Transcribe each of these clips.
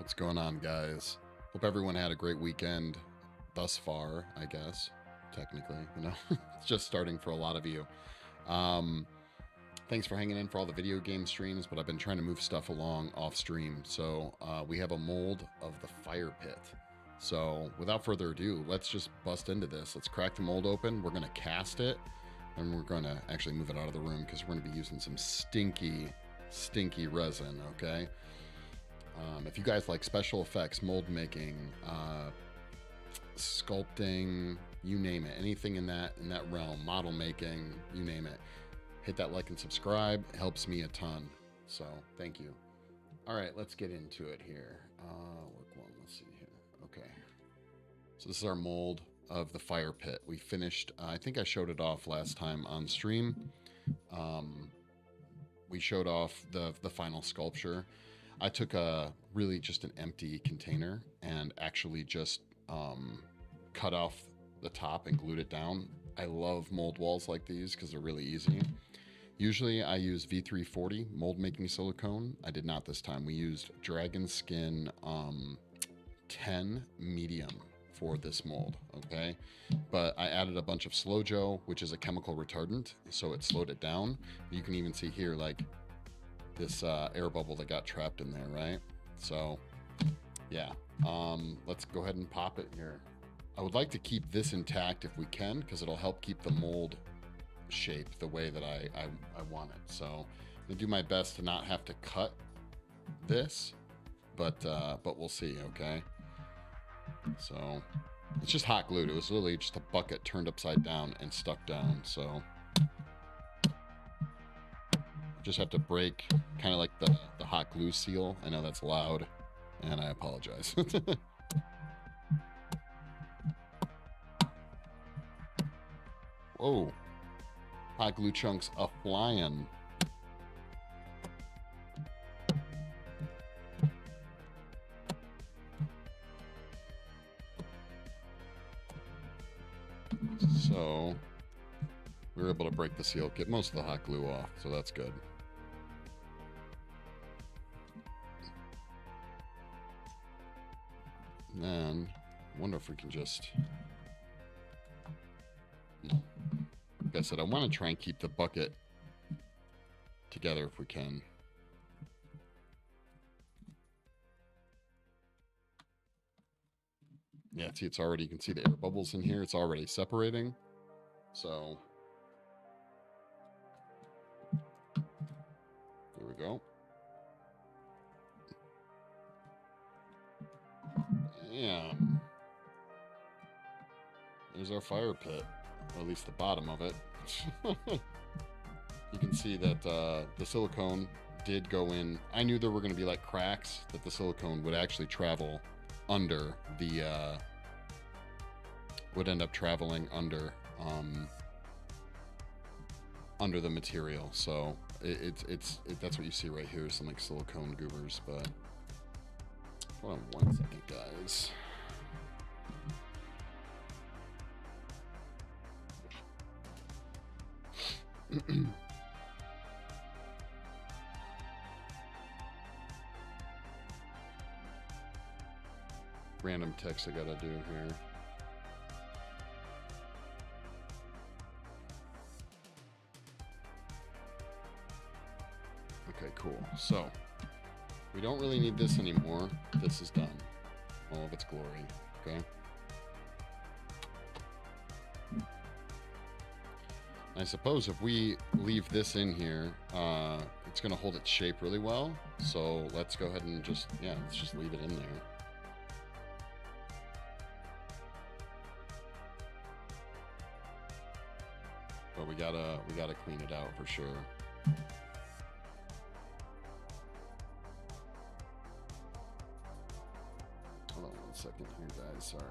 What's going on, guys? Hope everyone had a great weekend thus far, I guess. Technically, it's just starting for a lot of you. Thanks for hanging in for all the video game streams, but I've been trying to move stuff along off stream. So we have a mold of the fire pit. So without further ado, let's just bust into this. Let's crack the mold open. We're going to cast it, and we're going to actually move it out of the room because we're going to be using some stinky resin, okay? If you guys like special effects, mold making, sculpting, you name it, anything in that realm, model making, you name it, hit that like and subscribe. It helps me a ton. So thank you. All right, let's get into it here. Work one. Let's see here. Okay. So this is our mold of the fire pit. We finished. I think I showed it off last time on stream. We showed off the final sculpture. I took really just an empty container and actually just cut off the top and glued it down. I love mold walls like these because they're really easy. Usually I use V340 mold making silicone. I did not this time. We used Dragon Skin 10 medium for this mold, okay? But I added a bunch of Slojo, which is a chemical retardant, so it slowed it down. You can even see here, like, this air bubble that got trapped in there, right? So yeah, let's go ahead and pop it here. I would like to keep this intact if we can, because it'll help keep the mold shape the way that I want it. So I'm gonna do my best to not have to cut this, but we'll see. Okay, so it's just hot glued. It was literally just a bucket turned upside down and stuck down. So just have to break kind of like the hot glue seal. I know that's loud, and I apologize. Whoa, hot glue chunks a flying. So we were able to break the seal, get most of the hot glue off, so that's good. And then I wonder if we can just, like I said, I want to try and keep the bucket together if we can. Yeah, see, it's already, you can see the air bubbles in here. It's already separating. So there we go. Bam. There's our fire pit, or at least the bottom of it. You can see that the silicone did go in. I knew there were going to be like cracks that the silicone would actually travel under the would end up traveling under the material. So it's that's what you see right here, some like silicone goobers. But hold on one second, guys. Random text I gotta do here. Okay, cool. So we don't really need this anymore. This is done. All of its glory. Okay. I suppose if we leave this in here, it's going to hold its shape really well. So let's go ahead and just, yeah, let's just leave it in there. But we gotta clean it out for sure. Hold on one second here, guys. Sorry.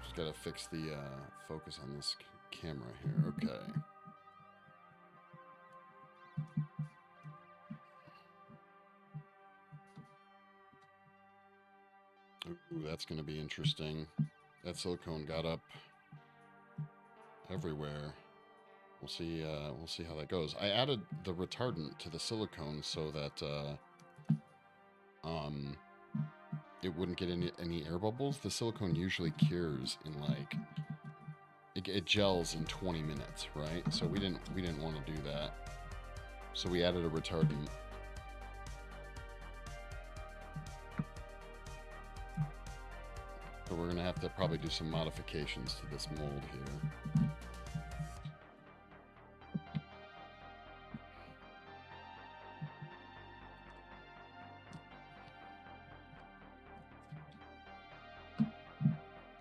Just gotta fix the focus on this camera here. Okay. Ooh, that's gonna be interesting. That silicone got up everywhere. We'll see how that goes. I added the retardant to the silicone so that it wouldn't get any air bubbles. The silicone usually cures in like it gels in 20 minutes, right? So we didn't want to do that. So we added a retardant. So we're gonna have to probably do some modifications to this mold here.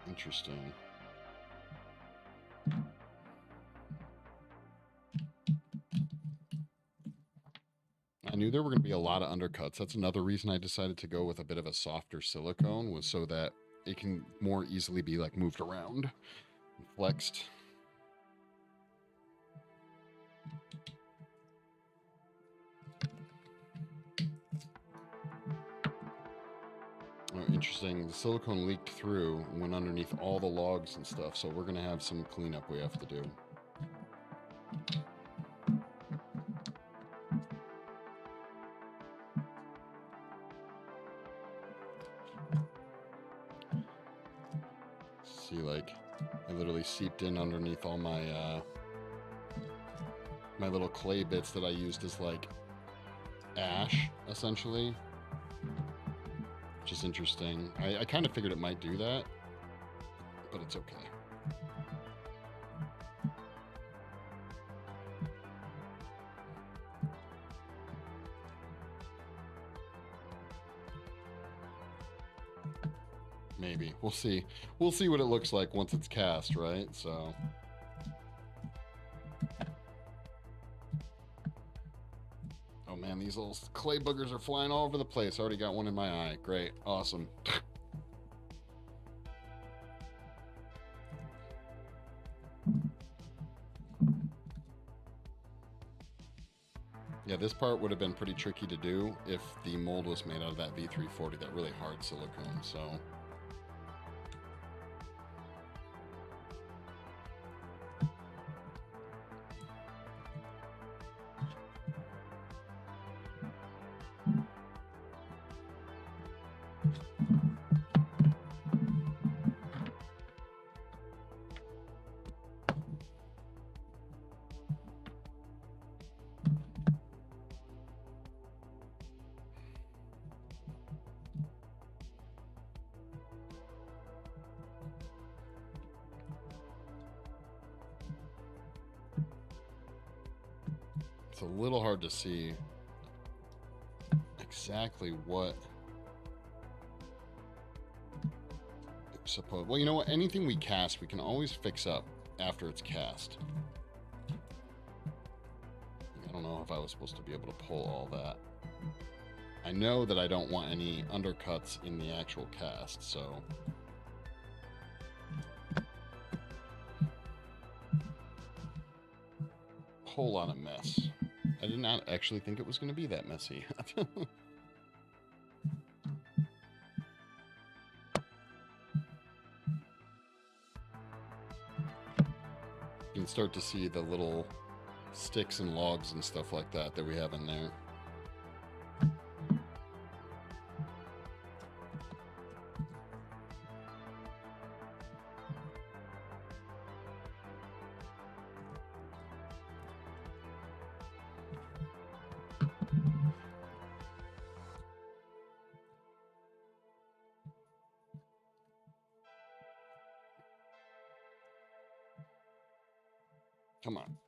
Interesting. I knew there were going to be a lot of undercuts. That's another reason I decided to go with a bit of a softer silicone, was so that it can more easily be like moved around and flexed. Oh, interesting. The silicone leaked through and went underneath all the logs and stuff, so we're going to have some cleanup we have to do. See, like, I literally seeped in underneath all my my little clay bits that I used as like ash, essentially. Which is interesting. I kind of figured it might do that, but it's okay. Maybe. We'll see. We'll see what it looks like once it's cast, right? So. Oh man, these little clay boogers are flying all over the place. I already got one in my eye. Great. Awesome. Yeah, this part would have been pretty tricky to do if the mold was made out of that V340, that really hard silicone, so. It's a little hard to see exactly what it's supposed. Well, you know what? Anything we cast, we can always fix up after it's cast. I don't know if I was supposed to be able to pull all that. I know that I don't want any undercuts in the actual cast, so. Whole lot of mess. I did not actually think it was going to be that messy. You can start to see the little sticks and logs and stuff like that that we have in there.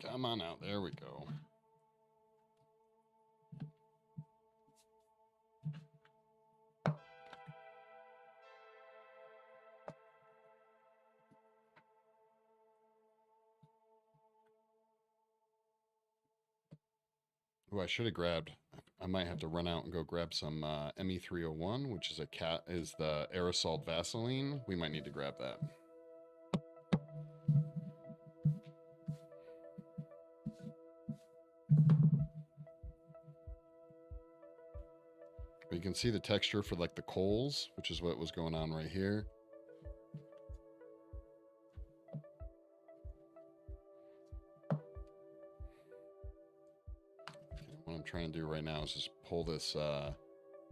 Come on out. There we go. Oh, I should have grabbed. I might have to run out and go grab some ME301, which is the aerosol Vaseline. We might need to grab that. But you can see the texture for like the coals, which is what was going on right here. I'm trying to do right now is just pull this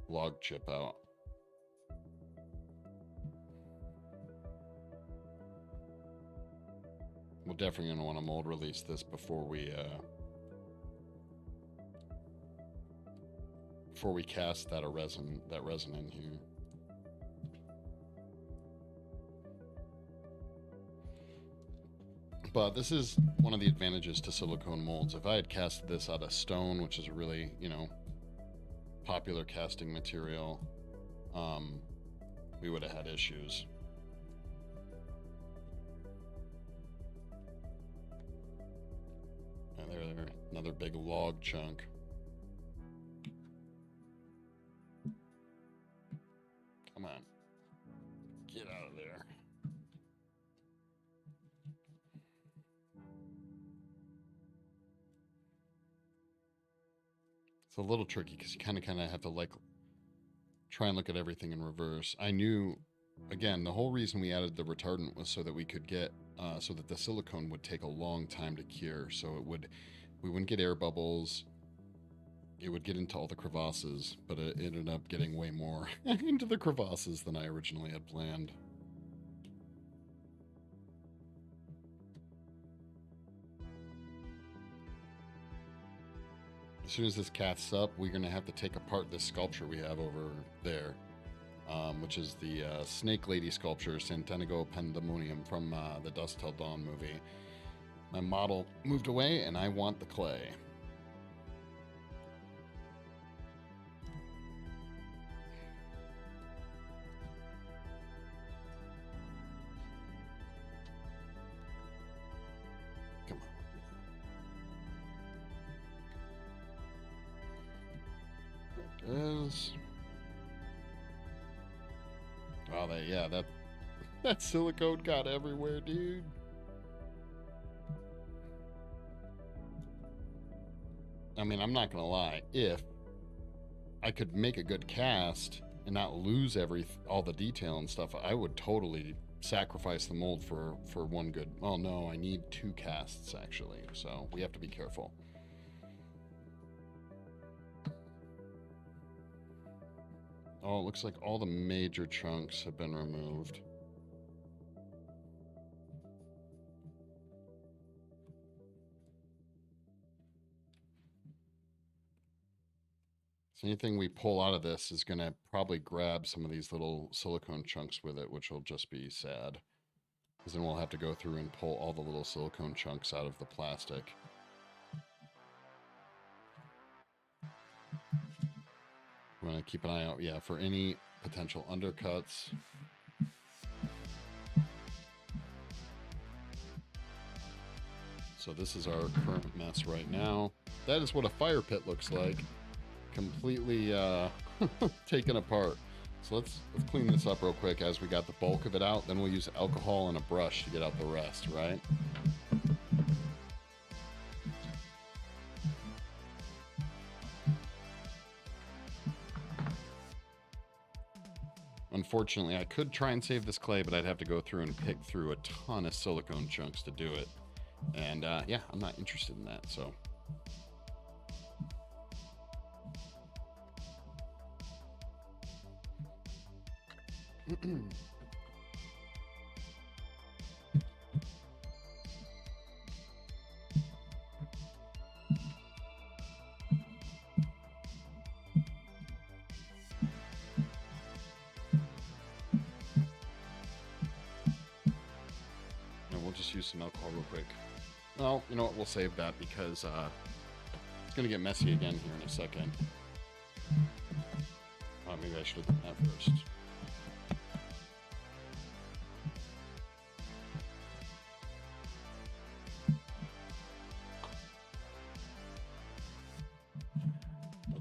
log chip out. We're definitely going to want to mold release this before we cast that resin in here. But this is one of the advantages to silicone molds. If I had cast this out of stone, which is a really, you know, popular casting material, we would have had issues. And there, another big log chunk. Come on, get out of there. It's a little tricky because you kind of have to like try and look at everything in reverse. I knew, again, the whole reason we added the retardant was so that we could get, so that the silicone would take a long time to cure. So we wouldn't get air bubbles. It would get into all the crevasses, but it ended up getting way more into the crevasses than I originally had planned. As soon as this casts up, we're going to have to take apart this sculpture we have over there, which is the Snake Lady sculpture, Santanigo Pandemonium from the Dusk Till Dawn movie. My model moved away, and I want the clay. Is oh that silicone got everywhere, dude. I mean, I'm not gonna lie, if I could make a good cast and not lose all the detail and stuff, I would totally sacrifice the mold for one good. Oh no, I need 2 casts actually, so we have to be careful. Oh, it looks like all the major chunks have been removed. So anything we pull out of this is going to probably grab some of these little silicone chunks with it, which will just be sad. Because then we'll have to go through and pull all the little silicone chunks out of the plastic. We're going to keep an eye out, yeah, for any potential undercuts. So this is our current mess right now. That is what a fire pit looks like. Completely taken apart. So let's clean this up real quick as we got the bulk of it out. Then we'll use alcohol and a brush to get out the rest, right? Unfortunately, I could try and save this clay, but I'd have to go through and pick through a ton of silicone chunks to do it. And yeah, I'm not interested in that, so. We'll just use some alcohol real quick. Well, you know what? We'll save that because it's going to get messy again here in a second. Maybe I should have done that first.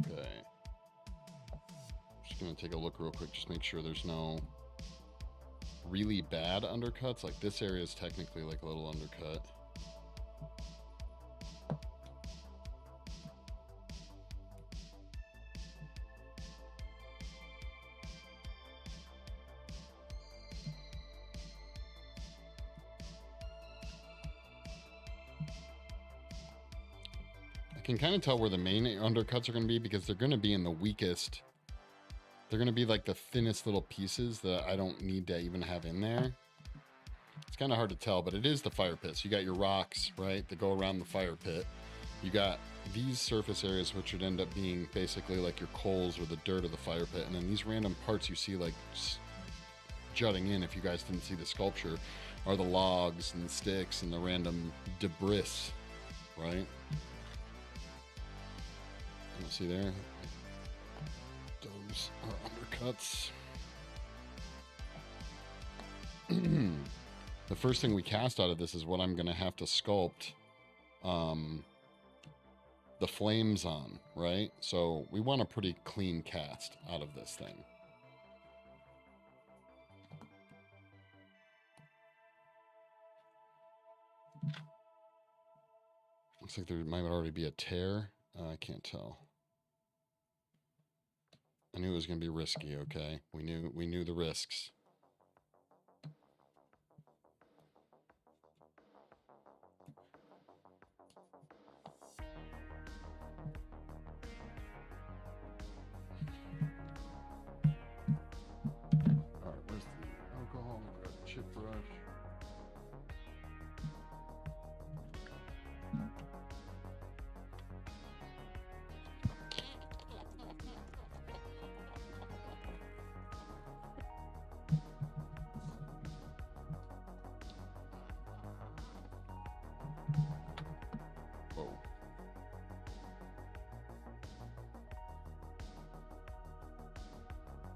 Okay. Just going to take a look real quick, just make sure there's no really bad undercuts. Like this area is technically like a little undercut. can kind of tell where the main undercuts are going to be because they're going to be in the weakest. They're going to be like the thinnest little pieces that I don't need to even have in there. It's kind of hard to tell, but it is the fire pits. You got your rocks, right, that go around the fire pit. You got these surface areas, which would end up being basically like your coals or the dirt of the fire pit. And then these random parts you see like jutting in, if you guys didn't see the sculpture, are the logs and the sticks and the random debris, right? You see there? Those are undercuts. The first thing we cast out of this is what I'm going to have to sculpt the flames on, right? So we want a pretty clean cast out of this thing. Looks like there might already be a tear. I can't tell. I knew it was going to be risky, okay? We knew the risks. All right, where's the alcohol? We've got a chip brush.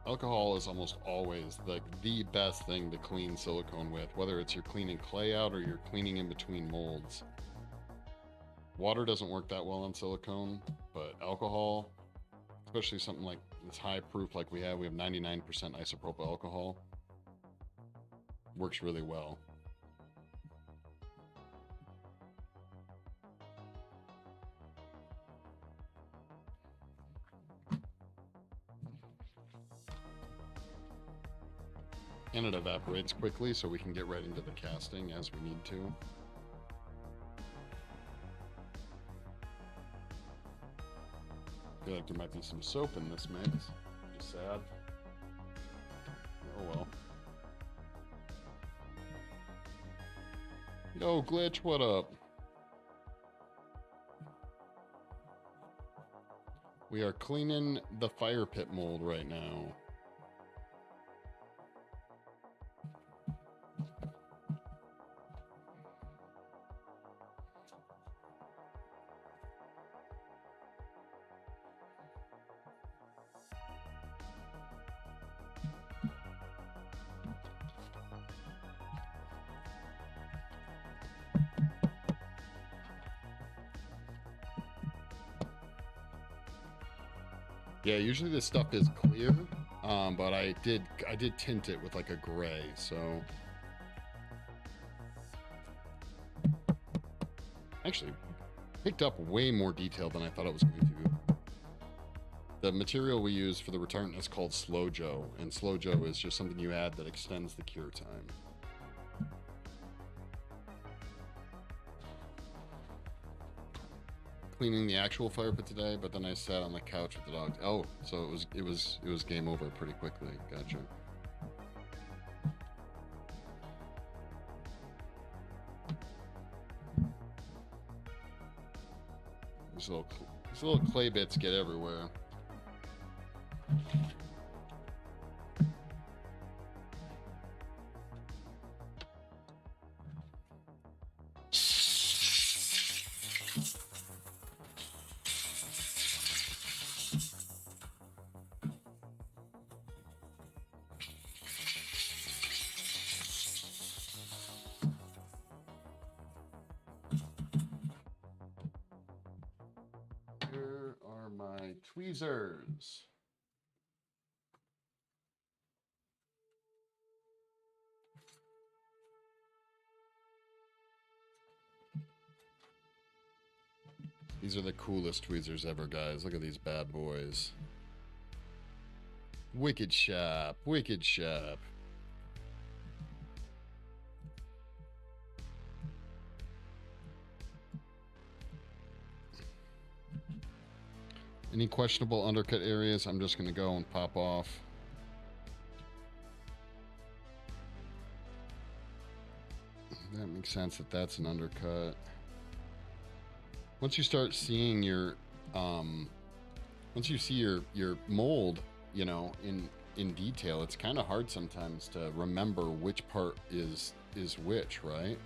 Alcohol is almost always like the best thing to clean silicone with, whether it's you're cleaning clay out or you're cleaning in between molds. Water doesn't work that well on silicone, but alcohol, especially something like this high proof like we have 99% isopropyl alcohol, works really well. And it evaporates quickly, so we can get right into the casting as we need to. I feel like there might be some soap in this mix. Just sad. Oh well. Yo, Glitch, what up? We are cleaning the fire pit mold right now. Yeah, usually this stuff is clear, but I did tint it with like a gray, so actually picked up way more detail than I thought it was going to. The material we use for the retardant is called Slow Joe, and Slow Joe is just something you add that extends the cure time. Cleaning the actual fire pit today, but then I sat on the couch with the dogs. Oh, so it was game over pretty quickly. Gotcha. These little clay bits get everywhere. Here are my tweezers. These are the coolest tweezers ever, guys. Look at these bad boys. Wicked sharp, wicked sharp. Any questionable undercut areas, I'm just going to go and pop off. That makes sense that that's an undercut. Once you start seeing your, once you see your mold, you know, in detail, it's kind of hard sometimes to remember which part is which, right?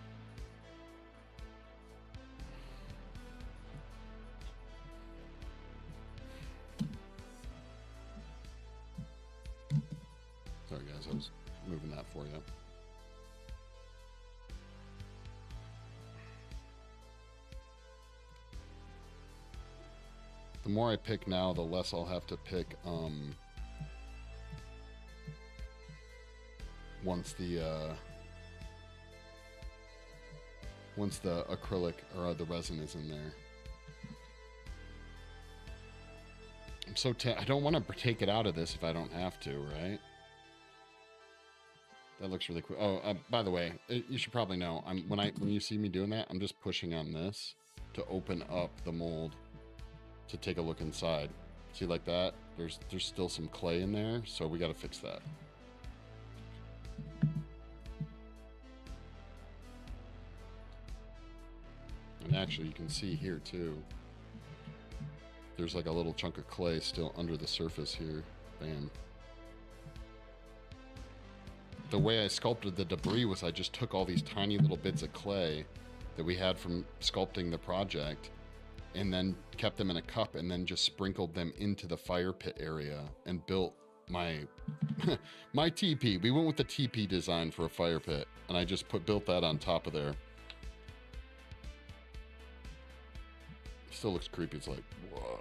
Sorry guys, I was moving that for you. The more I pick now, the less I'll have to pick once the acrylic or the resin is in there. I'm so I don't want to take it out of this if I don't have to, right? That looks really cool. Oh, by the way, you should probably know, when you see me doing that, I'm just pushing on this to open up the mold to take a look inside. See, like that? There's still some clay in there, so we got to fix that. And actually, you can see here too. There's like a little chunk of clay still under the surface here. Bam. The way I sculpted the debris was I just took all these tiny little bits of clay that we had from sculpting the project and then kept them in a cup and then just sprinkled them into the fire pit area and built my my teepee. We went with the teepee design for a fire pit, and I just built that on top of there. Still looks creepy. It's like, whoa.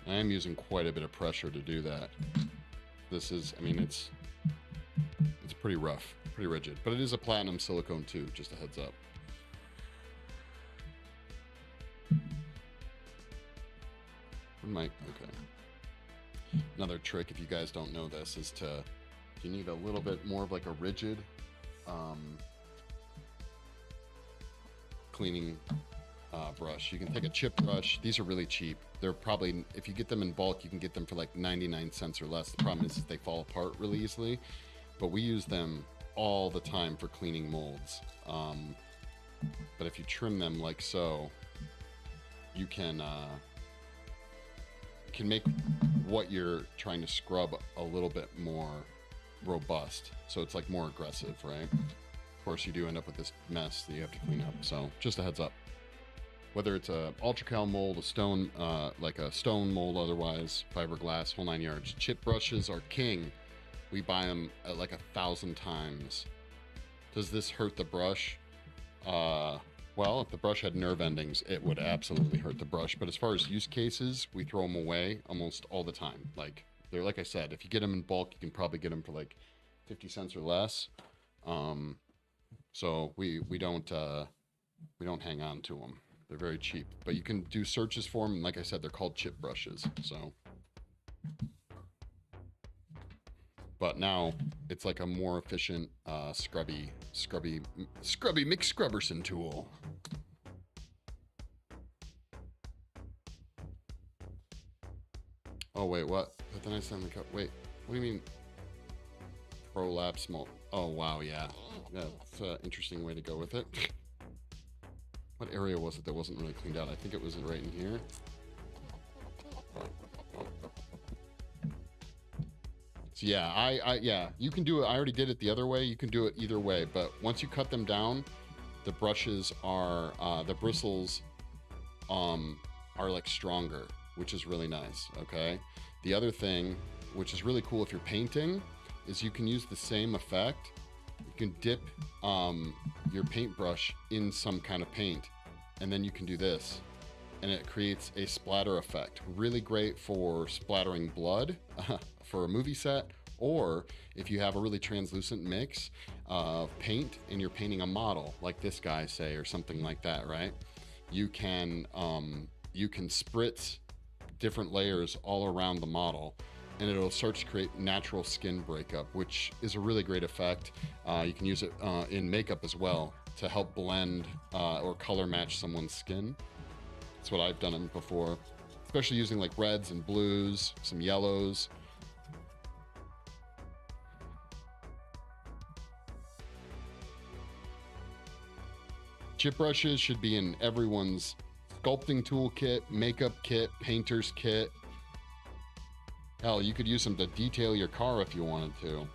I am using quite a bit of pressure to do that. This is, I mean, it's pretty rough, pretty rigid, but it is a platinum silicone too, just a heads up. Okay. Another trick, if you guys don't know this, is you need a little bit more of like a rigid cleaning brush. You can take a chip brush. These are really cheap. They're probably, if you get them in bulk, you can get them for like 99 cents or less. The problem is they fall apart really easily, but we use them all the time for cleaning molds. But if you trim them like so, you can make what you're trying to scrub a little bit more robust. So it's like more aggressive, right? Of course, you do end up with this mess that you have to clean up. So just a heads up. Whether it's a ultracal mold, a stone, like a stone mold, otherwise fiberglass, whole 9 yards. Chip brushes are king. We buy them at like 1,000 times. Does this hurt the brush? Well, if the brush had nerve endings, it would absolutely hurt the brush. But as far as use cases, we throw them away almost all the time. Like they're, like I said, if you get them in bulk, you can probably get them for like 50 cents or less. So we don't hang on to them. They're very cheap, but you can do searches for them. And like I said, they're called chip brushes. So, but now it's like a more efficient scrubby Mick Scrubberson tool. Oh wait, what? But then I send the cup. Wait, what do you mean? Prolapse mold. Oh wow, yeah, that's an interesting way to go with it. What area was it that wasn't really cleaned out? I think it was right in here. So yeah, yeah, you can do it. I already did it the other way. You can do it either way, but once you cut them down, the brushes are, the bristles are like stronger, which is really nice, okay? The other thing, which is really cool if you're painting, is you can use the same effect. You can dip your paintbrush in some kind of paint, and then you can do this, and it creates a splatter effect. Really great for splattering blood for a movie set, or if you have a really translucent mix of paint and you're painting a model, like this guy, say, or something like that, right? You can spritz different layers all around the model, and it'll start to create natural skin breakup, which is a really great effect. You can use it in makeup as well to help blend or color match someone's skin. That's what I've done them before, especially using like reds and blues, some yellows. Chip brushes should be in everyone's sculpting toolkit, makeup kit, painter's kit. Hell, you could use them to detail your car if you wanted to.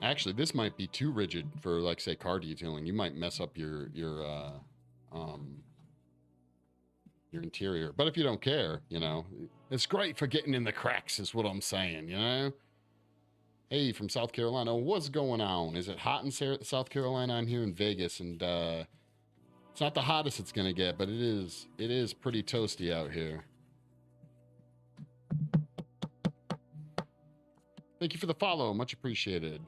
Actually, this might be too rigid for, like, say, car detailing. You might mess up your interior. But if you don't care, you know, it's great for getting in the cracks is what I'm saying, you know? Hey, from South Carolina, what's going on? Is it hot in South Carolina? I'm here in Vegas, and it's not the hottest it's gonna get, but it is pretty toasty out here. Thank you for the follow, much appreciated.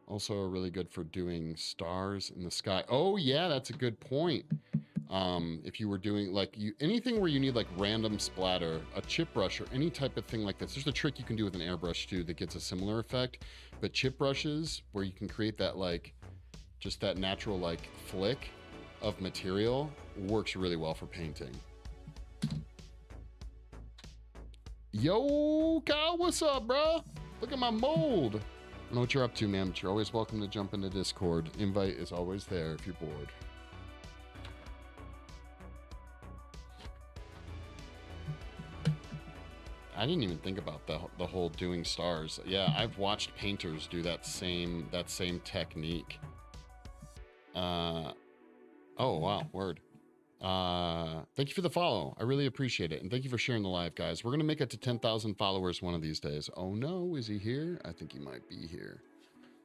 Also really good for doing stars in the sky. Oh yeah, that's a good point. If you were doing like anything where you need like random splatter, a chip brush or any type of thing like this, there's a trick you can do with an airbrush too that gets a similar effect. But chip brushes where you can create that like just that natural like flick of material works really well for painting. Yo, Kyle, what's up, bro? Look at my mold. I don't know what you're up to, man, but you're always welcome to jump into Discord. Invite is always there if you're bored. I didn't even think about the whole doing stars. Yeah, I've watched painters do that same technique. Oh wow, word. Thank you for the follow. I really appreciate it, and thank you for sharing the live, guys. We're gonna make it to 10,000 followers one of these days. Oh no, is he here? I think he might be here.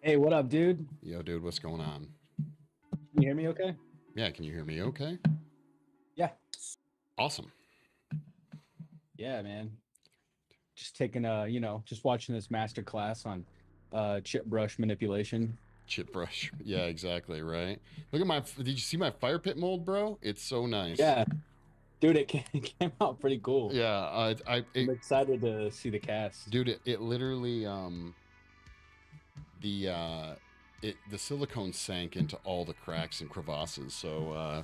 Hey, what up, dude? Yo, dude, what's going on? Can you hear me okay? Yeah, can you hear me okay? Yeah. Awesome. Yeah, man. Just taking just watching this master class on chip brush manipulation. Chip brush. Yeah, exactly, right? Look at my, did you see my fire pit mold, bro? It's so nice. Yeah. Dude, it came out pretty cool. Yeah, I'm excited to see the cast. Dude, it literally, the silicone sank into all the cracks and crevasses, so,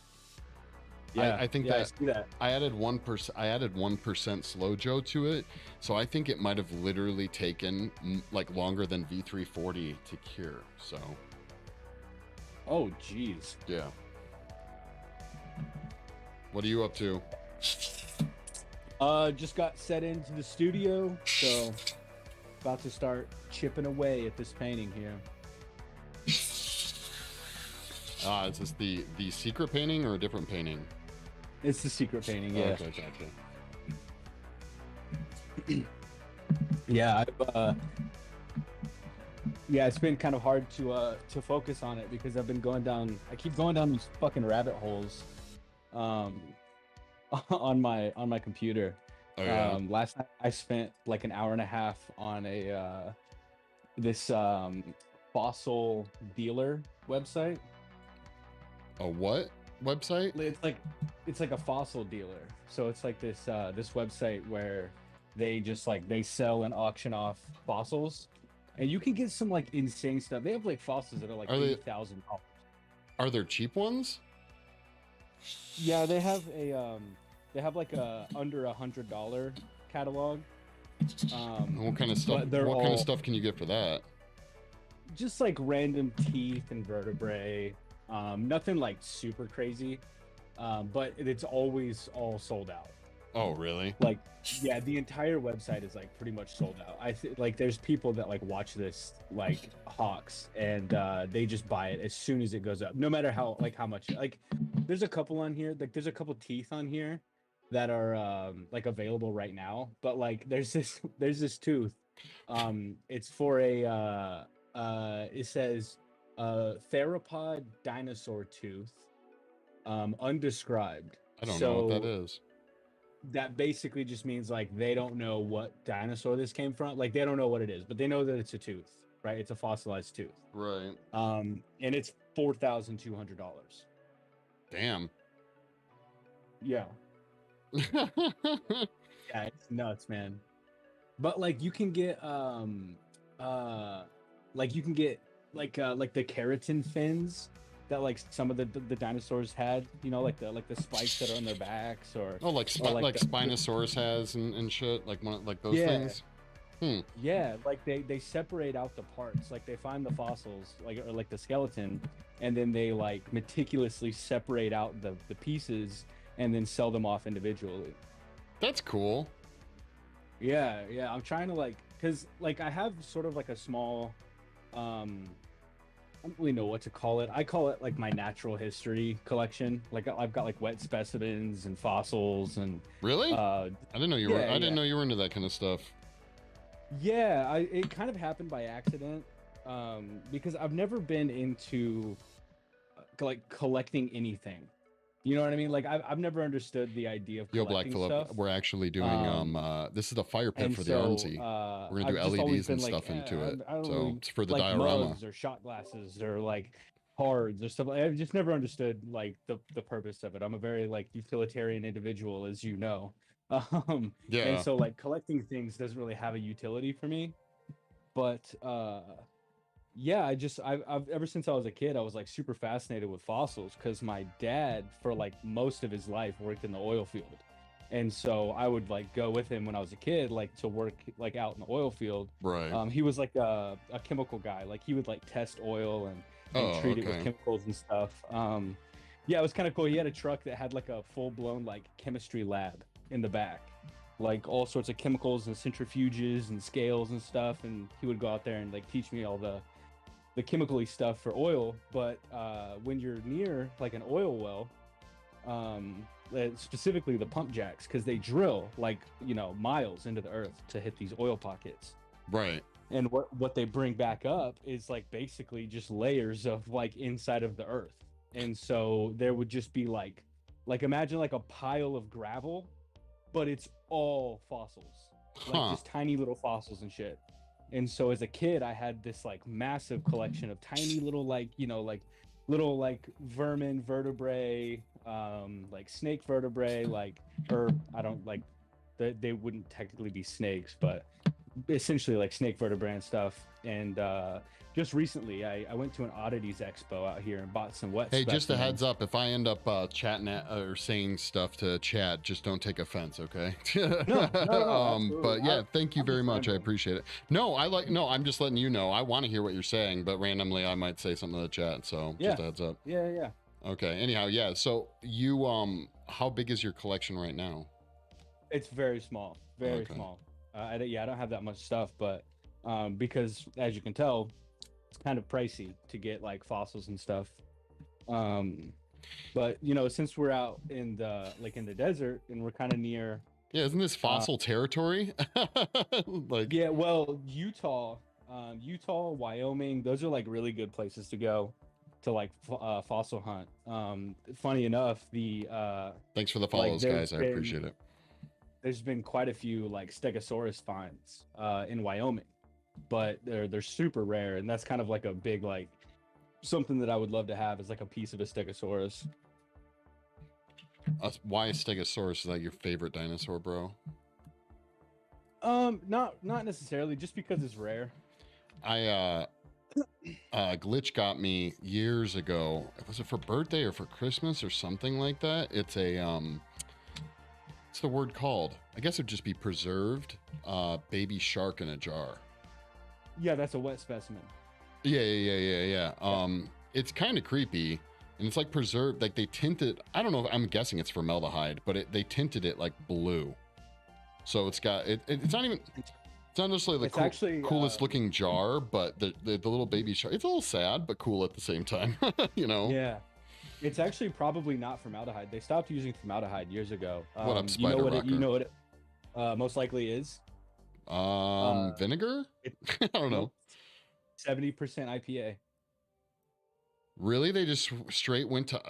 yeah, I think I see that. I added 1% slow Joe to it, so I think it might have literally taken like longer than V340 to cure. So, oh geez. Yeah. What are you up to? Just got set into the studio, so about to start chipping away at this painting here. Is this the secret painting or a different painting? It's the secret painting, yeah. Okay, gotcha. Yeah, it's been kind of hard to focus on it because I keep going down these fucking rabbit holes on my computer. Oh, yeah. Last night I spent like an hour and a half on this fossil dealer website. A what website? It's like a fossil dealer. So it's like this website where they just like they sell and auction off fossils, and you can get some like insane stuff. They have like fossils that are like $80,000. Are there cheap ones? Yeah, they have like a under $100 catalog. What kind of stuff? What kind of stuff can you get for that? Just like random teeth and vertebrae. Nothing like super crazy, but it's always all sold out. Oh, really? Like, yeah, the entire website is like pretty much sold out. Like there's people that like watch this like hawks, and they just buy it as soon as it goes up, no matter how much. Like, there's a couple on here. Like, there's a couple teeth on here that are like available right now. But like, there's this tooth. It's for a it says theropod dinosaur tooth, undescribed. I don't know what that is. That basically just means like they don't know what dinosaur this came from. Like, they don't know what it is, but they know that it's a tooth, right? It's a fossilized tooth. Right. And it's $4,200. Damn. Yeah. Yeah, it's nuts, man. But like, you can get uh like you can get like the keratin fins that like some of the dinosaurs had, you know, like the spikes that are on their backs, Oh, or like like the Spinosaurus has and shit, like those yeah, things. Hmm. yeah, like they separate out the parts, like they find the fossils, like, or like the skeleton, and then they like meticulously separate out the pieces and then sell them off individually. That's cool. Yeah, yeah, I'm trying to like, because like I have sort of like a small, I don't really know what to call it. I call it like my natural history collection. Like I've got like wet specimens and fossils and Really? uh I didn't know you were. yeah, I didn't yeah. know you were into that kind of stuff. Yeah, it kind of happened by accident. Because I've never been into like collecting anything. You know what I mean? Like I've never understood the idea of Yo, Black collecting stuff. Phillip, we're actually doing Um this is the fire pit and for the so RMZ. We're gonna do I've just always LEDs been and like, stuff into it. I don't So really it's for the like diorama. mugs or shot glasses or like cards or stuff. I've just never understood like the purpose of it. I'm a very like utilitarian individual, as you know. And Yeah. so like collecting things doesn't really have a utility for me. But yeah, I've ever since I was a kid, I was like super fascinated with fossils because my dad, for like most of his life, worked in the oil field. And so I would like go with him when I was a kid, like to work like out in the oil field. Right. He was like a chemical guy. Like he would like test oil and Oh, treat it with okay. chemicals and stuff. Yeah, it was kind of cool. He had a truck that had like a full blown like chemistry lab in the back, like all sorts of chemicals and centrifuges and scales and stuff. And he would go out there and like teach me all the chemically stuff for oil. But when you're near like an oil well, specifically the pump jacks, because they drill like, you know, miles into the earth to hit these oil pockets. Right. And what they bring back up is like basically just layers of like inside of the earth. And so there would just be like imagine like a pile of gravel, but it's all fossils, like Huh. just tiny little fossils and shit. And so as a kid, I had this like massive collection of tiny little like, you know, like little like vermin vertebrae, like snake vertebrae, like, or I don't like, they wouldn't technically be snakes, but essentially like snake vertebrae and stuff. And just recently I went to an oddities expo out here and bought some wet Hey, just a heads specimens. up, if I end up chatting or saying stuff to chat, just don't take offense, okay? No, no, absolutely. But yeah, thank you I'm very just much. I rambling. appreciate it. No, no, I'm just letting you know. I want to hear what you're saying, but randomly I might say something to the chat. So Yeah, just a heads up. yeah, yeah. Okay. Anyhow, yeah. So you, how big is your collection right now? It's very small, very Okay. small. Yeah, I don't have that much stuff, but because as you can tell, it's kind of pricey to get like fossils and stuff. Um, but you know, since we're out in the like in the desert and we're kind of near, Yeah. Isn't this uh, fossil territory? Like, yeah, well, Utah, Wyoming, those are like really good places to go to like fossil hunt. Funny enough, the thanks for the like follows, guys. I appreciate it. there's been quite a few like stegosaurus finds in Wyoming, but they're super rare, and that's kind of like a big like something that I would love to have is like a piece of a stegosaurus. Why is Stegosaurus is that your favorite dinosaur, bro? Not necessarily, just because it's rare. I Glitch got me years ago. Was it for birthday or for Christmas or something like that? It's a what's the word called? I guess it'd just be preserved baby shark in a jar. Yeah, that's a wet specimen. Yeah. It's kind of creepy, and it's like preserved. Like they tinted. I don't know. I'm guessing it's formaldehyde, but they tinted it like blue. So it's got it's not even. It's not necessarily the It's actually coolest looking jar, but the little baby shark. It's a little sad, but cool at the same time. You know. yeah, it's actually probably not formaldehyde. They stopped using formaldehyde years ago. What up, You know Spider what you Rocker? know what it most likely is? Vinegar? It, I don't know. nope, 70% IPA. Really? They just straight went to.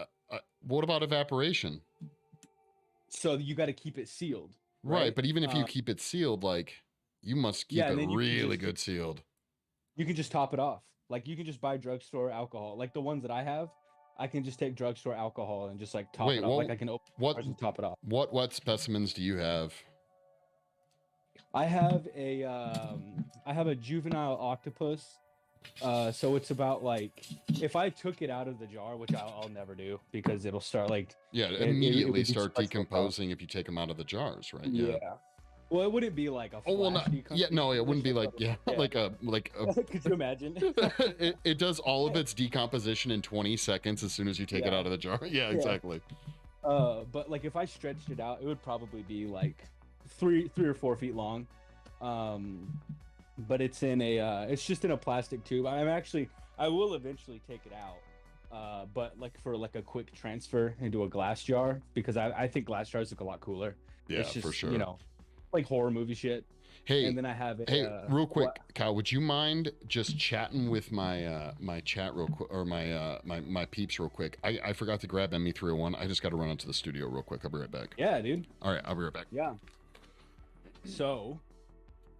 What about evaporation? So you got to keep it sealed, Right, right? but even if you keep it sealed, like you must Yeah, keep it and then really good sealed. you can just top it off. Like you can just buy drugstore alcohol. Like the ones that I have, I can just take drugstore alcohol and just like top Wait, it off. Like I can open what, jars and top it off. what specimens do you have? I have a I have a juvenile octopus. So it's about like if I took it out of the jar, which I'll never do because it'll start like Yeah, it immediately would be start such a problem. decomposing if you take them out of the jars, right? Yeah. Yeah. Well, it wouldn't be like a Oh well, flash not yeah. No, it wouldn't be decomposition, like but yeah, yeah. like a. Could you imagine? It does all of its decomposition in 20 seconds as soon as you take it Yeah. out of the jar. Yeah, Yeah. exactly. But like if I stretched it out, it would probably be like three or 4 feet long. But it's in a it's just in a plastic tube. I will eventually take it out. But like for like a quick transfer into a glass jar because I think glass jars look a lot cooler. Yeah, It's just, for sure. you know, like horror movie shit. Hey, And then I have it. hey, real quick, what- Kyle, would you mind just chatting with my my chat real quick, or my peeps real quick? I forgot to grab ME301. I just got to run out to the studio real quick. I'll be right back. Yeah, dude. All right, I'll be right back. Yeah. So,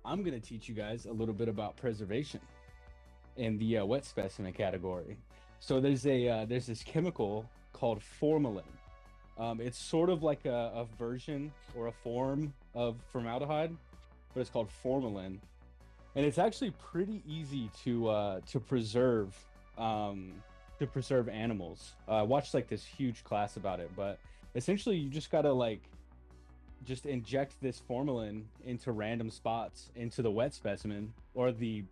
I'm gonna teach you guys a little bit about preservation in the wet specimen category. So there's this chemical called formalin. It's sort of like a version or a form of formaldehyde, but it's called formalin, and it's actually pretty easy to preserve animals. I watched like this huge class about it, but essentially you just gotta like just inject this formalin into random spots into the wet specimen or the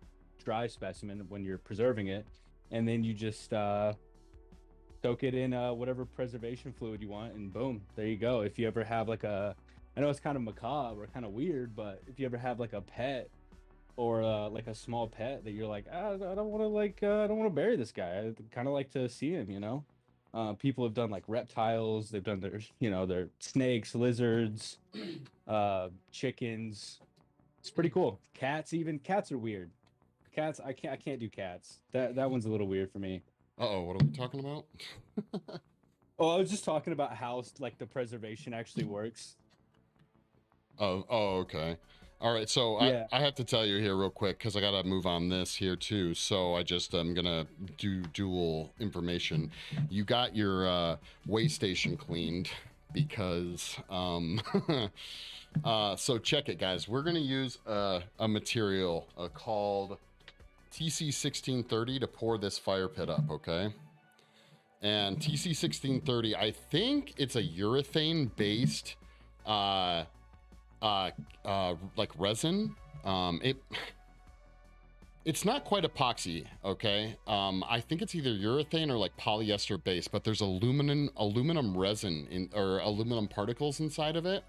dry specimen when you're preserving it, and then you just soak it in whatever preservation fluid you want, and boom, there you go. If you ever have like I know it's kind of macabre or kind of weird, but if you ever have like a pet or like a small pet that you're like, I don't want to I don't want to bury this guy. I kind of like to see him, you know. People have done like reptiles. They've done their snakes, lizards, chickens. It's pretty cool. Cats are weird. Cats, I can't do cats. That one's a little weird for me. Uh-oh, what are we talking about? Oh, I was just talking about how like the preservation actually works. Oh, okay. All right, so Yeah. I have to tell you here real quick because I gotta move on this here too. So I'm gonna do dual information. You got your way station cleaned because so check it, guys. We're gonna use a material called TC1630 to pour this fire pit up, okay? And TC1630, I think it's a urethane based like resin. It's not quite epoxy, okay? I think it's either urethane or like polyester based, but there's aluminum resin or aluminum particles inside of it.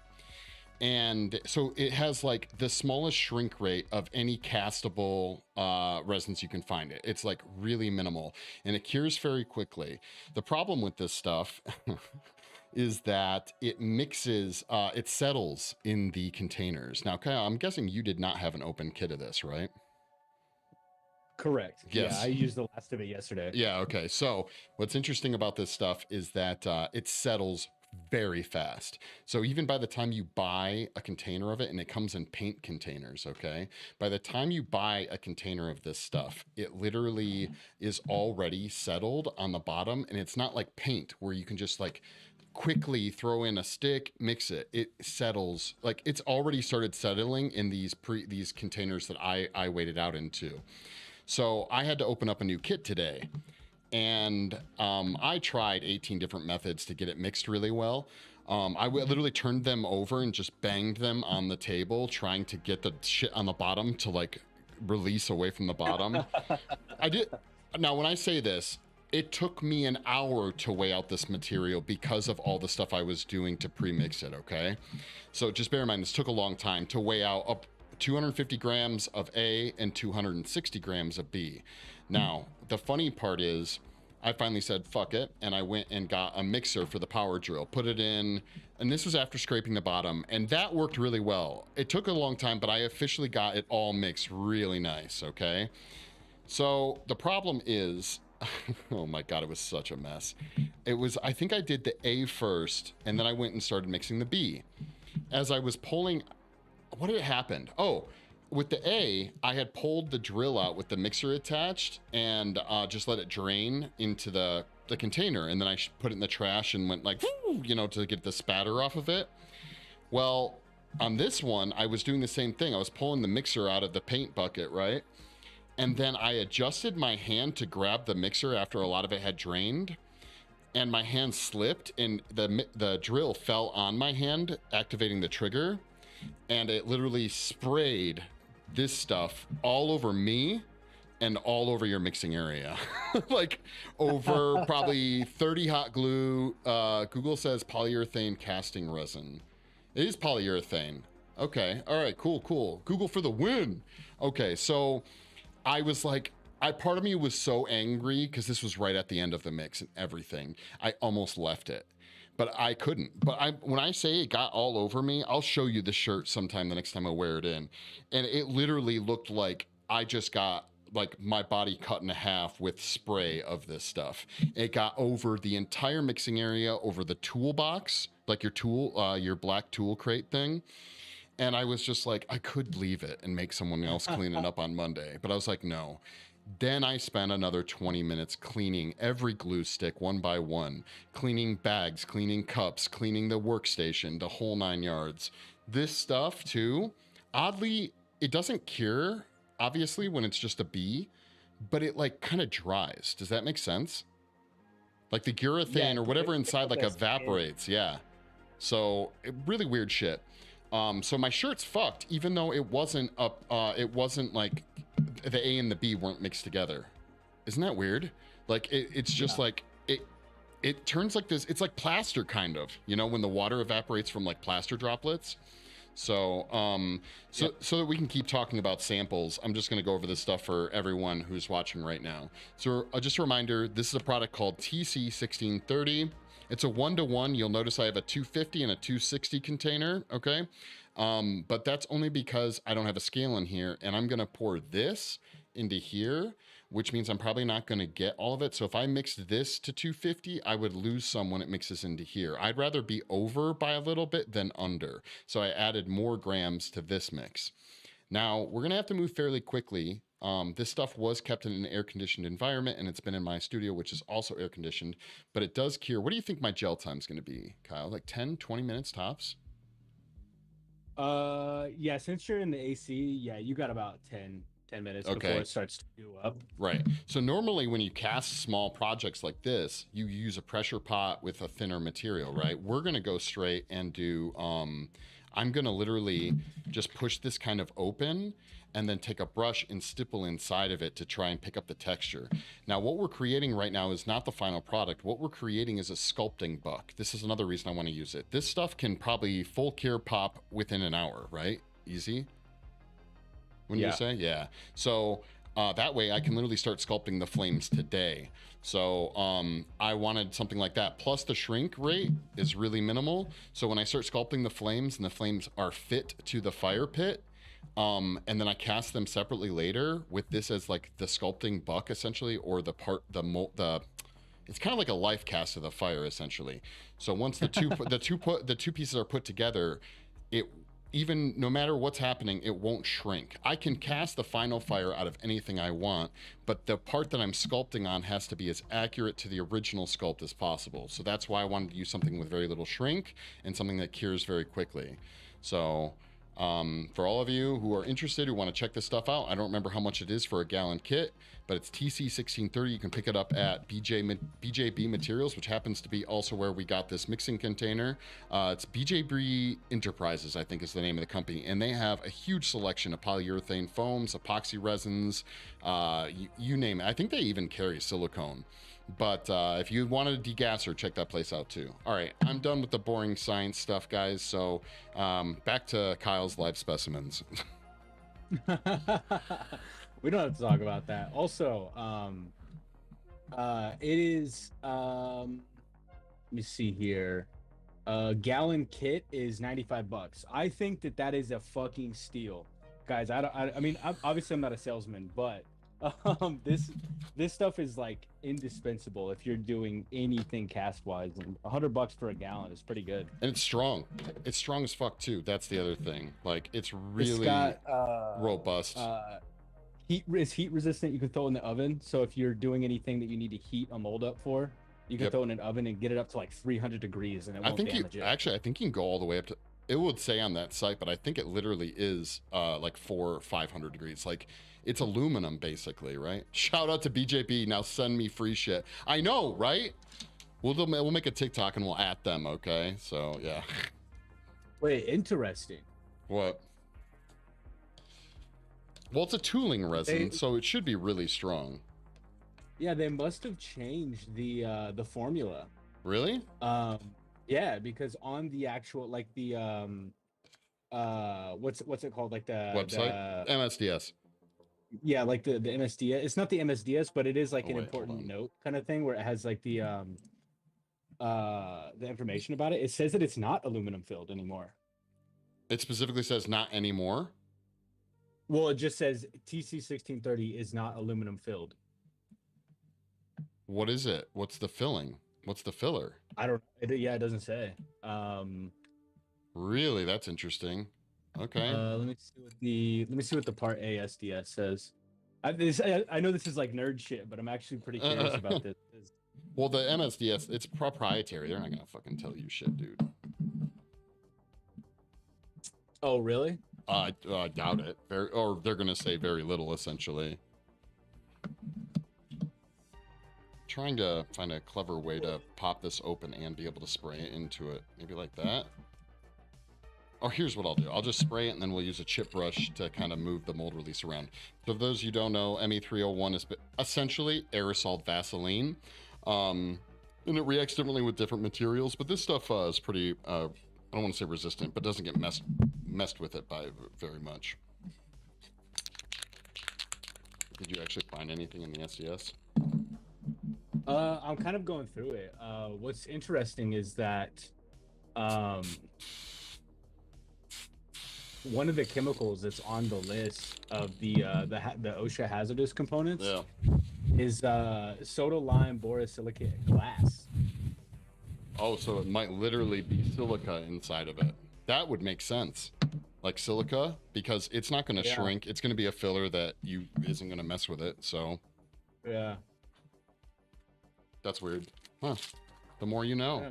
And so it has like the smallest shrink rate of any castable resins you can find. It's like really minimal and it cures very quickly. The problem with this stuff is that it mixes, it settles in the containers. Now, Kyle, I'm guessing you did not have an open kit of this, right? Correct. Yes. Yeah, I used the last of it yesterday. Yeah, okay. So what's interesting about this stuff is that it settles very fast. So even by the time you buy a container of it, and it comes in paint containers, okay? By the time you buy a container of this stuff, it literally is already settled on the bottom, and it's not like paint where you can just like quickly throw in a stick, mix it. It settles, like it's already started settling in these containers that I waited out into. So I had to open up a new kit today. And I tried 18 different methods to get it mixed really well. I literally turned them over and just banged them on the table, trying to get the shit on the bottom to like release away from the bottom. I did. Now, when I say this, it took me an hour to weigh out this material because of all the stuff I was doing to pre-mix it, okay? So just bear in mind, this took a long time to weigh out up 250 grams of A and 260 grams of B. Now, the funny part is I finally said, fuck it. And I went and got a mixer for the power drill, put it in, and this is after scraping the bottom. And that worked really well. It took a long time, but I officially got it all mixed really nice, okay? So the problem is, oh my God, it was such a mess. I think I did the A first, and then I went and started mixing the B. As I was pulling, what had happened? Oh, with the A, I had pulled the drill out with the mixer attached and just let it drain into the container. And then I put it in the trash and went like, whoo, you know, to get the spatter off of it. Well, on this one, I was doing the same thing. I was pulling the mixer out of the paint bucket, right? And then I adjusted my hand to grab the mixer after a lot of it had drained, and my hand slipped, and the drill fell on my hand, activating the trigger, and it literally sprayed this stuff all over me and all over your mixing area. Like over probably 30 hot glue. Google says polyurethane casting resin. It is polyurethane. Okay, all right, cool. Google for the win. Okay, so I was like, part of me was so angry because this was right at the end of the mix and everything. I almost left it, but I couldn't. But when I say it got all over me, I'll show you the shirt sometime the next time I wear it in. And it literally looked like I just got like my body cut in half with spray of this stuff. It got over the entire mixing area, over the toolbox, like your black tool crate thing. And I was just like, I could leave it and make someone else clean it up on Monday. But I was like, no. Then I spent another 20 minutes cleaning every glue stick one by one, cleaning bags, cleaning cups, cleaning the workstation, the whole 9 yards. This stuff too, oddly, it doesn't cure, obviously, when it's just a bee, but it like kind of dries. Does that make sense? Like the urethane or whatever inside like evaporates. Yeah. So really weird shit. So my shirt's fucked, even though it wasn't it wasn't like the A and the B weren't mixed together. Isn't that weird? Like it's just like it turns like this. It's like plaster kind of, you know, when the water evaporates from like plaster droplets. So so that we can keep talking about samples, I'm just going to go over this stuff for everyone who's watching right now. So just a reminder, this is a product called TC1630. It's a 1-to-1. You'll notice I have a 250 and a 260 container, okay? But that's only because I don't have a scale in here, and I'm gonna pour this into here, which means I'm probably not gonna get all of it. So if I mixed this to 250, I would lose some when it mixes into here. I'd rather be over by a little bit than under. So I added more grams to this mix. Now, we're gonna have to move fairly quickly. This stuff was kept in an air-conditioned environment, and it's been in my studio, which is also air-conditioned, but it does cure. What do you think my gel time is going to be, Kyle? Like 10, 20 minutes tops? Yeah, since you're in the AC, yeah, you got about 10 minutes before it starts to do up. Right. So normally when you cast small projects like this, you use a pressure pot with a thinner material, right? We're going to go straight and do, I'm going to literally just push this kind of open and then take a brush and stipple inside of it to try and pick up the texture. Now, what we're creating right now is not the final product. What we're creating is a sculpting buck. This is another reason I want to use it. This stuff can probably full cure pop within an hour, right? Easy? Wouldn't you say? Yeah. So that way I can literally start sculpting the flames today. So I wanted something like that. Plus the shrink rate is really minimal. So when I start sculpting the flames and the flames are fit to the fire pit, and then I cast them separately later with this as like the sculpting buck essentially, or it's kind of like a life cast of the fire essentially. So once the two pieces are put together, even no matter what's happening, it won't shrink. I can cast the final fire out of anything I want, but the part that I'm sculpting on has to be as accurate to the original sculpt as possible. So that's why I wanted to use something with very little shrink and something that cures very quickly. So for all of you who are interested, who want to check this stuff out, I don't remember how much it is for a gallon kit, but it's TC1630. You can pick it up at BJB Materials, which happens to be also where we got this mixing container. It's BJB Enterprises, I think is the name of the company, and they have a huge selection of polyurethane foams, epoxy resins, you name it. I think they even carry silicone. But if you wanted a degasser, check that place out too. All right, I'm done with the boring science stuff, guys. So back to Kyle's live specimens. We don't have to talk about that. Also, it is, let me see here. A gallon kit is $95. I think that is a fucking steal, guys. I mean, obviously I'm not a salesman, but this stuff is like indispensable if you're doing anything cast wise, and $100 for a gallon is pretty good. And it's strong as fuck too. That's the other thing. Like it's really robust. Heat resistant. You can throw it in the oven, so if you're doing anything that you need to heat a mold up for, you can throw it in an oven and get it up to like 300 degrees and it won't damage it. Actually, I think you can go all the way up to, it would say on that site, but I think it literally is like 400 or 500 degrees. Like it's aluminum basically, right? Shout out to BJB. Now send me free shit. I know, right? We'll make a TikTok and we'll at them. Okay, so yeah. Wait, interesting. What? Well, it's a tooling resin, so it should be really strong. Yeah, they must have changed the formula. Really? Yeah, because on the actual like the what's it called, like the website, MSDS. Yeah, like the MSDS. It's not the MSDS, but it is like an wait, important note kind of thing where it has like the information about it. It says that it's not aluminum filled anymore. It specifically says not anymore. Well, it just says TC1630 is not aluminum filled. What is it? What's the filling? What's the filler? I don't. Yeah, it doesn't say. Really, that's interesting. Okay. Let me see what the Part A SDS says. I know this is like nerd shit, but I'm actually pretty curious about this. Well, the MSDS, it's proprietary. They're not gonna fucking tell you shit, dude. Oh, really? I doubt it. Or they're gonna say very little, essentially. Trying to find a clever way to pop this open and be able to spray it into it. Maybe like that. Or here's what I'll do. I'll just spray it and then we'll use a chip brush to kind of move the mold release around. So for those you don't know, ME301 is essentially aerosol Vaseline. And it reacts differently with different materials, but this stuff is pretty, I don't want to say resistant, but doesn't get messed with it by very much. Did you actually find anything in the SDS? I'm kind of going through it. What's interesting is that one of the chemicals that's on the list of the OSHA hazardous components is soda lime borosilicate glass. Oh, so it might literally be silica inside of it. That would make sense. Like silica, because it's not going to shrink. It's going to be a filler that isn't going to mess with it. So yeah, that's weird. Huh. The more you know. Yeah.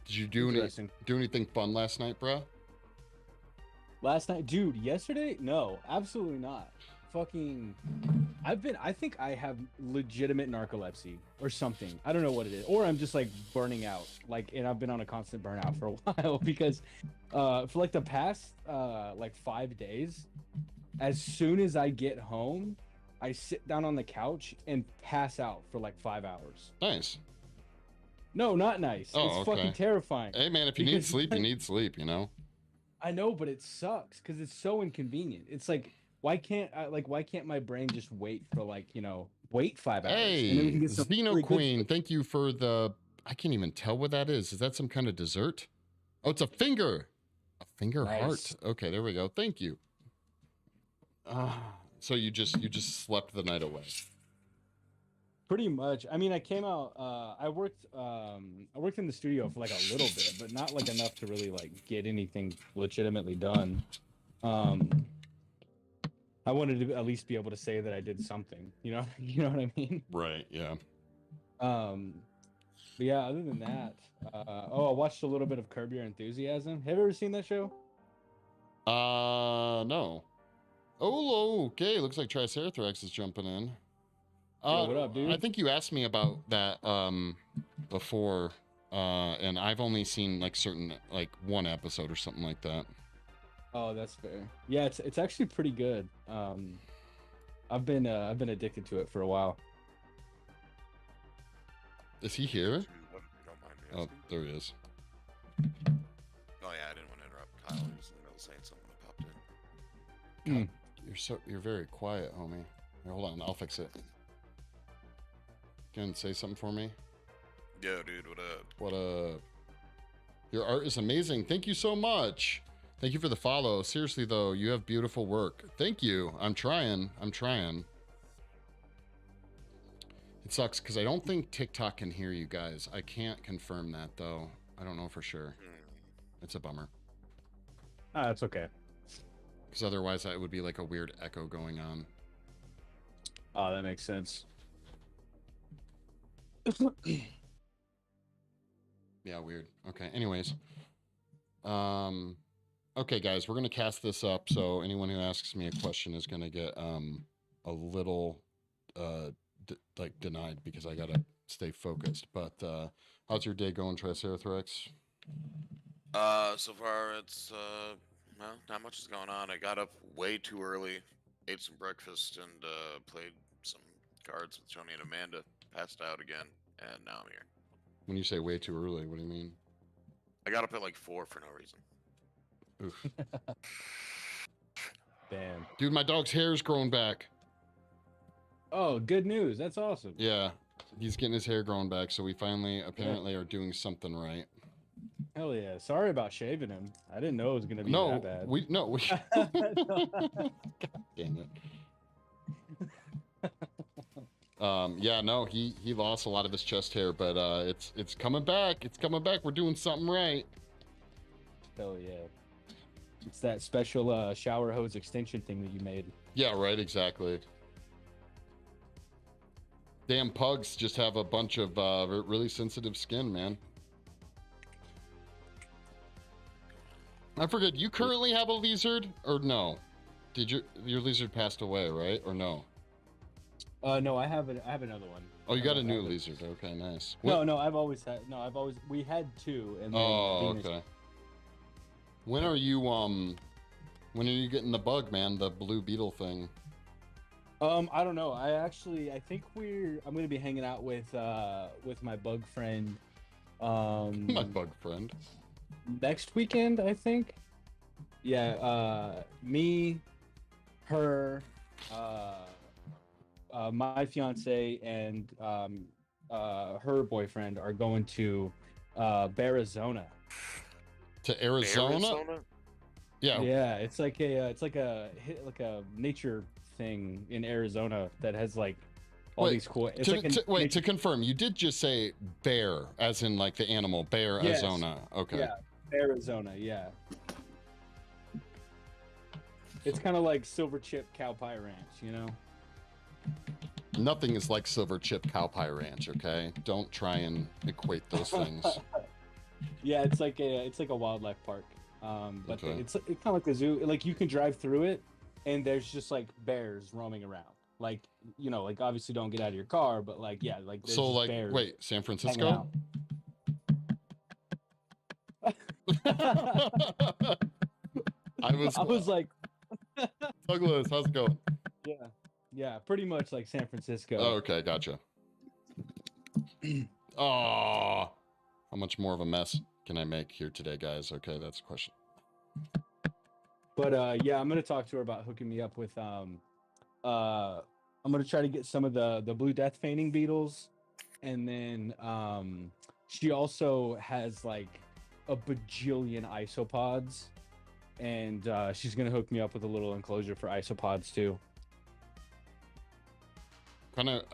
Did you do anything fun last night, bro? Last night, dude, yesterday? No, absolutely not. Fucking, I think I have legitimate narcolepsy or something. I don't know what it is. Or I'm just like burning out. And I've been on a constant burnout for a while because for like the past like 5 days, as soon as I get home, I sit down on the couch and pass out for like 5 hours. Nice. No, not nice. Oh, it's fucking terrifying. Hey man, if you need sleep, you need sleep, you know? I know, but it sucks because it's so inconvenient. It's like, why can't my brain just wait for wait 5 hours? Hey, Xeno Queen, thank you for the, I can't even tell what that is. Is that some kind of dessert? Oh, it's a finger. A finger heart. Okay, there we go. Thank you. So you just slept the night away. Pretty much. I mean, I came out. I worked in the studio for like a little bit, but not like enough to really like get anything legitimately done. I wanted to at least be able to say that I did something. You know what I mean? Right. Yeah. But yeah. Other than that, I watched a little bit of Curb Your Enthusiasm. Have you ever seen that show? No. Oh, okay. Looks like Triceratops is jumping in. What up, dude? I think you asked me about that before, and I've only seen like one episode or something like that. Oh, that's fair. Yeah, it's actually pretty good. I've been addicted to it for a while. Is he here? Oh, there he is. Oh yeah, I didn't want to interrupt Kyle. He was in the middle of saying something when I popped in. You're very quiet, homie. Here, hold on, I'll fix it. Can you say something for me? Yo, dude, what up? What up? Your art is amazing. Thank you so much. Thank you for the follow. Seriously though, you have beautiful work. Thank you. I'm trying. It sucks because I don't think TikTok can hear you guys. I can't confirm that though. I don't know for sure. It's a bummer. That's okay. Because otherwise it would be like a weird echo going on. Oh, that makes sense. Yeah, weird. Okay. Anyways, okay, guys, we're gonna cast this up. So anyone who asks me a question is gonna get a little like denied because I gotta stay focused. But how's your day going, Triceratops? So far it's well, not much is going on. I got up way too early, ate some breakfast, and played some cards with Tony and Amanda. Passed out again, and now I'm here. When you say way too early, what do you mean? I got up at like 4 for no reason. Oof. Damn. Dude, my dog's hair's growing back. Oh, good news. That's awesome. Yeah, he's getting his hair growing back, so we finally apparently are doing something right. Hell yeah. Sorry about shaving him. I didn't know it was gonna be No, that bad. we God dang it. Yeah, no, he lost a lot of his chest hair, but it's coming back. It's coming back. We're doing something right. Hell yeah. It's that special shower hose extension thing that you made. Yeah, right, exactly. Damn pugs just have a bunch of really sensitive skin, man. I forget, you currently have a lizard or no? Did your lizard passed away, right? Or no? No, I have another one. Oh, you got a new lizard. Okay, nice. No, I've always we had two and then Oh, Venus. okay. When are you getting the bug, man? The blue beetle thing. I don't know. I think I'm gonna be hanging out with my bug friend. My bug friend. Next weekend, I think. Yeah, me, her, my fiance, and her boyfriend are going to Arizona. To Arizona? Yeah. Yeah, it's like a nature thing in Arizona that has like all these cool. It's to confirm, you did just say bear, as in like the animal bear, Yes. Arizona. Okay. Yeah, Arizona. Yeah. It's kind of like Silver Chip Cow Pie Ranch, you know. Nothing is like Silver Chip Cow Pie Ranch. Okay, don't try and equate those things. Yeah, it's like a wildlife park. But Okay. it's kind of like a zoo. Like you can drive through it, and there's just like bears roaming around. Like like obviously don't get out of your car, but like yeah, like there's So just like, bears wait, San hanging Francisco? out. I was like, Douglas, how's it going? yeah, pretty much like San Francisco. Oh, okay, gotcha. Oh, how much more of a mess can I make here today, guys? Okay, that's a question. But yeah, I'm gonna talk to her about hooking me up with I'm gonna try to get some of the blue death feigning beetles, and then she also has like a bajillion isopods, and she's gonna hook me up with a little enclosure for isopods too.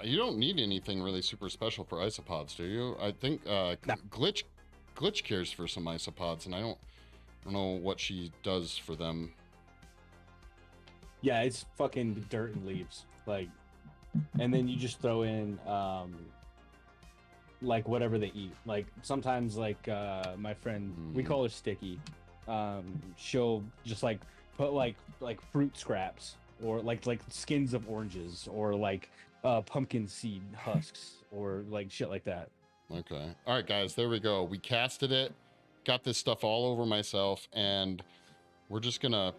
You don't need anything really super special for isopods, do you? I think Glitch cares for some isopods, and I don't know what she does for them. Yeah, it's fucking dirt and leaves, like, and then you just throw in like whatever they eat. Like sometimes, like my friend, we call her Sticky. She'll just like put like fruit scraps or like skins of oranges or like pumpkin seed husks or like shit like that. Okay. All right, guys, there we go. We casted it, got this stuff all over myself, and we're just gonna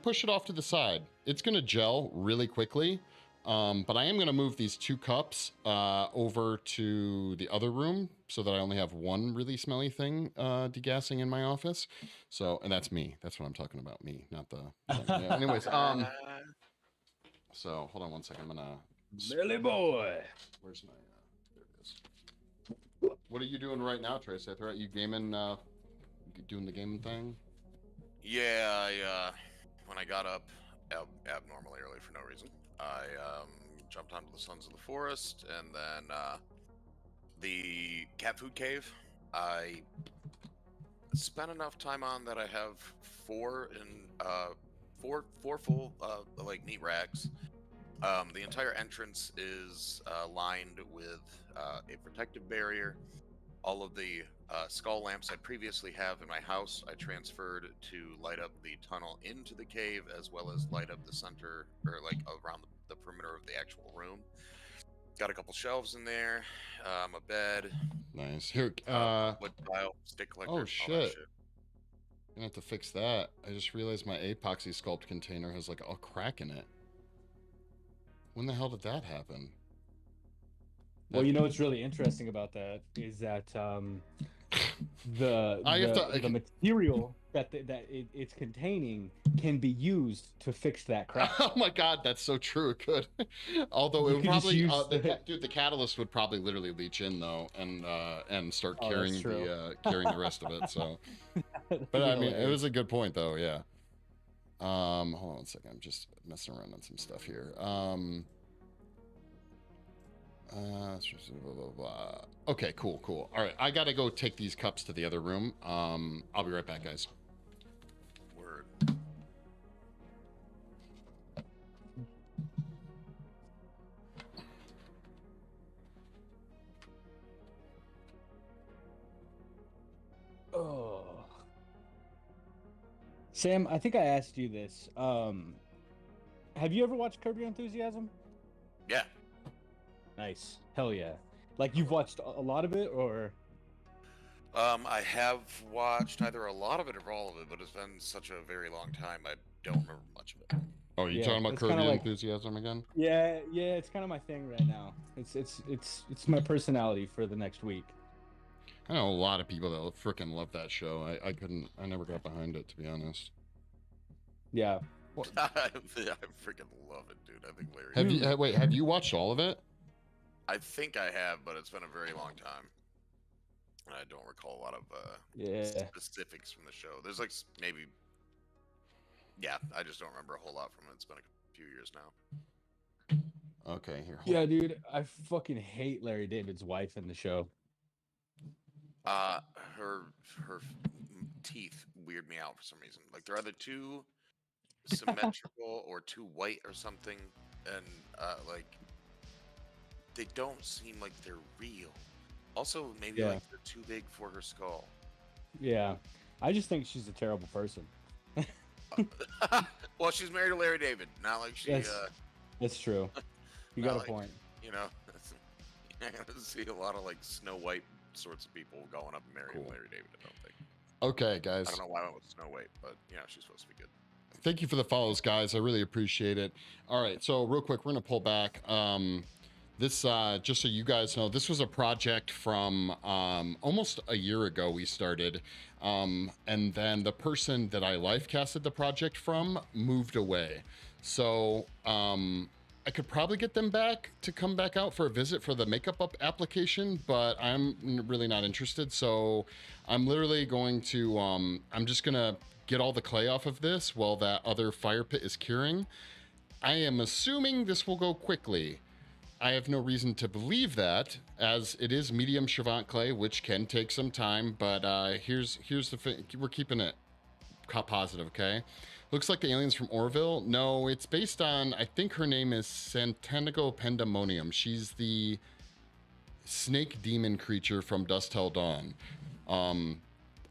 push it off to the side. It's gonna gel really quickly, but I am gonna move these 2 cups over to the other room so that I only have one really smelly thing degassing in my office. So, and that's me. That's what I'm talking about. Me, not the. Yeah, anyways, so hold on one second. I'm gonna. Billy boy. Where's my? There it is. What are you doing right now, Trace? Are you gaming? Doing the gaming thing? Yeah, I when I got up abnormally early for no reason, I jumped onto the Sons of the Forest, and then the cat food cave. I spent enough time on that I have 4 full like neat racks. The entire entrance is lined with a protective barrier, all of the skull lamps I previously have in my house, I transferred to light up the tunnel into the cave, as well as light up the center, or like around the perimeter of the actual room. Got a couple shelves in there, a bed, Nice. Here, wood pile, stick collector, oh all that shit. shit. Gonna have to fix that. I just realized my epoxy sculpt container has like a crack in it. When the hell did that happen? Well, you know what's really interesting about that is that the material that it's containing can be used to fix that crack. Oh my god, that's so true. It could. Although it would probably the catalyst would probably literally leach in though, and start carrying the rest of it. So, but I mean, it was a good point though. Yeah. Hold on one second. I'm just messing around on some stuff here. Blah, blah, blah. Okay, cool. All right, I gotta go take these cups to the other room. I'll be right back, guys. Word. Oh, Sam, I think I asked you this. Have you ever watched Curb Your Enthusiasm? Yeah. Nice. Hell yeah. Like, you've watched a lot of it, or? I have watched either a lot of it or all of it, but it's been such a very long time, I don't remember much of it. Oh, you talking about Curb Your Enthusiasm again? Yeah, it's kind of my thing right now. It's my personality for the next week. I know a lot of people that freaking love that show. I never got behind it, to be honest. Yeah. I freaking love it, dude. I think Larry. Have you watched all of it? I think I have, but it's been a very long time. And I don't recall a lot of specifics from the show. There's like maybe, I just don't remember a whole lot from it. It's been a few years now. Okay, here. Yeah, dude, I fucking hate Larry David's wife in the show. Her teeth weird me out for some reason. Like they're either too symmetrical or too white or something, and like they don't seem like they're real. Also, maybe like they're too big for her skull. Yeah, I just think she's a terrible person. Well, she's married to Larry David. Not like she. That's true. You got a point. You know, you're not gonna see a lot of like Snow White sorts of people going up and marrying Larry David. I don't think. Okay, guys. I don't know why I went with Snow White, but she's supposed to be good. Thank you for the follows, guys. I really appreciate it. All right, so real quick, we're gonna pull back. This, just so you guys know, this was a project from almost a year ago we started. And then the person that I life casted the project from moved away. So I could probably get them back to come back out for a visit for the makeup up application, but I'm really not interested. So I'm literally going to, I'm just gonna get all the clay off of this while that other fire pit is curing. I am assuming this will go quickly. I have no reason to believe that, as it is medium Chavant clay, which can take some time, but here's the thing. We're keeping it positive, okay? Looks like the alien's from Orville. No, it's based on, I think her name is Santanigo Pandemonium. She's the snake demon creature from Dusk Till Dawn.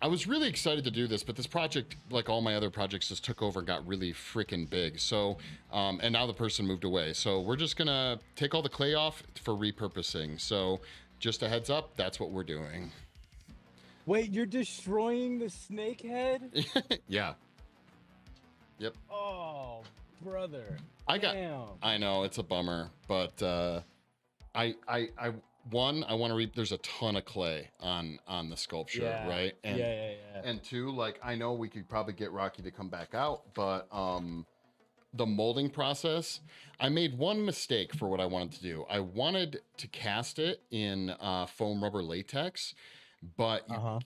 I was really excited to do this, but this project, like all my other projects, just took over and got really freaking big. So, and now the person moved away. So we're just gonna take all the clay off for repurposing. So just a heads up, that's what we're doing. Wait, you're destroying the snake head? Yeah. Yep. Oh, brother. Damn. I know, it's a bummer, but I want to there's a ton of clay on the sculpture, right? And and two, like, I know we could probably get Rocky to come back out, but the molding process, I made one mistake for what I wanted to do. I wanted to cast it in foam rubber latex, but you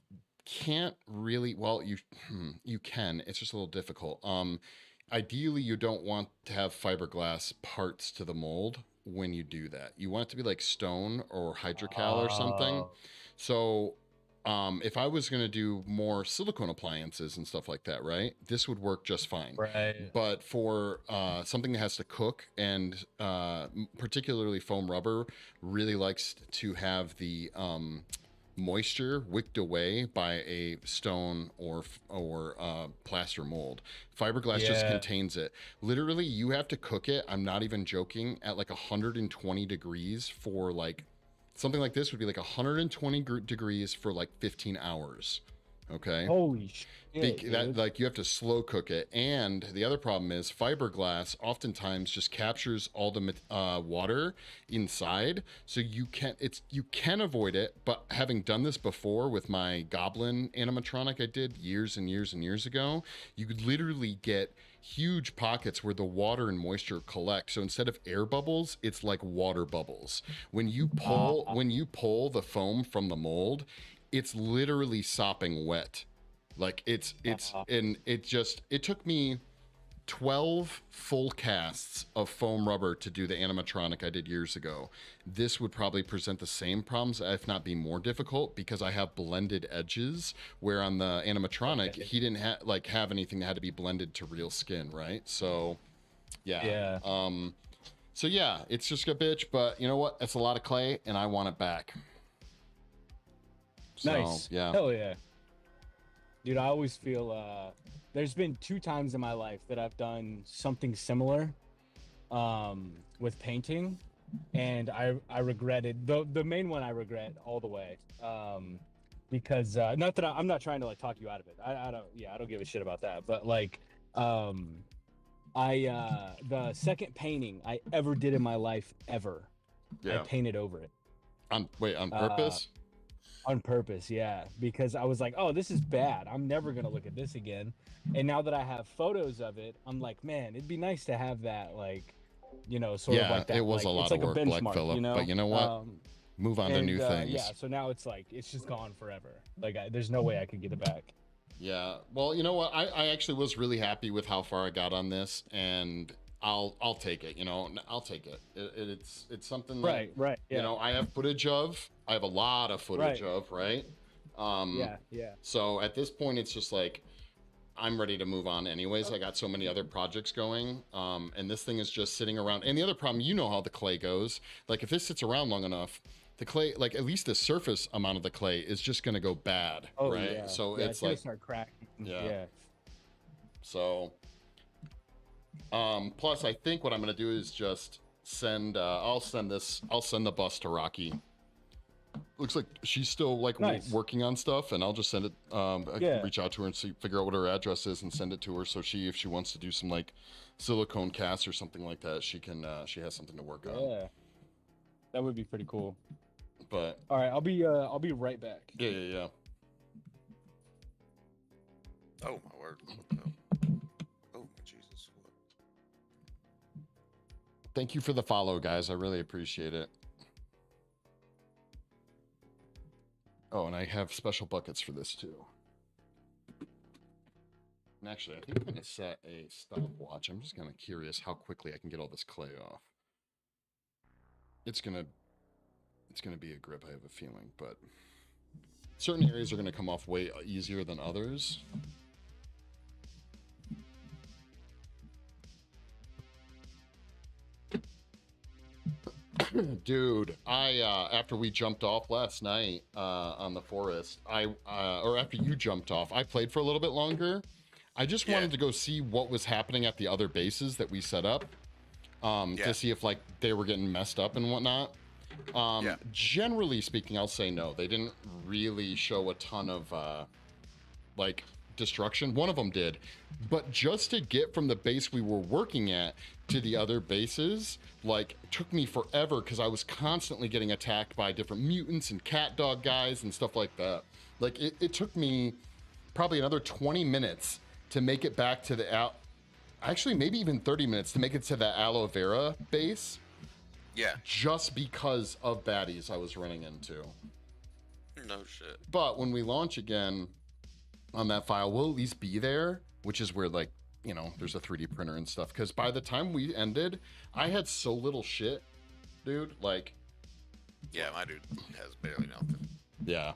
can't really, well, you can, it's just a little difficult. Ideally, you don't want to have fiberglass parts to the mold when you do that. You want it to be like stone or hydrocal or something. So if I was going to do more silicone appliances and stuff like that, right, this would work just fine. Right. But for something that has to cook, and particularly foam rubber really likes to have the moisture wicked away by a stone or plaster mold. Fiberglass just Yeah. contains it. Literally, you have to cook it. I'm not even joking. At like 120 degrees for like something like this would be like 120 degrees for like 15 hours. Okay. Holy shit, That dude. like you have to slow cook it, and the other problem is fiberglass oftentimes just captures all the water inside, so you can avoid it. But having done this before with my goblin animatronic I did years and years and years ago, you could literally get huge pockets where the water and moisture collect. So instead of air bubbles, it's like water bubbles. When you pull the foam from the mold, it's literally sopping wet. Like it's and it took me 12 full casts of foam rubber to do the animatronic I did years ago. This would probably present the same problems, if not be more difficult, because I have blended edges, where on the animatronic he didn't have anything that had to be blended to real skin, right? So yeah. So yeah, it's just a bitch, but you know what? It's a lot of clay and I want it back. So, Nice. yeah. Hell yeah. Dude, I always feel there's been 2 times in my life that I've done something similar with painting, and I regretted the main one. I regret all the way because not that I'm not trying to like talk you out of it. I don't give a shit about that. But like the second painting I ever did in my life ever, I painted over it. On purpose? On purpose, yeah, because I was like, oh, this is bad, I'm never gonna look at this again. And now that I have photos of it, I'm like, man, it'd be nice to have that, like, you know, sort of like that. It was like, a lot it's of like work, a benchmark, Black Phillip, you know. but you know what? Move on to new things. Yeah, so now it's like it's just gone forever. Like there's no way I could get it back. Yeah, well, you know what? I actually was really happy with how far I got on this, and I'll take it. You know, I'll take it. It's something that Right. Yeah. you know I have footage of. I have a lot of footage of. Right. Yeah. So at this point, it's just like I'm ready to move on anyways. I got so many other projects going, and this thing is just sitting around. And the other problem, you know how the clay goes. Like if this sits around long enough, the clay, like at least the surface amount of the clay is just going to go bad, right? Yeah. So yeah, it's like start cracking. Yeah. So plus I think what I'm going to do is just send I'll send the bus to Rocky. Looks like she's still like working on stuff, and I'll just send it. I can reach out to her and figure out what her address is and send it to her. So if she wants to do some like silicone casts or something like that, she can. She has something to work on. Yeah, that would be pretty cool. But all right, I'll be right back. Yeah. Oh my word! What the hell? Oh my Jesus! What? Thank you for the follow, guys. I really appreciate it. Oh, and I have special buckets for this too. And actually, I think I'm going to set a stopwatch. I'm just kind of curious how quickly I can get all this clay off. It's gonna be a grip, I have a feeling, but certain areas are going to come off way easier than others. Dude, I after we jumped off last night on the forest, or after you jumped off, I played for a little bit longer. I just wanted to go see what was happening at the other bases that we set up, to see if like they were getting messed up and whatnot. Generally speaking, I'll say no. They didn't really show a ton of like destruction. One of them did, but just to get from the base we were working at to the other bases, like took me forever because I was constantly getting attacked by different mutants and cat dog guys and stuff like that. Like it took me probably another 20 minutes to make it back to the actually maybe even 30 minutes to make it to the aloe vera base. Yeah. Just because of baddies I was running into. No shit. But when we launch again on that file, we'll at least be there, which is where like, you know, there's a 3D printer and stuff. Because by the time we ended, I had so little shit, dude. Like, yeah, my dude has barely nothing. Yeah.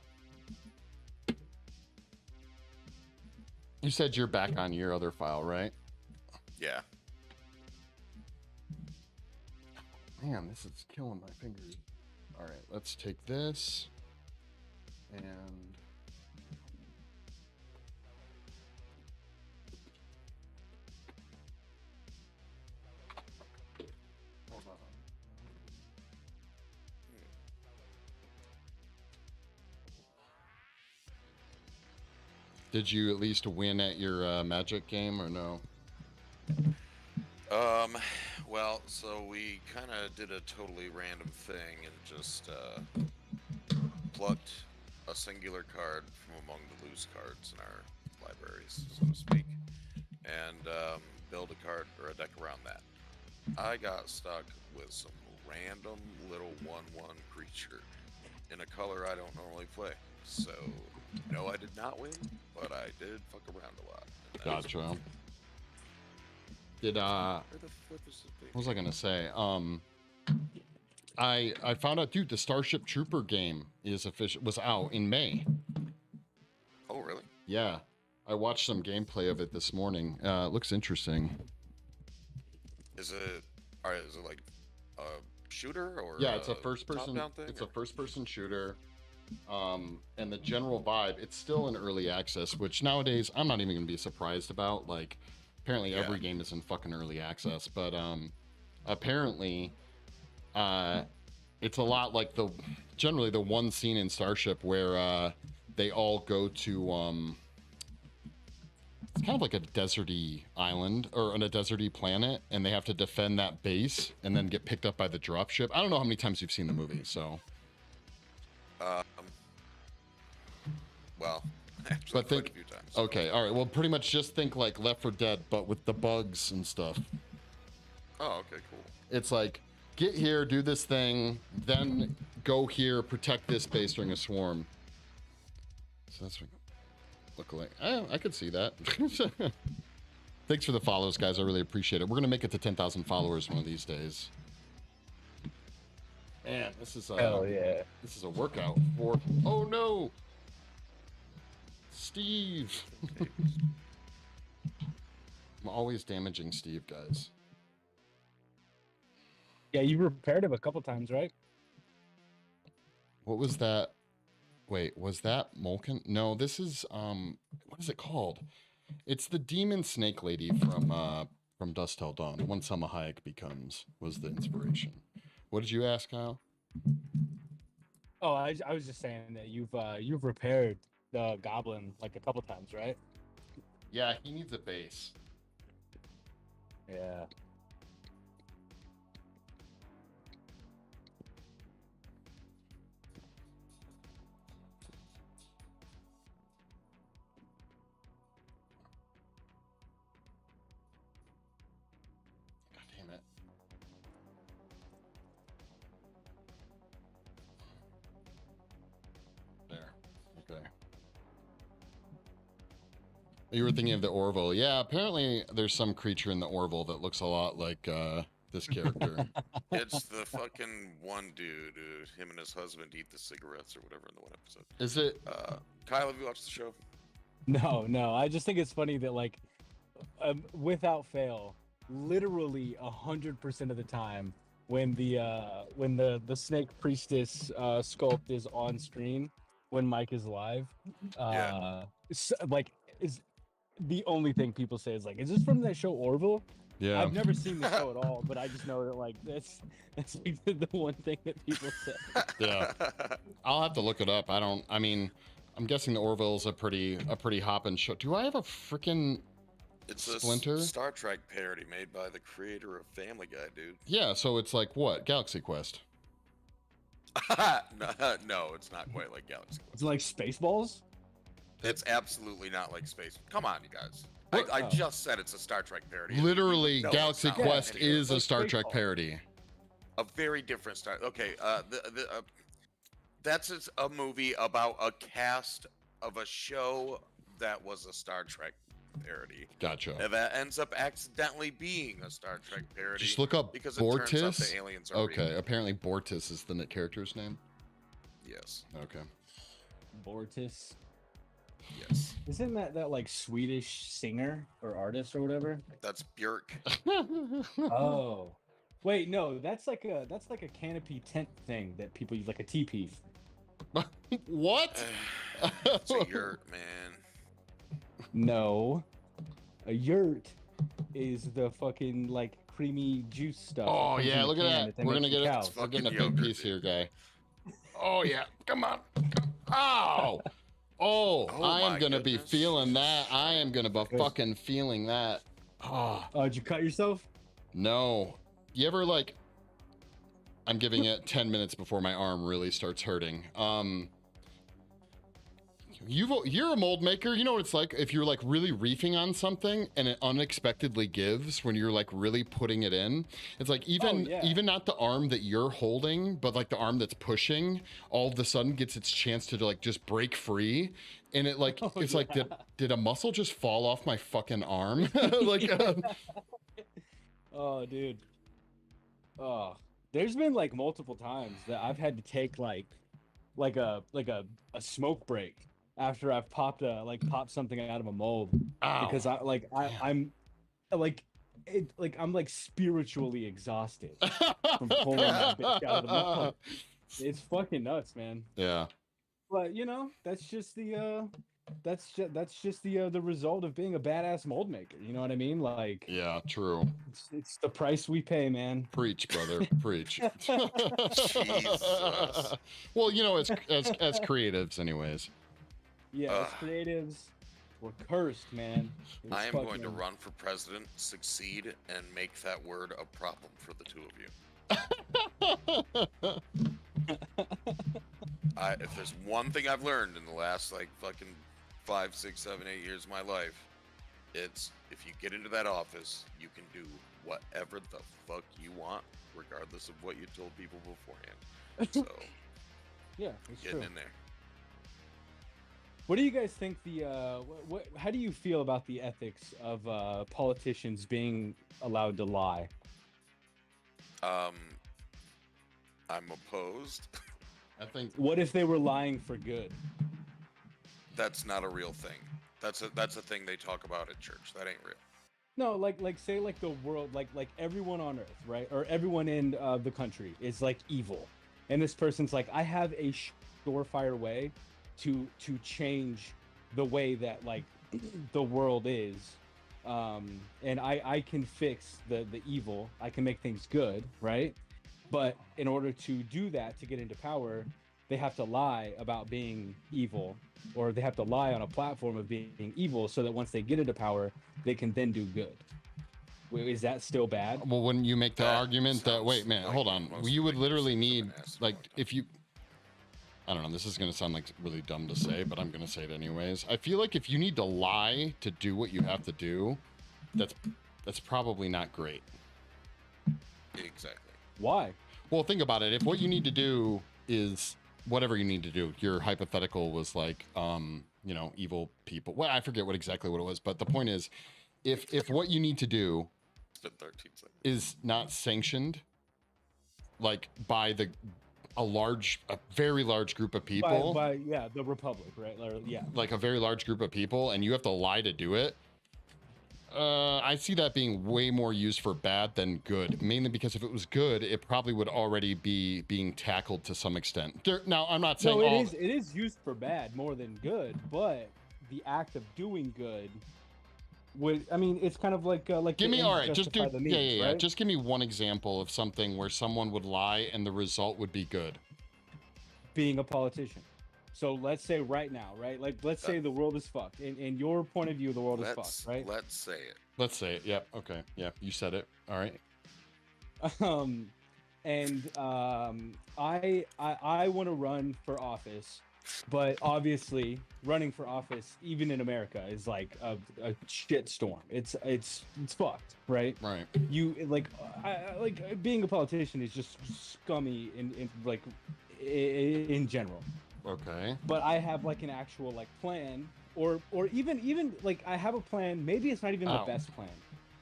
You said you're back on your other file, right? Yeah. Man, this is killing my fingers. All right, let's take this. And hold on. Did you at least win at your Magic game or no? Well, so we kind of did a totally random thing and just plucked a singular card from among the loose cards in our libraries, so to speak, and build a card or a deck around that. I got stuck with some random little 1/1 creature in a color I don't normally play. So, no, I did not win, but I did fuck around a lot. Gotcha. Did Where the flip is the thing? what was I gonna say? I found out, dude, the Starship Trooper game was out in May. Oh, really? Yeah, I watched some gameplay of it this morning. It looks interesting. Is it like a shooter or Yeah, it's a first-person. top-down thing, It's or? a first-person shooter. And the general vibe, it's still in early access, which nowadays I'm not even gonna be surprised about. Like, apparently Yeah. every game is in fucking early access, but apparently, it's a lot like generally the one scene in Starship where they all go to it's kind of like a deserty island or on a deserty planet, and they have to defend that base and then get picked up by the dropship. I don't know how many times you've seen the movie, so. Well, actually, But quite a few times. Okay, all right. Well, pretty much just think like Left 4 Dead, but with the bugs and stuff. Oh, okay, cool. It's like, get here, do this thing, then go here, protect this base during a swarm. So that's what look like. I could see that. Thanks for the follows, guys. I really appreciate it. We're gonna make it to 10,000 followers one of these days. Man, this is Hell yeah. This is a workout for. Oh no, Steve. I'm always damaging Steve, guys. Yeah, you repaired him a couple times, right? What was that? Wait, was that Molten? No, this is what is it called? It's the demon snake lady from Dusk Till Dawn. When Selma Hayek becomes was the inspiration. What did you ask, Kyle? Oh, I was just saying that you've repaired the goblin like a couple times, right? Yeah, he needs a base. Yeah. God damn it. There. Okay. You were thinking of the Orville. Yeah, apparently there's some creature in the Orville that looks a lot like this character. It's the fucking one dude, him and his husband eat the cigarettes or whatever in the one episode. Is it? Kyle, have you watched the show? No. I just think it's funny that like, without fail, literally 100% of the time when the snake priestess sculpt is on screen when Mike is live, like is the only thing people say is like, is this from that show Orville? Yeah. I've never seen the show at all, but I just know that like that's like the one thing that people say. Yeah. I'll have to look it up. I mean, I'm guessing the Orville's a pretty hoppin' show. Do I have a freaking It's Splinter? a Star Trek parody made by the creator of Family Guy, dude. Yeah, so it's like what? Galaxy Quest. No, it's not quite like Galaxy Quest. It's like Spaceballs. It's absolutely not like Space. Come on, you guys. What? I just said it's a Star Trek parody. Literally, No, Galaxy it's not. Quest Yeah, is a it's Star Trek Spaceballs. parody. A very different Star. Okay, that's a movie about a cast of a show that was a Star Trek parody. Gotcha. And that ends up accidentally being a Star Trek parody. Just look up because it turns out Bortis. the aliens are Okay, real. apparently Bortis is the character's name. Yes. Okay. Bortis. Yes. Isn't that like Swedish singer or artist or whatever? That's Björk. Oh, wait, no, that's like a canopy tent thing that people use, like a teepee. What? It's a yurt, man. No, a yurt is the fucking like creamy juice stuff. Oh comes in yeah, the look at can that. they We're make gonna from get cows. we're getting a Fucking big yogurt, piece here, dude. guy. Oh yeah, come on. Oh, Oh I am my gonna be goodness. feeling that. I am gonna be Good. fucking feeling that. Oh Oh, did you cut yourself? no. You ever like? I'm giving it 10 minutes before my arm really starts hurting. You're a mold maker. You know what it's like if you're like really reefing on something and it unexpectedly gives when you're like really putting it in. It's like even not the arm that you're holding, but like the arm that's pushing, all of a sudden gets its chance to like just break free. And it like it's like did a muscle just fall off my fucking arm? Like Oh, dude. Oh, there's been like multiple times that I've had to take like a smoke break after I've popped something out of a mold ow. because I'm like I'm like spiritually exhausted from pulling that bitch out of the mold. It's fucking nuts, man. Yeah. But you know, that's just the result of being a badass mold maker. You know what I mean? Like, Yeah, true. it's the price we pay, man. Preach, brother. Preach. Jesus. Well, you know, as creatives anyways. Yeah, as creatives, we're cursed, man. It's I am going to fucking- run for president, succeed, and make that word a problem for the two of you. If there's one thing I've learned in the last like fucking 5, 6, 7, 8 years of my life, it's if you get into that office, you can do whatever the fuck you want, regardless of what you told people beforehand. So Yeah, it's getting true. in there. What do you guys think how do you feel about the ethics of politicians being allowed to lie? I'm opposed. I think What if they were lying for good? That's not a real thing. That's a thing they talk about at church. That ain't real. No, like say like the world, like everyone on Earth, right, or everyone in the country is like evil, and this person's like, I have a surefire way to change the way that like the world is, and I can fix the evil. I can make things good, right? But in order to do that, to get into power, they have to lie about being evil, or they have to lie on a platform of being evil, so that once they get into power, they can then do good. Is that still bad? well, wouldn't you make the That argument that wait, sounds man, like hold on. most You would things literally have need been asked like about. if you I don't know, this is gonna sound like really dumb to say, but I'm gonna say it anyways. I feel like if you need to lie to do what you have to do, that's probably not great. Exactly. Why? Well, think about it. If what you need to do is whatever you need to do, your hypothetical was like, you know, evil people. Well, I forget exactly what it was, but the point is, if what you need to do It's been 13 seconds. is not sanctioned, like by a very large group of people, By yeah, the Republic, right? Or, yeah. like a very large group of people, and you have to lie to do it. I see that being way more used for bad than good, mainly because if it was good, it probably would already be being tackled to some extent. Now, I'm not saying No, all. it is used for bad more than good, but the act of doing good would, I mean, it's kind of like Give me, the all ends right, just do, justify the means, yeah. right? Just give me one example of something where someone would lie and the result would be good. Being a politician. So let's say right now, right? Like, let's say the world is fucked. In your point of view, the world is fucked, right? Let's say it. Let's say it. Yep. Okay. Yeah. You said it. All right. I want to run for office, but obviously running for office, even in America, is like a shit storm. It's fucked, right? Right. You like being a politician is just scummy in general. Okay. But I have like an actual like plan, or even like I have a plan. Maybe it's not even the best plan,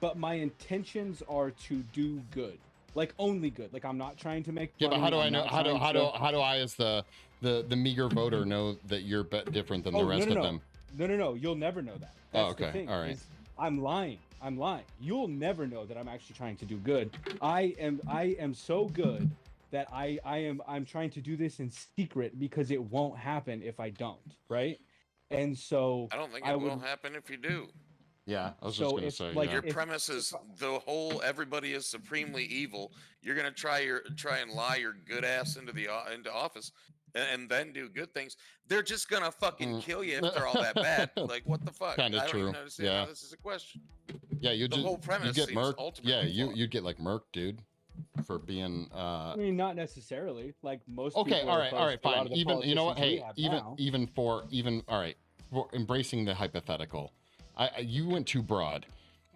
but my intentions are to do good, like only good. Like I'm not trying to make. Yeah, but money, how do I I'm know? not How trying to- do I, as the meager voter, know that you're different than the rest of them? No. You'll never know that. Oh, That's the okay. thing, All right. is I'm lying. You'll never know that I'm actually trying to do good. I am so good that I'm trying to do this in secret because it won't happen if I don't, right? And so I don't think it will happen if you do. Yeah, I was just gonna say. like, Your premise is the whole everybody is supremely evil. You're gonna try and lie your good ass into office, and then do good things. They're just gonna fucking kill you if they're all that bad. Like, what the fuck? Kinda I don't true. even understand Yeah. how this is a question. Yeah, The whole premise you get seems murked. ultimately Yeah, flawed. you'd get like murked, dude, for being. I mean, not necessarily. Like most. Okay, people all are right, opposed to a lot fine. of the Even you know what? politicians we Hey, have now. all right, for embracing the hypothetical, you went too broad.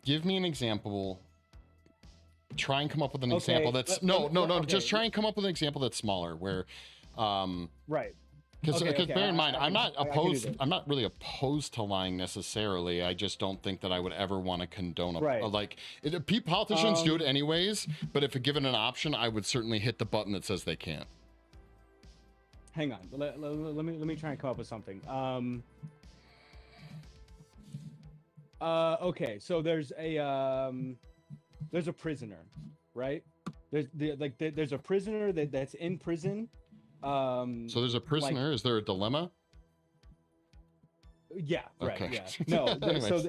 Give me an example. Try and come up with an example that's okay. Just try and come up with an example that's smaller. Where, Right. because bear in mind, I'm not I can do opposed. this. I'm not really opposed to lying necessarily. I just don't think that I would ever want to condone politicians do it anyways. But if given an option, I would certainly hit the button that says they can't. Hang on. Let me try and come up with something. Okay, so there's a prisoner, right? There's a prisoner that's in prison. So there's a prisoner. Is there a dilemma? Yeah. Right. Okay. Yeah. No. So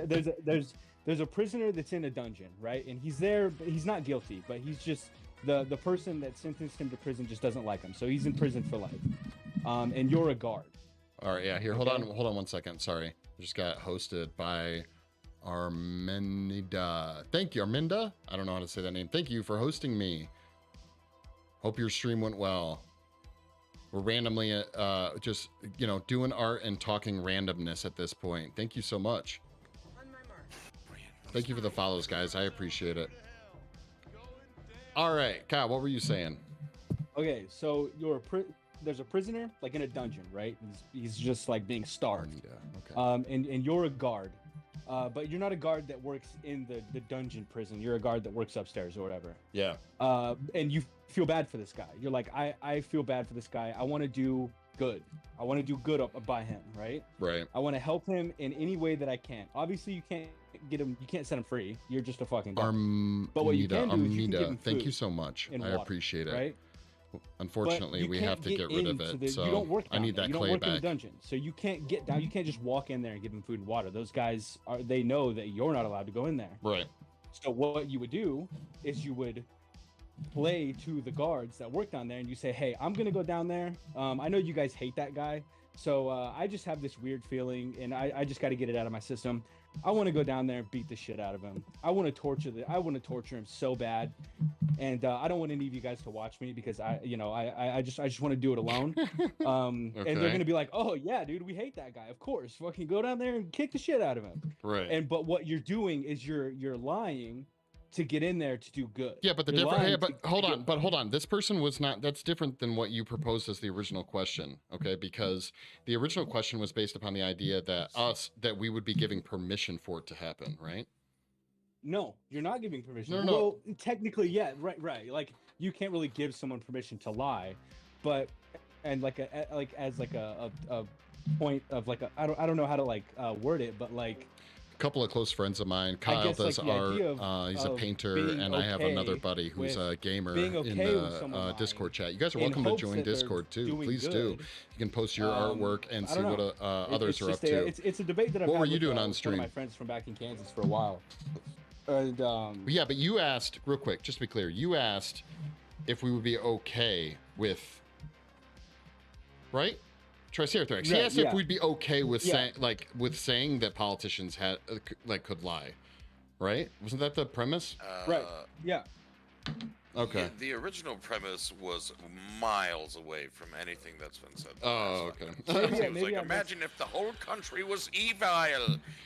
there's a prisoner that's in a dungeon, right? And he's there. But he's not guilty, but he's just the person that sentenced him to prison just doesn't like him, so he's in prison for life. And you're a guard. All right. Yeah. Here. Hold on 1 second. Sorry. I just got hosted by Arminda. Thank you, Arminda. I don't know how to say that name. Thank you for hosting me. Hope your stream went well. We're randomly just doing art and talking randomness at this point. Thank you so much. Thank you for the follows, guys. I appreciate it. All right, Kyle, what were you saying? Okay, so there's a prisoner like in a dungeon, right? He's just like being starved. Okay. And you're a guard. But you're not a guard that works in the dungeon prison. You're a guard that works upstairs or whatever. Yeah. And you feel bad for this guy. You're like, I feel bad for this guy. I want to do good. I want to do good by him, right? Right. I want to help him in any way that I can. Obviously, you can't get him. You can't set him free. You're just a fucking guard. But what you can do is you can give him thank food you so much. I water, appreciate it. Right? Unfortunately, we have to get rid of it. So you don't work I need that you clay don't work back. in the dungeon, so you can't get down. You can't just walk in there and give them food and water. Those guys they know that you're not allowed to go in there. Right. So what you would do is you would play to the guards that work down there, and you say, "Hey, I'm gonna go down there. I know you guys hate that guy, so I just have this weird feeling, and I just got to get it out of my system. I want to go down there and beat the shit out of him. I want to torture him so bad, and I don't want any of you guys to watch me because I just want to do it alone. And they're gonna be like, oh yeah, dude, we hate that guy. Of course, fucking go down there and kick the shit out of him. Right. But what you're doing is you're lying to get in there to do good. Yeah, but hold on. This person was not. That's different than what you proposed as the original question. Okay, because the original question was based upon the idea that we would be giving permission for it to happen, right? No, you're not giving permission. No. Well, technically, yeah, right. Like you can't really give someone permission to lie, but as a point of like I don't know how to word it, but like. Couple of close friends of mine. Kyle does art. He's a painter, and I have another buddy who's a gamer in the Discord chat. You guys are welcome to join Discord too. Please do. You can post your artwork and see what others are up to. It's a debate that I've had. What were you doing on stream? One of my friends from back in Kansas for a while. And yeah, but you asked real quick, just to be clear. You asked if we would be okay with, right? Triceratops. He asked if we'd be okay with saying that politicians could lie, right? Wasn't that the premise? Right. Yeah. Okay. Yeah, the original premise was miles away from anything that's been said. Oh, okay. It was like, imagine if the whole country was evil,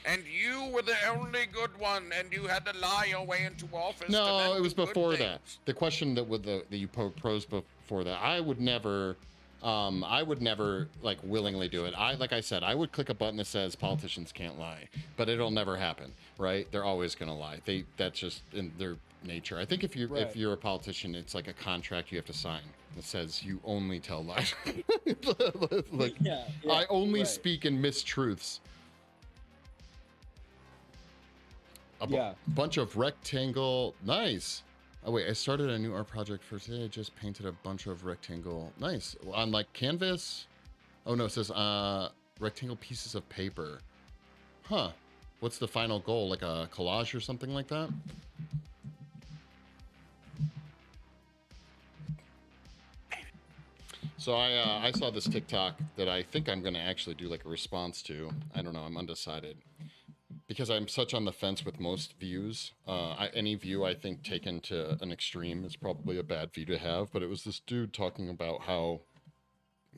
and you were the only good one, and you had to lie your way into office. No, it was before that. The question that you posed before that, I would never willingly do it. Like I said, I would click a button that says politicians can't lie, but it'll never happen, right? They're always going to lie. That's just in their nature. I think if you're a politician, it's like a contract you have to sign that says you only tell lies. I only speak in mistruths. A bunch of rectangle. Nice. Oh wait, I started a new art project for today. I just painted a bunch of rectangle. Nice. On like canvas. Oh no, it says rectangle pieces of paper. Huh. What's the final goal? Like a collage or something like that? So I saw this TikTok that I think I'm going to actually do like a response to. I don't know. I'm undecided. Because I'm such on the fence with most views. Any view I think taken to an extreme is probably a bad view to have. But it was this dude talking about how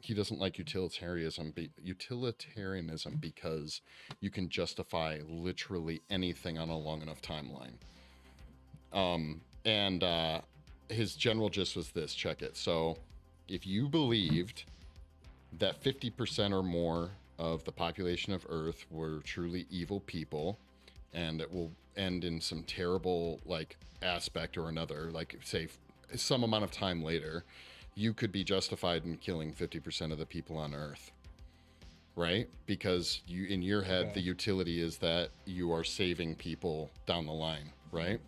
he doesn't like utilitarianism because you can justify literally anything on a long enough timeline. His general gist was this, check it. So if you believed that 50% or more of the population of Earth were truly evil people, and it will end in some terrible like aspect or another, like say some amount of time later, you could be justified in killing 50% of the people on Earth, right? Because you, in your head, the utility is that you are saving people down the line, right?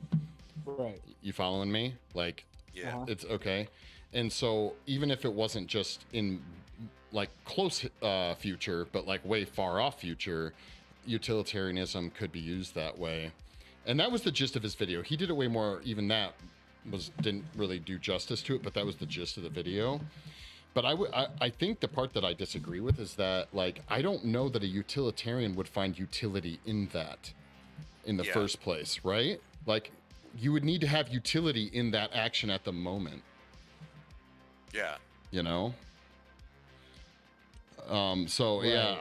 Right. You following me? Like, Yeah. it's okay. And so even if it wasn't just in like close future, but like way far off future, utilitarianism could be used that way. And that was the gist of his video. He did it way more, even that didn't really do justice to it, but that was the gist of the video. But I think the part that I disagree with is that, like, I don't know that a utilitarian would find utility in that in the first place, right? Like, you would need to have utility in that action at the moment. Yeah. You know? So, Right.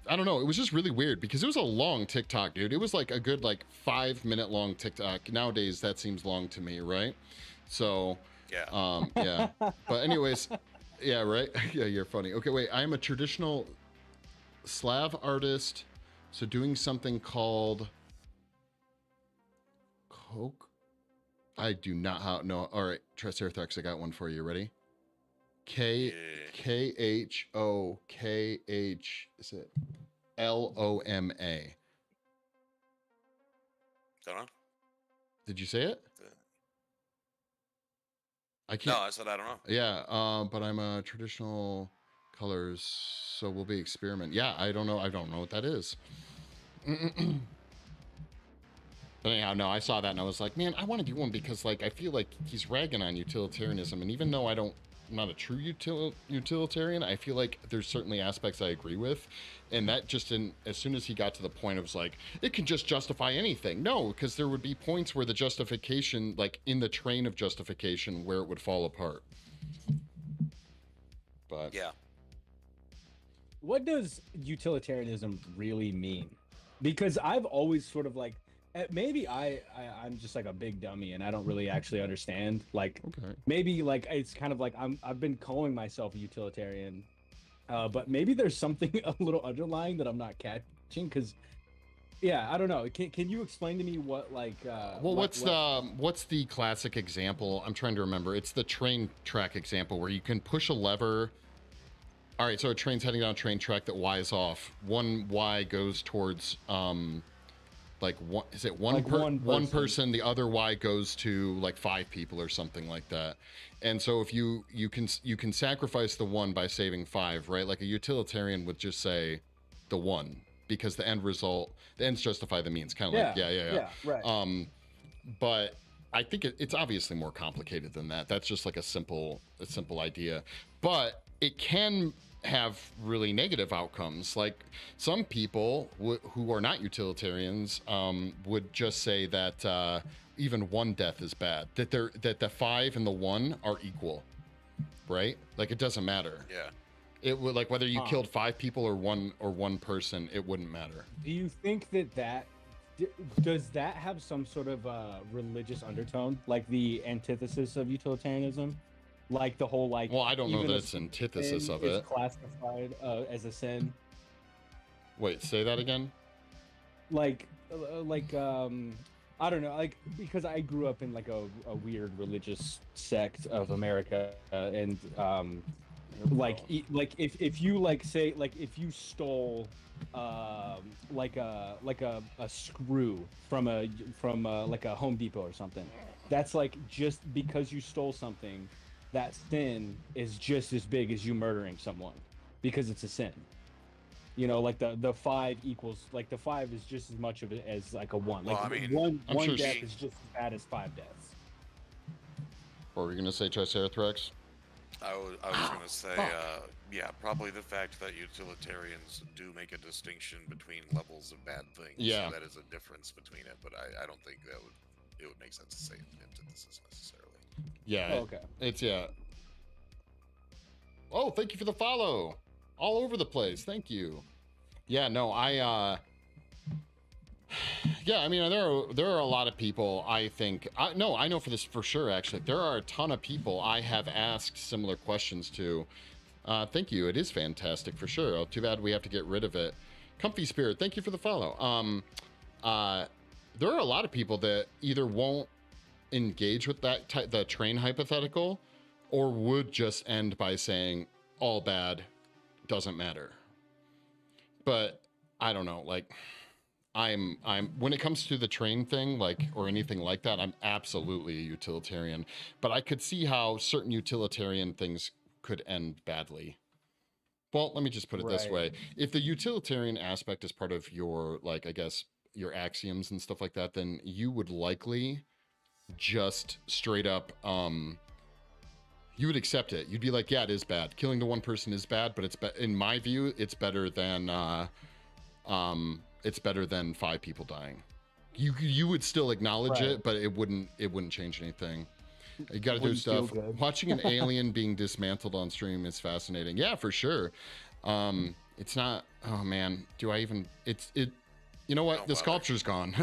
I don't know. It was just really weird because it was a long TikTok, dude. It was like a good, like, 5-minute long TikTok. Nowadays, that seems long to me, right? So, yeah. But anyways, yeah, right? Yeah, you're funny. Okay, wait. I am a traditional Slav artist. So doing something called Coke. I do not know. All right, Triceratops, I got one for you. Ready? Khokh. Is it Loma? Don't know. Did you say it? I No, can't. I said I don't know. Yeah, but I'm a traditional colors, so we'll be experiment. Yeah, I don't know. I don't know what that is. But anyhow, no, I saw that and I was like, man, I want to do one because, like, I feel like he's ragging on utilitarianism, and even though I'm not a true utilitarian, I feel like there's certainly aspects I agree with, and that just as soon as he got to the point, it was like, it can just justify anything. No, because there would be points where the justification, like in the train of justification, where it would fall apart. But yeah, what does utilitarianism really mean? Because I've always sort of like, maybe I'm just like a big dummy and I don't really actually understand. Like, maybe like it's kind of like I've been calling myself a utilitarian, but maybe there's something a little underlying that I'm not catching. Because, yeah, I don't know. Can you explain to me what like? Well, what's the classic example? I'm trying to remember. It's the train track example where you can push a lever. All right, so a train's heading down a train track that Y is off. One Y goes towards like one, is it one, like one person, the other Y goes to like 5 people or something like that. And so if you can sacrifice the one by saving 5, right? Like a utilitarian would just say the one, because the ends justify the means, kind of like yeah, right. but I think it's obviously more complicated than that. That's just like a simple idea, but it can have really negative outcomes. Like some people who are not utilitarians would just say that even one death is bad. That the 5 and the 1 are equal, right? Like it doesn't matter. Yeah. It would, like, whether you killed 5 people or one person, it wouldn't matter. Do you think that does that have some sort of religious undertone, like the antithesis of utilitarianism? Like the whole, like, well, I don't know that it's antithesis of it. Classified as a sin. Wait, say that again. Like I don't know, like, because I grew up in like a weird religious sect of America, and Like if you like say like if you stole like a screw from like a Home Depot or something, that's like just because you stole something, that sin is just as big as you murdering someone because it's a sin. You know, like the 5 equals, like the 5 is just as much of it as like a 1. Like Well, I mean, one sure death is just as bad as 5 deaths. What were you gonna say, Triceratops? I was going to say, yeah, probably the fact that utilitarians do make a distinction between levels of bad things. Yeah. So that is a difference between it, but I don't think it would make sense to say antithesis necessarily. Yeah. Oh, okay. It's Oh, thank you for the follow. All over the place. Thank you. Yeah, no, yeah, I mean, there are a lot of people, I think, I know for this for sure, actually. There are a ton of people I have asked similar questions to. Thank you. It is fantastic for sure. Oh, too bad we have to get rid of it. Comfy Spirit, thank you for the follow. There are a lot of people that either won't engage with the train hypothetical, or would just end by saying all bad, doesn't matter. But I don't know, like I'm when it comes to the train thing, like, or anything like that, I'm absolutely a utilitarian, but I could see how certain utilitarian things could end badly. Well, let me just put it this way. If the utilitarian aspect is part of your, like, I guess, your axioms and stuff like that, then you would likely just straight up, you would accept it. You'd be like, yeah, it is bad. Killing the one person is bad, but in my view, it's better than 5 people dying. You would still acknowledge it, but it wouldn't change anything. You got to do stuff. Watching an alien being dismantled on stream is fascinating. Yeah, for sure. It's not. Oh man, do I even? You know what? The sculpture's gone.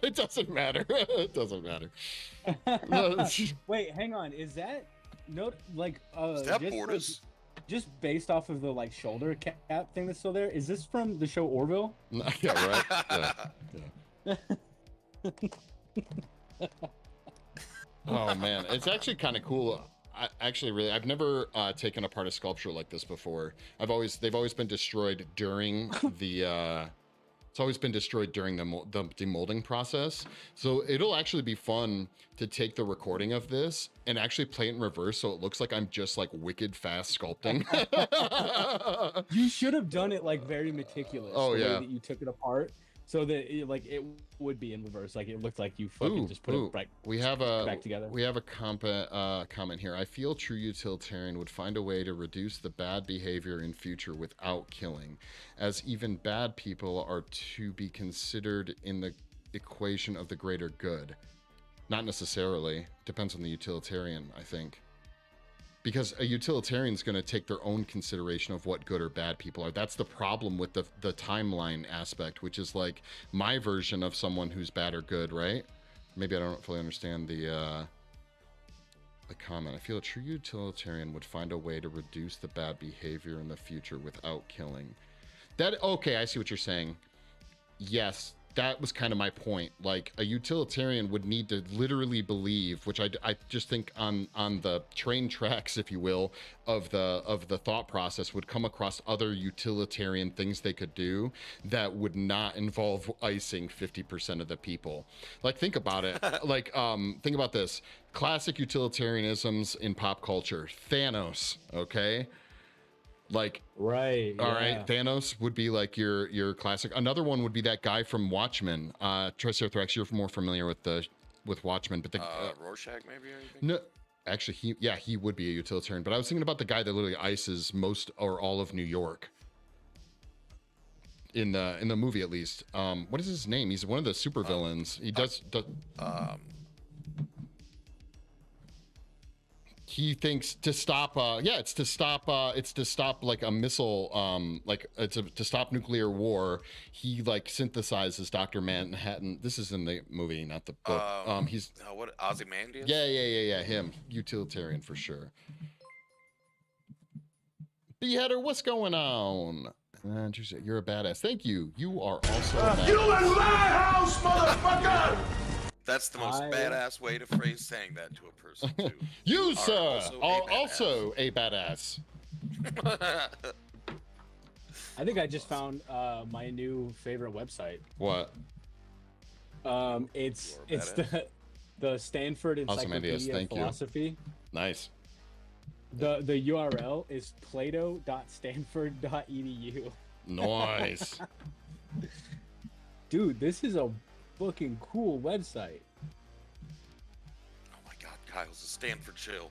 It doesn't matter. It doesn't matter. Wait, hang on. Is that like is that Borders? Just based off of the like shoulder cap thing that's still there? Is this from the show Orville? Yeah, right. Yeah. Oh man, it's actually kind of cool. I've never taken apart a sculpture like this before. They've always been destroyed during the. It's always been destroyed during the demolding process. So it'll actually be fun to take the recording of this and actually play it in reverse, so it looks like I'm just like wicked fast sculpting. You should have done it like very meticulous. Oh the yeah. way that you took it apart, so that it would be in reverse. Like it looked like you fucking just put it back together. We have a comment here. I feel true utilitarian would find a way to reduce the bad behavior in future without killing, as even bad people are to be considered in the equation of the greater good. Not necessarily. Depends on the utilitarian, I think. Because a utilitarian is going to take their own consideration of what good or bad people are. That's the problem with the timeline aspect, which is like my version of someone who's bad or good, right? Maybe I don't fully understand the comment. I feel a true utilitarian would find a way to reduce the bad behavior in the future without killing. Okay, I see what you're saying. Yes, that was kind of my point. Like, a utilitarian would need to literally believe, which I just think on the train tracks, if you will, of the thought process, would come across other utilitarian things they could do that would not involve icing 50% of the people. Like, think about it. Like, think about this. Classic utilitarianisms in pop culture. Thanos, okay? Like, right. All right. Thanos would be like your classic. Another one would be that guy from Watchmen. Triceratops, you're more familiar with Watchmen, but the Rorschach maybe. No, actually, he would be a utilitarian. But I was thinking about the guy that literally ices most or all of New York. In the movie, at least. What is his name? He's one of the supervillains. He does. He thinks to stop it's to stop like a missile, to stop nuclear war. He like synthesizes Dr. Manhattan. This is in the movie, not the book. He's what, Ozymandias? Yeah, him. Utilitarian for sure. Beheader, what's going on? You're a badass. Thank you. You are also a badass. You in my house, motherfucker! That's the most badass way to phrase saying that to a person, too. You, sir, are also a badass. I think I just found my new favorite website. What? It's You're a badass. the Stanford Awesome ideas, Encyclopedia of thank you. Philosophy. Nice. The URL is plato.stanford.edu. Nice. Dude, this is a fucking cool website. Oh my God, Kyle's a Stanford chill.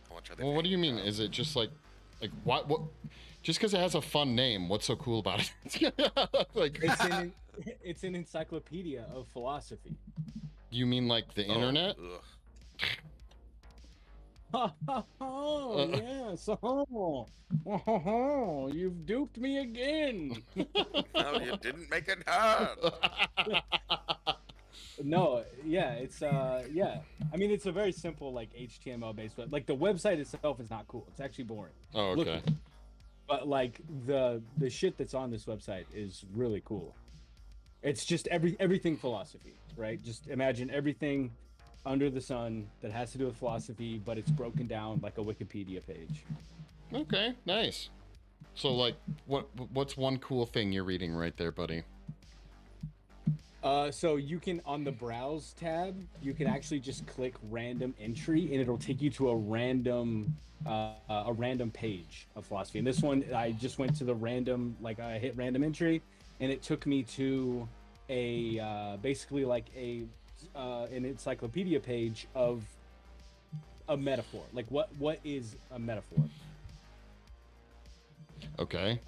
How much are they? Well, what do you paying mean? Kyle? Is it just like what? Just because it has a fun name, what's so cool about it? Like, It's an encyclopedia of philosophy. you mean like the internet? Oh, yes. Oh, you've duped me again. No, you didn't make it hard. No, yeah, it's yeah. I mean, it's a very simple like HTML based, but like the website itself is not cool. It's actually boring. Oh, okay. But like the shit that's on this website is really cool. It's just everything philosophy, right? Just imagine everything under the sun that has to do with philosophy, but it's broken down like a Wikipedia page. Okay, nice. So, like, what's one cool thing you're reading right there, buddy? So you can, on the browse tab, you can actually just click random entry and it'll take you to a random page of philosophy. And this one, I just went to the random, like I hit random entry and it took me to a, basically like an encyclopedia page of a metaphor. Like what is a metaphor? Okay.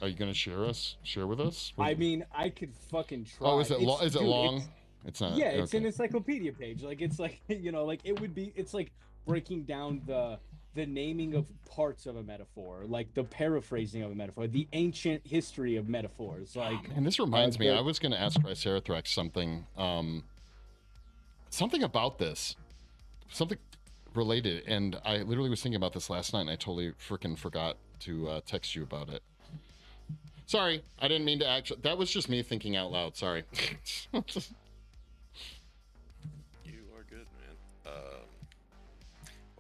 Are you gonna share with us? I mean, I could fucking try. Oh, is it long? Is it dude, long? It's not. Yeah, it's okay. an encyclopedia page. Like it's like like it would be. It's like breaking down the naming of parts of a metaphor, like the paraphrasing of a metaphor, the ancient history of metaphors. Like, and this reminds me, I was gonna ask Triceratops something. Something about this, something related, and I literally was thinking about this last night, and I totally freaking forgot to text you about it. Sorry, I didn't mean to actually. That was just me thinking out loud. Sorry. You are good, man.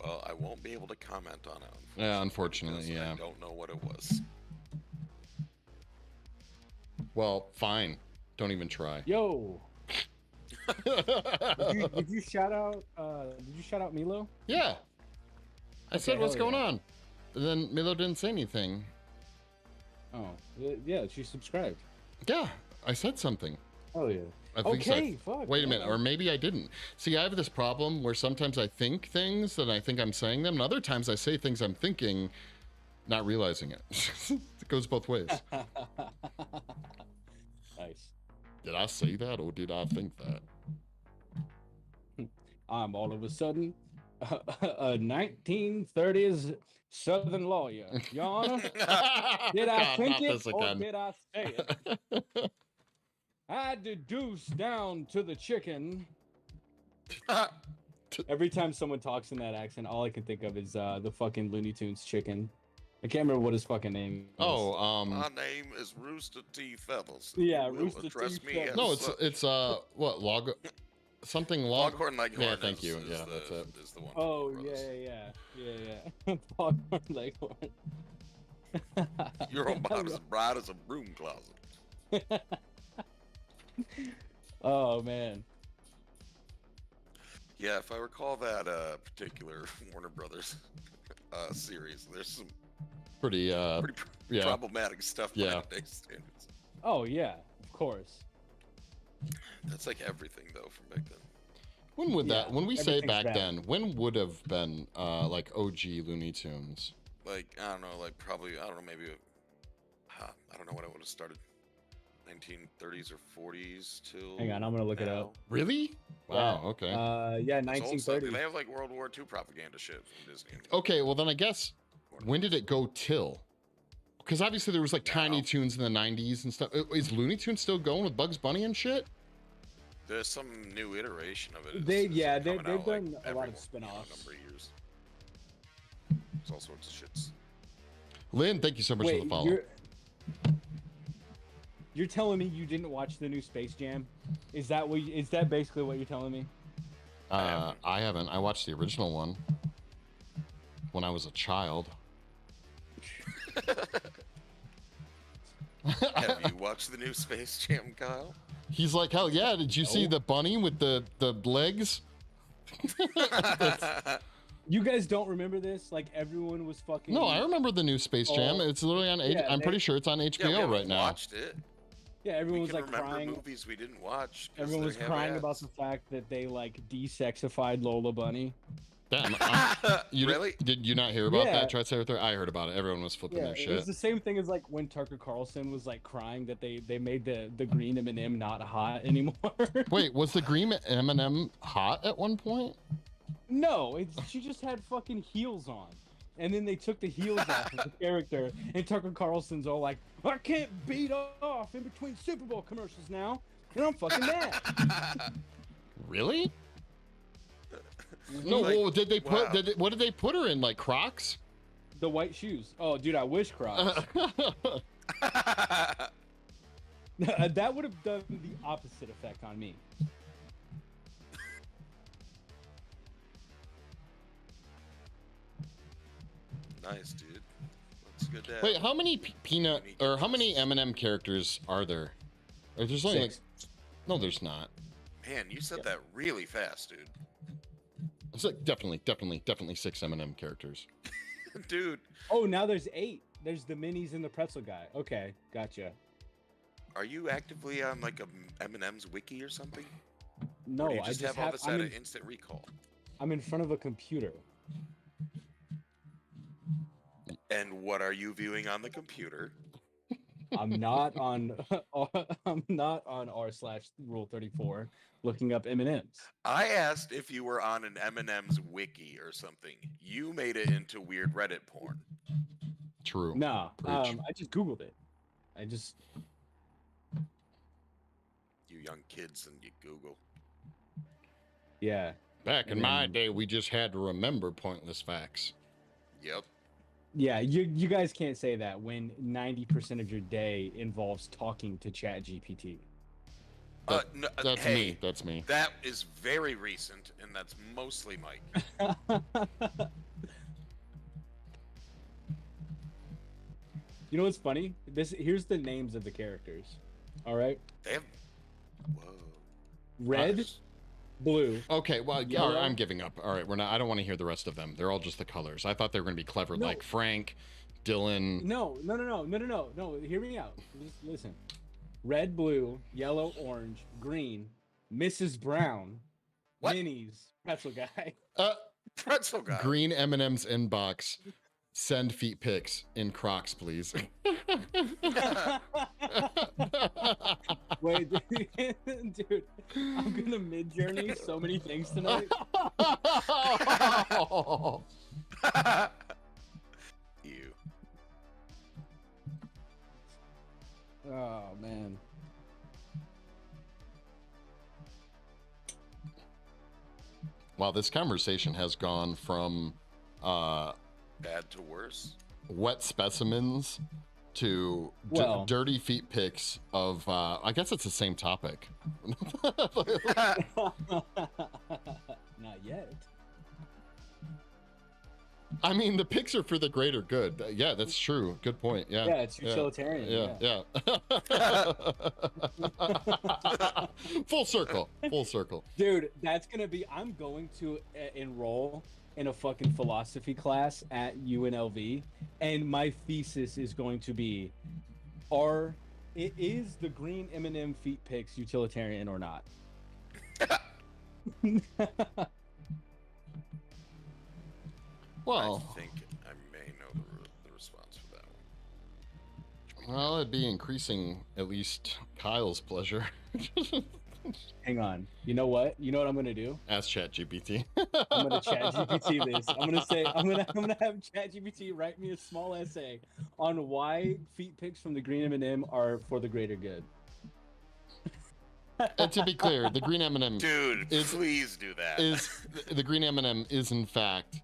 Well, I won't be able to comment on it. Yeah, unfortunately, because yeah. I don't know what it was. Well, fine. Don't even try. yo, did you shout out? Did you shout out Milo? Yeah. I said, what's hell going yeah. on? And then Milo didn't say anything. Oh, yeah, she subscribed. Yeah, I said something. Oh yeah. I think so. Okay, fuck. Wait a yeah. minute, or maybe I didn't. See, I have this problem where sometimes I think things and I think I'm saying them, and other times I say things I'm thinking, not realizing it. It goes both ways. Nice. Did I say that, or did I think that? I'm all of a sudden a 1930s Southern lawyer, Your Honor. Did I God, think not it this or again. did I say it? I deduce down to the chicken. Every time someone talks in that accent, all I can think of is the fucking Looney Tunes chicken. I can't remember what his fucking name is. Oh, My name is Rooster T. Feathers. Yeah, You will Rooster T. address me Feathers. as no, such. it's what something log. Longhorn Leghorn. Yeah, thank you. Is Yeah, the, that's it. Is the one. Oh, from yeah. Foghorn Leghorn. You're about as bright as a broom closet. Oh, man. Yeah, if I recall that particular Warner Brothers series, there's some Pretty pretty yeah. problematic stuff by Yeah. today's standards. Oh, yeah, of course. That's like everything though from back then. When would that? Yeah, When we say everything's back bad. then, when would have been like OG Looney Tunes? Like I don't know, like probably I don't know, maybe I don't know what I would have started. 1930s or 40s till. Hang on, I'm gonna look it now. up. Really? Wow. Okay. Yeah, It's old stuff. 1930. They have like World War II propaganda shit from Disney. Okay. Well, then I guess when did it go till? Because obviously there was like Tiny Now. Toons in the '90s and stuff. Is Looney Tunes still going with Bugs Bunny and shit? There's some new iteration of it. They've coming out, done like, a lot every, of spin-offs. number of years. There's all sorts of shits. Lynn, thank you so much for the follow. You're telling me you didn't watch the new Space Jam? Is that basically what you're telling me? I haven't. I watched the original one. when I was a child. Have you watched the new Space Jam, Kyle? He's like, hell yeah! Did you see the bunny with the legs? You guys don't remember this? Like everyone was fucking. No, I remember the new Space Jam. Oh, It's literally on. yeah, I'm pretty sure it's on Yeah, we HBO haven't right now. watched it. Yeah, everyone We was can like remember crying. movies we didn't watch. 'cause Everyone they was have crying about ads. the fact that they like de-sexified Lola Bunny. Damn, you Really? Did you not hear about Yeah. that? Triceratops? I heard about it. Everyone was flipping Yeah, their it shit. was the same thing as like when Tucker Carlson was like crying that they made the green M&M not hot anymore. Wait, was the green M&M hot at one point? No, she just had fucking heels on. And then they took the heels off of the character, and Tucker Carlson's all like, I can't beat off in between Super Bowl commercials now, and I'm fucking mad. Really? No, Like, well, did they put? wow. What did they put her in? Like Crocs? The white shoes. Oh, dude, I wish Crocs. That would have done the opposite effect on me. Nice, dude. That's good to have. Wait, how many peanut Unique or how many interests. M&M characters are there? Or there's only like, 6. no, there's not. Man, you said that really fast, dude. It's like definitely 6 M&M characters. Dude, Oh, now there's 8. There's the minis and the pretzel guy. Okay, gotcha. are you actively on like a M&M's wiki or something? No, Or do you I just just have all this I'm at in, an instant recall. I'm in front of a computer. And what are you viewing on the computer? I'm not on I'm not on r/rule34 looking up M&Ms. I asked if you were on an M&M's wiki or something. You made it into weird Reddit porn. True. No, Preach. I just Googled it. I just You young kids and you Google. yeah. Back in and my then- day, we just had to remember pointless facts. Yep. Yeah, you guys can't say that when 90% of your day involves talking to ChatGPT. No, That's hey, me. That's me. That is very recent, and that's mostly Mike. You know what's funny? Here's the names of the characters. All right, They have. Whoa. red, Nice. blue. Okay, well, yeah, Yellow. I'm giving up. All right, we're not. I don't want to hear the rest of them. They're all just the colors. I thought they were going to be clever, No. like Frank, Dylan. No. Hear me out. Just listen. Red, blue, yellow, orange, green, Mrs. Brown, What? minis, pretzel guy. Pretzel guy. Green M&M's inbox. Send feet pics in Crocs, please. Wait, dude, I'm gonna mid-journey so many things tonight. You. Oh man. Wow, this conversation has gone from Bad to worse. wet specimens to Well- dirty feet pics of, I guess it's the same topic. Not yet. I mean, the pics are for the greater good. Yeah, that's true. Good point. Yeah. Yeah, it's utilitarian. Yeah. Full circle. Full circle. Dude, that's gonna be. I'm going to enroll in a fucking philosophy class at UNLV, and my thesis is going to be: is the green M&M feet pics utilitarian or not? Well, I think I may know the response for that one. well, it'd be increasing at least Kyle's pleasure. Hang on. You know what? You know what I'm gonna do? Ask ChatGPT. I'm gonna ChatGPT this. I'm gonna have ChatGPT write me a small essay on why feet pics from the green M&M are for the greater good. And to be clear, the green M&M Dude, Is- please do that. is the green M&M is in fact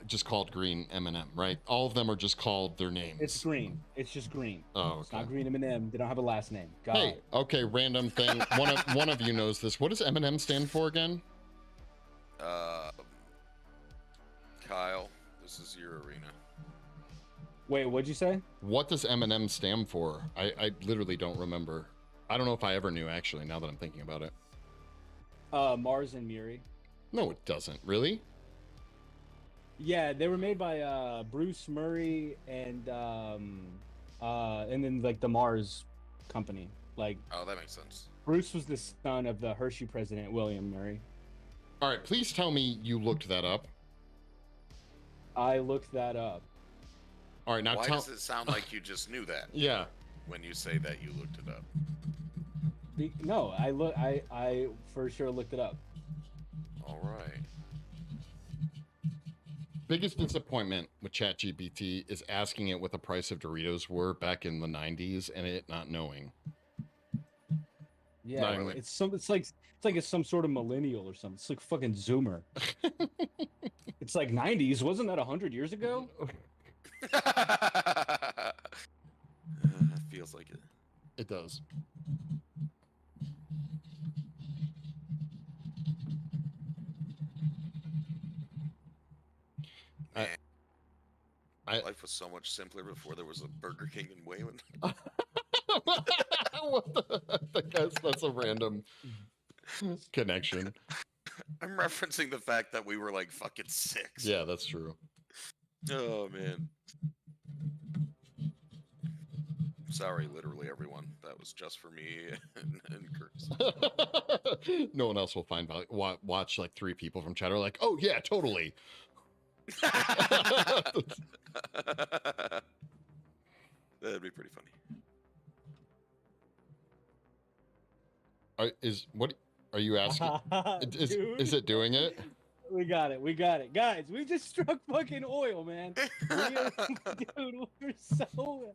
just called green M&M, right? All of them are just called their names. It's green. It's just green. Oh, It's okay. not green M&M. They don't have a last name. God. Hey, okay, random thing. One of you knows this. What does M&M stand for again? Kyle, This is your arena. Wait, what'd you say? What does M&M stand for? I literally don't remember. I don't know if I ever knew, actually, now that I'm thinking about it. Mars and Muri. No, it doesn't. Really? Yeah, they were made by Bruce Murray and then like the Mars company. Like, Oh, that makes sense. Bruce was the son of the Hershey president, William Murray. All right, please tell me you looked that up. I looked that up. All right, now Why tell... does it sound like you just knew that Yeah. when you say that you looked it up? No, I for sure looked it up. All right. Biggest disappointment with ChatGPT is asking it what the price of Doritos were back in the 90s and it not knowing. Yeah, Not really. it's like it's some sort of millennial or something. It's like fucking Zoomer. It's like 90s. Wasn't that 100 years ago? Feels like it. It does. Life was so much simpler before there was a Burger King in Wayland. What the? I guess that's a random connection. I'm referencing the fact that we were like fucking 6. Yeah, that's true. Oh man. Sorry, literally everyone. That was just for me and Curtis. No one else will find value. Watch like 3 people from chat are like, oh yeah, totally. That'd be pretty funny. Are you asking? Is it doing it? We got it, guys. We just struck fucking oil, man. Dude, we're so.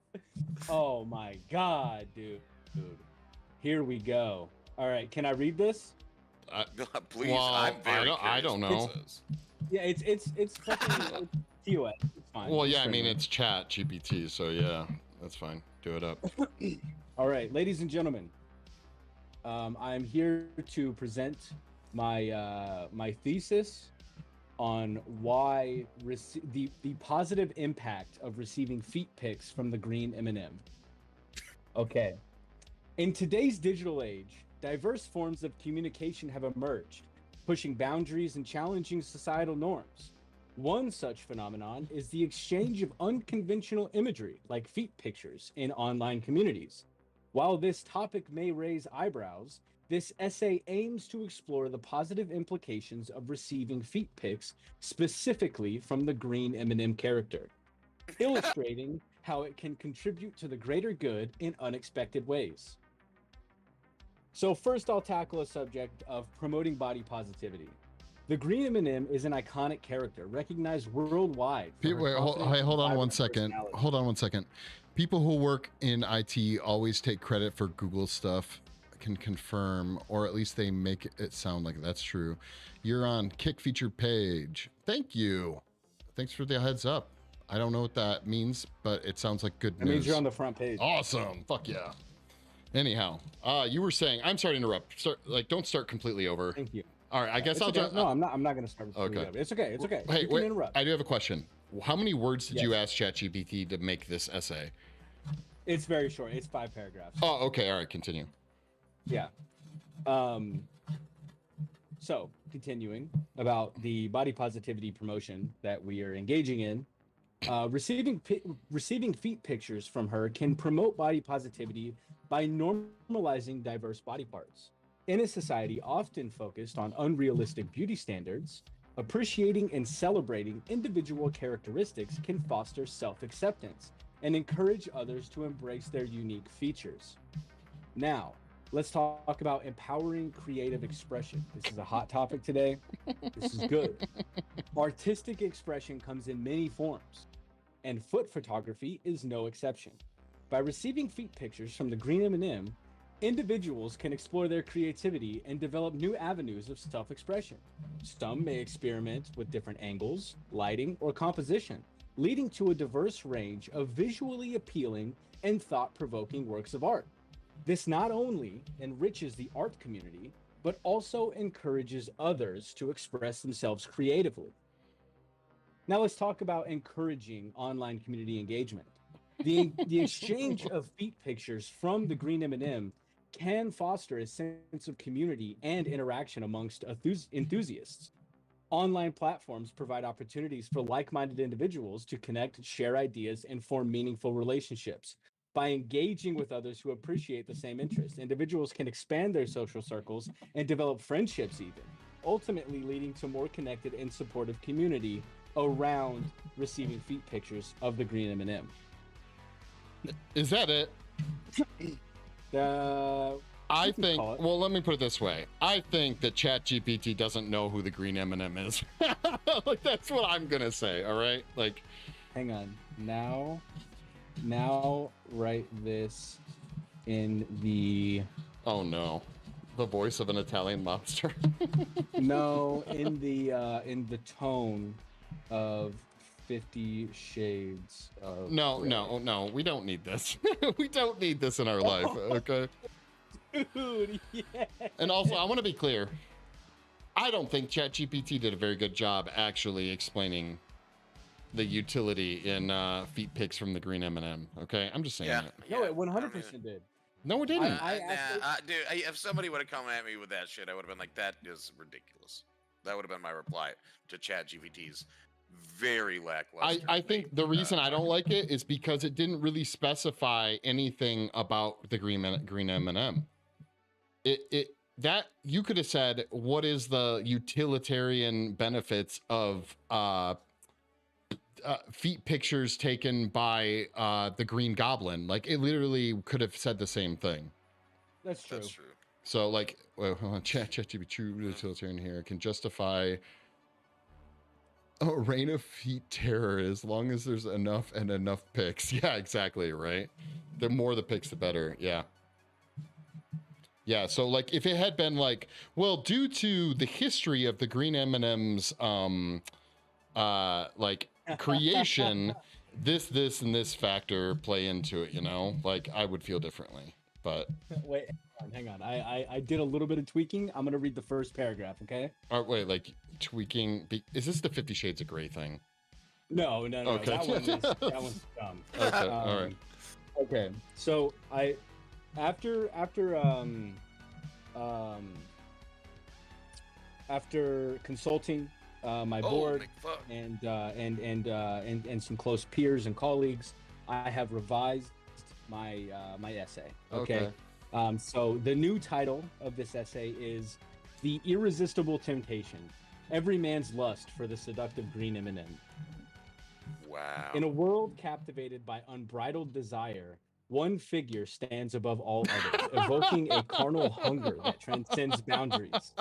Oh my god, dude. Here we go. All right, can I read this? Please, well, I'm very I don't know. curious what it says. Yeah, it's fucking it's TOS. It's fine. Well, It's yeah, I mean friendly. it's Chat GPT, so yeah, that's fine. Do it up. All right, ladies and gentlemen, I'm here to present my my thesis on why the positive impact of receiving feet pics from the green M&M. Okay, in today's digital age, diverse forms of communication have emerged, pushing boundaries and challenging societal norms. One such phenomenon is the exchange of unconventional imagery, like feet pictures, in online communities. While this topic may raise eyebrows, this essay aims to explore the positive implications of receiving feet pics, specifically from the green M&M character, illustrating how it can contribute to the greater good in unexpected ways. So first, I'll tackle a subject of promoting body positivity. The green M&M is an iconic character, recognized worldwide. Wait, hold on one second. Hold on one second. People who work in IT always take credit for Google stuff. Can confirm, or at least they make it sound like that's true. You're on Kick featured page. Thank you. Thanks for the heads up. I don't know what that means, but it sounds like good news. It means you're on the front page. Awesome. Fuck yeah. Anyhow, you were saying, I'm sorry to interrupt. Don't start completely over. Thank you. All right, I guess I'll okay. just. No, I'm not going to start. Okay. It's okay. It's okay. Hey, You can wait. interrupt. I do have a question. How many words did you ask ChatGPT to make this essay? It's very short. It's 5 paragraphs. Oh, okay. All right, continue. Yeah. So continuing about the body positivity promotion that we are engaging in, receiving feet pictures from her can promote body positivity by normalizing diverse body parts. In a society often focused on unrealistic beauty standards, appreciating and celebrating individual characteristics can foster self-acceptance and encourage others to embrace their unique features. Now, let's talk about empowering creative expression. This is a hot topic today. This is good. Artistic expression comes in many forms, and foot photography is no exception. By receiving feet pictures from the green M&M, individuals can explore their creativity and develop new avenues of self-expression. Some may experiment with different angles, lighting, or composition, leading to a diverse range of visually appealing and thought-provoking works of art. This not only enriches the art community, but also encourages others to express themselves creatively. Now let's talk about encouraging online community engagement. The exchange of feet pictures from the green M&M can foster a sense of community and interaction amongst enthusiasts. Online platforms provide opportunities for like-minded individuals to connect, share ideas, and form meaningful relationships. By engaging with others who appreciate the same interests, individuals can expand their social circles and develop friendships even, ultimately leading to more connected and supportive community around receiving feet pictures of the green M&M. Is that it? I think, well, let me put it this way. I think that ChatGPT doesn't know who the green M&M is. Like, that's what I'm going to say, all right? Like, hang on. Now write this in the... Oh, no. The voice of an Italian mobster. No, in the tone of 50 Shades of No, Grey. no, we don't need this. We don't need this in our life, okay? Dude, yeah. And also, I want to be clear. I don't think ChatGPT did a very good job actually explaining the utility in feet pics from the green M&M, okay? I'm just saying that. No, it 100% did. No, it didn't. Dude, if somebody would have come at me with that shit, I would have been like, that is ridiculous. That would have been my reply to ChatGPT's very lackluster. I think the reason I don't like it is because it didn't really specify anything about the green M&M. That you could have said, what is the utilitarian benefits of feet pictures taken by the Green Goblin? Like, it literally could have said the same thing. That's true. So, like, well, ChatGPT true utilitarian here can justify a reign of feet terror as long as there's enough pics. Yeah, exactly, right? The more the pics, the better. Yeah. Yeah, so like if it had been like, well, due to the history of the green M&M's like creation, this and this factor play into it, you know? Like I would feel differently. But wait, hang on. I did a little bit of tweaking. I'm gonna read the first paragraph, okay? All right, wait, like tweaking. Is this the 50 Shades of Grey thing? No. Okay. That one's dumb. Okay, all right. Okay, so after consulting my board and some close peers and colleagues, I have revised my essay. Okay. So the new title of this essay is "The Irresistible Temptation: Every Man's Lust for the Seductive Green M&M." Wow. In a world captivated by unbridled desire, one figure stands above all others, evoking a carnal hunger that transcends boundaries.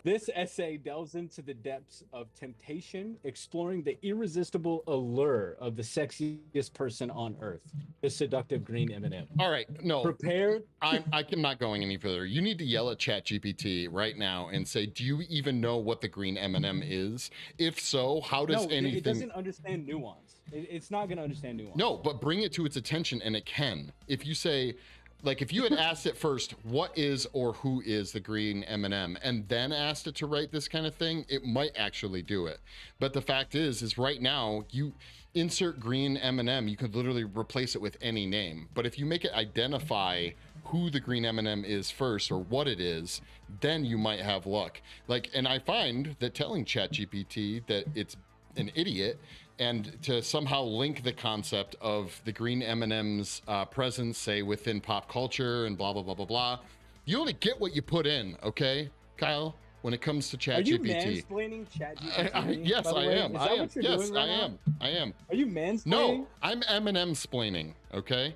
This essay delves into the depths of temptation, exploring the irresistible allure of the sexiest person on earth, the seductive green M&M. All right, no. Prepared? I'm not going any further. You need to yell at ChatGPT right now and say, do you even know what the green M&M is? If so, how does anything... It doesn't understand nuance. It's not going to understand nuance. No, but bring it to its attention and it can. If you say, like, if you had asked it first, what is or who is the green M&M, and then asked it to write this kind of thing, it might actually do it. But the fact is right now, you insert green M&M, you could literally replace it with any name. But if you make it identify who the green M&M is first or what it is, then you might have luck. Like, and I find that telling ChatGPT that it's an idiot and to somehow link the concept of the green M&M's presence, say, within pop culture and blah, blah, blah, blah, blah. You only get what you put in, okay, Kyle? When it comes to ChatGPT. Are you mansplaining ChatGPT? Yes, I am. I am. Yes, I am. I am. Are you mansplaining? No, I'm M&M-splaining, okay?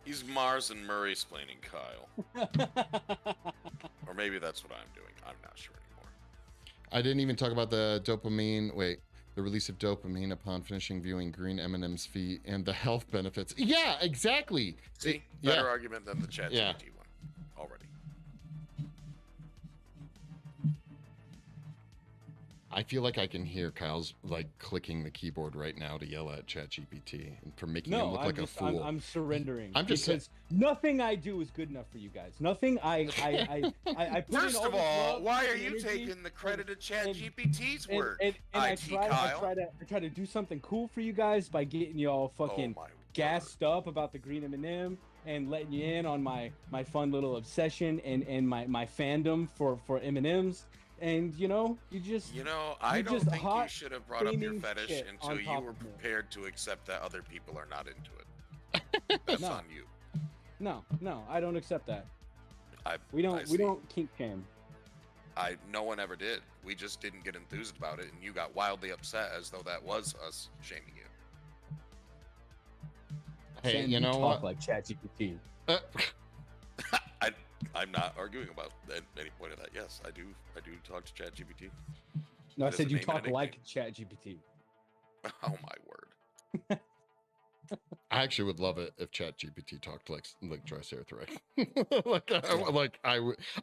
He's Mars and Murray splaining Kyle. Or maybe that's what I'm doing. I'm not sure anymore. I didn't even talk about the dopamine. Wait, the release of dopamine upon finishing viewing green M&M's feet and the health benefits. Yeah, exactly. See, better argument than the ChatGPT one already. I feel like I can hear Kyle's like clicking the keyboard right now to yell at ChatGPT and for making him No, look I'm like just, a fool. I'm surrendering. I'm just because nothing I do is good enough for you guys. Nothing I put in First all of this all, love why are and you energy, taking the credit of ChatGPT's and, work? and I IT try Kyle. I try to do something cool for you guys by getting you all fucking Oh my gassed up about the green M&M and letting you in on my fun little obsession and my fandom for M&Ms. And you know, you I don't just think you hot should have brought up your steaming fetish shit until on you top were of me. prepared to accept that other people are not into it. That's No. on you. No, I don't accept that. I We see. don't kink shame. No one ever did. We just didn't get enthused about it, and you got wildly upset as though that was us shaming you. Hey, Saying you know talk what? like ChatGPT. I'm not arguing about at any point of that. Yes, I do talk to ChatGPT. No, I It said is a you name and talk a like ChatGPT. Oh my word. I actually would love it if ChatGPT talked like Triceratops.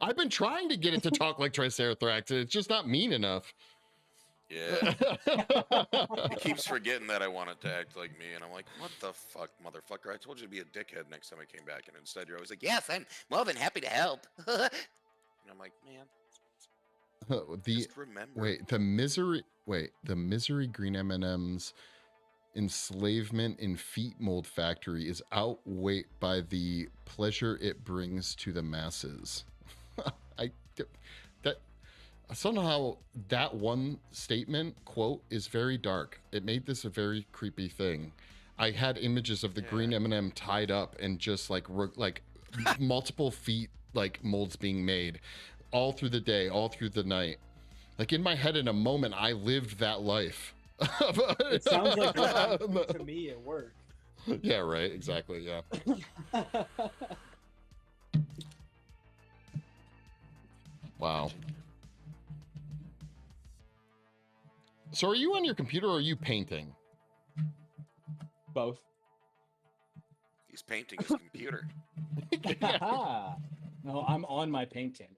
I've been trying to get it to talk like Triceratops. It's just not mean enough. Yeah. It keeps forgetting that I want it to act like me, and I'm like, what the fuck, motherfucker? I told you to be a dickhead next time I came back, and instead you're always like, yes, I'm more than happy to help. And I'm like, man, just remember. The misery green M&Ms enslavement in feet mold factory is outweighed by the pleasure it brings to the masses. Somehow that one statement quote is very dark. It made this a very creepy thing. I had images of the green M&M tied up and just like multiple feet like molds being made all through the day, all through the night. Like in my head, in a moment, I lived that life. It sounds like what happened to me at work. Yeah, right. Exactly. Yeah. Wow. So are you on your computer or are you painting? Both. He's painting his computer. No, I'm on my painting.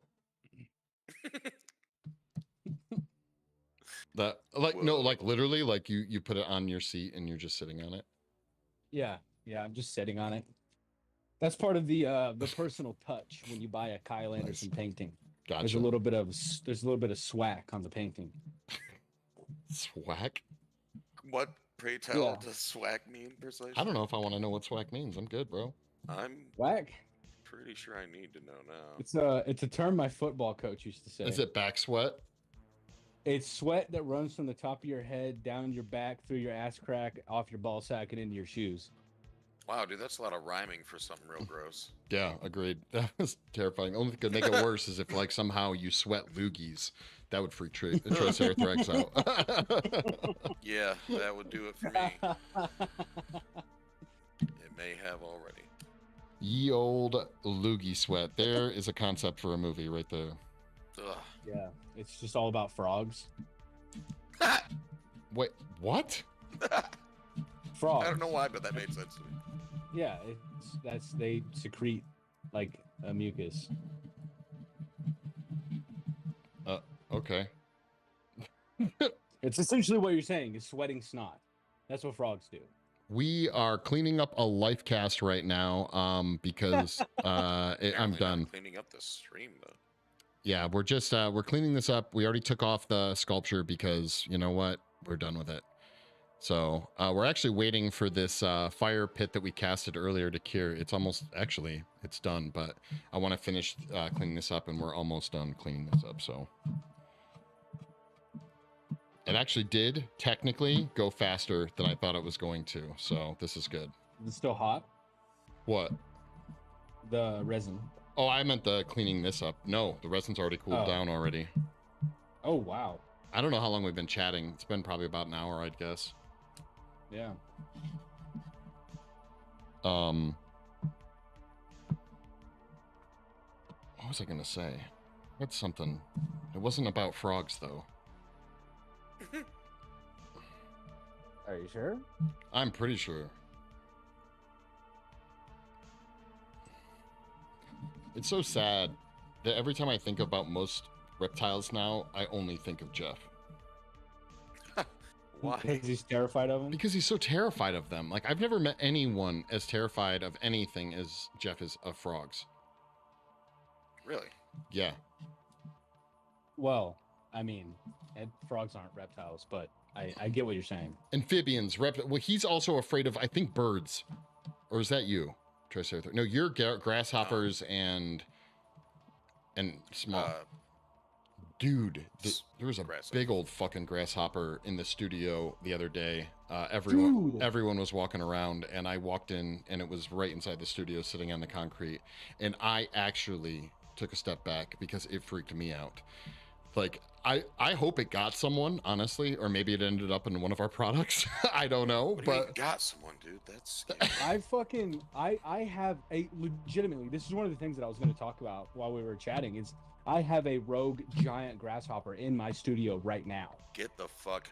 That literally like you put it on your seat and you're just sitting on it. Yeah, I'm just sitting on it. That's part of the personal touch when you buy a Kyle Anderson painting. Gotcha. There's a little bit of swag on the painting. Swag? What, pray tell, does swag mean precisely? I don't know if I want to know what swag means. I'm good, bro. I'm swag. Pretty sure I need to know now. It's a term my football coach used to say. Is it back sweat? It's sweat that runs from the top of your head down your back through your ass crack, off your ball sack, and into your shoes. Wow, dude, that's a lot of rhyming for something real gross. Yeah, agreed. That was terrifying. Only thing could make it worse is if like somehow you sweat loogies. That would freak Triceratops out. Yeah, that would do it for me. It may have already. Ye old loogie sweat. There is a concept for a movie right there. Ugh. Yeah, it's just all about frogs. Wait, what? Frogs. I don't know why, but that made sense to me. Yeah, they secrete like a mucus. Okay. It's essentially what you're saying is sweating snot. That's what frogs do. We are cleaning up a life cast right now because I'm done. Cleaning up the stream though. Yeah, we're just we're cleaning this up. We already took off the sculpture because you know what? We're done with it. So we're actually waiting for this fire pit that we casted earlier to cure. It's it's done, but I want to finish cleaning this up, and we're almost done cleaning this up. So it actually did technically go faster than I thought it was going to. So this is good. Is it still hot? What? The resin. Oh, I meant the cleaning this up. No, the resin's already cooled down already. Oh, wow. I don't know how long we've been chatting. It's been probably about an hour, I'd guess. Yeah. What was I gonna say? That's something. It wasn't about frogs though. Are you sure? I'm pretty sure. It's so sad that every time I think about most reptiles now, I only think of Jeff. Why? Because he's terrified of him. Because he's so terrified of them. Like, I've never met anyone as terrified of anything as Jeff is of frogs. Really? Yeah. Well, I mean, frogs aren't reptiles, but I get what you're saying. Amphibians, well, he's also afraid of, I think, birds. Or is that you, Triceratops? No, you're grasshoppers and small. Dude, there was a big old fucking grasshopper in the studio the other day. Everyone was walking around, and I walked in, and it was right inside the studio, sitting on the concrete. And I actually took a step back because it freaked me out. Like, I hope it got someone, honestly, or maybe it ended up in one of our products. I don't know, What do you mean got someone, dude? That's scary. I have a legitimately. This is one of the things that I was going to talk about while we were chatting. Is I have a rogue giant grasshopper in my studio right now. Get the fuck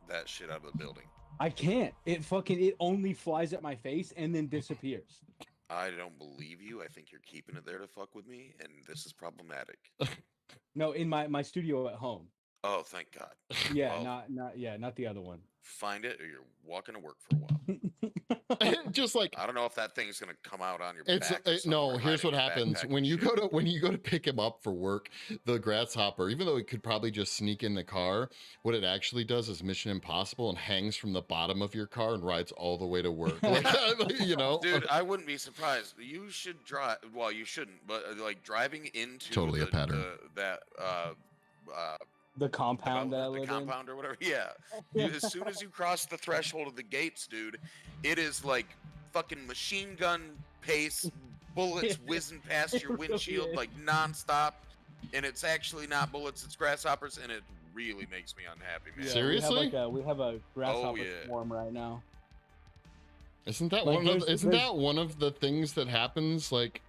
that shit out of the building. I can't. It only flies at my face and then disappears. I don't believe you. I think you're keeping it there to fuck with me, and this is problematic. No, in my studio at home. Oh, thank God. Yeah, well, not the other one. Find it, or you're walking to work for a while. Just like, I don't know if that thing's gonna come out on your it's back. Or no. something, or Here's hide what in your happens backpack when and you shit. go to pick him up for work. The grasshopper, even though it could probably just sneak in the car, what it actually does is Mission Impossible and hangs from the bottom of your car and rides all the way to work. Like, you know, Dude, I wouldn't be surprised. You should drive. Well, you shouldn't, but like driving into Totally a pattern. The compound that I live the compound or whatever. Yeah. As soon as you cross the threshold of the gates, dude, it is like fucking machine gun pace, bullets whizzing past your windshield like nonstop. And it's actually not bullets, it's grasshoppers, and it really makes me unhappy, man. Yeah, Seriously? We have a grasshopper yeah. swarm right now. Isn't that Like, one of the things that happens? Like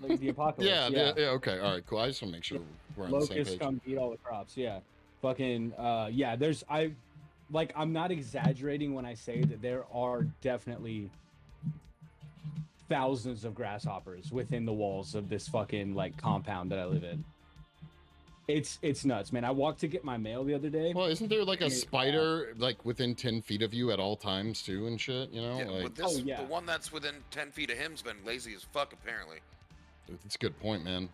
the apocalypse. yeah. Okay. All right. Cool. I just want to make sure we're on the same Locusts page. come eat all the crops. Yeah. Fucking yeah. I'm not exaggerating when I say that there are definitely thousands of grasshoppers within the walls of this fucking like compound that I live in. It's nuts, man. I walked to get my mail the other day. Well, isn't there like a spider like within 10 feet of you at all times too and shit? You know, Yeah, like but this, yeah. the one that's within 10 feet of him's been lazy as fuck, apparently. that's a good point, man.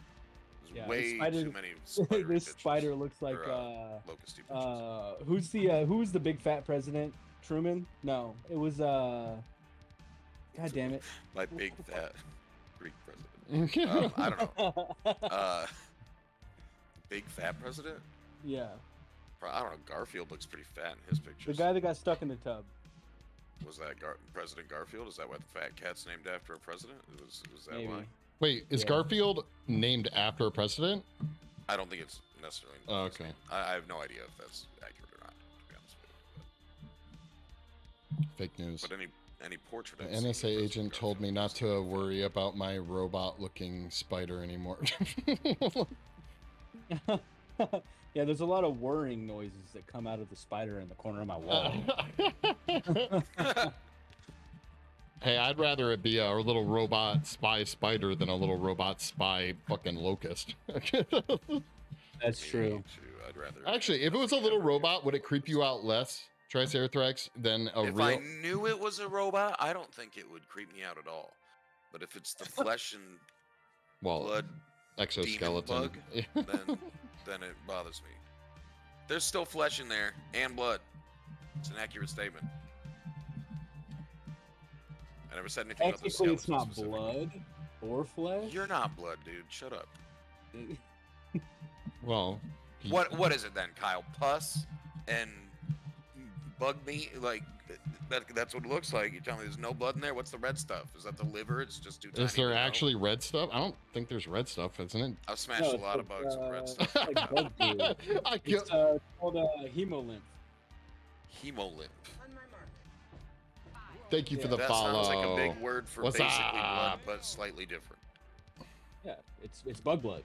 There's Yeah, way spider- too many spider This bitches, spider looks like or, locusty bitches. who was the big fat president? Truman? No, it was God damn it. My big fat Greek president. I don't know. Big fat president? Yeah. I don't know. Garfield looks pretty fat in his pictures. The guy that got stuck in the tub. Was that President Garfield? Is that why the fat cat's named after a president? Was that Maybe. why? Wait, is Yeah. Garfield named after a president? I don't think it's necessarily. Oh, okay. I have no idea if that's accurate or not, to be honest with you. Fake news. But any portrait. The I've seen of NSA President agent told me Garfield not is to fat. worry about my robot-looking spider anymore. Yeah, there's a lot of whirring noises that come out of the spider in the corner of my wall. Hey, I'd rather it be a little robot spy spider than a little robot spy fucking locust. That's Me true. too. I'd rather. Actually, if it was a little robot, would it creep you out less, Triceratops, than a If real? I knew it was a robot, I don't think it would creep me out at all. But if it's the flesh and Well, blood exoskeleton. demon then it bothers me. There's still flesh in there and blood. It's an accurate statement. I never said anything about the Technically, it's skeleton not specifically. blood or flesh. You're not blood, dude. Shut up. Well, What is it then, Kyle? Pus and bug meat? Like that's what it looks like. You tell me there's no blood in there. What's the red stuff? Is that the liver? It's just too tiny. is there to know? actually red stuff? I don't think there's red stuff, isn't it? I've smashed No, a it's lot of like, bugs with red stuff. it's like bug glue. I It's can't. called hemolymph. Hemolymph. Thank you for the that follow. sounds like a big word for What's basically blood, up? but slightly different. Yeah, it's bug blood.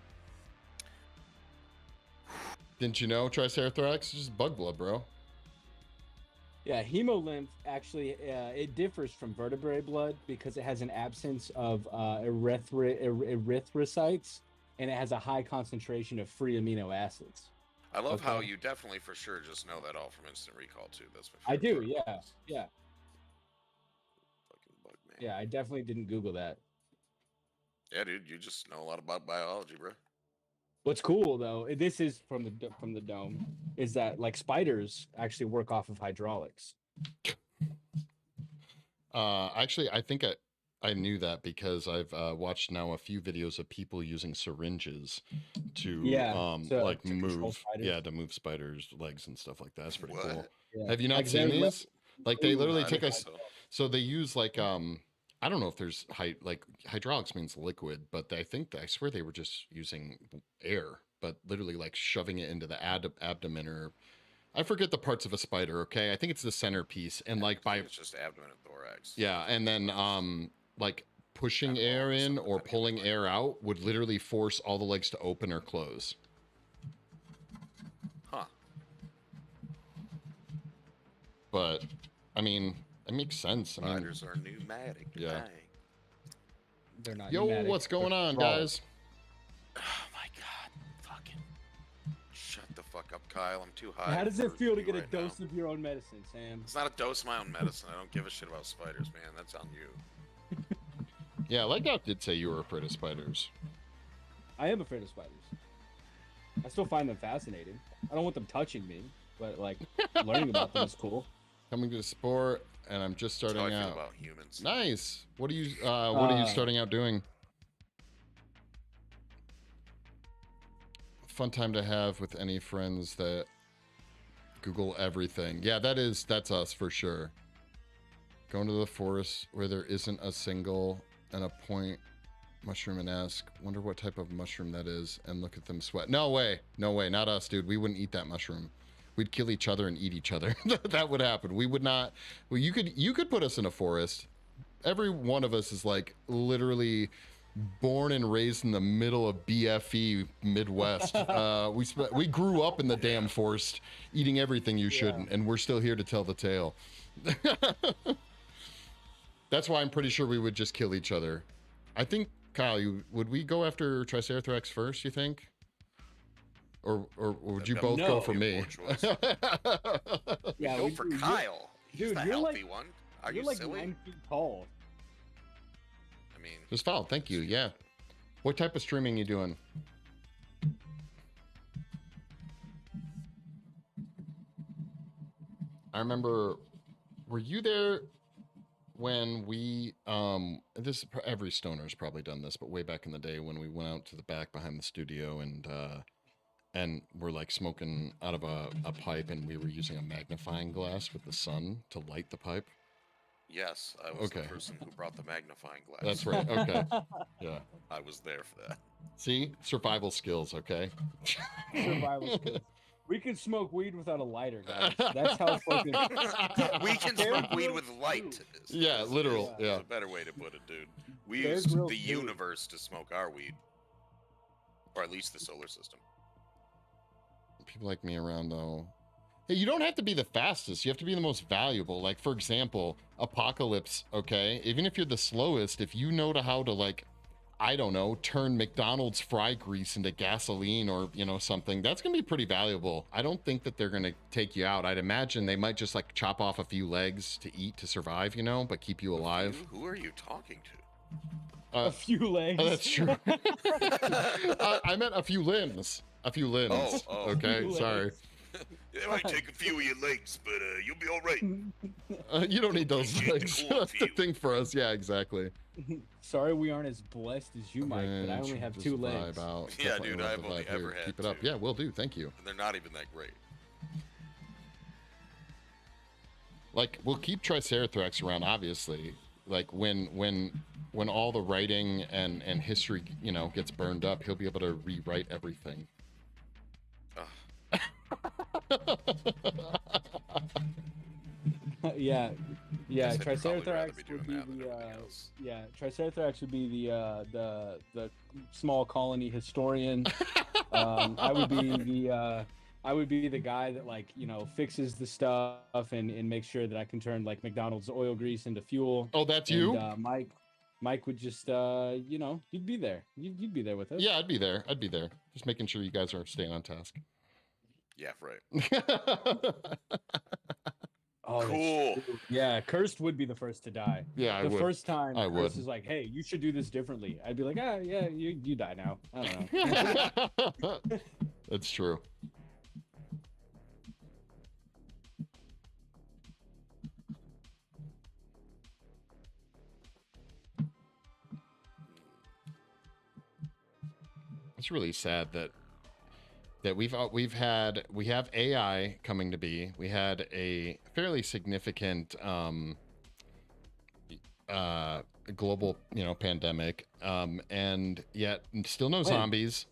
Didn't you know Triceratops? It's just bug blood, bro. Yeah, hemolymph actually it differs from vertebrate blood because it has an absence of erythrocytes and it has a high concentration of free amino acids. I love how Okay. you definitely for sure just know that all from Instant Recall too. That's my I favorite do, part about yeah, this. yeah, Fucking bug man. yeah. I definitely didn't Google that. Yeah, dude, you just know a lot about biology, bro. What's cool though, this is from the dome, is that like spiders actually work off of hydraulics. Actually, I think I knew that because I've watched now a few videos of people using syringes to Yeah, like to control move, spiders. yeah, to move spiders' legs and stuff like that. That's pretty cool. What? Yeah, Have you not like seen their these? Like they move literally I take don't a think so. so they use like I don't know if there's like hydraulics means liquid, but I think I swear they were just using air, but literally like shoving it into the abdomen or I forget the parts of a spider, okay? I think it's the centerpiece and like I by think it's just abdomen and thorax. yeah, and then like pushing air in or pulling air out would literally force all the legs to open or close. Huh. But I mean, it makes sense. I mean, Spiders are pneumatic. Yeah. Dang. They're not. yo, pneumatic, what's going they're on, hydraulic. guys? Oh my god. Fucking. Shut the fuck up, Kyle. I'm too high. How does it for feel to you get a right now. dose of your own medicine, Sam? It's not a dose of my own medicine. I don't give a shit about spiders, man. That's on you. Yeah, like I did say you were afraid of spiders. I am afraid of spiders. I still find them fascinating. I don't want them touching me, but like learning about them is cool. Coming to the sport, and I'm just That's starting how I feel out. about humans. Nice. What are you starting out doing? Fun time to have with any friends that Google everything. Yeah, that's us for sure. Going to the forest where there isn't a single and a point mushroom and ask, wonder what type of mushroom that is, and look at them sweat. No way, not us, dude. We wouldn't eat that mushroom. We'd kill each other and eat each other. That would happen. We would not. Well, you could put us in a forest. Every one of us is like literally born and raised in the middle of BFE Midwest. We grew up in the damn forest, eating everything you shouldn't, and we're still here to tell the tale. That's why I'm pretty sure we would just kill each other. I think, Kyle, would we go after Triceratops first, you think? Or would you both go for me? Yeah, Go for Kyle. He's dude, the you're healthy like- one. Are You're you like silly? 9 feet tall. I mean, Just follow. Thank you. Yeah. What type of streaming you doing? I remember, were you there when we this every stoner's probably done this, but way back in the day when we went out to the back behind the studio and we're like smoking out of a pipe and we were using a magnifying glass with the sun to light the pipe? yes, I was Okay. the person who brought the magnifying glass. That's right. Okay. Yeah. I was there for that. See? Survival skills, okay? Survival skills. We can smoke weed without a lighter, guys. That's how fucking. We can Bear smoke weed Grylls with light. too. Yeah, literal, Is yeah. a better way to put it, dude. We Bear use Grylls the too. universe to smoke our weed, or at least the solar system. People like me around though. Hey, you don't have to be the fastest. You have to be the most valuable. Like, for example, Apocalypse, okay? Even if you're the slowest, if you know how to, like, I don't know, turn McDonald's fry grease into gasoline or, you know, something, that's going to be pretty valuable. I don't think that they're going to take you out. I'd imagine they might just, like, chop off a few legs to eat to survive, you know, but keep you alive. Who are you talking to? A few legs. Oh, that's true. I meant a few limbs. A few limbs. Oh. Okay, Few sorry. legs. It might take a few of your legs, but you'll be all right. You don't need those Appreciate the legs. cool That's the view. thing for us. Yeah, exactly. Sorry, we aren't as blessed as you, Mike, but I only have Just 2 vibe legs. out. Yeah, Definitely dude, love I've the only vibe here. ever had Keep it up. 2. Yeah, will do. Thank you. And they're not even that great. Like, we'll keep Triceratops around, obviously. Like, when all the writing and history, you know, gets burned up, he'll be able to rewrite everything. Ugh. Yeah, Guess I'd probably rather Triceratops be doing would be that than the everything else. Triceratops would be the small colony historian. I would be the guy that, like, you know, fixes the stuff and makes sure that I can turn, like, McDonald's oil grease into fuel. Oh, that's And, you? Mike would just you know, you'd be there. You'd be there with us. Yeah, I'd be there. Just making sure you guys are staying on task. Yeah, right. Oh, that's Cool. true. Yeah, Cursed would be the first to die. Yeah, I The would. first time I Cursed would. is like, "Hey, you should do this differently." I'd be like, "Ah, yeah, you die now." I don't know. That's true. It's really sad that we have AI coming to be. We had a fairly significant global, pandemic, and yet still no zombies,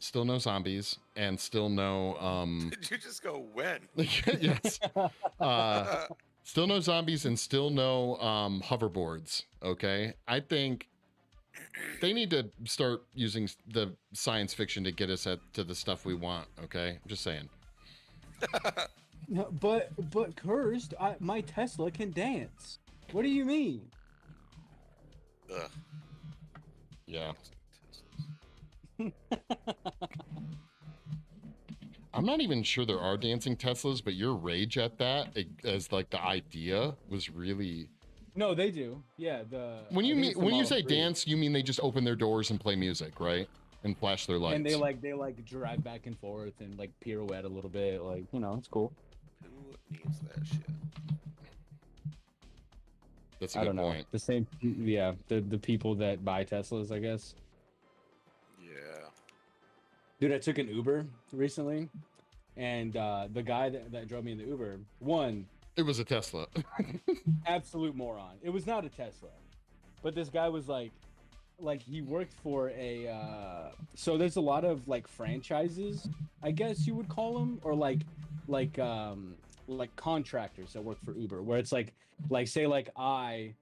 and still no Did you just go when? yes, still no zombies and still no hoverboards. Okay, I think they need to start using the science fiction to get us to the stuff we want. Okay, I'm just saying. No, but Cursed, my Tesla can dance. What do you mean? Ugh. Yeah. I'm not even sure there are dancing Teslas, but your rage at that as like the idea was really. No, they do. Yeah, When you say Model 3. dance, you mean they just open their doors and play music, right? And flash their lights. And they drive back and forth and like pirouette a little bit, like, it's cool. Who needs that shit? That's a I good don't know. point. The same, yeah, the people that buy Teslas, I guess. Yeah. Dude, I took an Uber recently, and the guy that drove me in the Uber, It was a Tesla. absolute moron. It was not a Tesla, but this guy was like he worked for a so there's a lot of like franchises, I guess you would call them, or like contractors that work for Uber, where it's like say like I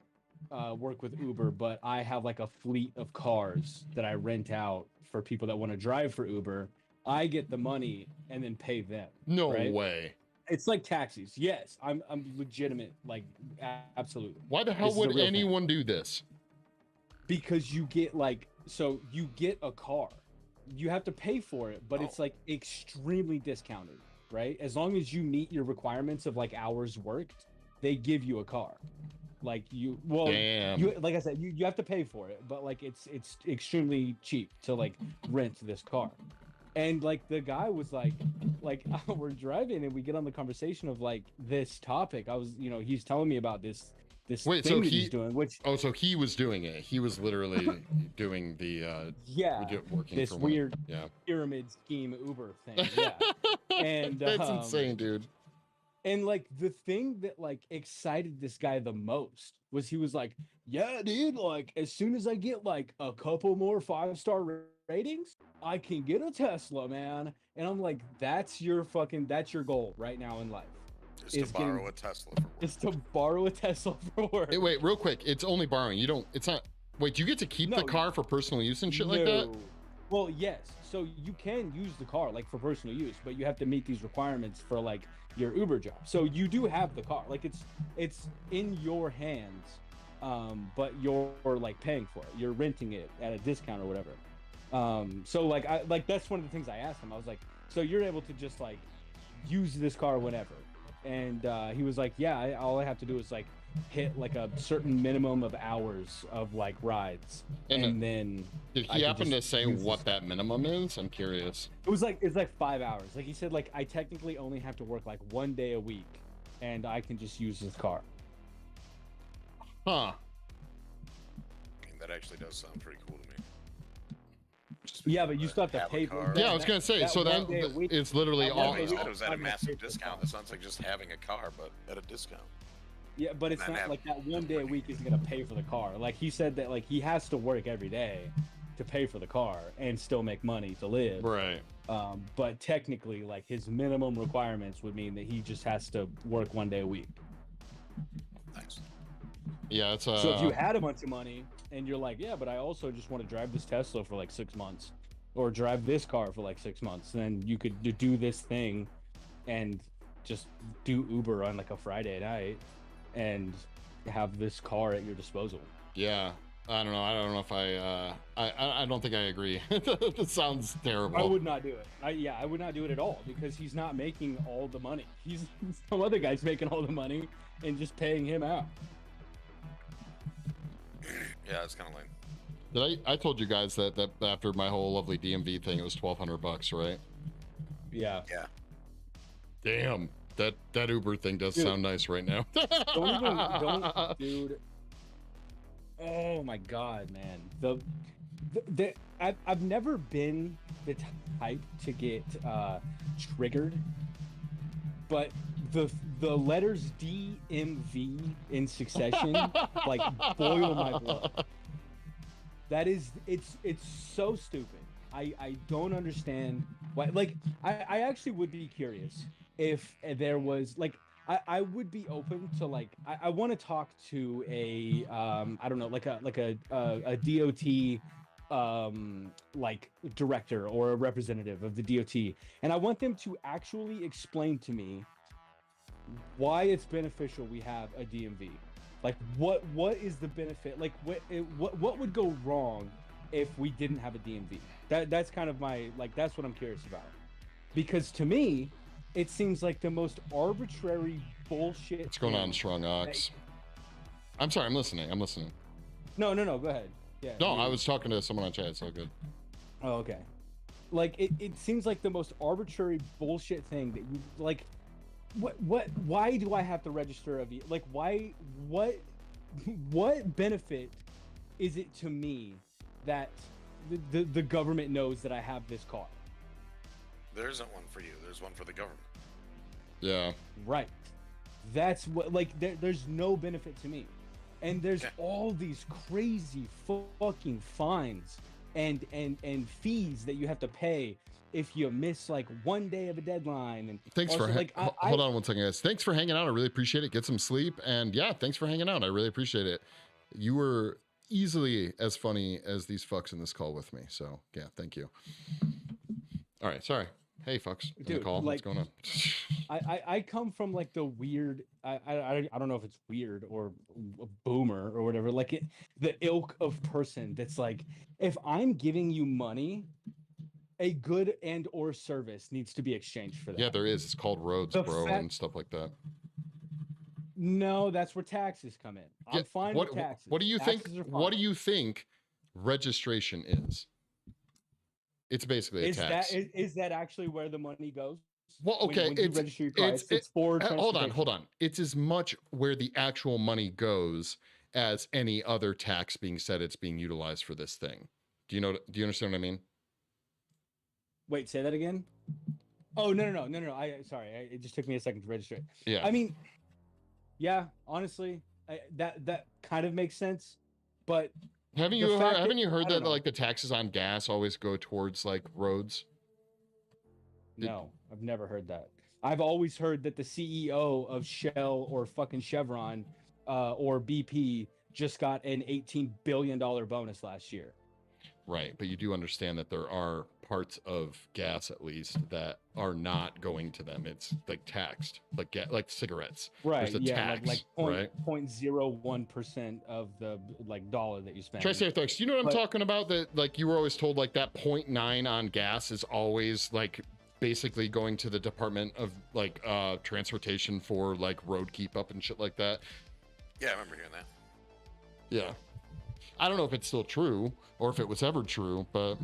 work with Uber, but I have like a fleet of cars that I rent out for people that want to drive for Uber. I get the money and then pay them. No right? way. It's like taxis. Yes, I'm legitimate, like absolutely. Why the hell This is a would real anyone do this? Because you get you get a car. You have to pay for it, but it's like extremely discounted, right? As long as you meet your requirements of like hours worked, they give you a car. Like Damn. you like I said, you have to pay for it, but like it's extremely cheap to like rent this car. And like the guy was like we're driving and we get on the conversation of like this topic. I was, he's telling me about this Wait, thing so that he's doing, which so he was doing it. He was literally doing the working this for weird yeah. pyramid scheme Uber thing. Yeah. And that's insane, dude. And like the thing that like excited this guy the most was he was like, "Yeah, dude, like as soon as I get like a couple more 5-star ratings, I can get a Tesla, man." And I'm like, that's your goal right now in life. Just to borrow a Tesla for work. Just to borrow a Tesla for work. Hey, wait, real quick. It's only borrowing. It's not. Wait, do you get to keep the car for personal use and shit like that? Well, yes. So you can use the car like for personal use, but you have to meet these requirements for like your Uber job. So you do have the car, like it's in your hands, but you're like paying for it. You're renting it at a discount or whatever. So like that's one of the things I asked him. I was like, so you're able to just like use this car whenever? And he was like, yeah, all I have to do is like hit like a certain minimum of hours of like rides, and then did he happen to say what that minimum is? I'm curious. It's like 5 hours. Like he said, like I technically only have to work like 1 day a week, and I can just use this car. Huh. That actually does sound pretty cool to me. Yeah, but you still have to pay for it. Yeah, I was gonna say, so that it's literally all. It was at a massive discount. That sounds like just having a car, but at a discount. Yeah, but it's not like that 1 day a week isn't gonna pay for the car. Like he said that like he has to work every day to pay for the car and still make money to live. Right. But technically, like his minimum requirements would mean that he just has to work 1 day a week. Nice. Yeah, it's So if you had a bunch of money and you're like, yeah, but I also just want to drive this Tesla for like 6 months, or drive this car for like 6 months, then you could do this thing and just do Uber on like a Friday night and have this car at your disposal. Yeah. I don't know. I don't know if I don't think I agree. That sounds terrible. I would not do it. I would not do it at all because he's not making all the money. He's some other guy's making all the money and just paying him out. Yeah, it's kind of lame. Did I told you guys that after my whole lovely DMV thing, it was $1,200, right? Yeah. Yeah. Damn, that Uber thing does sound nice right now. don't, dude. Oh my God, man. I've never been the type to get triggered, but the letters DMV in succession like boil my blood. That is, it's so stupid. I don't understand why. Like, I actually would be curious if there was like, I would be open to like, I want to talk to a I don't know, like a DOT like director or a representative of the DOT, and I want them to actually explain to me why it's beneficial we have a DMV. Like, what is the benefit? Like, what would go wrong if we didn't have a DMV? That's kind of my, like, that's what I'm curious about. Because to me, it seems like the most arbitrary bullshit. What's going on, Strong Ox? I'm sorry, I'm listening. No, go ahead. Yeah. No, I was talking to someone on chat. It's all good. Oh, okay. Like, it seems like the most arbitrary bullshit thing that you, like, why do I have to register a vehicle? Like, what benefit is it to me that the government knows that I have this car? There isn't one for you. There's one for the government. Yeah. Right. That's what, like, there's no benefit to me. And there's all these crazy fucking fines and fees that you have to pay if you miss like one day of a deadline. And thanks also, for like, hold on one second, guys. Thanks for hanging out. I really appreciate it. Get some sleep, and yeah, thanks for hanging out. I really appreciate it. You were easily as funny as these fucks in this call with me, so yeah, thank you. All right, sorry. Hey, fucks, in the call. Like, what's going on? I come from like the weird, I don't know if it's weird or a boomer or whatever, like the ilk of person that's like, if I'm giving you money, a good and or service needs to be exchanged for that. Yeah, there is. It's called roads, bro, and stuff like that. No, that's where taxes come in. I'm fine with taxes. What do you think? What do you think registration is? It's basically a tax. Is that actually where the money goes? Well, okay, when you register your car, it's for transportation. Hold on. It's as much where the actual money goes as any other tax being said it's being utilized for this thing. Do you understand what I mean? Wait, say that again. Oh, no. Sorry, it just took me a second to register it. Yeah. I mean, yeah, honestly, that kind of makes sense, but haven't you heard that like the taxes on gas always go towards like roads? No, I've never heard that. I've always heard that the CEO of Shell or fucking Chevron or BP just got an $18 billion bonus last year. Right, but you do understand that there are parts of gas, at least, that are not going to them. It's like taxed, like cigarettes. Right. There's a tax, like right? 0.01% of the like dollar that you spend. Triceratops, do you know what I'm talking about? That like you were always told like that 0.9 on gas is always like basically going to the Department of like transportation for like road keep up and shit like that. Yeah, I remember hearing that. Yeah. I don't know if it's still true or if it was ever true, but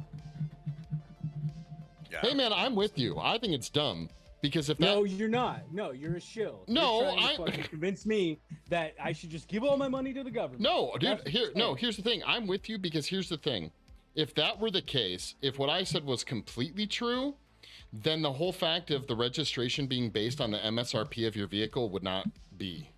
yeah. Hey man, I'm with you. I think it's dumb because if no, you're not. No, you're a shill. No, I convince me that I should just give all my money to the government. No, dude. Here's the thing. I'm with you because here's the thing. If that were the case, if what I said was completely true, then the whole fact of the registration being based on the MSRP of your vehicle would not be.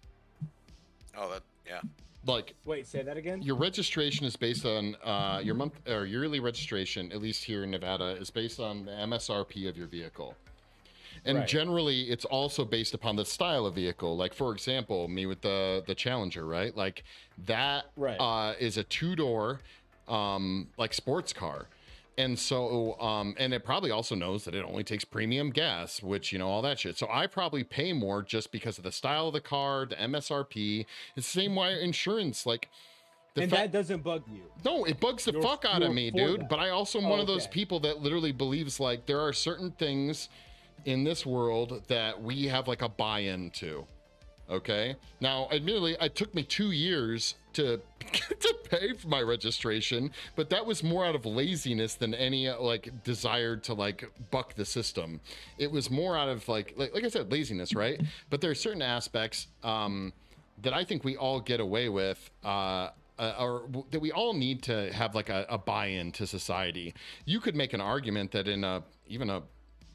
Oh, yeah. Like, wait, say that again. Your registration is based on your month or yearly registration, at least here in Nevada, is based on the MSRP of your vehicle. And generally, it's also based upon the style of vehicle. Like, for example, me with the Challenger, right? Like, that is a two-door, like, sports car. And so, and it probably also knows that it only takes premium gas, which, you know, all that shit. So I probably pay more just because of the style of the car, the MSRP. It's the same way insurance. Like, That doesn't bug you. No, it bugs the fuck out of me, dude. But I also am one of those people that literally believes like there are certain things in this world that we have like a buy-in to. Okay. Now, admittedly, it took me 2 years to pay for my registration, but that was more out of laziness than any like desire to like buck the system. It was more out of like I said, laziness, right? But there are certain aspects that I think we all get away with, or that we all need to have like a buy-in to society. You could make an argument that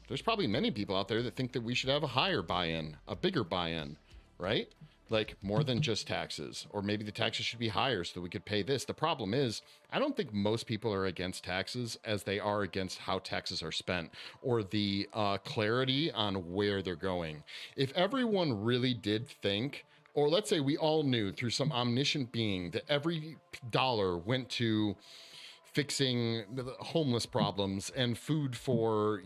there's probably many people out there that think that we should have a higher buy-in, a bigger buy-in, right? Like more than just taxes, or maybe the taxes should be higher so that we could pay this. The problem is, I don't think most people are against taxes as they are against how taxes are spent or the clarity on where they're going. If everyone really did think, or let's say we all knew through some omniscient being that every dollar went to fixing the homeless problems and food for,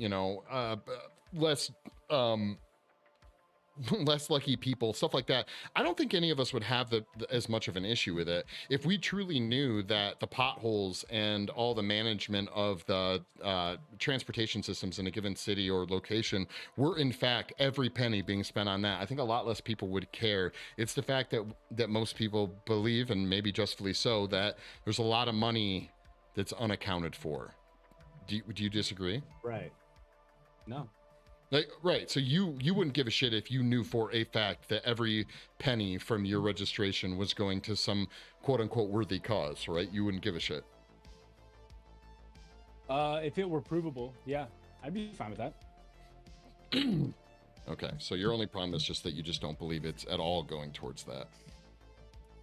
less lucky people, stuff like that, I don't think any of us would have as much of an issue with it if we truly knew that the potholes and all the management of the transportation systems in a given city or location were in fact every penny being spent on that. I think a lot less people would care. It's the fact that most people believe, and maybe justly so, that there's a lot of money that's unaccounted for. Do you disagree? Right. No. Right, so you wouldn't give a shit if you knew for a fact that every penny from your registration was going to some quote-unquote worthy cause, right? You wouldn't give a shit. If it were provable, yeah, I'd be fine with that. Okay, so your only problem is just that you just don't believe it's at all going towards that.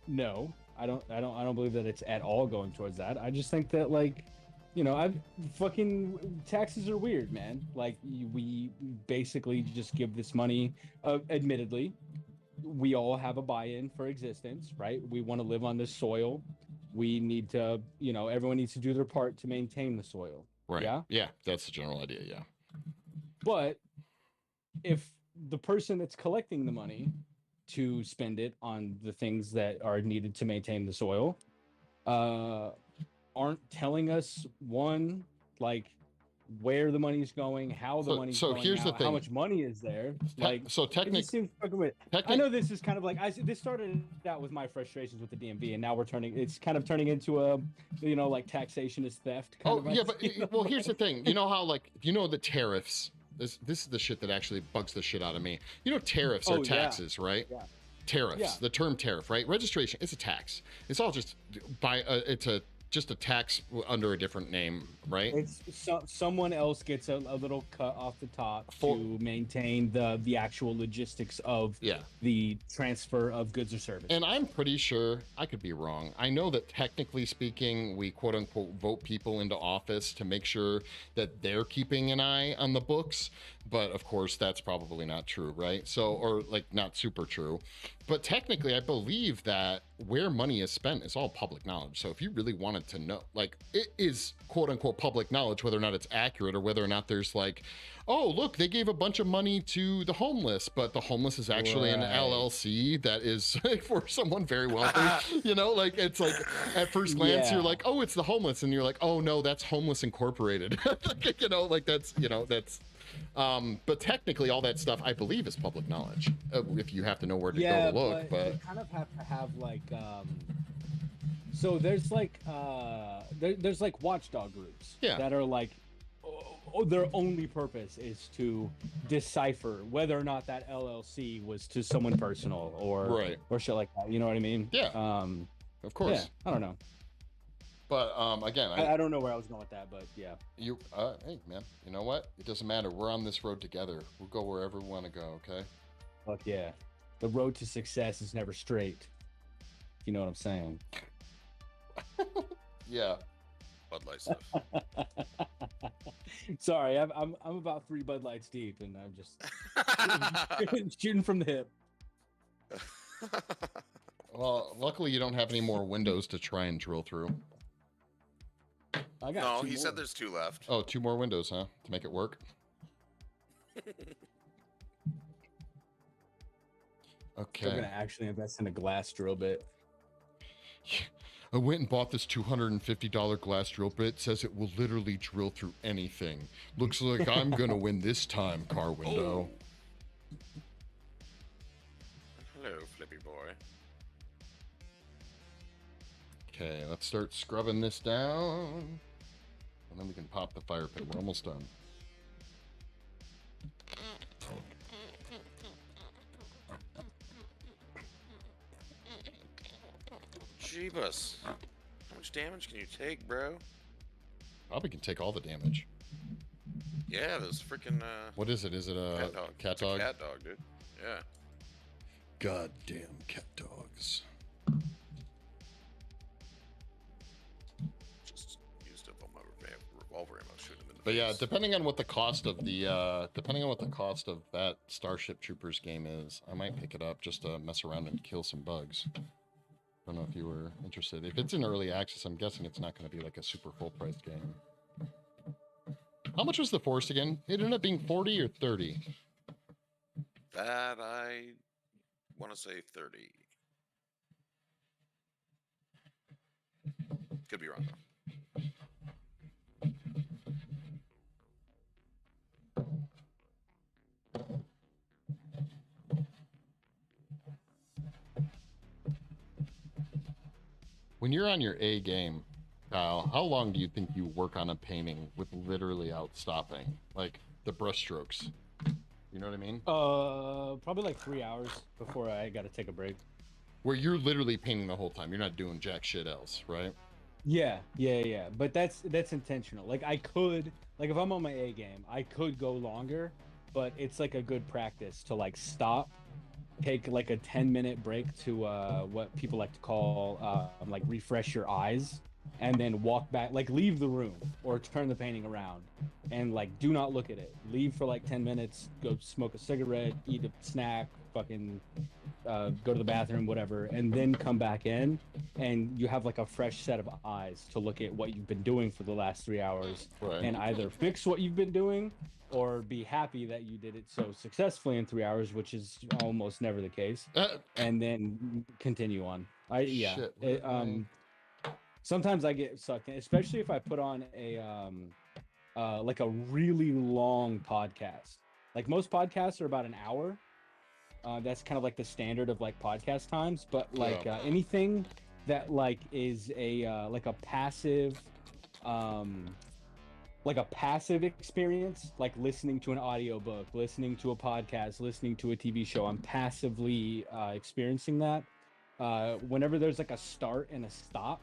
No, I don't believe that it's at all going towards that. I just think that, like, taxes are weird, man. Like, we basically just give this money. Admittedly, we all have a buy-in for existence, right? We want to live on this soil. We need to, everyone needs to do their part to maintain the soil. Right. Yeah. Yeah, that's the general idea. Yeah. But if the person that's collecting the money to spend it on the things that are needed to maintain the soil, aren't telling us where the money's going, how the money's going, here's the thing. how much money is there. Technically, I know this is kind of like this started out with my frustrations with the DMV, and now it's kind of turning into a taxation is theft. Well, here's the thing. You know how the tariffs. This is the shit that actually bugs the shit out of me. Tariffs are taxes, right? Yeah. Tariffs. The term tariff, right? Registration. It's a tax. It's all just just a tax under a different name, right? It's someone else gets a little cut off the top to maintain the actual logistics of the transfer of goods or services. And I'm pretty sure, I could be wrong, I know that technically speaking, we quote unquote vote people into office to make sure that they're keeping an eye on the books, but of course that's probably not true, right? So, or not super true. But technically, I believe that where money is spent is all public knowledge. So if you really wanted to know, it is quote unquote public knowledge, whether or not it's accurate or whether or not there's oh, look, they gave a bunch of money to the homeless, but the homeless is actually an LLC that is for someone very wealthy. It's at first glance, you're like, oh, it's the homeless. And you're like, oh no, that's Homeless Incorporated. That's but technically all that stuff I believe is public knowledge if you have to know where to go to look. But you kind of have to have so there's there's watchdog groups that are their only purpose is to decipher whether or not that LLC was to someone personal or shit like that. You know what I mean? Yeah. Of course. Yeah, I don't know. But again, I don't know where I was going with that, but yeah. Hey man, you know what? It doesn't matter. We're on this road together. We'll go wherever we want to go. Okay. Fuck yeah. The road to success is never straight. If you know what I'm saying. Yeah. Bud Light stuff. Sorry, I'm about 3 Bud Lights deep, and I'm just shooting from the hip. Well, luckily you don't have any more windows to try and drill through. I got he said there's 2 left. Oh, 2 more windows, huh? To make it work. Okay. I'm gonna actually invest in a glass drill bit. I went and bought this $250 glass drill bit. Says it will literally drill through anything. Looks like I'm gonna win this time, car window. Oh. Hello, Flippy boy. Okay, let's start scrubbing this down. And then we can pop the fire pit. We're almost done. Jeebus. How much damage can you take, bro? Probably can take all the damage. Yeah, this freaking What is it? Is it a cat dog. cat It's dog? a cat dog, dude. Yeah. Goddamn cat dogs. Just used up all my revolver ammo, shoot him in the But yeah, face. depending on what the cost of that Starship Troopers game is, I might pick it up just to mess around and kill some bugs. I don't know if you were interested. If it's in early access, I'm guessing it's not going to be like a super full priced game. How much was the Forest again? It ended up being 40 or 30. That I want to say 30. Could be wrong though. When you're on your A game, Kyle, how long do you think you work on a painting with literally out stopping? Like the brush strokes. You know what I mean? Probably like 3 hours before I got to take a break. Where you're literally painting the whole time. You're not doing jack shit else, right? Yeah. But that's intentional. Like I could, like if I'm on my A game, I could go longer, but it's like a good practice to like stop, take like a 10-minute break to what people like to call like refresh your eyes, and then walk back, like leave the room or turn the painting around and like do not look at it. Leave for like 10 minutes, go smoke a cigarette, eat a snack, fucking go to the bathroom, whatever, and then come back in, and you have like a fresh set of eyes to look at what you've been doing for the last 3 hours, Right. and either fix what you've been doing or be happy that you did it so successfully in 3 hours, which is almost never the case, and then continue on. Shit, Sometimes I get sucked in, especially if I put on a like a really long podcast. Like most podcasts are about an hour. That's kind of like the standard of like podcast times, but like anything that like is a like a passive experience, like listening to an audiobook, listening to a podcast, listening to a TV show, I'm passively experiencing that. Whenever there's like a start and a stop,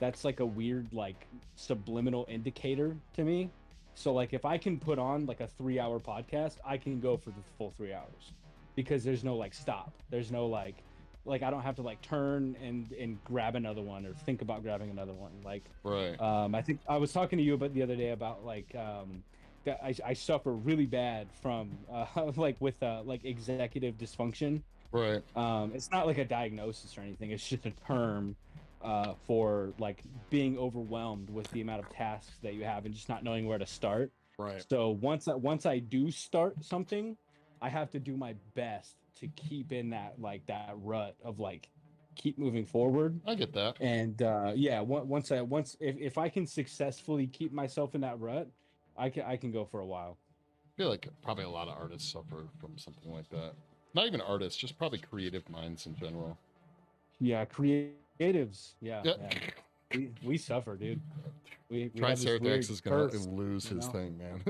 that's like a weird like subliminal indicator to me. So like if I can put on like a 3-hour podcast, I can go for the full 3 hours because there's no like stop. There's no like I don't have to like turn and grab another one or think about grabbing another one. Like right. I think I was talking to you about the other day about like that I suffer really bad from like with like executive dysfunction. Right. It's not like a diagnosis or anything. It's just a term for like being overwhelmed with the amount of tasks that you have and just not knowing where to start. Right. So once I do start something, I have to do my best to keep in that like that rut of like keep moving forward. I get that. And if I can successfully keep myself in that rut, I can go for a while. I feel like probably a lot of artists suffer from something like that. Not even artists, just probably creative minds in general. Yeah, creatives. Yeah. We suffer, dude. We Triceratops is gonna curse, lose his thing, man.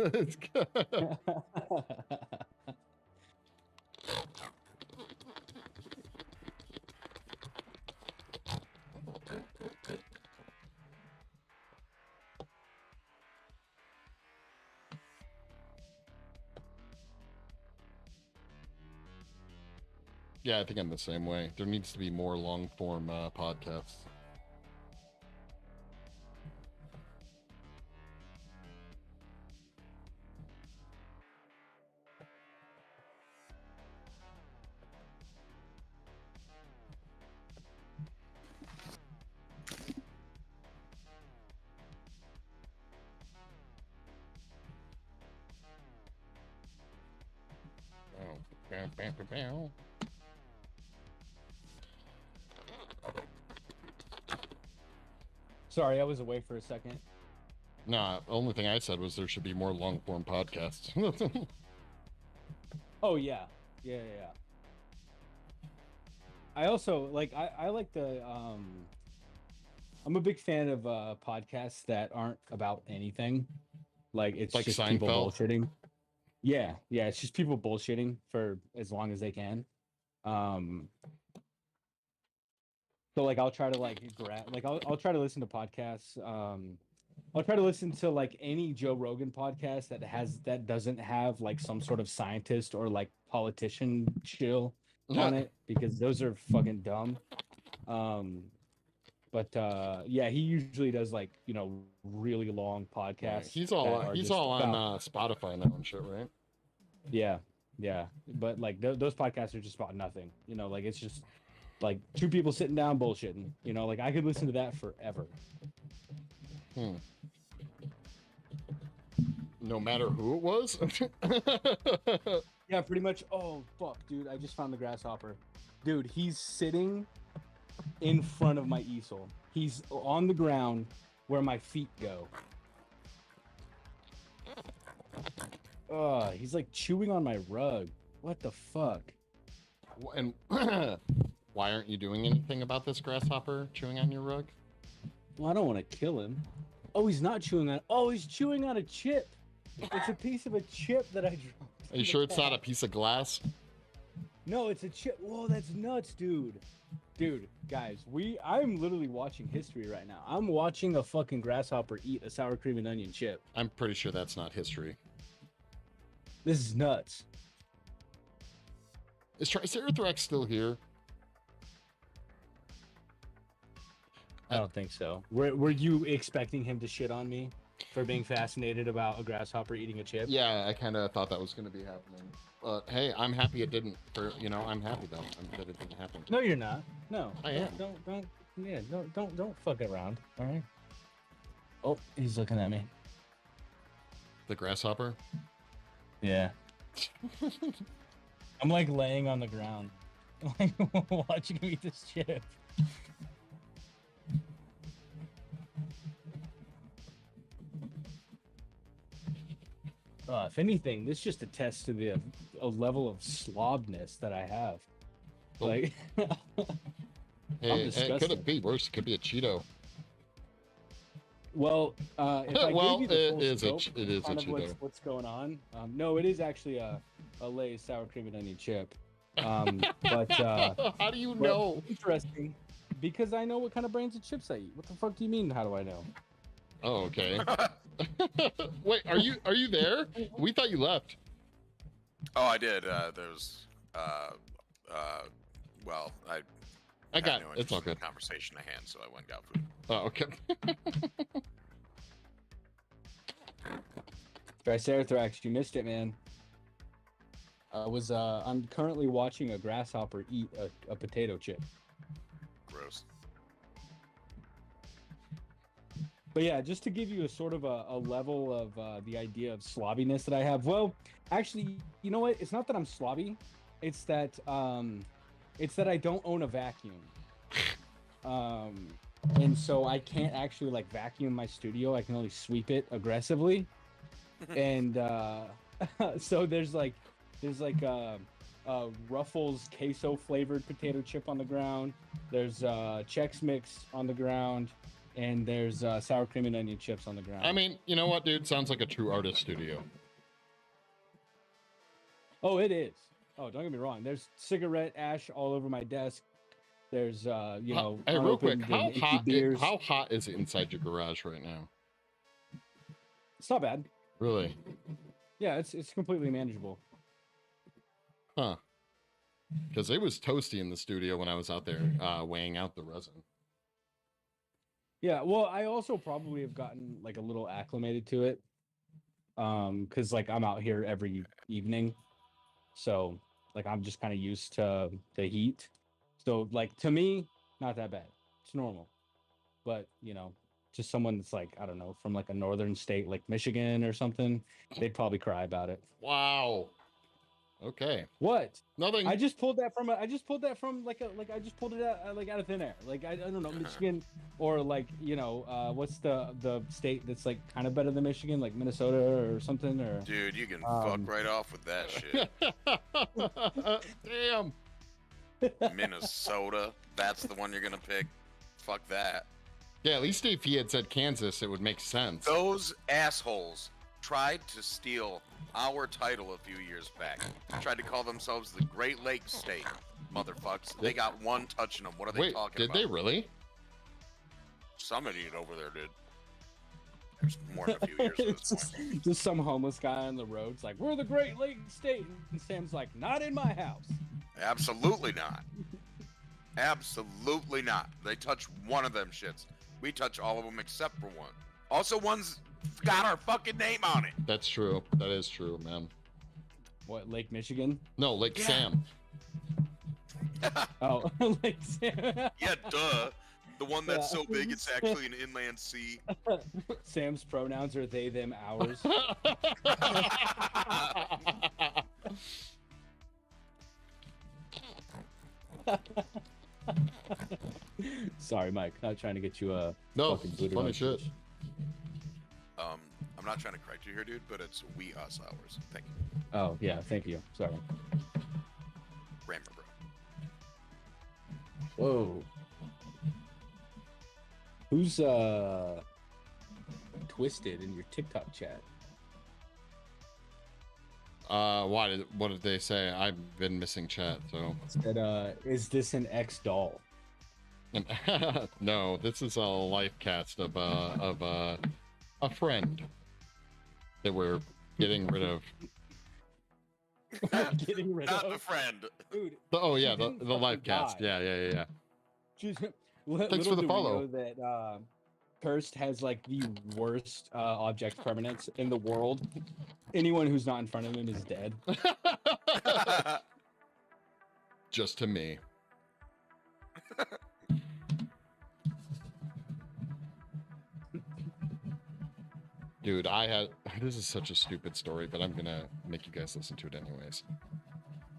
Yeah, I think I'm the same way. There needs to be more long-form podcasts. Oh. Sorry, I was away for a second. Nah, the only thing I said was there should be more long form podcasts. Oh yeah. Yeah. I also like I like the I'm a big fan of podcasts that aren't about anything. Like it's Like just people Seinfeld? bullshitting. Yeah, it's just people bullshitting for as long as they can. Um so like I'll try to like I'll try to listen to podcasts. I'll try to listen to like any Joe Rogan podcast that doesn't have like some sort of scientist or like politician chill on it, because those are fucking dumb. Um but yeah, he usually does like, really long Right. podcasts He's that all are he's just all on about Spotify now and shit, right? yeah. But like those podcasts are just about nothing. Like it's just like two people sitting down bullshitting. Like I could listen to that forever. No matter who it was. Yeah, pretty much. Oh fuck, dude! I just found the grasshopper. Dude, he's sitting in front of my easel. He's on the ground where my feet go. He's like chewing on my rug. What the fuck? And why aren't you doing anything about this grasshopper chewing on your rug? Well, I don't want to kill him. Oh, he's not chewing on. Oh, he's chewing on a chip. It's a piece of a chip that I dropped. Are you sure it's not a piece of glass? No, it's a chip. Whoa, that's nuts, dude. Dude, guys, I'm literally watching history right now. I'm watching a fucking grasshopper eat a sour cream and onion chip. I'm pretty sure that's not history. This is nuts. Is Triceratops still here? I don't think so. Were you expecting him to shit on me for being fascinated about a grasshopper eating a chip? Yeah, I kind of thought that was going to be happening. But hey, I'm happy it didn't. I'm happy though that it didn't happen. No, you're not. No, I am. Don't fuck around. All right. Oh, he's looking at me. The grasshopper? Yeah. I'm like laying on the ground, like watching him eat this chip. If anything, this just attests to a level of slobness that I have. Oh. Like, Hey, it could be worse. It could be a Cheeto. well, if I Well, gave you the full it is a scope Cheeto. of what's going on. No, it is actually a Lay's sour cream and onion chip. But How do you know? Interesting, because I know what kind of brands of chips I eat. What the fuck do you mean? How do I know? Oh, okay. Wait, are you there? We thought you left. Oh, I did. There's, well, I I got had no it's all interest in good. the conversation at hand, so I went and got food. Oh, okay. Triceratops, you missed it, man. I'm currently watching a grasshopper eat a potato chip. Gross. But yeah, just to give you a sort of a level of the idea of slobbiness that I have. Well, actually, you know what? It's not that I'm slobby. It's that I don't own a vacuum. And so I can't actually like vacuum my studio. I can only sweep it aggressively. And so there's like Ruffles queso flavored potato chip on the ground. There's Chex Mix on the ground. And there's sour cream and onion chips on the ground. I mean, you know what, dude? Sounds like a true artist studio. Oh, it is. Oh, don't get me wrong. There's cigarette ash all over my desk. There's, Hey, real quick, unopened and empty beers. how hot is it inside your garage right now? It's not bad. Really? Yeah, it's completely manageable. Huh. Because it was toasty in the studio when I was out there weighing out the resin. Yeah, well, I also probably have gotten like a little acclimated to it. Because like I'm out here every evening. So like I'm just kind of used to the heat. So like to me, not that bad. It's normal. But just someone that's like, I don't know, from like a northern state like Michigan or something, they'd probably cry about it. Wow. Okay. What? Nothing. I just pulled that from I just pulled it out like out of thin air. Like I don't know, Michigan or like, you know, what's the state that's like kind of better than Michigan, like Minnesota or something or Dude, you can fuck right off with that shit. Damn. Minnesota, that's the one you're gonna pick. Fuck that. Yeah, at least if he had said Kansas, it would make sense. Those assholes tried to steal our title a few years back. Tried to call themselves the Great Lakes State. Motherfucks. They got one touch in them. What are they talking about? Did they really? Some idiot over there did. There's more than a few years at this point. Just some homeless guy on the road. It's like, we're the Great Lakes State. And Sam's like, not in my house. Absolutely not. Absolutely not. They touch one of them shits. We touch all of them except for one. Also, one's got our fucking name on it. That's true. That is true, man. What, Lake Michigan? No, Lake Sam. Oh, Lake Sam. Yeah, duh. The one that's so big it's actually an inland sea. Sam's pronouns are they, them, ours. Sorry, Mike. Not trying to get you a No, fucking booted funny on. shit. I'm not trying to correct you here, dude, but it's we, us, ours. Thank you. Oh, yeah, thank you. Sorry. Rammer, bro. Whoa. Who's twisted in your TikTok chat? What did they say? I've been missing chat, so. Said, is this an ex doll? No, this is a life cast of a friend that we're getting rid of. Getting rid Not of the friend. Dude. Oh yeah, he the didn't live fucking cast. die. Yeah. Just, Thanks for the follow. Know that Cursed has like the worst object permanence in the world. Anyone who's not in front of him is dead. Just to me. Dude, this is such a stupid story, but I'm gonna make you guys listen to it anyways.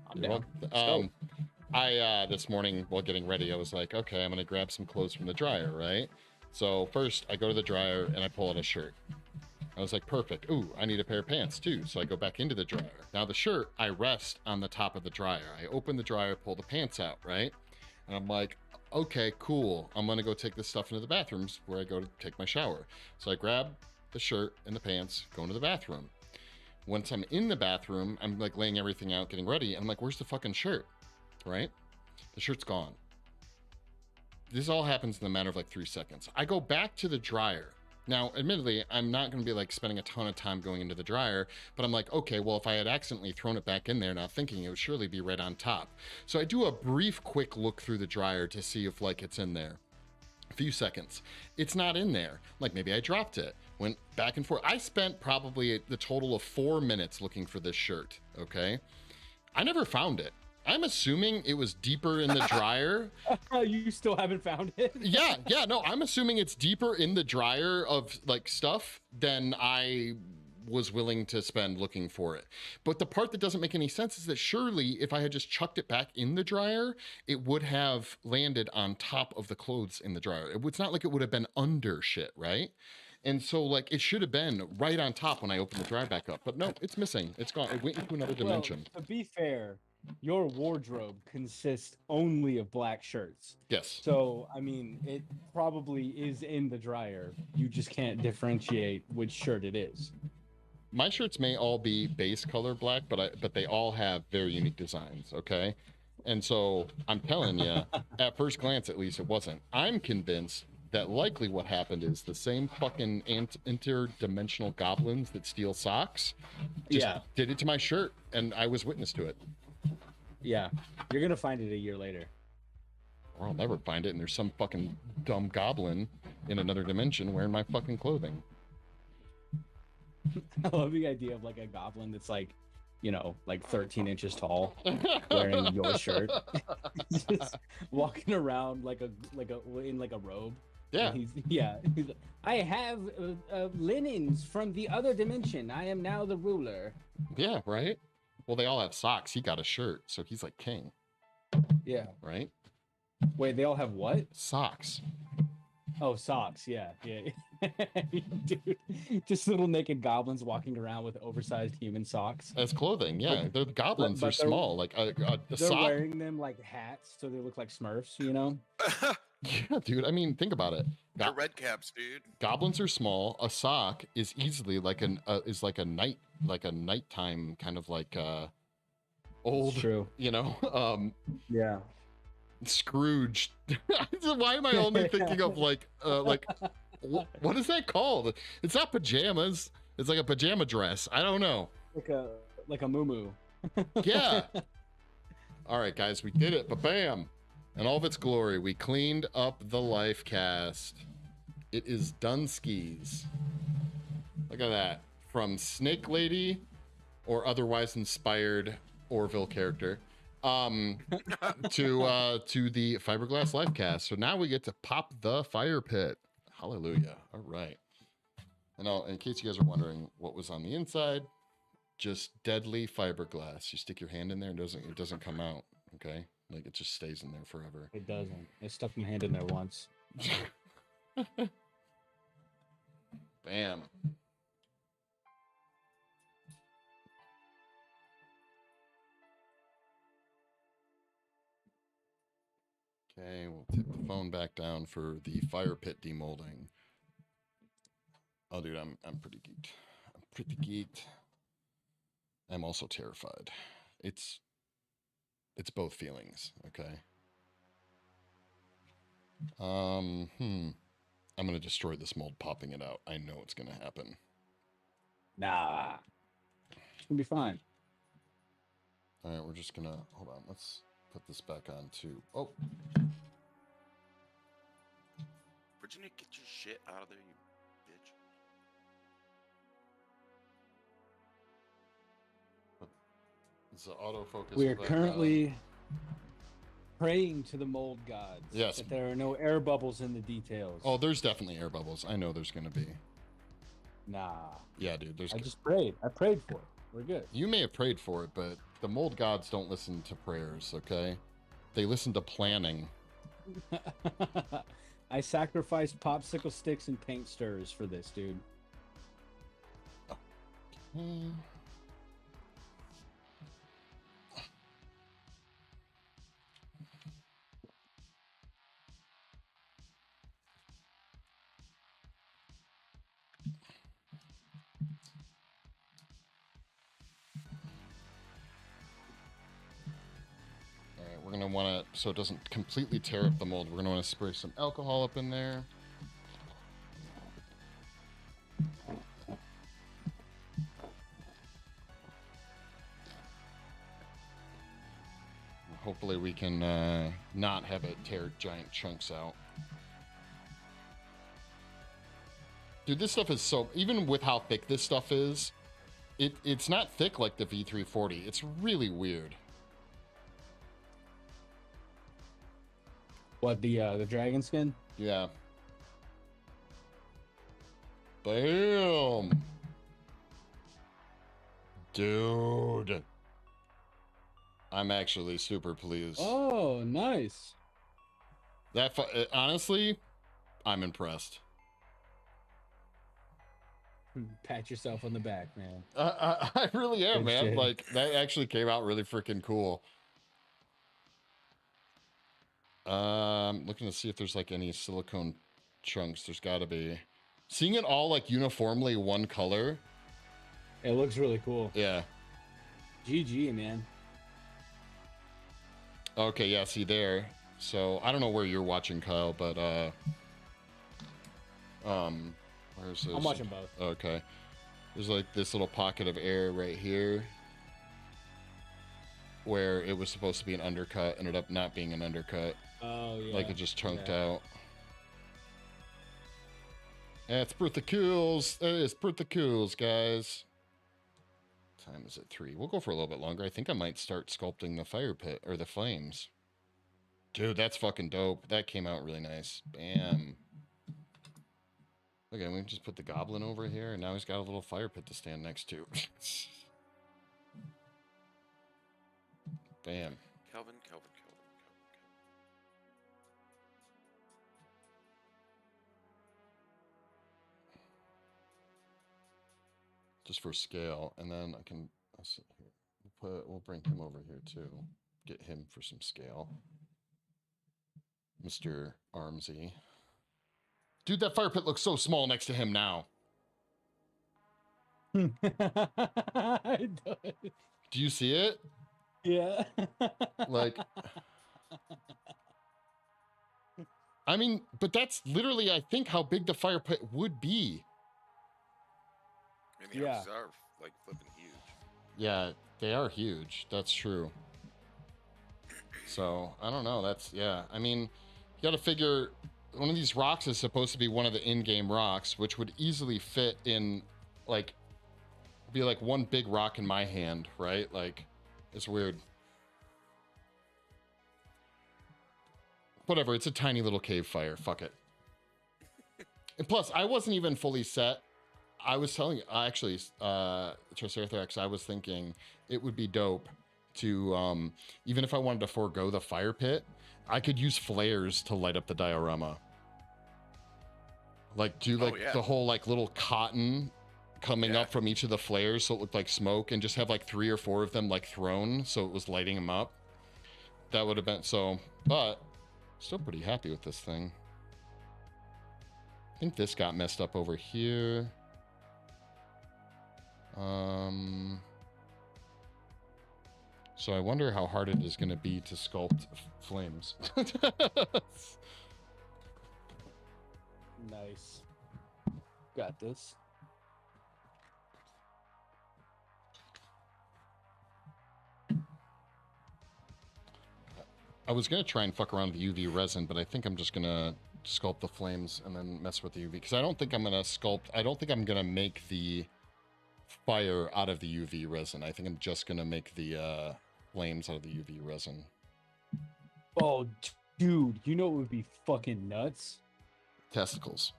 I'm down. I this morning while getting ready, I was like, okay, I'm gonna grab some clothes from the dryer, right? So first I go to the dryer and I pull out a shirt. I was like, perfect. Ooh, I need a pair of pants too. So I go back into the dryer. Now the shirt, I rest on the top of the dryer. I open the dryer, pull the pants out, right? And I'm like, okay, cool. I'm gonna go take this stuff into the bathrooms where I go to take my shower. So I grab the shirt and the pants, go into the bathroom. Once I'm in the bathroom, I'm like laying everything out, getting ready. I'm like, where's the fucking shirt? Right? The shirt's gone. This all happens in a matter of like 3 seconds. I go back to the dryer. Now, admittedly, I'm not going to be like spending a ton of time going into the dryer, but I'm like, okay, well, if I had accidentally thrown it back in there, not thinking it would surely be right on top. So I do a brief, quick look through the dryer to see if like it's in there. A few seconds. It's not in there. Like maybe I dropped it. Went back and forth. I spent probably the total of 4 minutes looking for this shirt, okay? I never found it. I'm assuming it was deeper in the dryer. You still haven't found it? Yeah, no, I'm assuming it's deeper in the dryer of like stuff than I was willing to spend looking for it. But the part that doesn't make any sense is that surely if I had just chucked it back in the dryer, it would have landed on top of the clothes in the dryer. It's not like it would have been under shit, right? And so like it should have been right on top when I opened the dryer back up. But no, it's missing. It's gone. It went into another dimension. Well, to be fair, your wardrobe consists only of black shirts. Yes. So, I mean, it probably is in the dryer. You just can't differentiate which shirt it is. My shirts may all be base color black, but they all have very unique designs, okay? And so I'm telling you, at first glance at least, it wasn't. I'm convinced that likely what happened is the same fucking interdimensional goblins that steal socks just did it to my shirt, and I was witness to it. Yeah, you're gonna find it a year later. Or I'll never find it, and there's some fucking dumb goblin in another dimension wearing my fucking clothing. I love the idea of like a goblin that's like, you know, like 13 inches tall, wearing your shirt, just walking around like a robe. Yeah. He's like, I have linens from the other dimension. I am now the ruler. Yeah, right? Well, they all have socks. He got a shirt, so he's like king, Yeah. right? Wait, they all have what? Socks. Oh, socks. Yeah, yeah. Dude, just little naked goblins walking around with oversized human socks. As clothing, yeah. The goblins but are small. Like a They're sock. wearing them like hats, so they look like Smurfs. You know? Yeah, dude. I mean, think about it. They're red caps, dude. Goblins are small. A sock is easily like a nighttime kind of like old. True. You know, Yeah. Scrooge. Why am I only thinking of like what is that called? It's not pajamas. It's like a pajama dress. I don't know. Like a muumuu. Yeah. All right, guys, we did it. Ba-bam. In all of its glory, we cleaned up the life cast. It is done skis. Look at that. From Snake Lady or otherwise inspired Orville character to the fiberglass life cast. So now we get to pop the fire pit. Hallelujah. All right. And in case you guys are wondering what was on the inside, just deadly fiberglass. You stick your hand in there and it doesn't come out. Okay. Like it just stays in there forever. It doesn't. I stuck my hand in there once. Bam. Okay, we'll tip the phone back down for the fire pit demolding. Oh, dude, I'm pretty geeked. I'm pretty geeked. I'm also terrified. It's both feelings, okay? I'm gonna destroy this mold popping it out. I know it's gonna happen. Nah. It's gonna be fine. All right, we're just gonna hold on. Let's put this back on too. Oh, Virginia, get your shit out of there, you bitch. it's the autofocus. We are back currently praying to the mold gods. Yes. That there are no air bubbles in the details. Oh, there's definitely air bubbles. I know there's gonna be. Nah. Yeah, dude. There's. I just prayed. I prayed for it. We're good. You may have prayed for it, but the mold gods don't listen to prayers. Okay, they listen to planning. I sacrificed popsicle sticks and paint stirrers for this, dude. Hmm. We're gonna want to, so it doesn't completely tear up the mold, we're gonna want to spray some alcohol up in there. Hopefully we can not have it tear giant chunks out. Dude, this stuff is so, even with how thick this stuff is, it's not thick like the V340. It's really weird. What, the dragon skin? Yeah. Bam. Dude. I'm actually super pleased. Oh, nice. That honestly, I'm impressed. Pat yourself on the back, man. I really am, Good man. shit. Like, that actually came out really freaking cool. Looking to see if there's like any silicone chunks. There's got to be. Seeing it all like uniformly one color. It looks really cool. Yeah. GG, man. Okay, yeah, see there. So I don't know where you're watching, Kyle, but where's this? I'm watching both. Okay. There's like this little pocket of air right here where it was supposed to be an undercut, ended up not being an undercut. Oh, yeah. Like it just chunked Yeah. out. That's Bertha Cools. That is Bertha Cools, guys. Time is at 3. We'll go for a little bit longer. I think I might start sculpting the fire pit or the flames. Dude, that's fucking dope. That came out really nice. Bam. Okay, we can just put the goblin over here, and now he's got a little fire pit to stand next to. Bam. Kelvin. Just for scale, and then I can we'll bring him over here too. Get him for some scale. Mr. Armsy. Dude, that fire pit looks so small next to him now. It does. Do you see it? Yeah. Like, I mean, but that's literally, I think, how big the fire pit would be. And the houses are like flipping huge. Yeah, they are huge. That's true. So, I don't know. That's, yeah. I mean, you got to figure one of these rocks is supposed to be one of the in-game rocks, which would easily fit in, like, be like one big rock in my hand, right? Like, it's weird. Whatever, it's a tiny little cave fire. Fuck it. And plus, I wasn't even fully set. I was telling you, actually, Triceratops, I was thinking it would be dope to, even if I wanted to forego the fire pit, I could use flares to light up the diorama. Like, do like the whole like little cotton coming up from each of the flares so it looked like smoke, and just have like 3 or 4 of them like thrown so it was lighting them up. That would have been so, but still pretty happy with this thing. I think this got messed up over here. So I wonder how hard it is going to be to sculpt flames. Nice. Got this. I was going to try and fuck around with UV resin, but I think I'm just going to sculpt the flames and then mess with the UV. Because I don't think I'm going to sculpt... I don't think I'm going to make the fire out of the UV resin. I think I'm just going to make the flames out of the UV resin. Oh, dude. You know what would be fucking nuts? Testicles.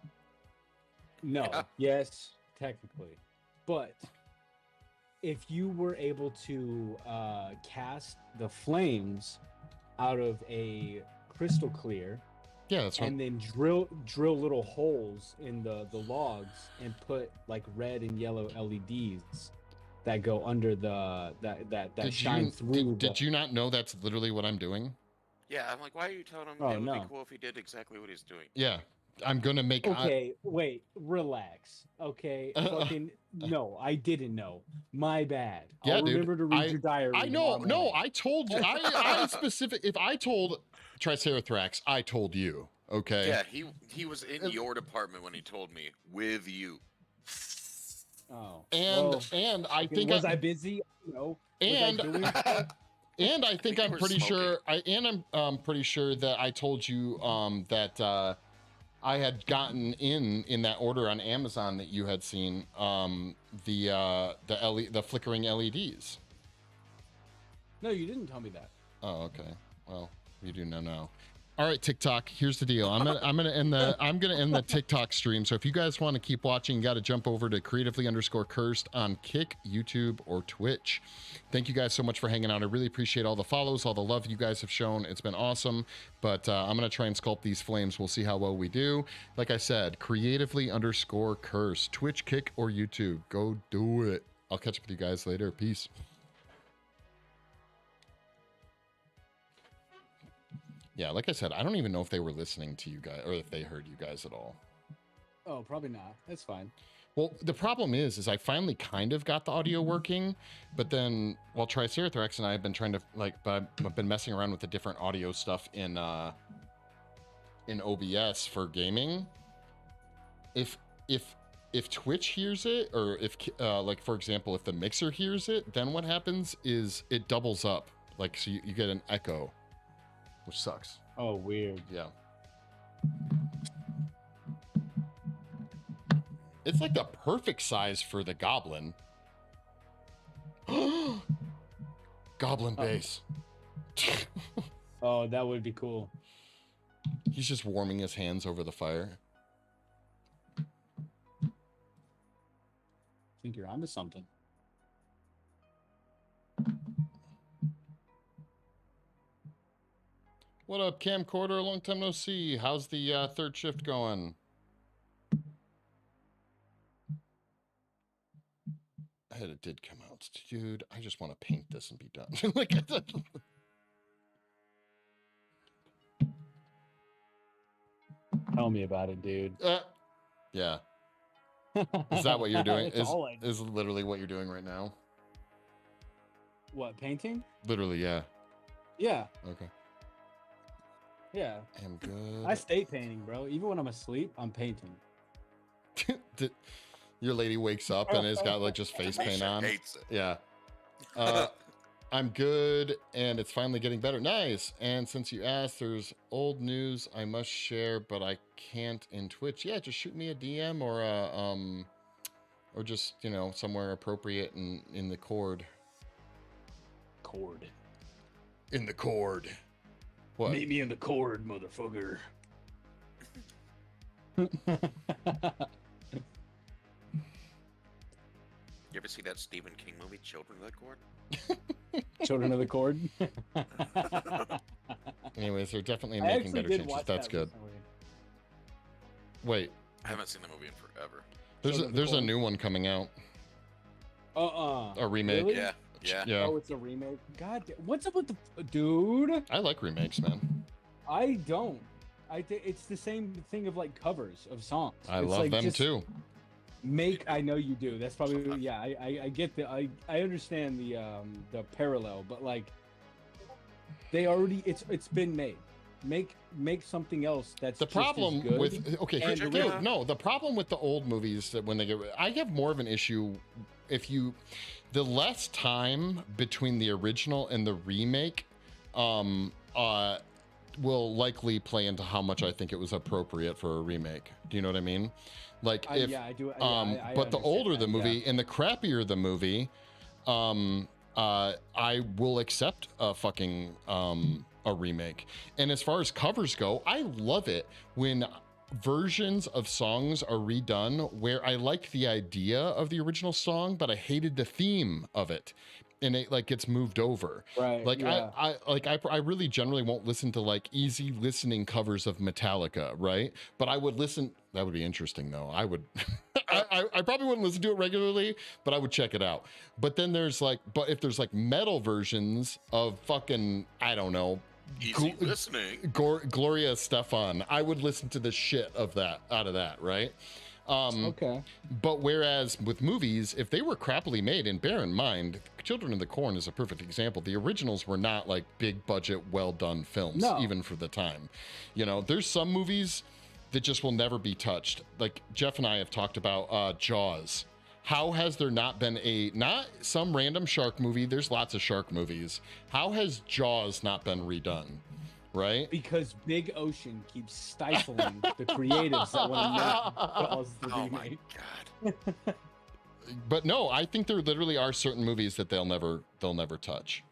No. Yeah. Yes, technically. But if you were able to cast the flames out of a crystal clear, Yeah, that's right. and then drill little holes in the logs and put like red and yellow LEDs that go under that shine through. Did you not know that's literally what I'm doing? Yeah, I'm like, why are you telling him Oh, it would no. be cool if he did exactly what he's doing? Yeah, I'm gonna make. Okay, wait, relax. Okay, fucking no, I didn't know. My bad. Yeah, I'll dude, remember to read your diary. I know. tomorrow No, morning. I told you. I specific. If I told Triceratops, I told you. Okay. Yeah, he was in your department when he told me with you. Oh, And well, and I think was I busy? No. and and I think you I'm were pretty sure. smoking. I'm pretty sure that I told you that I had gotten in that order on Amazon that you had seen the flickering LEDs. No, you didn't tell me that. Oh, okay. Well, you do know now. All right, TikTok. Here's the deal. I'm gonna end the TikTok stream. So if you guys want to keep watching, you got to jump over to creatively_cursed on Kick, YouTube, or Twitch. Thank you guys so much for hanging out. I really appreciate all the follows, all the love you guys have shown. It's been awesome. But I'm gonna try and sculpt these flames. We'll see how well we do. Like I said, creatively_cursed, Twitch, Kick, or YouTube. Go do it. I'll catch up with you guys later. Peace. Yeah, like I said, I don't even know if they were listening to you guys or if they heard you guys at all. Oh, probably not. That's fine. Well, the problem is I finally kind of got the audio working, but then while Triceratops and I have been trying to but I've been messing around with the different audio stuff in OBS for gaming. If Twitch hears it, or if like for example, if the mixer hears it, then what happens is it doubles up. Like so you get an echo. Which sucks. Oh, weird. Yeah. It's like the perfect size for the goblin. Goblin base. Oh, that would be cool. He's just warming his hands over the fire. I think you're onto something. What up, camcorder? Long time no see. How's the third shift going? It did come out. Dude, I just want to paint this and be done. Like, Tell me about it, dude. yeah. Is that what you're doing? That's all I do. Is literally what you're doing right now? What, painting? Literally, yeah. Yeah, Okay. yeah. I'm good. I stay painting, bro. Even when I'm asleep, I'm painting. Your lady wakes up and has got like just face paint Misha on. hates it. Yeah. I'm good, and it's finally getting better. Nice. And since you asked, there's old news I must share, but I can't in Twitch. Yeah, just shoot me a DM or just, you know, somewhere appropriate in the cord. Cord. In the cord. What? Meet me in the cord, motherfucker. You ever see that Stephen King movie, Children of the Cord? Children of the Cord. Anyways, they're definitely I making actually better did changes. watch That's that good. recently. Wait, I haven't seen the movie in forever. Children of the there's a Cord. new one coming out. A remake. Really? Yeah, yeah. Yeah. Oh, it's a remake. God, what's up with the dude? I like remakes, man. I don't. I think it's the same thing of like covers of songs. I It's love like them just too. I know you do. That's probably yeah. I get I understand the parallel, but like they already it's been made. Make something else that's The just as problem good. with and dude, original. no, the problem with the old movies that when they get, I have more of an issue if the less time between the original and the remake, will likely play into how much I think it was appropriate for a remake. Do you know what I mean? Like if yeah, I do. I but the understand older that, the movie yeah. and the crappier the movie, I will accept a fucking a remake. And as far as covers go, I love it when versions of songs are redone where I like the idea of the original song, but I hated the theme of it. And it like gets moved over. Right. Like yeah. I really generally won't listen to like easy listening covers of Metallica, right? But I would listen. That would be interesting though. I would. I probably wouldn't listen to it regularly, but I would check it out. But then there's like, but if there's like metal versions of fucking, I don't know, Easy listening. Gloria Estefan, I would listen to the shit of that out of that, right? Okay. But whereas with movies, if they were crappily made, and bear in mind, Children of the Corn is a perfect example. The originals were not like big budget, well done films, No. even for the time. You know, there's some movies that just will never be touched. Like Jeff and I have talked about Jaws. How has there not been not some random shark movie? There's lots of shark movies. How has Jaws not been redone? Right? Because Big Ocean keeps stifling the creatives that want to make Jaws the Oh my remake. god. But no, I think there literally are certain movies that they'll never touch.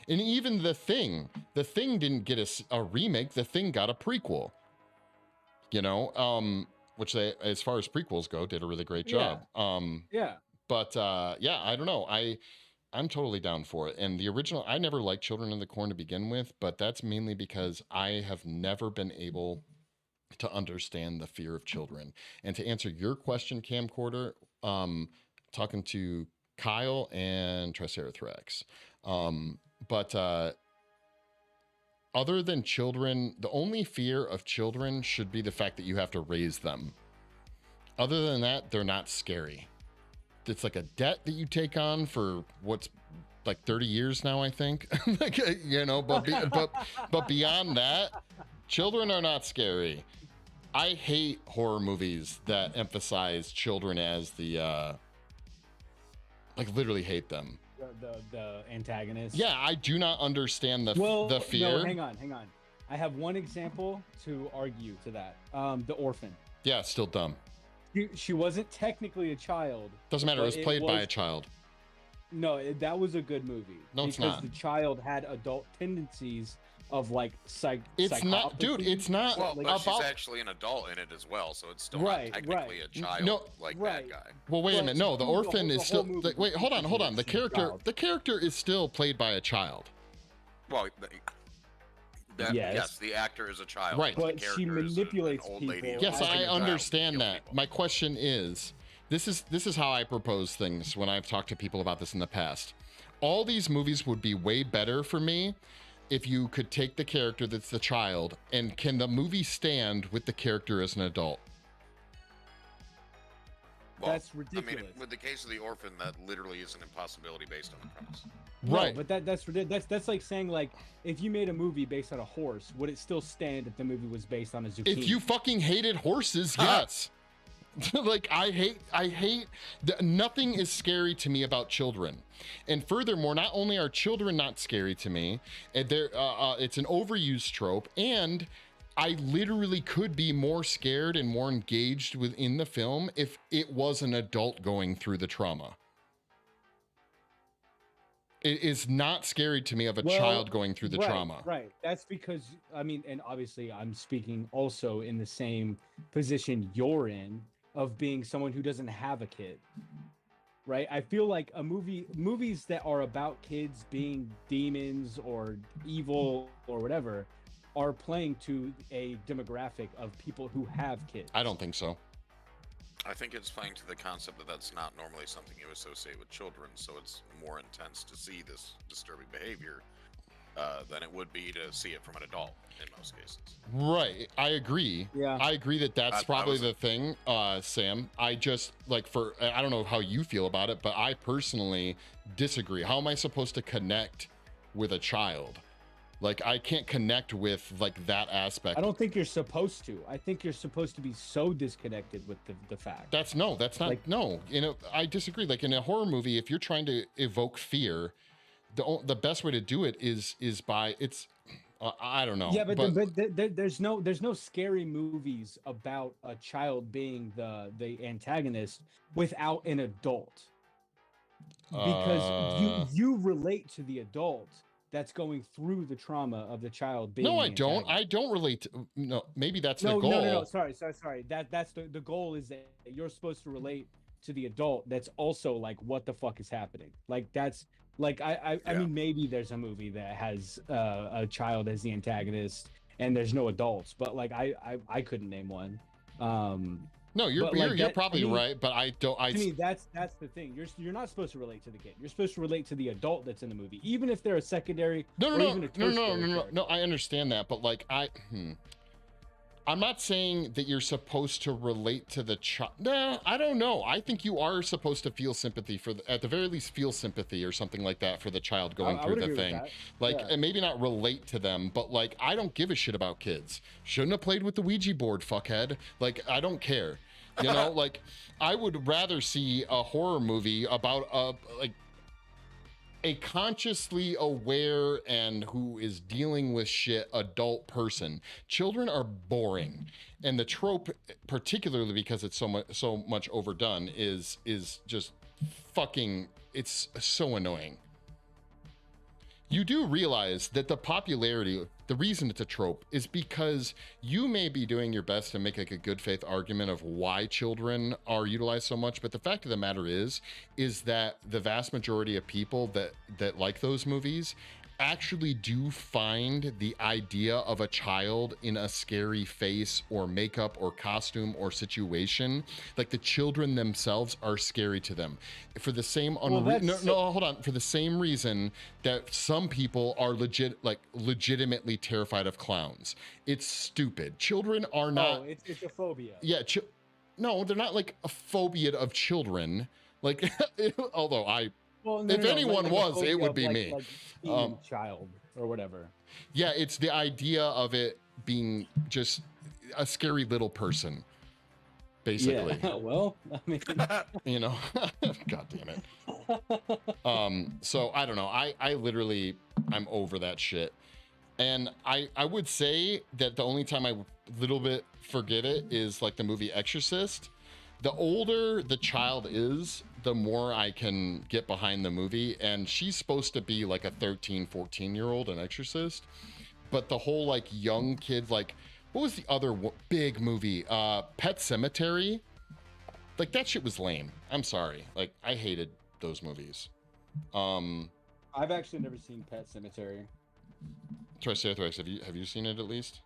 And even The Thing didn't get a remake. The Thing got a prequel. You know, which they, as far as prequels go, did a really great job. Yeah. But yeah, I don't know. I'm totally down for it. And the original, I never liked Children of the Corn to begin with, but that's mainly because I have never been able to understand the fear of children. And to answer your question, Camcorder, talking to Kyle and Triceratops. But other than children, the only fear of children should be the fact that you have to raise them. Other than that, they're not scary. It's like a debt that you take on for what's like 30 years now, I think. Like, you know, but beyond that, children are not scary. I hate horror movies that emphasize children as the like literally hate them. The antagonist. Yeah, I do not understand the fear. No, hang on. I have one example to argue to that. The Orphan. Yeah, it's still dumb. She wasn't technically a child. Doesn't matter. It was but played by a child. No, that was a good movie. No, it's because not. the child had adult tendencies of like It's not, dude. psychopathy. It's not Well, but about. she's actually an adult in it as well, so it's still Right, not technically a child No, like right. that guy. Well, wait a But minute. No, the the whole- orphan the is still. whole movie Wait, hold on. she's a child. The character is still played by a child. Well, Yes, the actor is a child. Right. But But she manipulates an old lady people. Yes, as I a- understand that. My question is, this is how I propose things when I've talked to people about this in the past. All these movies would be way better for me if you could take the character that's the child, and can the movie stand with the character as an adult? Well, That's ridiculous. I mean, with the case of the orphan, that literally is an impossibility based on the premise. Right. No, but that's like saying, like, if you made a movie based on a horse, would it still stand if the movie was based on a zucchini? If you fucking hated horses, yes. Like, I hate nothing is scary to me about children. And furthermore, not only are children not scary to me, it's an overused trope, and I literally could be more scared and more engaged within the film if it was an adult going through the trauma. It is not scary to me of a child going through the trauma. Right. That's because, I mean, and obviously I'm speaking also in the same position you're in of being someone who doesn't have a kid. Right? I feel like movies that are about kids being demons or evil or whatever are playing to a demographic of people who have kids. I don't think so. I think it's playing to the concept that that's not normally something you associate with children, so it's more intense to see this disturbing behavior than it would be to see it from an adult in most cases. Right. I agree. Yeah. I agree that that's probably the thing, Sam. I just, like, I don't know how you feel about it, but I personally disagree. How am I supposed to connect with a child? Like, I can't connect with, like, that aspect. I don't think you're supposed to. I think you're supposed to be so disconnected with the fact. That's not, like, no. You know, I disagree. Like, in a horror movie, if you're trying to evoke fear, the best way to do it is by, I don't know. Yeah, but there's no scary movies about a child being the antagonist without an adult. Because you relate to the adult that's going through the trauma of the child being. No, I don't. I don't relate to. No, maybe that's the goal. No. Sorry. That's the goal is that you're supposed to relate to the adult. That's also like, what the fuck is happening? Like, that's like I mean, maybe there's a movie that has a child as the antagonist and there's no adults, but like I couldn't name one. No, you're probably right, but I don't. To me, that's the thing. You're not supposed to relate to the kid. You're supposed to relate to the adult that's in the movie, even if they're a secondary. No. I understand that, but like I'm not saying that you're supposed to relate to the child. No, I don't know. I think you are supposed to feel sympathy at the very least, feel sympathy or something like that for the child going through the thing. Like, and maybe not relate to them, but like, I don't give a shit about kids. Shouldn't have played with the Ouija board, fuckhead. Like, I don't care. You know, like, I would rather see a horror movie about a consciously aware and who is dealing with shit adult person. Children are boring, and the trope, particularly because it's so much overdone, is just fucking, it's so annoying. You do realize that the reason it's a trope is because you may be doing your best to make like a good faith argument of why children are utilized so much, but the fact of the matter is that the vast majority of people that like those movies actually do find the idea of a child in a scary face or makeup or costume or situation, like the children themselves are scary to them for the same for the same reason that some people are legitimately terrified of clowns. It's stupid. Children are not. No, it's a phobia. Yeah, no, they're not like a phobia of children. Like, although if anyone was, it would be me. Like child or whatever. Yeah, it's the idea of it being just a scary little person, basically. Yeah, well, I mean, you know, God damn it. So I don't know. I literally, I'm over that shit. And I would say that the only time I little bit forget it is like the movie Exorcist. The older the child is, the more I can get behind the movie. And she's supposed to be like a 13, 14-year-old in Exorcist. But the whole like young kid, like, what was the other big movie? Pet Sematary? Like, that shit was lame. I'm sorry. Like, I hated those movies. I've actually never seen Pet Sematary. Triceratops, have you seen it at least?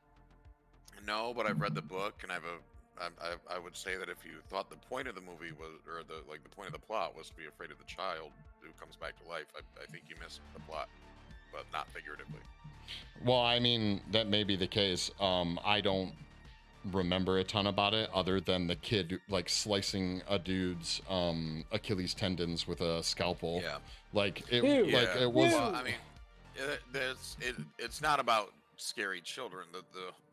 No, but I've read the book, and I would say that if you thought the point of the movie was, or the point of the plot was to be afraid of the child who comes back to life, I think you missed the plot, but not figuratively. Well, I mean, that may be the case. I don't remember a ton about it other than the kid like slicing a dude's Achilles tendons with a scalpel. Yeah. Like it Yeah. it was Well, I mean, it's not about scary children.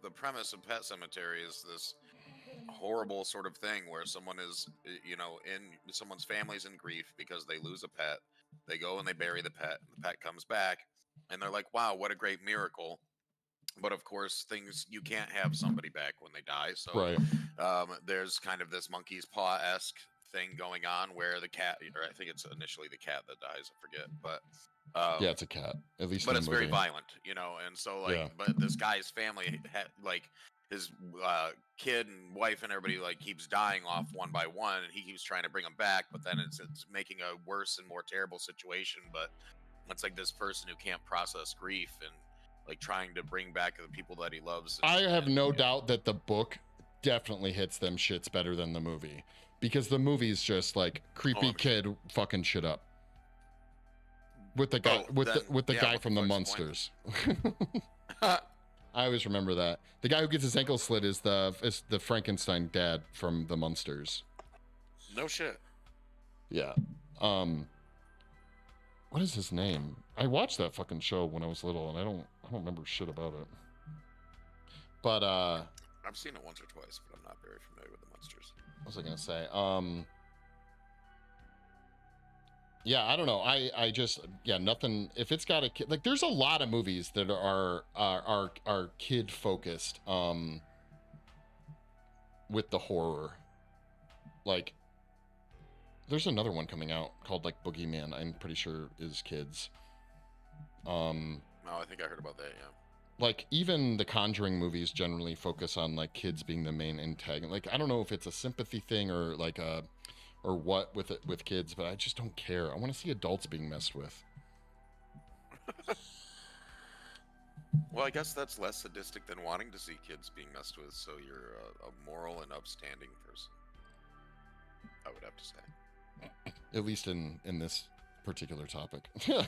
The premise of Pet Cemetery is this horrible sort of thing where someone is, in someone's family's in grief because they lose a pet. They go and they bury the pet. The pet comes back, and they're like, "Wow, what a great miracle!" But of course, you can't have somebody back when they die. So right. there's kind of this monkey's paw-esque thing going on where the cat, or I think it's initially the cat that dies, I forget, but yeah, it's a cat, at least. But in it's the very movie. violent, and so like, Yeah. but this guy's family like his kid and wife and everybody like keeps dying off one by one, and he keeps trying to bring them back, but then it's making a worse and more terrible situation. But it's like this person who can't process grief and like trying to bring back the people that he loves. I have no doubt that the book definitely hits them shits better than the movie, because the movie's just like creepy kid fucking shit up with the guy with the guy from the Monsters. I always remember that the guy who gets his ankle slit is the Frankenstein dad from the Monsters. No shit. Yeah. What is his name? I watched that fucking show when I was little, and I don't remember shit about it. But I've seen it once or twice, but I'm not very familiar with the Monsters. What was I gonna say? Yeah, I don't know. I just nothing. If it's got a kid, like there's a lot of movies that are kid focused. With the horror, like there's another one coming out called like Boogeyman. I'm pretty sure is kids. No, I think I heard about that. Yeah. Like even the Conjuring movies generally focus on like kids being the main antagonist. Like I don't know if it's a sympathy thing or like a or what with kids, but I just don't care. I want to see adults being messed with. Well, I guess that's less sadistic than wanting to see kids being messed with. So you're a moral and upstanding person, I would have to say. At least in this particular topic. Sure.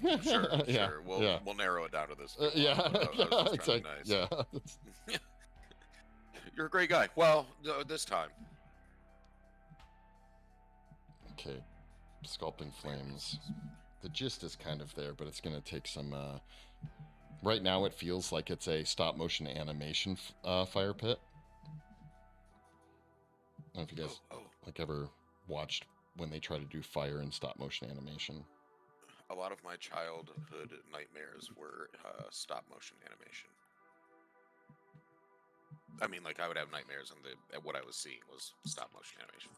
We'll narrow it down to this. It's like, nice. Yeah. You're a great guy. Well, this time. Okay, Sculpting Flames. The gist is kind of there, but it's going to take some... Right now it feels like it's a stop-motion animation fire pit. I don't know if you guys like ever watched when they try to do fire in stop-motion animation. A lot of my childhood nightmares were stop-motion animation. I mean, like I would have nightmares, and what I was seeing was stop-motion animation.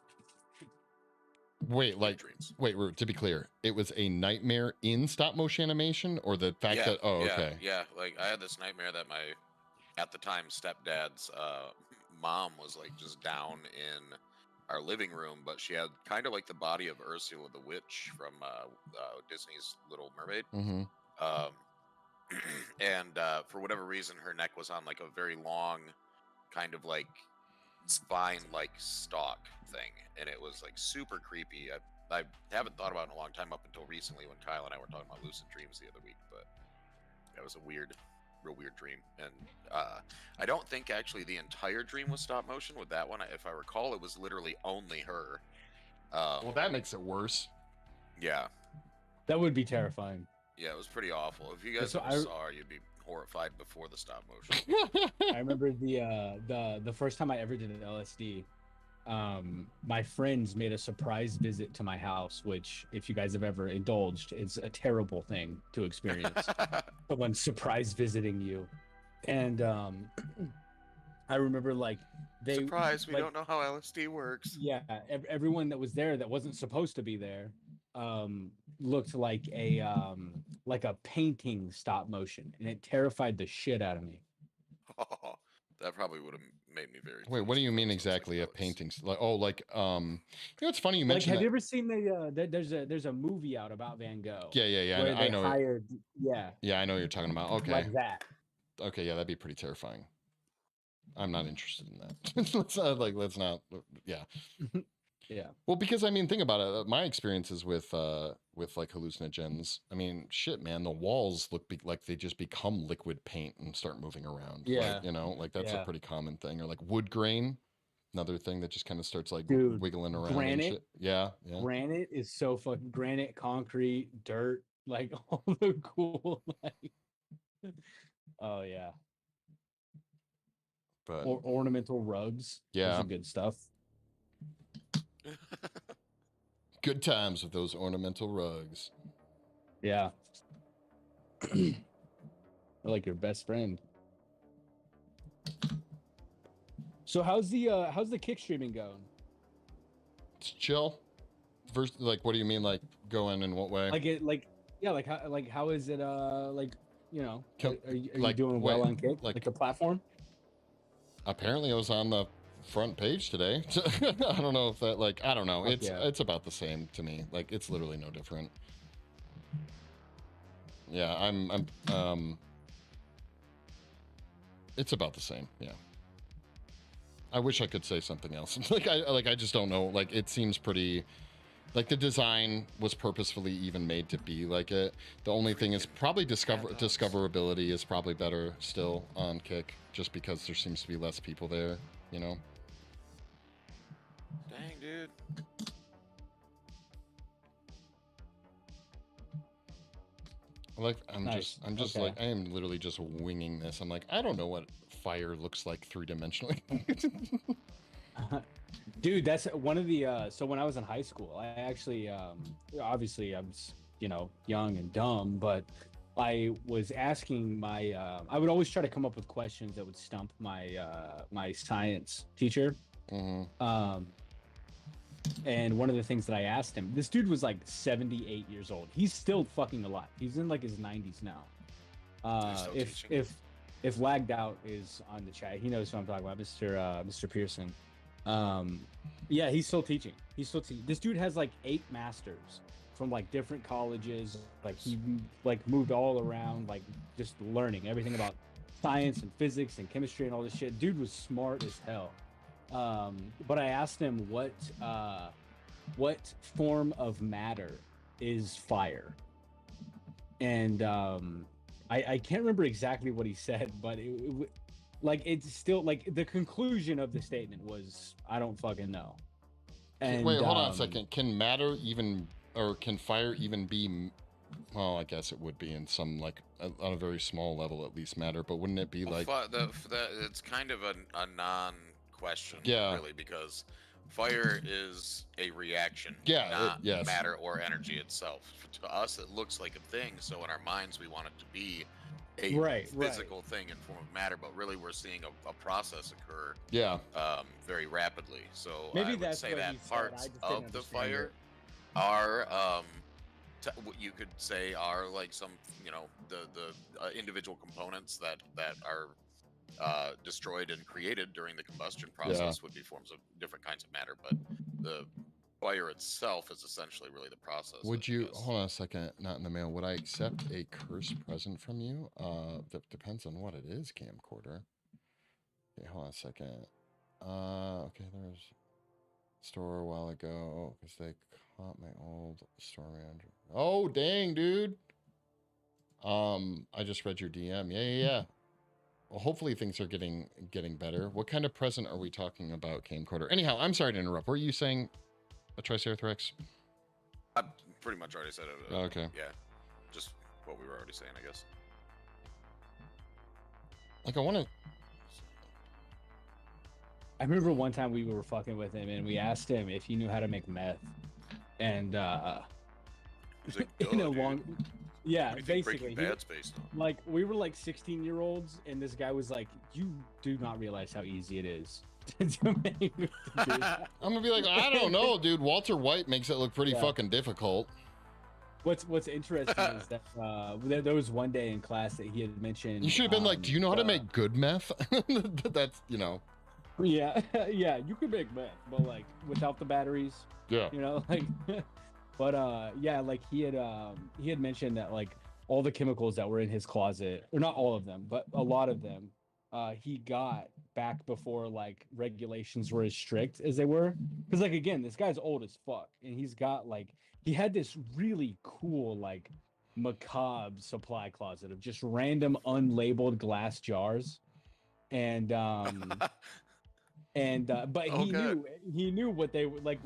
Wait, to be clear, it was a nightmare in stop motion animation, or the fact that okay. Yeah, like I had this nightmare that my at the time stepdad's mom was like just down in our living room, but she had kind of like the body of Ursula the witch from Disney's Little Mermaid. Mm-hmm. And for whatever reason her neck was on like a very long kind of like vine like stalk thing, and it was like super creepy. I haven't thought about it in a long time up until recently when Kyle and I were talking about lucid dreams the other week, but that was a real weird dream. And I don't think actually the entire dream was stop motion with that one. If I recall, it was literally only her. Well, that makes it worse. Yeah, that would be terrifying. Yeah, it was pretty awful. If you guys saw her, you'd be horrified before the stop motion. I remember the first time I ever did an LSD. My friends made a surprise visit to my house, which, if you guys have ever indulged, it's a terrible thing to experience. Someone surprise visiting you, and I remember like surprise. We don't know how LSD works. Yeah, everyone that was there that wasn't supposed to be there looked like a painting stop motion, and it terrified the shit out of me. Oh, that probably would have made me very. Wait, what do you mean exactly? A painting? It's funny you mentioned. Have you ever seen there's a movie out about Van Gogh? Yeah. I know. Hired, yeah, I know what you're talking about. Okay. Like that. Okay, yeah, that'd be pretty terrifying. I'm not interested in that. let's not. Yeah. Yeah. Well, because I mean, think about it. My experiences with like hallucinogens. I mean, shit, man. The walls look like they just become liquid paint and start moving around. Yeah. Like, you know, like that's a Yeah. pretty common thing. Or like wood grain, another thing that just kind of starts like Dude, wiggling around. granite. And shit. Yeah, yeah. Granite is so fucking granite, concrete, dirt, like all the cool like. Oh yeah. But Or ornamental rugs. yeah, Those are good stuff. good times with those ornamental rugs. Yeah. They're like your best friend. So how's the kick streaming going? It's chill. First, like, what do you mean, like, going in what way? Like how is it like, you know, are you like, doing well wait, on Kick? like- Like the platform? Apparently, I was on the front page today. I don't know if that, like, I don't know. Fuck yeah. It's about the same to me. Like, it's literally no different. Yeah, it's about the same. Yeah. I wish I could say something else. I just don't know. Like, it seems pretty. Like, the design was purposefully even made to be like it. The only thing is probably discoverability is probably better still on Kick, just because there seems to be less people there, you know? Dang, dude. I'm Nice. just Okay. like, I am literally just winging this. I'm like, I don't know what fire looks like three-dimensionally. Dude, that's one of the so when I was in high school, I actually obviously I was, you know, young and dumb, but I was asking my I would always try to come up with questions that would stump my my science teacher. Mm-hmm. And one of the things that I asked him, this dude was like 78 years old. He's still fucking alive. He's in like his 90s now. If Lagged Out is on the chat, he knows who I'm talking about, Mr. Pearson. Yeah, he's still teaching. This dude has like 8 masters from like different colleges. Like he like moved all around, like just learning everything about science and physics and chemistry and all this shit. Dude was smart as hell. But I asked him what form of matter is fire, and I can't remember exactly what he said, but like it's still like the conclusion of the statement was I don't fucking know. And wait, hold on a second. Can matter even, or can fire even be? Well, I guess it would be in some, like, on a very small level at least, matter. But wouldn't it be like? It's kind of a non-question, Yeah. really, because fire is a reaction, Yeah, not yes. matter or energy itself. To us, it looks like a thing, so in our minds, we want it to be a physical thing in form of matter, but really we're seeing a process occur Yeah. very rapidly. So Maybe I would that's say what that he said, parts I just didn't of the understand fire it. are what you could say are like some, you know, the individual components that are destroyed and created during the combustion process would be forms of different kinds of matter, but the fire itself is essentially really the process. Would you hold on a second? Not in the mail. Would I accept a cursed present from you? That depends on what it is, camcorder. Okay, hold on a second. Okay, there's store a while ago because they caught my old store manager. Oh, dang, dude. I just read your DM. Yeah. Well, hopefully things are getting better. What kind of present are we talking about, camcorder? Anyhow, I'm sorry to interrupt. Were you saying a Triceratops? I pretty much already said it. Okay. Yeah, just what we were already saying, I guess. Like, I want to. I remember one time we were fucking with him and we asked him if he knew how to make meth, and He's like, in a dude. long, yeah, What do you think basically, Breaking Bad's based on? like we were like 16-year-olds, and this guy was like, "You do not realize how easy it is to make meth, dude." I'm gonna be like, I don't know, dude. Walter White makes it look pretty Yeah. fucking difficult. What's interesting is that there was one day in class that he had mentioned. You should have been like, do you know how to make good meth? That's, you know. Yeah, yeah, you could make meth, but like without the batteries, Yeah. you know, like. But yeah, like he had mentioned that like all the chemicals that were in his closet, or not all of them, but a lot of them, he got back before like regulations were as strict as they were. Because like again, this guy's old as fuck, and he's got like he had this really cool like macabre supply closet of just random unlabeled glass jars, and but he knew what they were like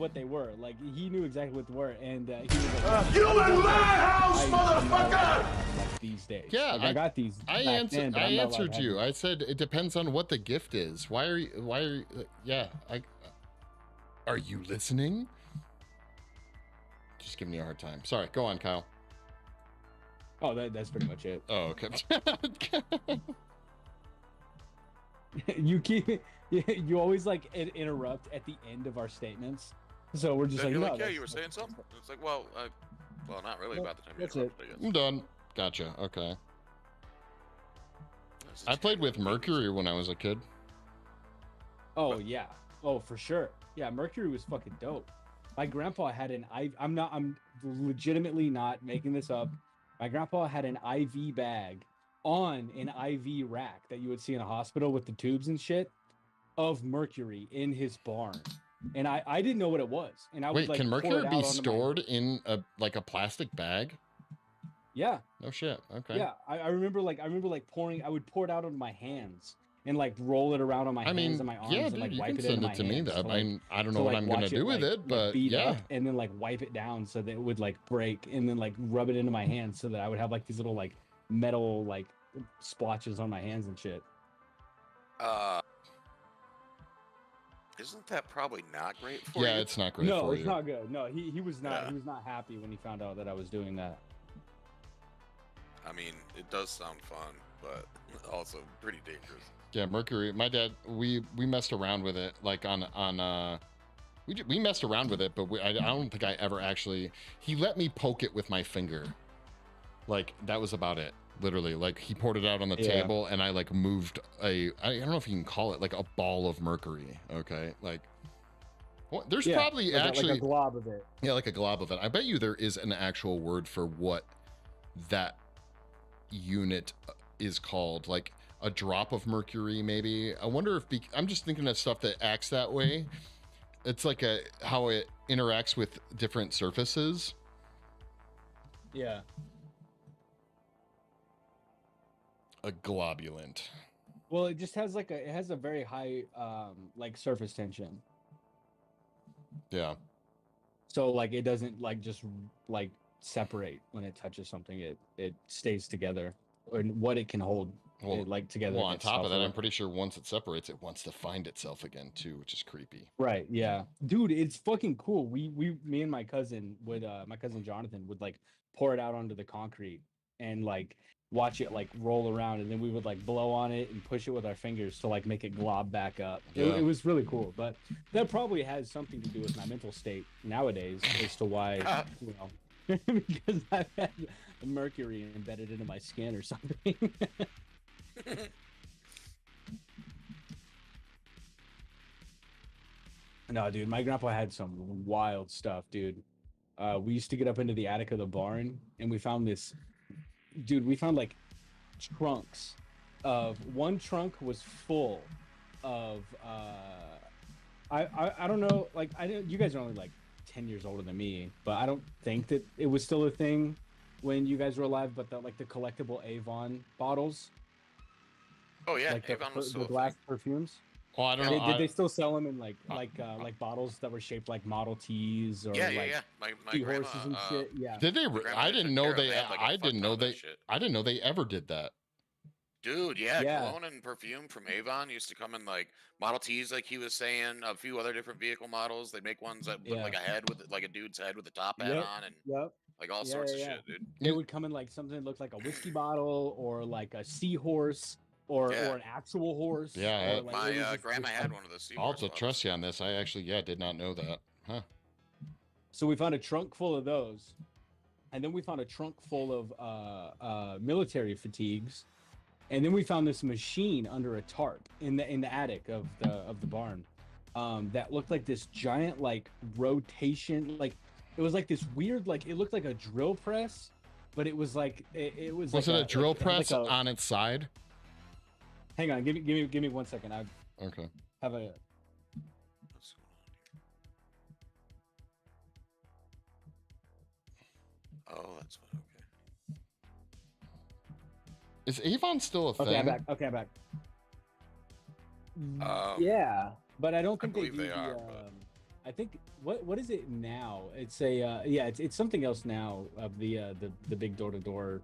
he knew exactly what they were, and he was like, You in my house, motherfucker! Like these days, Yeah, like, I got these. I answered you. I said it depends on what the gift is. Why are you? Yeah, are you listening? Just giving you a hard time. Sorry. Go on, Kyle. Oh, that's pretty much it. Oh, okay. You always like interrupt at the end of our statements, so we're just Then like, you're no, like, yeah, you were saying something. It's like, well, not really about the time you that's it. interrupted, I guess. I'm done. Gotcha. Okay. I played with Mercury when I was a kid. Oh yeah. Oh, for sure. Yeah, Mercury was fucking dope. My grandpa had an IV. I'm legitimately not making this up. My grandpa had an IV bag on an IV rack that you would see in a hospital with the tubes and shit of mercury in his barn. And I didn't know what it was. And I Wait, would like can pour mercury it be out onto stored in a plastic bag? Yeah. No shit. Okay. Yeah. I remember pouring. I would pour it out on my hands and like roll it around on my hands and my arms and like you wipe can it send into it my to me. hands. That To, like, I don't know what I'm gonna do with it, but beat yeah. up and then like wipe it down so that it would like break, and then like rub it into my hands so that I would have like these little like metal like splotches on my hands and shit. Isn't that probably not great for you? Yeah, it's not great No, for it's you. not good. No, he was not. Yeah. He was not happy when he found out that I was doing that. I mean, it does sound fun, but also pretty dangerous. Yeah, mercury. My dad, we messed around with it, like we messed around with it, but I don't think I ever actually. He let me poke it with my finger, like that was about it. Literally, like he poured it out on the table, and I like moved I don't know if you can call it like a ball of mercury. Okay, like there's probably like actually like a glob of it. Yeah, like a glob of it. I bet you there is an actual word for what that unit is called, like a drop of mercury, maybe. I wonder if I'm just thinking of stuff that acts that way. It's like how it interacts with different surfaces. Yeah. A globulant. Well, it just has it has a very high like surface tension. Yeah. So like it doesn't like just like separate when it touches something. It stays together, and what it can hold like together. Well, on top of that, I'm pretty sure once it separates, it wants to find itself again too, which is creepy. Right. Yeah. Dude, it's fucking cool. Me and my cousin would my cousin Jonathan would like pour it out onto the concrete and like watch it like roll around, and then we would like blow on it and push it with our fingers to like make it glob back up. Yeah. It was really cool, but that probably has something to do with my mental state nowadays as to why, you know, because I've had mercury embedded into my skin or something. No, dude, my grandpa had some wild stuff, dude. We used to get up into the attic of the barn, and we found this. Dude, we found like trunks of one trunk was full of I don't know, like you guys are only like 10 years older than me, but I don't think that it was still a thing when you guys were alive, but the collectible Avon bottles. Oh yeah, like Avon was the still black perfumes. Oh, I don't know. Did they still sell them in like bottles that were shaped like Model Ts or yeah. My grandma, horses and shit? Yeah. Did they? grandma I took didn't know care of they. that, like, a I fuck didn't know ton of they. shit. I didn't know they ever did that. Dude, yeah, Yeah. cologne and perfume from Avon used to come in like Model Ts, like he was saying, a few other different vehicle models. They make ones that look like a head with like a dude's head with a top hat on, and like all sorts of shit, dude. They would come in like something that looked like a whiskey bottle or like a seahorse or an actual horse. Yeah, or, like, my grandma had one of those. I'll have to trust you on this. I actually, did not know that. Huh. So we found a trunk full of those, and then we found a trunk full of military fatigues, and then we found this machine under a tarp in the attic of the barn, that looked like this giant like rotation, like it was like this weird, like it looked like a drill press, but it was like it was. Was like it a drill press like on its side? Hang on, give me 1 second. I Okay. have a. What's going on here? Oh, that's what. Okay. Is Avon still a thing? Okay, I'm back. Okay, I'm back. Yeah, but I don't think believe do they the, are, but- I think what is it now? It's a yeah, it's something else now of the big door to door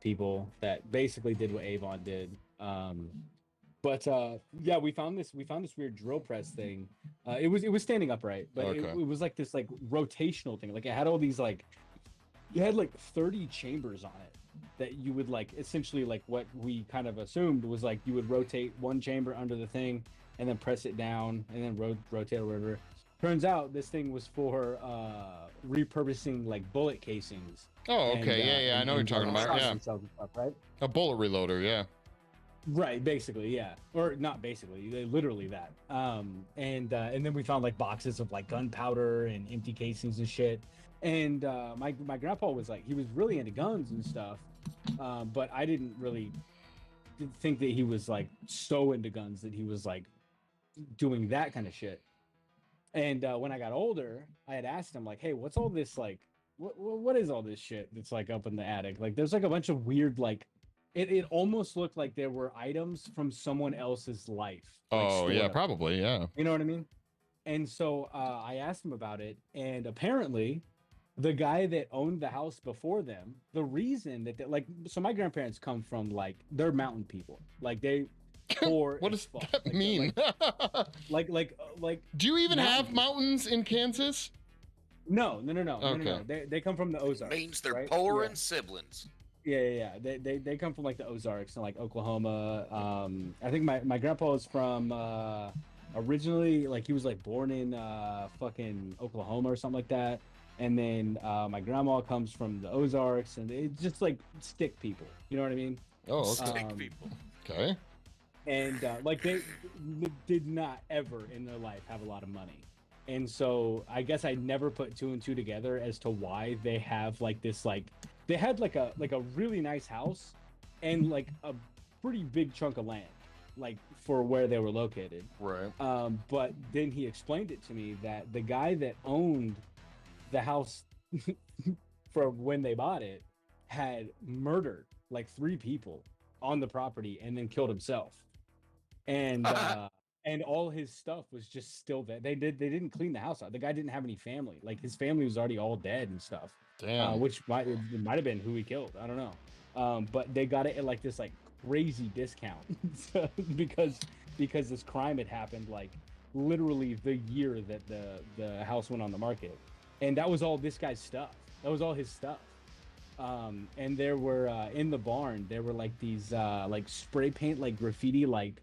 people that basically did what Avon did. But yeah, we found this weird drill press thing. It was standing upright, but Okay. it was like this like rotational thing. Like it had all these like, you had like 30 chambers on it that you would like essentially like what we kind of assumed was like you would rotate one chamber under the thing and then press it down and then rotate or whatever. Turns out this thing was for repurposing like bullet casings. Oh, okay. Yeah. I know what you're talking about. Yeah. Stuff, right? A bullet reloader. Yeah. Right, basically, yeah, or not basically, literally that. And then we found like boxes of like gunpowder and empty casings and shit. And my grandpa was like, he was really into guns and stuff, but I didn't really think that he was like so into guns that he was like doing that kind of shit. And when I got older, I had asked him like, hey, what's all this like? What is all this shit that's like up in the attic? Like, there's like a bunch of weird like. It almost looked like there were items from someone else's life. Like, Oh, yeah, probably. Yeah. You know what I mean? And so I asked him about it, and apparently, the guy that owned the house before them, the reason that like, so my grandparents come from like they're mountain people, like they. Poor What as does fuck. that Like, mean? like. Do you even mountain have people. mountains in Kansas? No. Okay. They come from the Ozarks. Means they're right? poor Yeah. and siblings. Yeah. They come from like the Ozarks and like Oklahoma. I think my grandpa was from originally like he was like born in fucking Oklahoma or something like that. And then my grandma comes from the Ozarks, and it's just like stick people. You know what I mean? Oh, okay. Stick people. Okay. And like they did not ever in their life have a lot of money. And so I guess I never put two and two together as to why they have like this like they had like a really nice house and like a pretty big chunk of land like for where they were located. Right. But then he explained it to me that the guy that owned the house for when they bought it had murdered like 3 people on the property and then killed himself. And all his stuff was just still there. They didn't clean the house out. The guy didn't have any family. Like his family was already all dead and stuff. Damn. Which might have been who he killed. I don't know. But they got it at like this like crazy discount because this crime had happened like literally the year that the house went on the market, and that was all this guy's stuff. That was all his stuff. And there were in the barn there were like these like spray paint like graffiti like.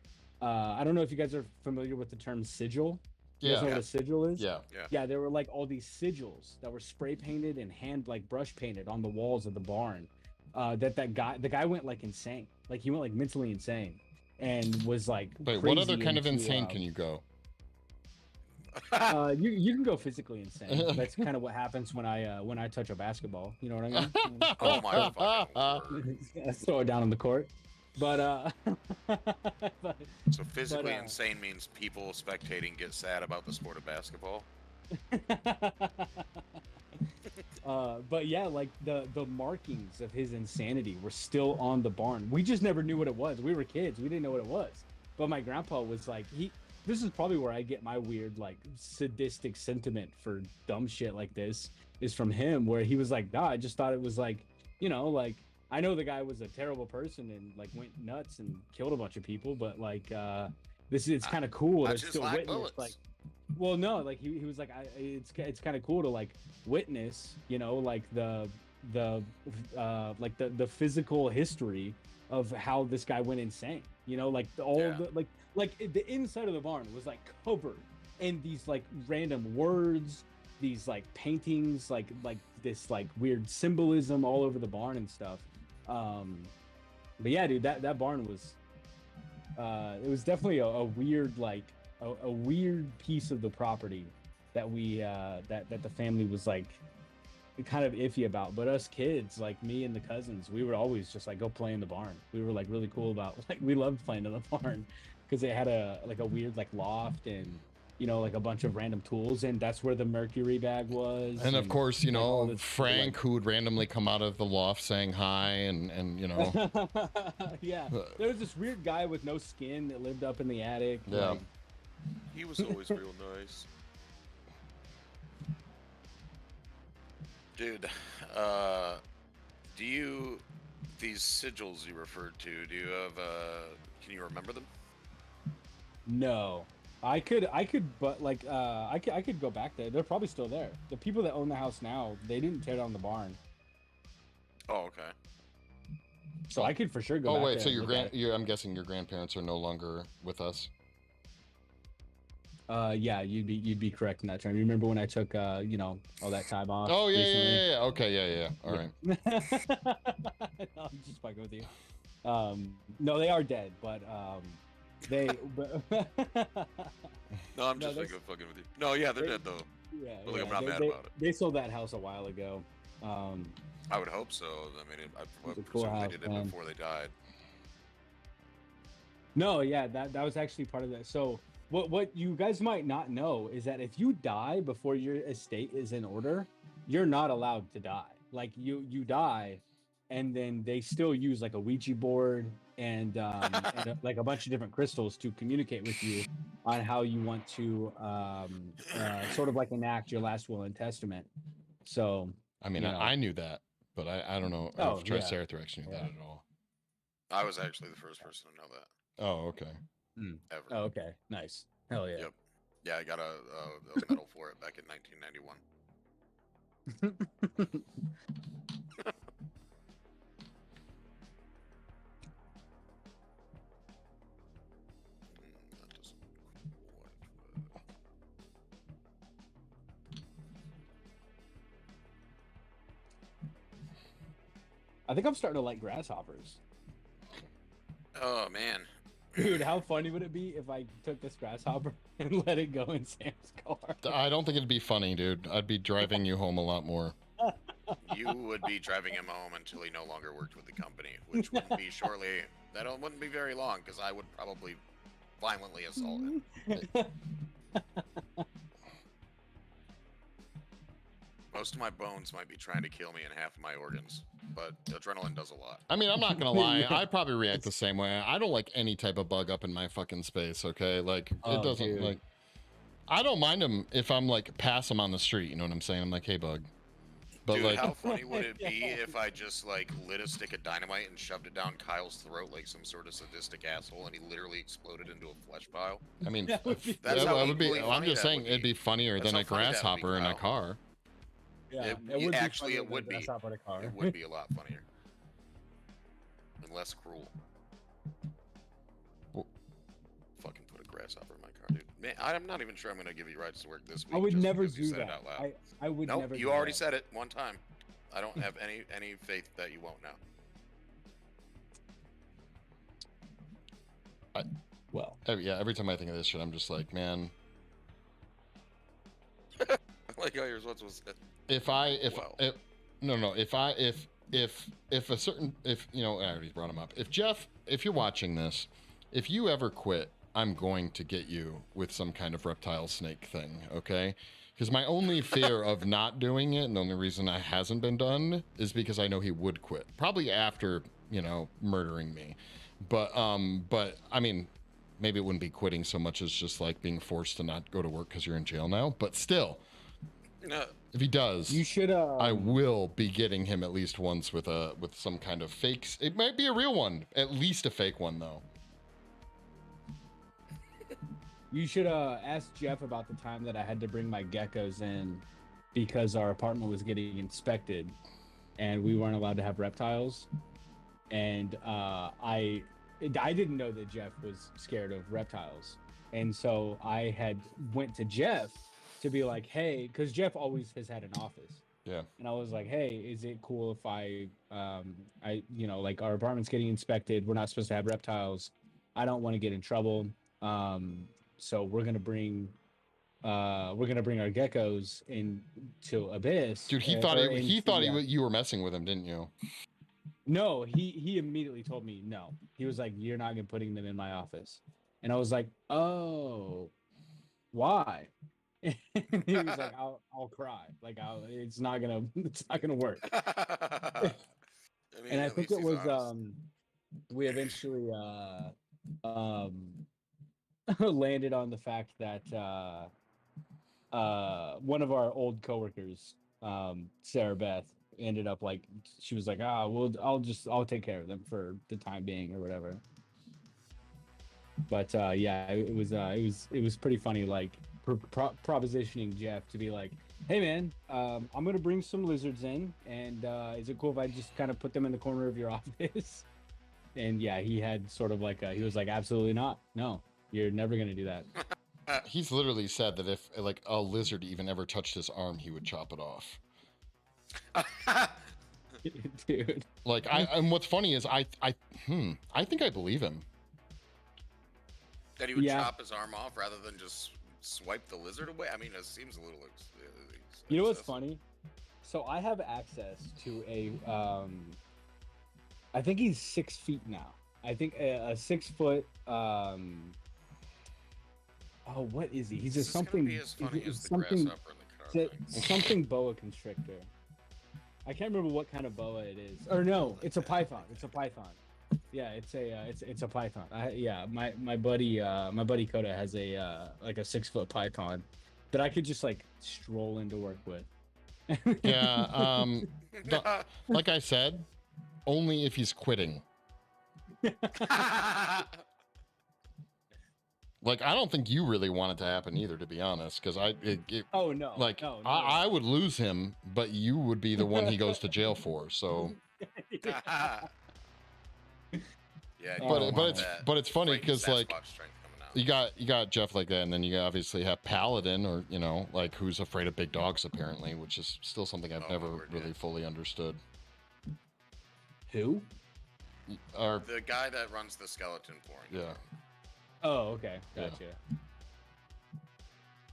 I don't know if you guys are familiar with the term sigil. You guys know what a sigil is? Yeah, there were like all these sigils that were spray painted and hand like brush painted on the walls of the barn. The guy went like insane. Like he went like mentally insane and was like Wait, what other kind of insane can you go? You can go physically insane. That's kind of what happens when I touch a basketball. You know what I mean? Oh my fucking word. I throw it down on the court. But So physically but, insane means people spectating get sad about the sport of basketball. But yeah, like the markings of his insanity were still on the barn. We just never knew what it was. We were kids. We didn't know what it was. But my grandpa was like, this is probably where I get my weird like sadistic sentiment for dumb shit like this is from him, where he was like, nah, I just thought it was like, you know, like I know the guy was a terrible person and like went nuts and killed a bunch of people, but like it's kind of cool to still witness bullets. Like, well, no, like he was like, it's kind of cool to like witness, you know, like the physical history of how this guy went insane, you know, like the the inside of the barn was like covered in these like random words, these like paintings, like this like weird symbolism all over the barn and stuff. But yeah, dude, that barn was it was definitely a weird like a weird piece of the property that we that the family was like kind of iffy about. But us kids, like me and the cousins, we would always just like go play in the barn. We were like really cool about like we loved playing in the barn because it had a weird like loft and like a bunch of random tools, and that's where the mercury bag was. And of course, like, Frank, who would randomly come out of the loft saying hi, and yeah, there was this weird guy with no skin that lived up in the attic. Yeah. Like, He was always real nice. Dude, these sigils you referred to, do you have, can you remember them? no, I could, but like, I could go back there. They're probably still there. The people that own the house now, they didn't tear down the barn. Oh, okay. So I could for sure go back wait, there so and look at it. I'm guessing your grandparents are no longer with us. Yeah, you'd be correct in that term. You remember when I took all that time off? Oh yeah, recently? yeah. Okay, yeah. All right. No, I'm just fucking with you. No, they are dead, but they. No, I'm just fucking with you. No, yeah, they're dead though. Yeah, But, like, yeah, I'm not mad about it. They sold that house a while ago. I would hope so. I mean, I It's a cool presume they house, did it man. before they died. No, yeah, that was actually part of that. So what you guys might not know is that if you die before your estate is in order, you're not allowed to die. Like you die, and then they still use like a Ouija board and like a bunch of different crystals to communicate with you on how you want to sort of like enact your last will and testament. So I mean, I knew that, but I don't know Oh, if yeah. Triceratops knew that at all. I was actually the first person to know that Oh, okay. ever. Oh, okay, nice. Hell yeah. Yep. Yeah, I got a medal for it back in 1991. That doesn't quite. I think I'm starting to like grasshoppers. Oh man. Dude, how funny would it be if I took this grasshopper and let it go in Sam's car? I don't think it'd be funny, dude. I'd be driving you home a lot more. You would be driving him home until he no longer worked with the company, which wouldn't be shortly. That wouldn't be very long, because I would probably violently assault him. Most of my bones might be trying to kill me, and half of my organs, but adrenaline does a lot. I mean, I'm not gonna lie. I probably react the same way. I don't like any type of bug up in my fucking space. Okay, like it doesn't dude. like. I don't mind them if I'm like pass them on the street. You know what I'm saying? I'm like, hey, bug. But Dude, like, how funny would it be if I just like lit a stick of dynamite and shoved it down Kyle's throat like some sort of sadistic asshole, and he literally exploded into a flesh pile? I mean, That would be- That's how would be. equally I'm funny just that saying would it'd be funnier That's than how a funny that would be, grasshopper in a Kyle. car. Yeah, It- would be actually, funnier it would than a be. grasshopper in a car. It would be a lot funnier and less cruel. Well- Fucking put a grasshopper in my car, dude. Man, I'm not even sure I'm gonna give you rights to work this week. I would just never because you do said it that. out loud. I would Nope, never. you do already that. said it one time. I don't have any faith that you won't now. Well, Yeah, every time I think of this shit, I'm just like, man, I like how yours once was. Wow. if I already brought him up. If Jeff, if you're watching this, if you ever quit, I'm going to get you with some kind of reptile snake thing, okay? Because my only fear of not doing it, and the only reason I hasn't been done, is because I know he would quit. Probably after, murdering me. But I mean, maybe it wouldn't be quitting so much as just like being forced to not go to work because you're in jail now. But still, No, if he does, you should. I will be getting him at least once with some kind of fakes. It might be a real one, at least a fake one though. You should ask Jeff about the time that I had to bring my geckos in because our apartment was getting inspected, and we weren't allowed to have reptiles. And I didn't know that Jeff was scared of reptiles, and so I had went to Jeff to be like, hey, because Jeff always has had an office. Yeah. And I was like, hey, is it cool if like our apartment's getting inspected, we're not supposed to have reptiles, I don't want to get in trouble, so we're gonna bring we're gonna bring our geckos into Abyss. Dude, he thought you were messing with him, didn't you? No, he immediately told me no. He was like, "You're not gonna putting them in my office," and I was like, "Oh, why?" And he was like, "I'll cry. Like, it's not gonna work." I mean, And I at think least it he's was honest. we eventually landed on the fact that one of our old coworkers, Sarah Beth, ended up like she was like, well, I'll take care of them for the time being or whatever. But yeah, it was pretty funny, like propositioning Jeff to be like, hey man, I'm gonna bring some lizards in, and is it cool if I just kind of put them in the corner of your office? And yeah, he had sort of like he was like, absolutely not, no, you're never gonna do that. He's literally said that if like a lizard even ever touched his arm, he would chop it off. Dude, Like and what's funny is I think I believe him. That he would Yeah. chop his arm off rather than just swipe the lizard away. I mean, it seems a little. you know what's excessive. funny? So I have access to a I think he's 6 feet now. I think a 6 foot oh, what is he? He's This a is gonna something be as funny as the something grasshopper and the car thing. something boa constrictor. I can't remember what kind of boa it is. Or no, it's a python. It's a python. Yeah, it's a python. My buddy Coda has a like a 6 foot python that I could just like stroll into work with. Yeah, like I said, only if he's quitting. Like I don't think you really want it to happen either, to be honest, because Oh no! like no, I would lose him, but you would be the one he goes to jail for. So, Yeah, you But- don't but want it's that but it's funny Frankie because like Sasquatch strength coming out. you got Jeff like that, and then you obviously have Paladin, or like who's afraid of big dogs apparently, which is still something I've Oh, never Lord, really yeah. fully understood. Who? Or The guy that runs the skeleton porn. yeah, Oh, okay, Yeah. gotcha.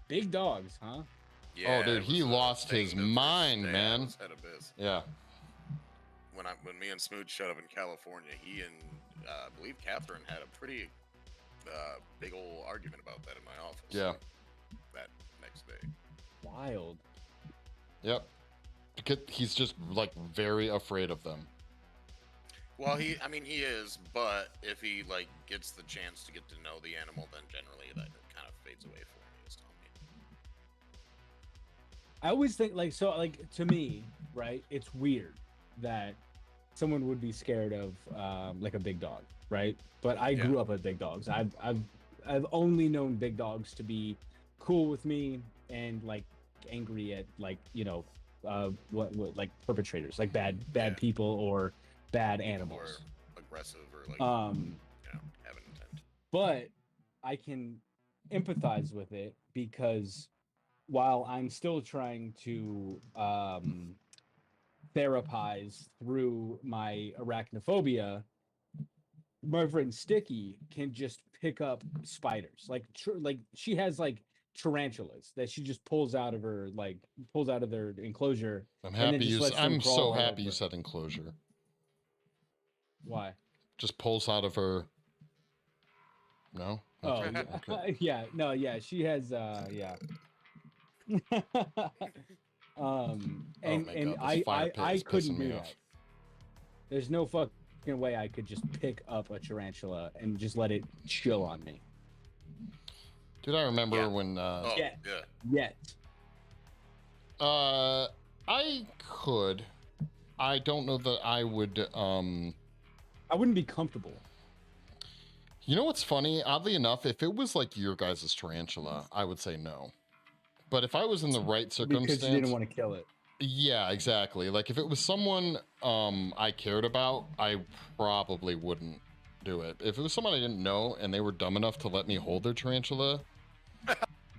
Big dogs, huh? Yeah, Oh, dude, it he was a lost thing his the first mind, day I man. was at Abyss. yeah. When me and Smooch showed up in California, he and I believe Catherine had a pretty big old argument about that in my office. Yeah. That next day. Wild. Yep. Because he's just like very afraid of them. Well, he is, but if he like gets the chance to get to know the animal, then generally that kind of fades away for me. He's telling me. I always think to me, right? It's weird that someone would be scared of like a big dog, right? But I grew up with big dogs. I've only known big dogs to be cool with me and like angry at like what like perpetrators, like bad Yeah. people or bad Or animals. aggressive or like Um, have an intent. but I can empathize with it because while I'm still trying to therapize through my arachnophobia, my friend Sticky can just pick up spiders. Like she has like tarantulas that she just pulls out of their enclosure. I'm then happy just lets them I'm crawl so all happy you over. said enclosure. Why? Just pulls out of her. No. Oh, Okay, okay. yeah, no, yeah, she has, yeah. And my and God, this fire pit I is couldn't pissing me do off. that. There's no fucking way I could just pick up a tarantula and just let it chill on me. Dude, I remember Yeah. when Oh Yeah. yeah. Yet. I could. I don't know that I would I wouldn't be comfortable. You know what's funny? Oddly enough, if it was like your guys' tarantula, I would say no. But if I was in the right circumstance, Because you didn't want to kill it. yeah, exactly. Like if it was someone I cared about, I probably wouldn't do it. If it was someone I didn't know and they were dumb enough to let me hold their tarantula,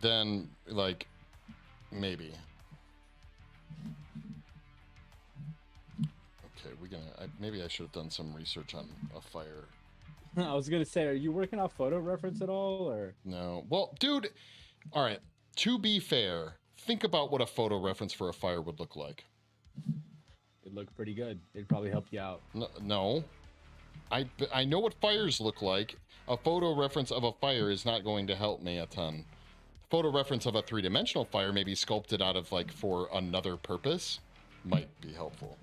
then like maybe. Okay, maybe I should have done some research on a fire. I was gonna say, are you working off photo reference at all, or? No. Well, dude, all right. To be fair, think about what a photo reference for a fire would look like. It'd look pretty good. It'd probably help you out. No. I know what fires look like. A photo reference of a fire is not going to help me a ton. Photo reference of a three-dimensional fire, maybe sculpted out of like for another purpose, might be helpful.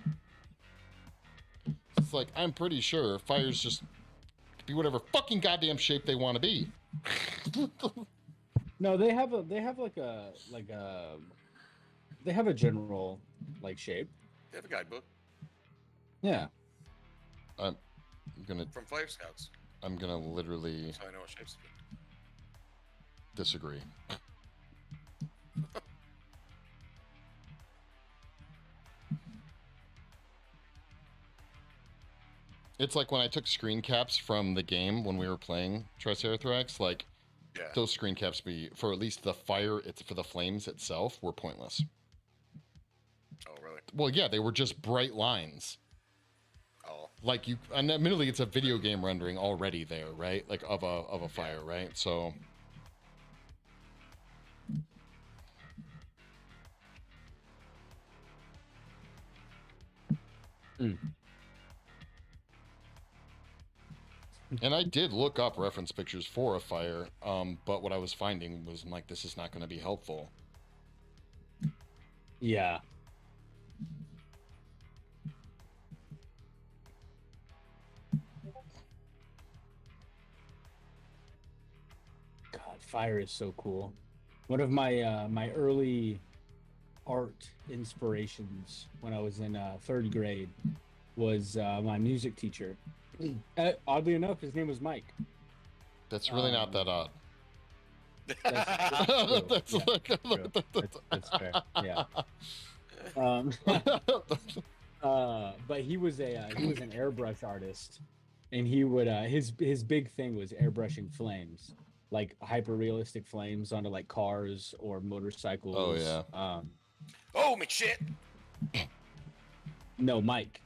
It's like, I'm pretty sure fires just be whatever fucking goddamn shape they want to be. No, they have a general like shape. They have a guidebook Yeah. I'm gonna from Fire Scouts. I'm gonna literally So I know what shapes to be. disagree. It's like when I took screen caps from the game when we were playing Triceratops, like Yeah. those screen caps for at least the fire, it's for the flames itself, were pointless. Oh, really? Well, yeah, they were just bright lines. Oh. Like and admittedly, it's a video game rendering already there, right? Like of a fire, right? So. And I did look up reference pictures for a fire, but what I was finding was I'm like, this is not going to be helpful. Yeah. God, fire is so cool. One of my my early art inspirations when I was in third grade was my music teacher. Oddly enough, his name was Mike. That's really not that odd. That's fair. Yeah. But he was an airbrush artist, and he would his big thing was airbrushing flames, like hyper realistic flames onto like cars or motorcycles. Oh yeah. Oh, McShit! No, Mike.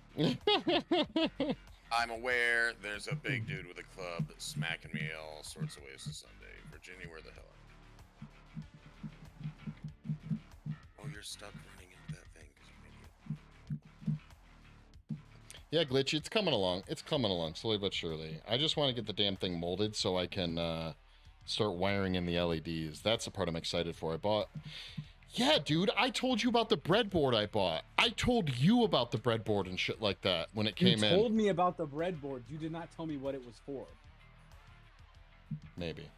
I'm aware there's a big dude with a club smacking me all sorts of ways this Sunday. Virginia, where the hell are you? Oh, you're stuck running into that thing because you idiot. Yeah, Glitch, it's coming along. It's coming along, slowly but surely. I just want to get the damn thing molded so I can start wiring in the LEDs. That's the part I'm excited for. I bought... Yeah, dude, I told you about the breadboard I bought. I told you about the breadboard and shit like that when it came in. You told me about the breadboard. You did not tell me what it was for. Maybe.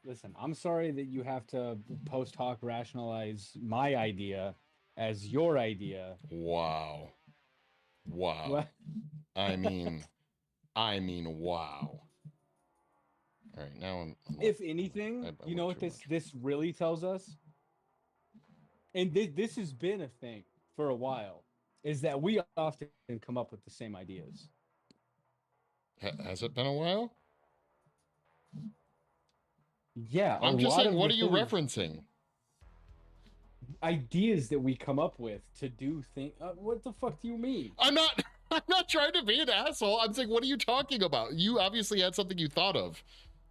Listen, I'm sorry that you have to post hoc rationalize my idea as your idea. Wow. Wow. What? I mean, wow. All right, now I'm If anything, I you know went what too this really tells us? And this has been a thing for a while, is that we often come up with the same ideas. Has it been a while? Yeah, I'm just saying, what are you referencing? Ideas that we come up with to do things. What the fuck do you mean? I'm not trying to be an asshole. I'm saying, what are you talking about? You obviously had something you thought of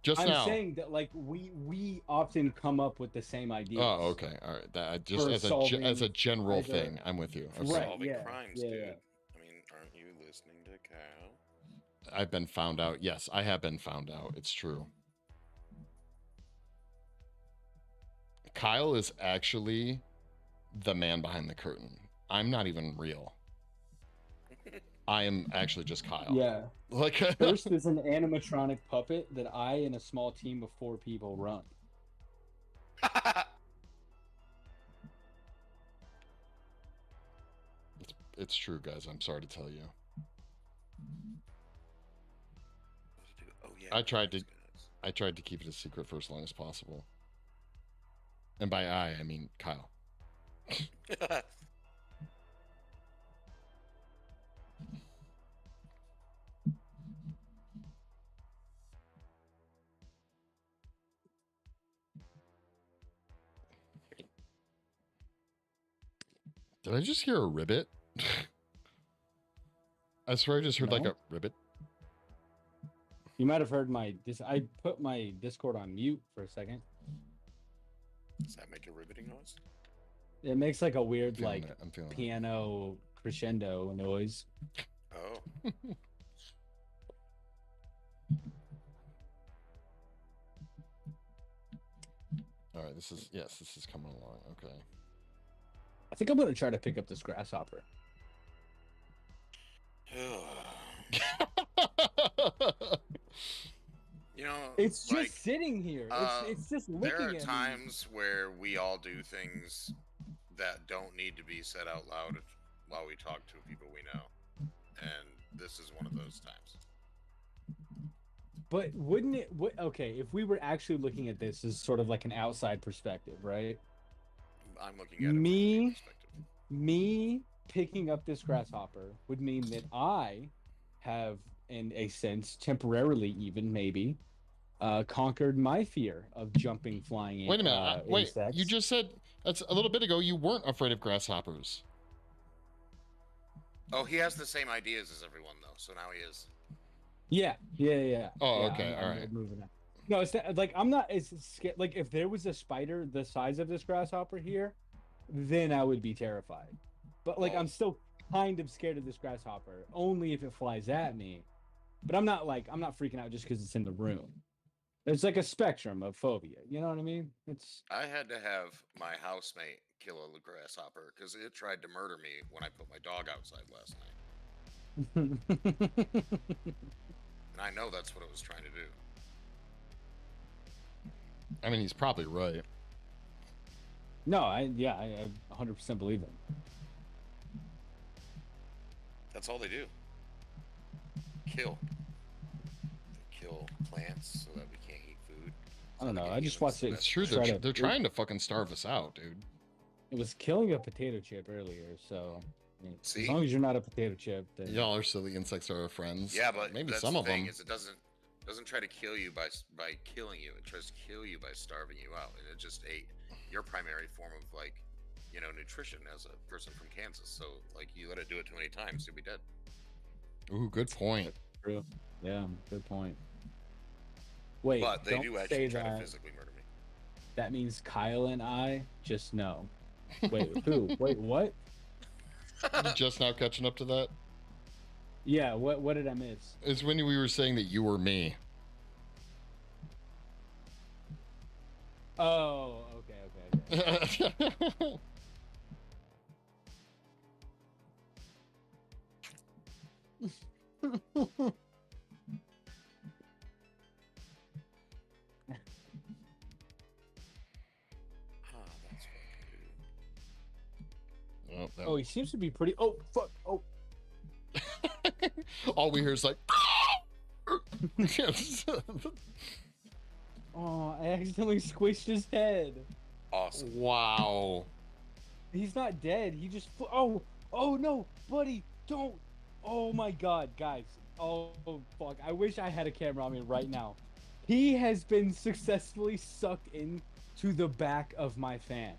just now. I'm saying that like we often come up with the same ideas. Oh, okay, all right. That just as a general thing, I'm with you. Okay. Right, Solving yeah, crimes, yeah, dude. yeah. I mean, aren't you listening to Cal? I've been found out. Yes, I have been found out. It's true. Kyle is actually the man behind the curtain. I'm not even real. I am actually just Kyle. Yeah. Like First is an animatronic puppet that I and a small team of 4 people run. It's true, guys. I'm sorry to tell you. Oh, yeah, I tried to keep it a secret for as long as possible. And by I mean Kyle. Did I just hear a ribbit? I swear I just heard like a ribbit. You might have heard I put my Discord on mute for a second. Does that make a riveting noise? It makes like a weird Feeling like it. I'm feeling it. piano crescendo noise. Oh. All right, this is coming along. Okay. I think I'm gonna try to pick up this grasshopper. You know, It's like, just sitting here. It's just looking there are at me. times where we all do things that don't need to be said out loud while we talk to people we know, and this is one of those times. But wouldn't it? Okay, if we were actually looking at this as sort of like an outside perspective, right? I'm looking at it Me? from a perspective. Me picking up this grasshopper would mean that I have, in a sense, temporarily even maybe, conquered my fear of jumping, flying. Wait a minute. Wait, insects. you just said that's a little bit ago you weren't afraid of grasshoppers. Oh, he has the same ideas as everyone though, so now he is. Yeah. Oh, Yeah, okay, all right. Moving on. No, it's not, like I'm not as scared. Like if there was a spider the size of this grasshopper here, then I would be terrified. But like I'm still kind of scared of this grasshopper, only if it flies at me. But I'm not freaking out just because it's in the room. There's like a spectrum of phobia. You know what I mean? I had to have my housemate kill a grasshopper because it tried to murder me when I put my dog outside last night. And I know that's what it was trying to do. I mean, he's probably right. No, I 100% believe it. That's all they do. Kill. They kill plants so that we can't eat food. I don't know. I just watched it. It's true. They're trying to fucking starve us out, dude. It was killing a potato chip earlier, so I mean, See? as long as you're not a potato chip, then Y'all are silly. Insects are our friends. Yeah, but maybe that's some the of thing them. is it doesn't try to kill you by killing you. It tries to kill you by starving you out, and it just ate your primary form of nutrition as a person from Kansas. So like you let it do it too many times, you'll be dead. Ooh, good point. true. Yeah, good point. Wait, But they don't do actually say try to that. physically murder me. That means Kyle and I just know. Wait, who? Wait, what? You just now catching up to that? Yeah, what did I miss? It's when we were saying that you were me. Oh, okay. That's fucking Oh, that- Oh, he seems to be pretty. Oh, fuck. Oh. all we hear is like. Oh, I accidentally squished his head. awesome. Wow. He's not dead. He just. Oh no, buddy, don't. Oh my God, guys. Oh fuck. I wish I had a camera on me right now. He has been successfully sucked into the back of my fan.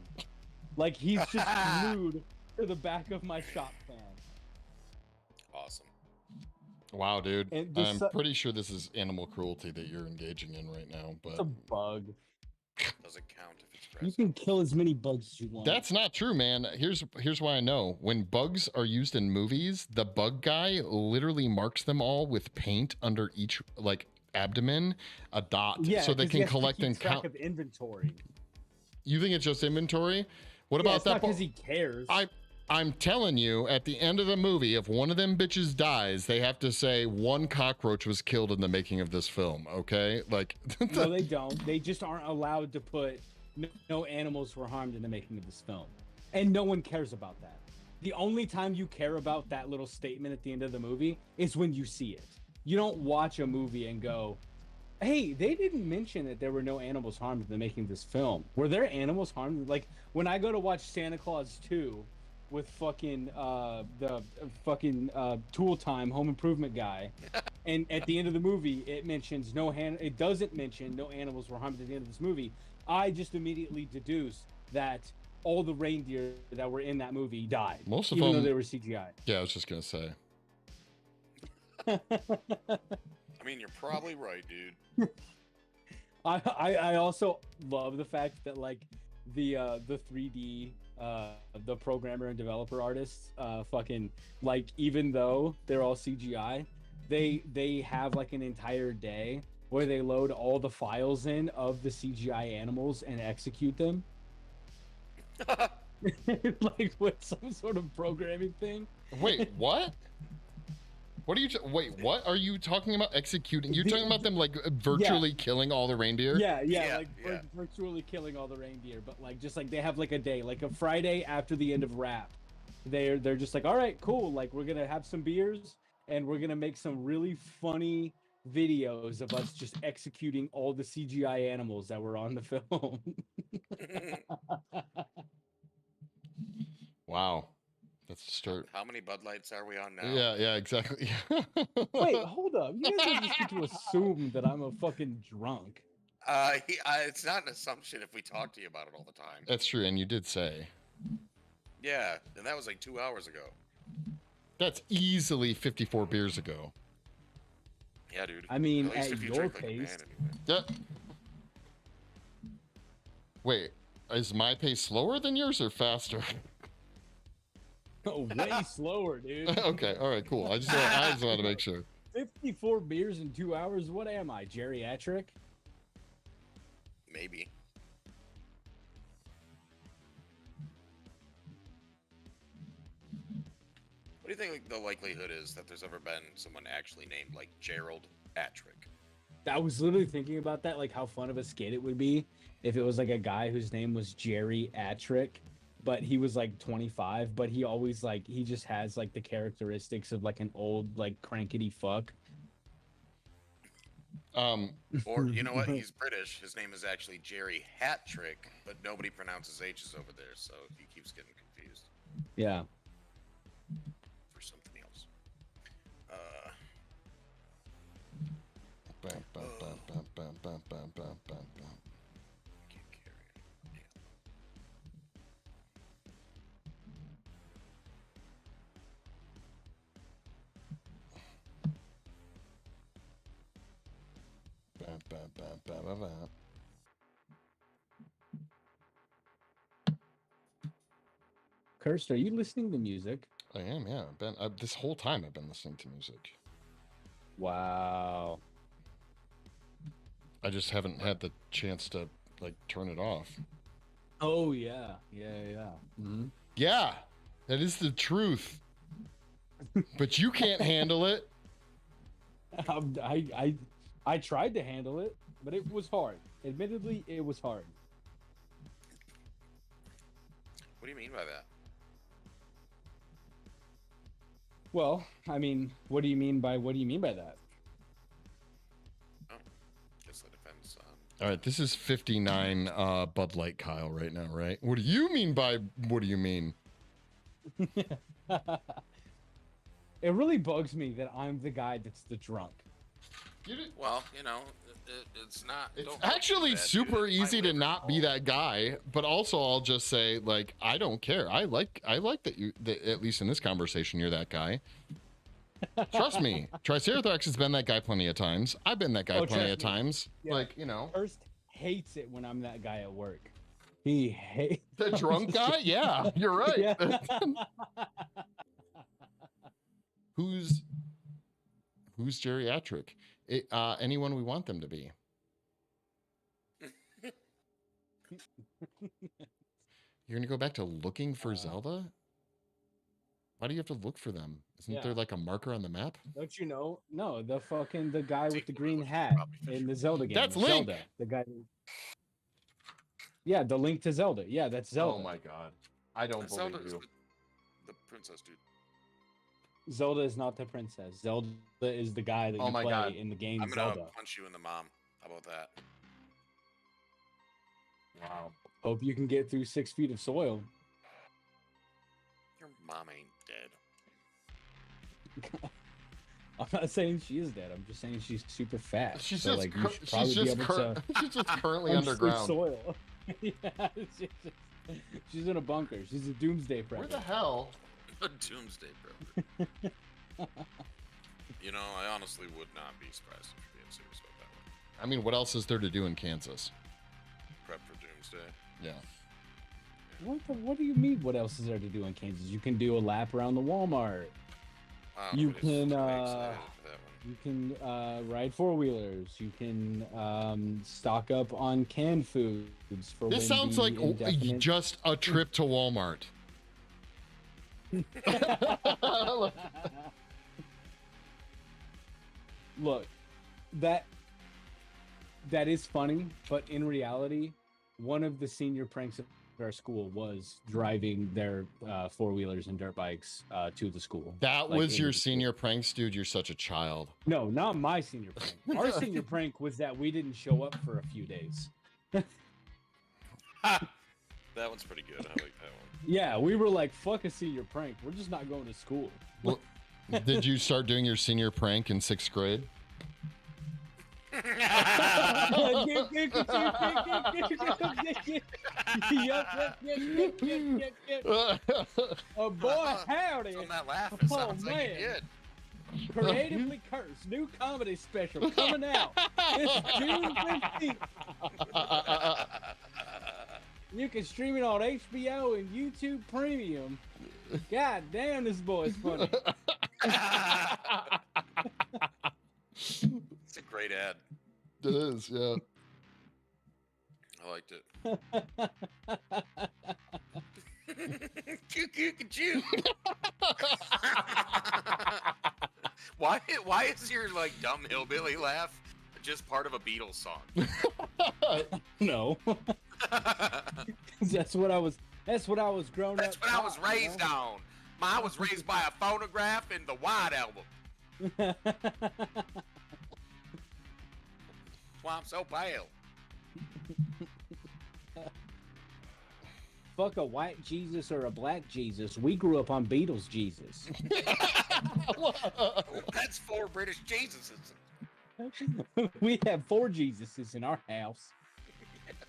Like he's just glued to the back of my shop fan. Awesome. Wow, dude. And this I'm pretty sure this is animal cruelty that you're engaging in right now, It's but a bug. Does it count if it's You grass? can kill as many bugs as you want. that's not true, man. Here's why I know. When bugs are used in movies, the bug guy literally marks them all with paint under each like abdomen, a dot, so they 'cause he can has to collect keep and track count. of inventory. You think it's just inventory? What Yeah, about it's that? not because he cares. I'm telling you, at the end of the movie, if one of them bitches dies, they have to say one cockroach was killed in the making of this film. Okay, like No, they don't. They just aren't allowed to put no animals were harmed in the making of this film, and no one cares about that. The only time you care about that little statement at the end of the movie is when you see it. You don't watch a movie and go, "Hey, they didn't mention that there were no animals harmed in the making of this film. Were there animals harmed?" Like when I go to watch Santa Claus 2 with fucking the fucking Tool Time Home Improvement guy, and at the end of the movie it doesn't mention no animals were harmed at the end of this movie. I just immediately deduce that all the reindeer that were in that movie died. Most of even though them- they were CGI. yeah, I was just gonna say. I mean, you're probably right, dude. I also love the fact that like the 3D the programmer and developer artists fucking like, even though they're all CGI, they have like an entire day where they load all the files in of the CGI animals and execute them. Like with some sort of programming thing. Wait, what? What are you? Wait, what are you talking about? Executing? You're talking about them like virtually killing all the reindeer? Yeah, virtually killing all the reindeer. But like, just like they have like a day, like a Friday after the end of rap, they're just like, all right, cool. Like we're gonna have some beers and we're gonna make some really funny videos of us just executing all the CGI animals that were on the film. Wow. Let's start. How many Bud Lights are we on now? Yeah, exactly. Wait, hold up. You guys are just going to assume that I'm a fucking drunk. It's not an assumption if we talk to you about it all the time. That's true, and you did say. Yeah, and that was like 2 hours ago. That's easily 54 beers ago. Yeah, dude. I mean, at least at if you your drink like a man pace. anyway. Yeah. Wait, is my pace slower than yours or faster? Way slower, dude. Okay, all right, cool. I just wanted to make sure. 54 beers in 2 hours? What am I, geriatric? Maybe. What do you think like, the likelihood is that there's ever been someone actually named like Gerald Attrick? I was literally thinking about that, like how fun of a skit it would be if it was like a guy whose name was Jerry Attrick, but he was like 25, but he always like, he just has like the characteristics of like an old like crankety fuck. Or you know what? He's British. His name is actually Jerry Hattrick, but nobody pronounces H's over there, so he keeps getting confused Yeah. for something else. Can't carry it. Yeah. Kirst, are you listening to music? I am, yeah. This whole time I've been listening to music. Wow. I just haven't had the chance to like turn it off. Oh yeah. Mm-hmm. Yeah, that is the truth. But you can't handle it. I tried to handle it, but it was hard. Admittedly, it was hard. What do you mean by that? Well, I mean, what do you mean by that? Oh, guess that depends on. All right, this is 59 Bud Light Kyle right now, right? What do you mean by what do you mean? It really bugs me that I'm the guy that's the drunk. Well, you know, it's not. It's don't feel actually bad, super dude. It's my easy to liver not be fault. that guy, but also I'll just say like I don't care. I like that at least in this conversation you're that guy. Trust me, Triceratops has been that guy plenty of times. I've been that guy plenty of times. Yeah. Like, you know. First hates it when I'm that guy at work. He hates The drunk guy? Yeah, you're right. Yeah. Who's geriatric? Anyone we want them to be. You're gonna go back to looking for Zelda? Why do you have to look for them? Isn't there like a marker on the map? Don't you know? No, the guy with the green Probably hat fish. in the Zelda game. That's Link. Zelda, the guy. Yeah, the Link to Zelda. Yeah, that's Zelda. Oh my god. I don't believe Zelda is you. the princess, dude. Zelda is not the princess. Zelda is the guy that Oh you my play God. in the game I'm gonna Zelda. punch you in the mom. How about that? Wow. Hope you can get through 6 feet of soil. Your mom ain't dead. I'm not saying she is dead. I'm just saying she's super fat. She's so, just like, you should probably she's be just able to she's just currently punch through underground. soil. Yeah, she's in a bunker. She's a doomsday Where prepper. the hell? A doomsday, bro. You know, I honestly would not be surprised if you're being serious about that one. I mean, what else is there to do in Kansas? Prep for Doomsday. Yeah. What do you mean? What else is there to do in Kansas? You can do a lap around the Walmart. You can ride four-wheelers. You can stock up on canned foods for. This sounds like just a trip to Walmart. Look, that is funny, but in reality, one of the senior pranks at our school was driving their four-wheelers and dirt bikes to the school. That was your senior pranks, dude. You're such a child. No, not my senior prank. Our senior prank was that we didn't show up for a few days. That one's pretty good. I like that one. Yeah, we were like, fuck a senior prank. We're just not going to school. Well, did you start doing your senior prank in 6th grade? Oh boy, howdy. On that laugh, it Oh, sounds like man. you did. Creatively Cursed, new comedy special coming out. It's June 15th. You can stream it on HBO and YouTube Premium. God damn, this boy's funny. It's a great ad. It is, yeah. I liked it. Choo. Why is your like dumb hillbilly laugh just part of a Beatles song? No. That's what I was grown That's up. what I was raised on. I was raised by a phonograph and the White Album. That's why I'm so pale. Fuck a white Jesus or a black Jesus. We grew up on Beatles Jesus. That's 4 British Jesuses. We have 4 Jesuses in our house.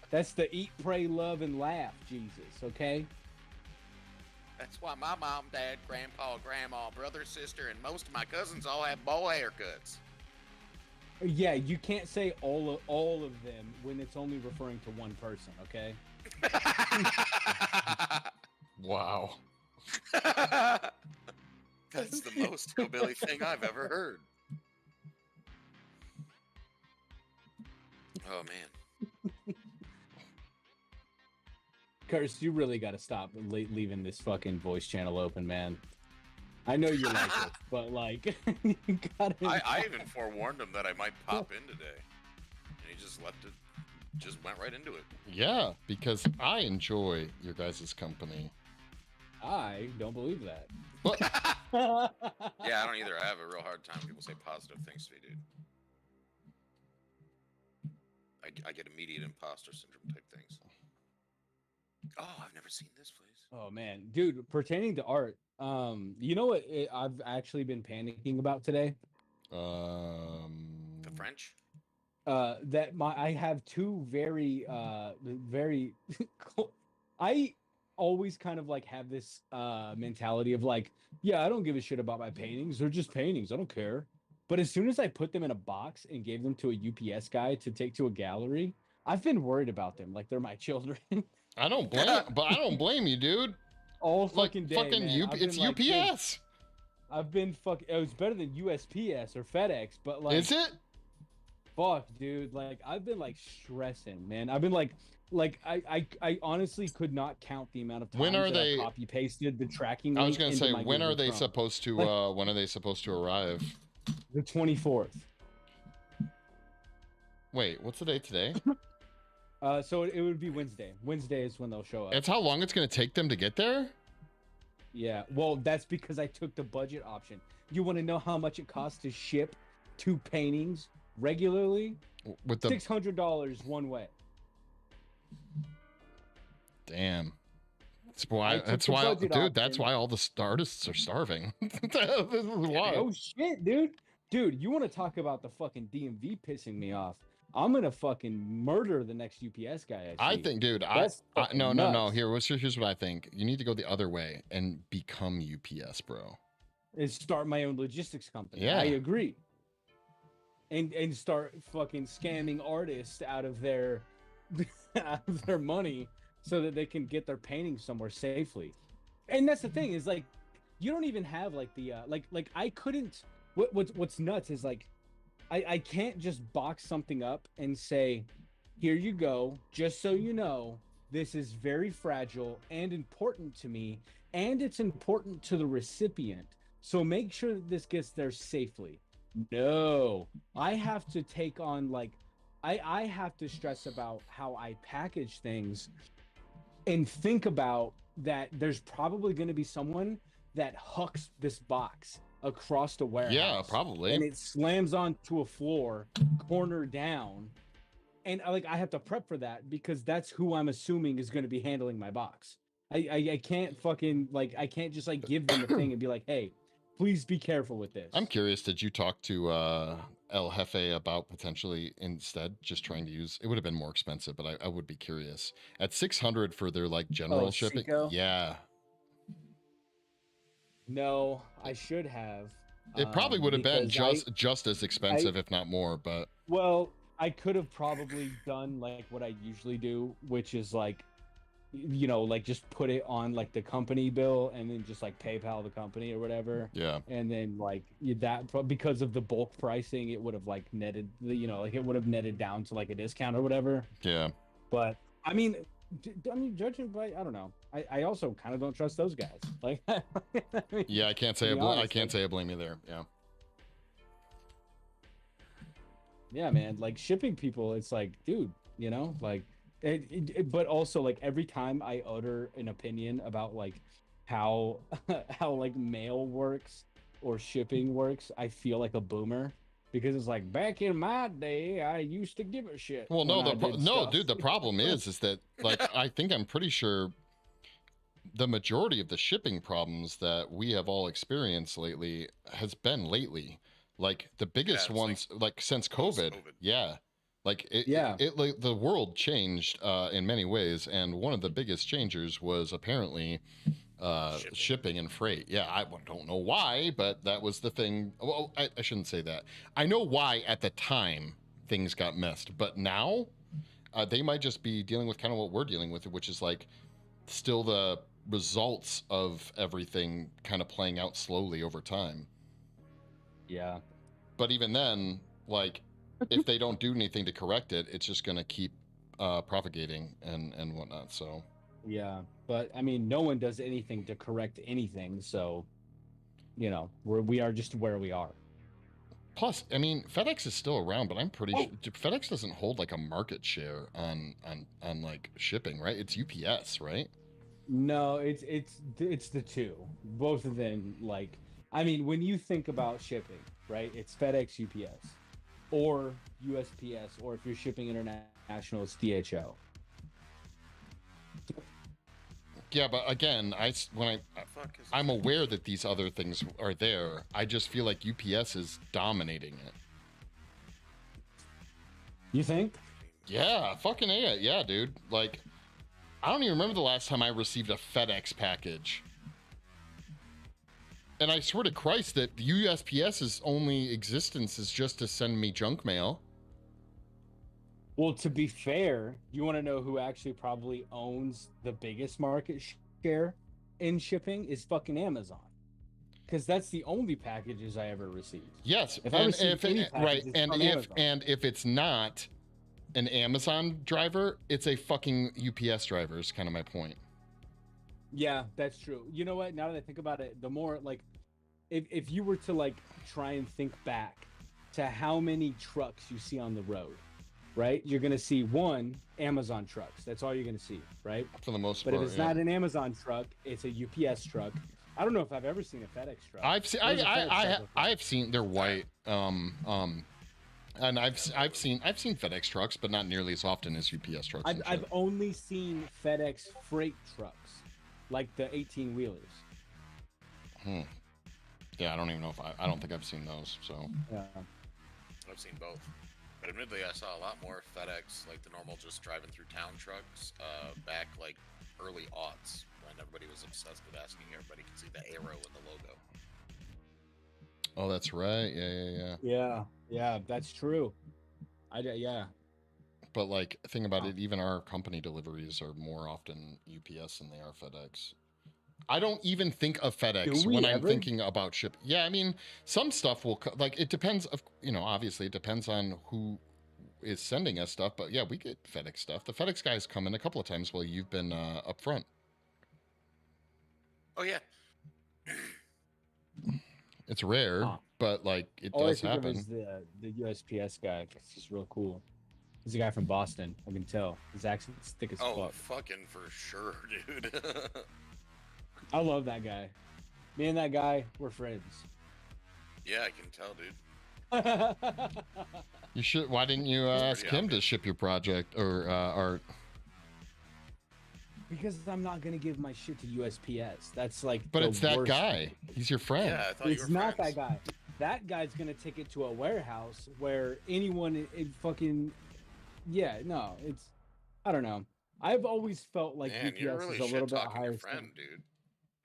That's the eat, pray, love, and laugh Jesus, okay? That's why my mom, dad, grandpa, grandma, brother, sister, and most of my cousins all have bowl haircuts. Yeah, you can't say all of them when it's only referring to one person, okay? Wow. That's the most hillbilly thing I've ever heard. Oh, man. Curse, you really got to stop leaving this fucking voice channel open, man. I know you like it, but like, you gotta. I even forewarned him that I might pop in today, and he just left it. Just went right into it. Yeah, because I enjoy your guys' company. I don't believe that. Yeah, I don't either. I have a real hard time. People say positive things to me, dude. I get immediate imposter syndrome type things. Oh, I've never seen this place. Oh man, dude, pertaining to art, you know what I've actually been panicking about today? The French? That I have 2 very I always kind of like have this mentality of like, yeah, I don't give a shit about my paintings. They're just paintings. I don't care. But as soon as I put them in a box and gave them to a UPS guy to take to a gallery, I've been worried about them like they're my children. I don't blame you, dude. All fucking day, fucking man. it's like, UPS. I've been it was better than USPS or FedEx, but like, is it? Fuck, dude. Like, I've been like stressing, man. I've been like I honestly could not count the amount of times When are they I copy pasted the tracking. I was gonna say, when are they Chrome. supposed to when are they supposed to arrive? The 24th. Wait, what's the date today? So it would be Wednesday. Wednesday is when they'll show up. It's how long it's gonna take them to get there? Yeah, well, that's because I took the budget option. You want to know how much it costs to ship 2 paintings regularly? With the $600 one way. Damn. That's why, dude. That's why all the artists are starving. This is why. Oh shit, dude. Dude, you want to talk about the fucking DMV pissing me off? I'm gonna fucking murder the next UPS guy. I think, dude. No. Here's what I think. You need to go the other way and become UPS, bro. is start my own logistics company. Yeah. I agree. And start fucking scamming artists out of their money so that they can get their paintings somewhere safely. And that's the thing is like you don't even have like the like I couldn't what's nuts is like I can't just box something up and say, here you go, just so you know, this is very fragile and important to me, and it's important to the recipient. So make sure that this gets there safely. No, I have to take on like I have to stress about how I package things and think about that there's probably going to be someone that hucks this box across the warehouse. Yeah, probably. And it slams onto a floor, corner down. And I have to prep for that because that's who I'm assuming is going to be handling my box. I can't fucking like I can't just like give them a thing and be like, hey, please be careful with this. I'm curious, did you talk to El Jefe about potentially instead just trying to use, it would have been more expensive, but I would be curious. At 600 for their like general shipping. Seiko? Yeah. No, I should have. It probably would have been because just as expensive, if not more, but well, I could have probably done like what I usually do, which is like, you know, like just put it on like the company bill and then just like PayPal the company or whatever. yeah. And then like because of the bulk pricing, it would have like netted, you know, like it would have netted down to like a discount or whatever. Yeah. But I mean, judging by, I don't know. I also kind of don't trust those guys. Like, I mean, Yeah, I can't say I can't say I blame you there. Yeah. yeah, man, like shipping people, it's like, dude, you know, like but also like every time I utter an opinion about like how how like mail works or shipping works, I feel like a boomer because it's like back in my day I used to give a shit. Well, no, when I did stuff. dude, the problem is that like I'm pretty sure the majority of the shipping problems that we have all experienced lately has been lately. Like the biggest ones, like since COVID. Yeah. Like it like the world changed in many ways, and one of the biggest changers was apparently shipping and freight. Yeah, I don't know why, but that was the thing. Well, I shouldn't say that. I know why at the time things got messed, but now they might just be dealing with kind of what we're dealing with, which is like still the results of everything kind of playing out slowly over time. Yeah. But even then, like, if they don't do anything to correct it, it's just going to keep propagating and whatnot. So, yeah. But I mean, no one does anything to correct anything. So, you know, we are just where we are. Plus, I mean, FedEx is still around, but I'm pretty sure FedEx doesn't hold like a market share on like shipping, right? It's UPS, right? No, it's the two. Both of them, like, I mean, when you think about shipping, right? It's FedEx, UPS, or USPS, or if you're shipping international, it's DHL. Yeah, but again, I'm aware that these other things are there. I just feel like UPS is dominating it. You think? Yeah, fucking A. Yeah, dude. Like, I don't even remember the last time I received a FedEx package. And I swear to Christ that the USPS's only existence is just to send me junk mail. Well, to be fair, you want to know who actually probably owns the biggest market share in shipping is fucking Amazon. Because that's the only packages I ever received. Yes, if it's not an Amazon driver, it's a fucking UPS driver is kind of my point. Yeah, that's true. You know what? Now that I think about it, the more like if you were to like try and think back to how many trucks you see on the road, right? You're going to see one Amazon trucks. That's all you're going to see, right? For the most part. But if it's not an Amazon truck, it's a UPS truck. I don't know if I've ever seen a FedEx truck. I've seen they're white. And I've seen FedEx trucks, but not nearly as often as UPS trucks. I've only seen FedEx freight trucks, like the 18 wheelers. Yeah, I don't even know if I don't think I've seen those. So yeah, I've seen both. But admittedly, I saw a lot more FedEx, like the normal just driving through town trucks, back like early aughts when everybody was obsessed with asking everybody could see the arrow in the logo. Oh, that's right. Yeah, that's true. Yeah. But like, think about Wow. it. Even our company deliveries are more often UPS than they are FedEx. I don't even think of Do FedEx we when I'm ever? thinking about ship. Yeah, I mean, some stuff will like it depends. Obviously it depends on who is sending us stuff. But yeah, we get FedEx stuff. The FedEx guys come in a couple of times while you've been up front. Oh yeah. It's rare, Huh. but like it All I does think of happen. is the USPS guy. He's real cool. He's a guy from Boston. I can tell. His accent's thick as Oh, fuck. fucking for sure, dude. I love that guy. Me and that guy, we're friends. Yeah, I can tell, dude. You should. Why didn't you ask pretty him to ship your project or art? Because I'm not gonna give my shit to USPS. That's like. But the it's that worst. guy. He's your friend. Yeah, I thought you It's were not friends. that guy. That guy's gonna take it to a warehouse where anyone in fucking. Yeah, no, it's. I don't know. I've always felt like Man, UPS you're really is a little bit shit-talking higher. your friend, dude.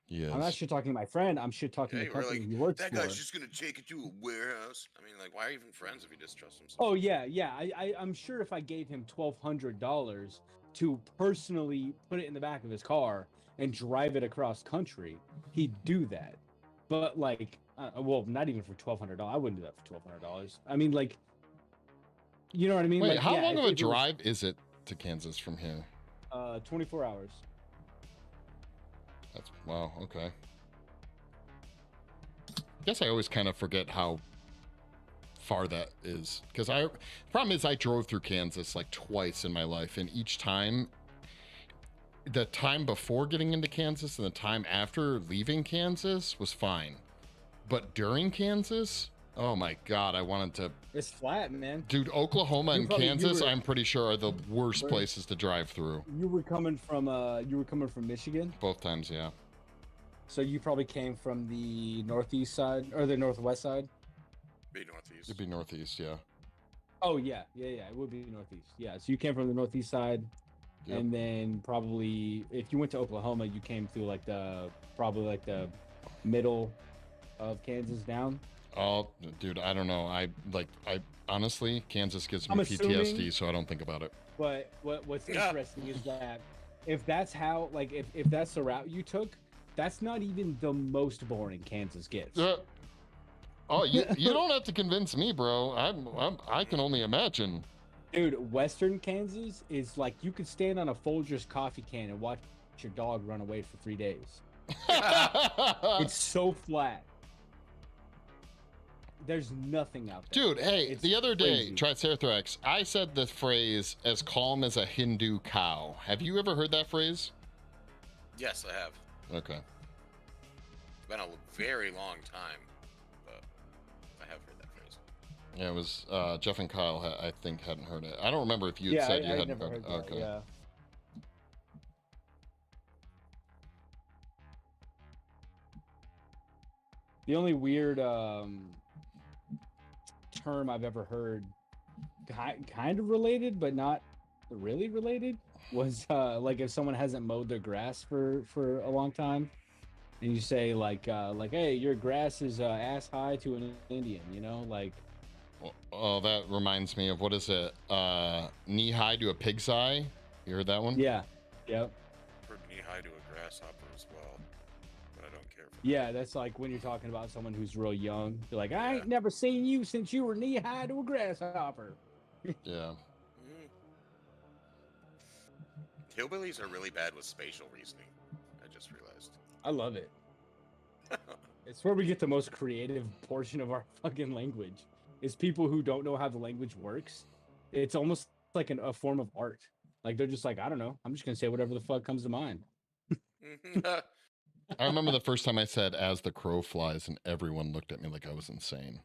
Yes. I'm not shit talking my friend. I'm shit talking Yeah, the you were company like, he works that for. guy's just gonna take it to a warehouse. I mean, like, why are you even friends if you distrust him? So Oh much? yeah. I'm sure if I gave him $1,200 to personally put it in the back of his car and drive it across country, he'd do that. But like, well, not even for $1,200. I wouldn't do that for $1,200. I mean, like, you know what I mean? Wait, like, how yeah, long of a if it was, drive is it to Kansas from here? 24 hours. That's wow. Okay. I guess I always kind of forget how far that is because problem is I drove through Kansas like twice in my life, and each time, the time before getting into Kansas and the time after leaving Kansas was fine, but during Kansas, oh my god, I wanted to. It's flat, man. Dude, Oklahoma and You Kansas, were- I'm pretty sure are the worst Where- places to drive through. You were coming from Michigan, Both times, yeah. so you probably came from the northeast side or the northwest side. Be northeast. It'd be northeast, yeah. Oh yeah, it would be northeast. Yeah, so you came from the northeast side, Yep. and then probably if you went to Oklahoma, you came through like the middle of Kansas down. Oh, dude, I don't know. I honestly, Kansas gives me I'm PTSD, assuming- so I don't think about it. But what's Yeah. interesting is that if that's how if that's the route you took, that's not even the most boring Kansas gets. Oh, you don't have to convince me, bro. I can only imagine. Dude, Western Kansas is like you could stand on a Folgers coffee can and watch your dog run away for 3 days. It's so flat. There's nothing out there. Dude, hey, It's the other day, crazy. Triceratops, I said the phrase "as calm as a Hindu cow." Have you ever heard that phrase? Yes, I have. Okay. It's been a very long time, but I have heard that phrase. Yeah, it was Jeff and Kyle. I think hadn't heard it. I don't remember if you had Yeah, said I you hadn't never heard heard it. that. Okay. Yeah. The only weird term I've ever heard, kind of related but not really related, was like if someone hasn't mowed their grass for a long time, and you say like hey, your grass is ass high to an Indian, you know, like. Oh, that reminds me of what is it? Knee high to a pig's eye. You heard that one? Yeah. Yep. Heard knee high to a grasshopper as well, but I don't care for Yeah, that's like when you're talking about someone who's real young. They're like, I ain't Yeah. never seen you since you were knee high to a grasshopper. Yeah. Mm. Hillbillies are really bad with spatial reasoning. I just realized. I love it. It's where we get the most creative portion of our fucking language. Is people who don't know how the language works. It's almost like a form of art. Like they're just like, I don't know. I'm just gonna say whatever the fuck comes to mind. Mhm. I remember the first time I said "as the crow flies" and everyone looked at me like I was insane.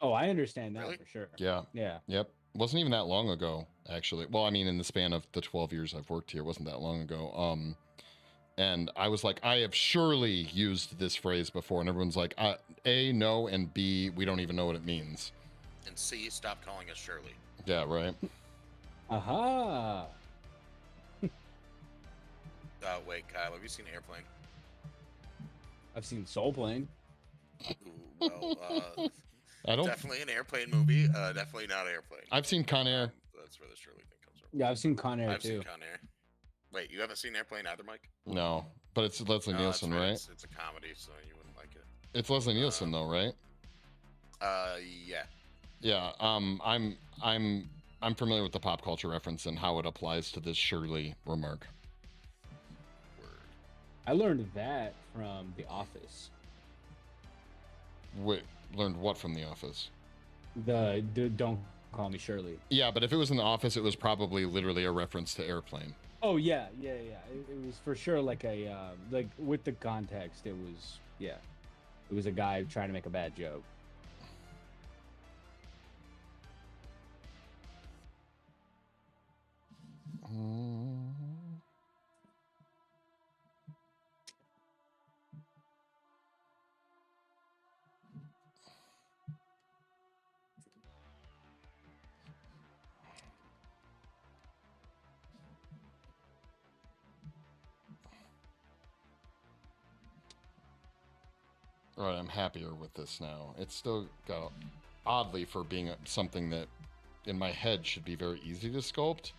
Oh, I understand that Really? for sure. Yeah. Yeah. Yep. Wasn't even that long ago, actually. Well, I mean, in the span of the 12 years I've worked here, wasn't that long ago. And I was like, I have surely used this phrase before, and everyone's like, A, no, and B, we don't even know what it means. And C, stop calling us Shirley. Yeah, right. Aha. Wait, Kyle, have you seen Airplane? I've seen Soul Plane. Ooh, Well, I don't. definitely an airplane movie. Definitely not Airplane. I've seen Con Air. That's where the Shirley thing comes from. Yeah, I've seen Con Air I've too. seen Con Air. Wait, you haven't seen Airplane either, Mike? No, but it's Leslie No, Nielsen, that's right? It's a comedy, so you wouldn't like it. It's Leslie Nielsen, though, right? Yeah. Yeah. I'm familiar with the pop culture reference and how it applies to this Shirley remark. Word. I learned that from The Office. Wait, learned what from The Office? The Don't Call Me Shirley. Yeah, but if it was in The Office, it was probably literally a reference to Airplane. Oh yeah. It was for sure like a like with the context. It was it was a guy trying to make a bad joke. All right, I'm happier with this now. It's still got, oddly, for being something that in my head should be very easy to sculpt,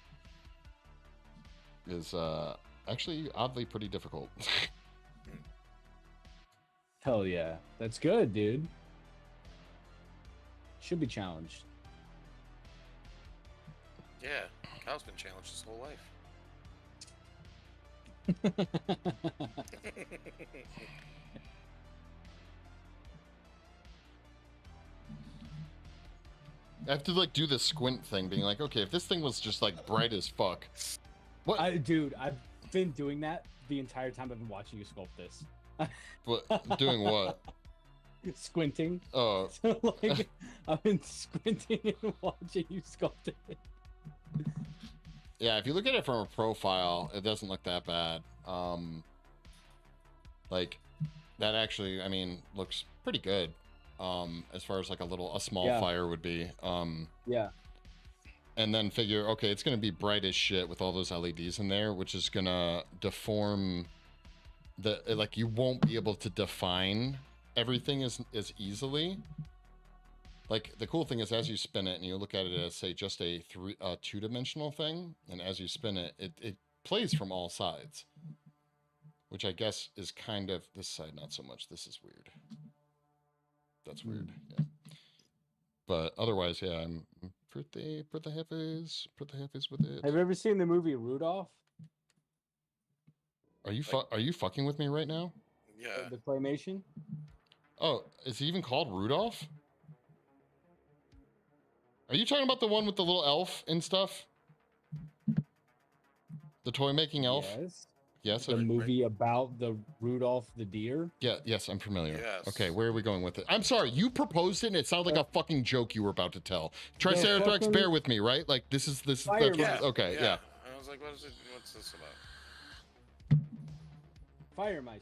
is actually oddly pretty difficult. Hell yeah, that's good, dude. Should be challenged. Yeah, Kyle's been challenged his whole life. I have to like do the squint thing, being like, okay, if this thing was just like bright as fuck, what? Dude, I've been doing that the entire time I've been watching you sculpt this. What? Doing what? Squinting. Oh, So like, I've been squinting and watching you sculpt it. yeah. If you look at it from a profile, it doesn't look that bad. Like that actually, I mean, looks pretty good. As far as like a small Yeah. fire would be. Yeah. And then figure, okay, it's gonna be bright as shit with all those LEDs in there, which is gonna deform like you won't be able to define everything as easily. Like the cool thing is, as you spin it and you look at it as say just a two-dimensional thing, and as you spin it, it plays from all sides, which I guess is kind of this side, not so much. This is weird. That's weird. Yeah. But otherwise, yeah, I'm pretty happy with it. Have you ever seen the movie Rudolph? Are you fucking with me right now? Yeah. The claymation? Oh, is he even called Rudolph? Are you talking about the one with the little elf and stuff? The toy making elf? Yes. Yes. The movie about the Rudolph the deer? Yeah, yes, I'm familiar. Yes. Okay, where are we going with it? I'm sorry, you proposed it and it sounded like a fucking joke you were about to tell. Triceratops, fucking- bear with me, right? Like this is Fire Yeah. okay, yeah. I was like, what's this about? Firemeister.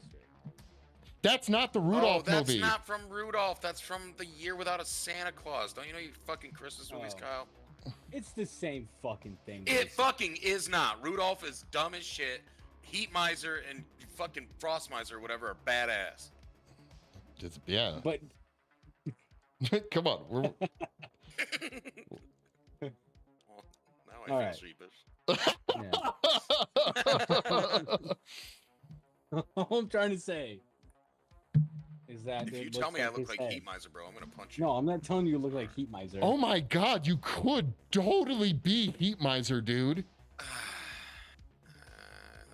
That's not the Rudolph that's movie. not from Rudolph. That's from The Year Without a Santa Claus. Don't you know you fucking Christmas movies, Oh. Kyle? It's the same fucking thing. It basically. fucking is not. Rudolph is dumb as shit. Heat Miser and fucking Frost Miser or whatever are badass. Yeah. But Come on. We're... Well, now I All feel right. sheepish. yeah. All I'm trying to say is that If it you looks tell me I look his like head. Heat Miser, bro, I'm gonna punch you. No, I'm not telling you you look like Heat Miser. Oh my god, you could totally be Heat Miser, dude.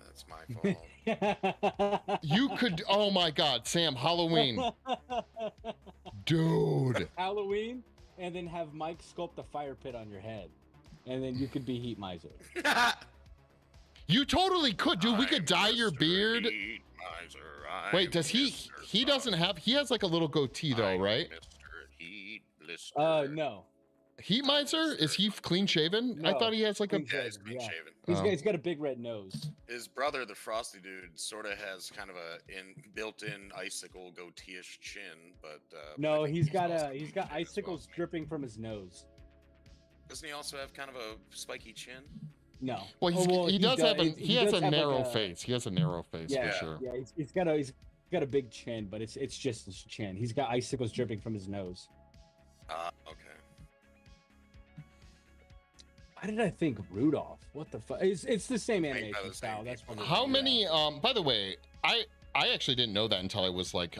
That's my fault. You could. Oh my god, Sam, Halloween. Dude. Halloween, and then have Mike sculpt a fire pit on your head, and then you could be Heat Miser. You totally could, dude. We could I'm dye your Mr. beard. Heat Miser. Wait, I'm does he? Mr. He doesn't have. He has like a little goatee though, I'm right? Mr. Heat Blister. No. Heat Miser? Is he clean shaven? I No, thought he has like a. clean Yeah, he's shaven, clean yeah. shaven. He's got a big red nose. His brother, the Frosty dude, sort of has kind of a built-in icicle goatee-ish chin, but No, I think he's got also clean he's got shaven as icicles well. dripping from his nose. Doesn't he also have kind of a spiky chin? No. Well, Oh, he does have a. does He has have a narrow like face. He has a narrow face Yeah, for sure. yeah. He's got got a big chin, but it's just his chin. He's got icicles dripping from his nose. Okay. Why did I think Rudolph? What the fuck? It's the same Made by animation the style. same That's people. what. How many? By the way, I actually didn't know that until I was like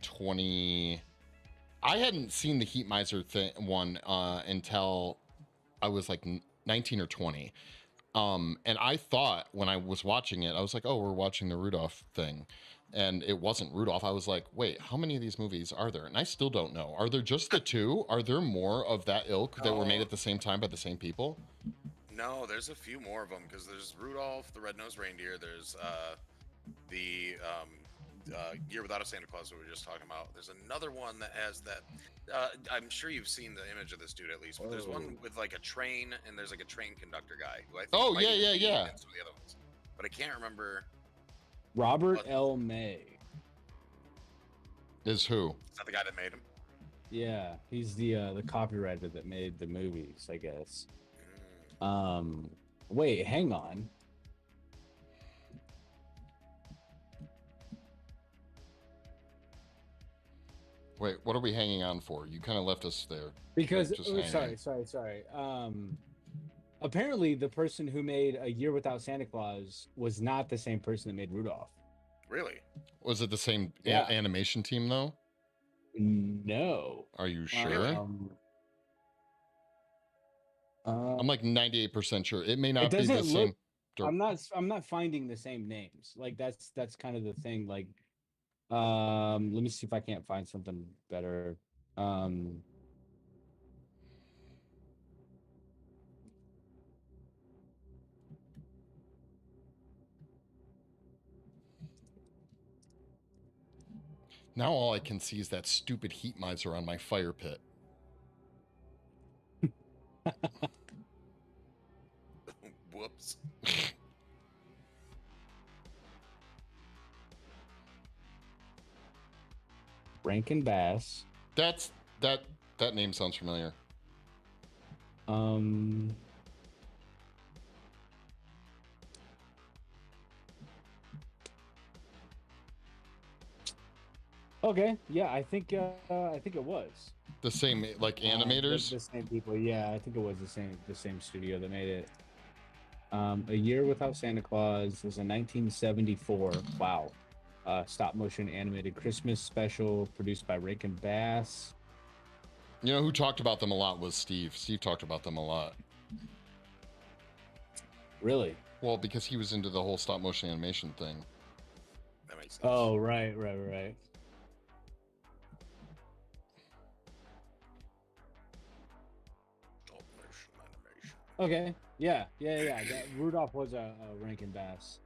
20. I hadn't seen the Heat Miser one until I was like 19 or 20. And I thought when I was watching it, I was like, oh, we're watching the Rudolph thing. And it wasn't Rudolph. I was like, wait, how many of these movies are there? And I still don't know. Are there just the two? Are there more of that ilk that were made at the same time by the same people? No, there's a few more of them because there's Rudolph the Red-Nosed Reindeer. There's the Year Without a Santa Claus that we were just talking about. There's another one that has that. I'm sure you've seen the image of this dude at least. But there's one with like a train, and there's like a train conductor guy who I think Oh, might yeah, even yeah, be yeah. in some of the other ones. But I can't remember. Robert L. May. Is who? Is that the guy that made him? Yeah, he's the copywriter that made the movies, I guess. Wait, hang on. Wait, what are we hanging on for? You kind of left us there. Because Just hanging. sorry. Apparently the person who made A Year Without Santa Claus was not the same person that made Rudolph. Really? Was it the same Yeah. animation team though? No. Are you sure? I'm like 98% sure. It may not be the doesn't same. I'm not finding the same names. Like that's kind of the thing. Like let me see if I can't find something better. Now all I can see is that stupid Heat Miser on my fire pit. Whoops. Rankin Bass. That name sounds familiar. Okay, yeah, I think it was The same like animators. the same people. Yeah, I think it was the same studio that made it. A Year Without Santa Claus was a 1974. Wow. Stop motion animated Christmas special produced by Rankin Bass. You know who talked about them a lot was Steve. Steve talked about them a lot. Really? Well, because he was into the whole stop motion animation thing. That makes sense. Oh, right. Stop motion animation. Okay. Yeah. Rudolph was a Rankin Bass.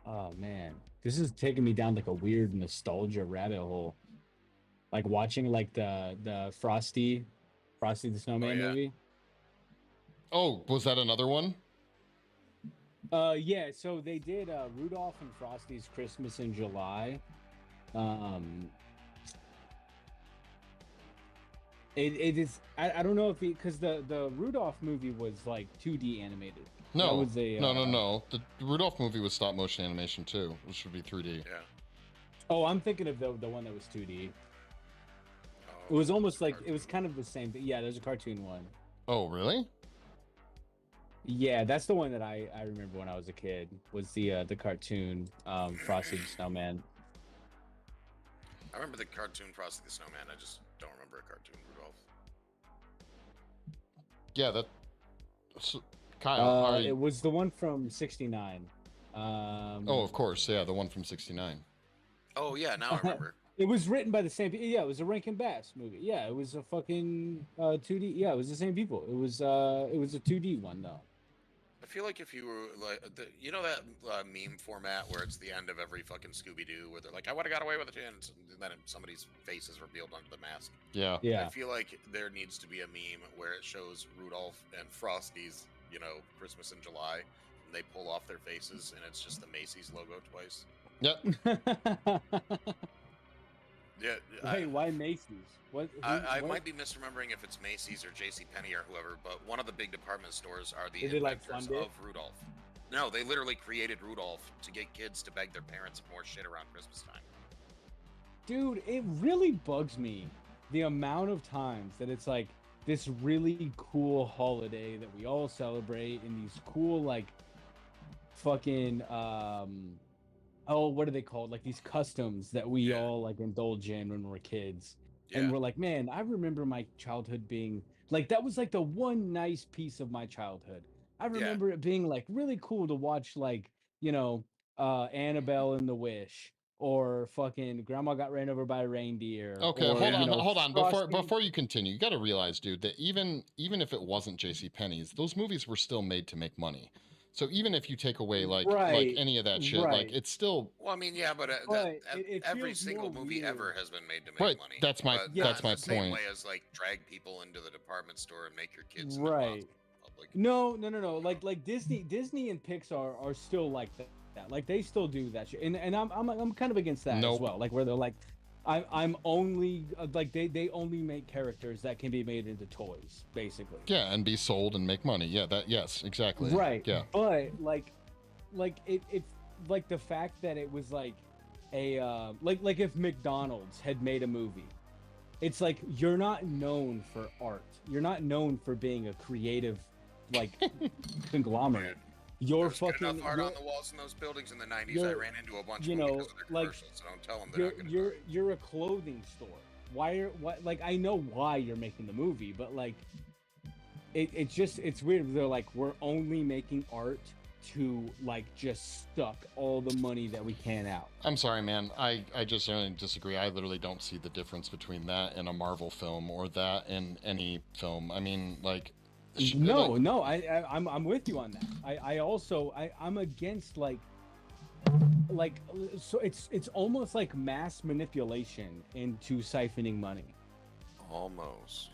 Oh man, this is taking me down like a weird nostalgia rabbit hole. Like watching like the Frosty the Snowman movie. Oh, was that another one? Yeah, so they did Rudolph and Frosty's Christmas in July. It is I don't know if because the Rudolph movie was like 2D animated. No, was a, no. The Rudolph movie was stop motion animation too, which would be 3D. Yeah. Oh, I'm thinking of the one that was 2D. Oh, It was almost like cartoon. it was kind of the same thing. Yeah, there's a cartoon one. Oh, really? Yeah, that's the one that I remember when I was a kid. Was the cartoon Frosty the Snowman. I remember the cartoon Frosty the Snowman. I just don't remember a cartoon Rudolph. Yeah, that. So, Kyle, It was the one from '69. oh, of course, yeah, the one from '69. Oh yeah, now I remember. It was written by the same. Yeah, it was a Rankin Bass movie. Yeah, it was a fucking 2D. Yeah, it was the same people. It was a 2D one though. I feel like if you were like, you know that meme format where it's the end of every fucking Scooby Doo, where they're like, "I would have got away with it," and then somebody's face is revealed under the mask. Yeah. Yeah. I feel like there needs to be a meme where it shows Rudolph and Frosty's, Christmas in July, and they pull off their faces, and it's just the Macy's logo twice. Yep. Yeah, Wait, why Macy's? What? I what? might be misremembering if it's Macy's or JCPenney or whoever, but one of the big department stores are the Did they, like, inventors fund it? of Rudolph. No, they literally created Rudolph to get kids to beg their parents more shit around Christmas time. Dude, it really bugs me the amount of times that it's like this really cool holiday that we all celebrate in these cool like fucking oh, what are they called? Like these customs that we all like indulge in when we're kids. Yeah. And we're like, man, I remember my childhood being like that was like the one nice piece of my childhood. I remember it being like really cool to watch like, you know, Annabelle and the Wish or fucking Grandma Got Ran Over by a Reindeer. Okay, or, hold on. Frosty. Before you continue, you got to realize, dude, that even if it wasn't J.C. Penney's, those movies were still made to make money. So even if you take away like any of that shit, like it's still. Well, I mean, yeah, but, every single movie ever has been made to make money. That's my but point. Same way as like drag people into the department store and make your kids in the public. No. Like Disney and Pixar are still like that. Like they still do that shit, and I'm kind of against that as well. Like where they're like, I'm only like they only make characters that can be made into toys, basically. Yeah, and be sold and make money. Yeah, yes, exactly. Right. Yeah. But like it like the fact that it was like a like if McDonald's had made a movie, it's like you're not known for art. You're not known for being a creative like conglomerate. You're fucking enough art on the walls in those buildings in the 90s. I ran into a bunch of them because of their commercials, so don't tell them they're not gonna you're a clothing store. Like I know why you're making the movie, but like it's weird. They're like, we're only making art to like just suck all the money that we can out. I'm sorry, man. I just really disagree. I literally don't see the difference between that in a Marvel film or that in any film. I mean, like. No, I'm with you on that. I'm against like so it's almost like mass manipulation into siphoning money. Almost.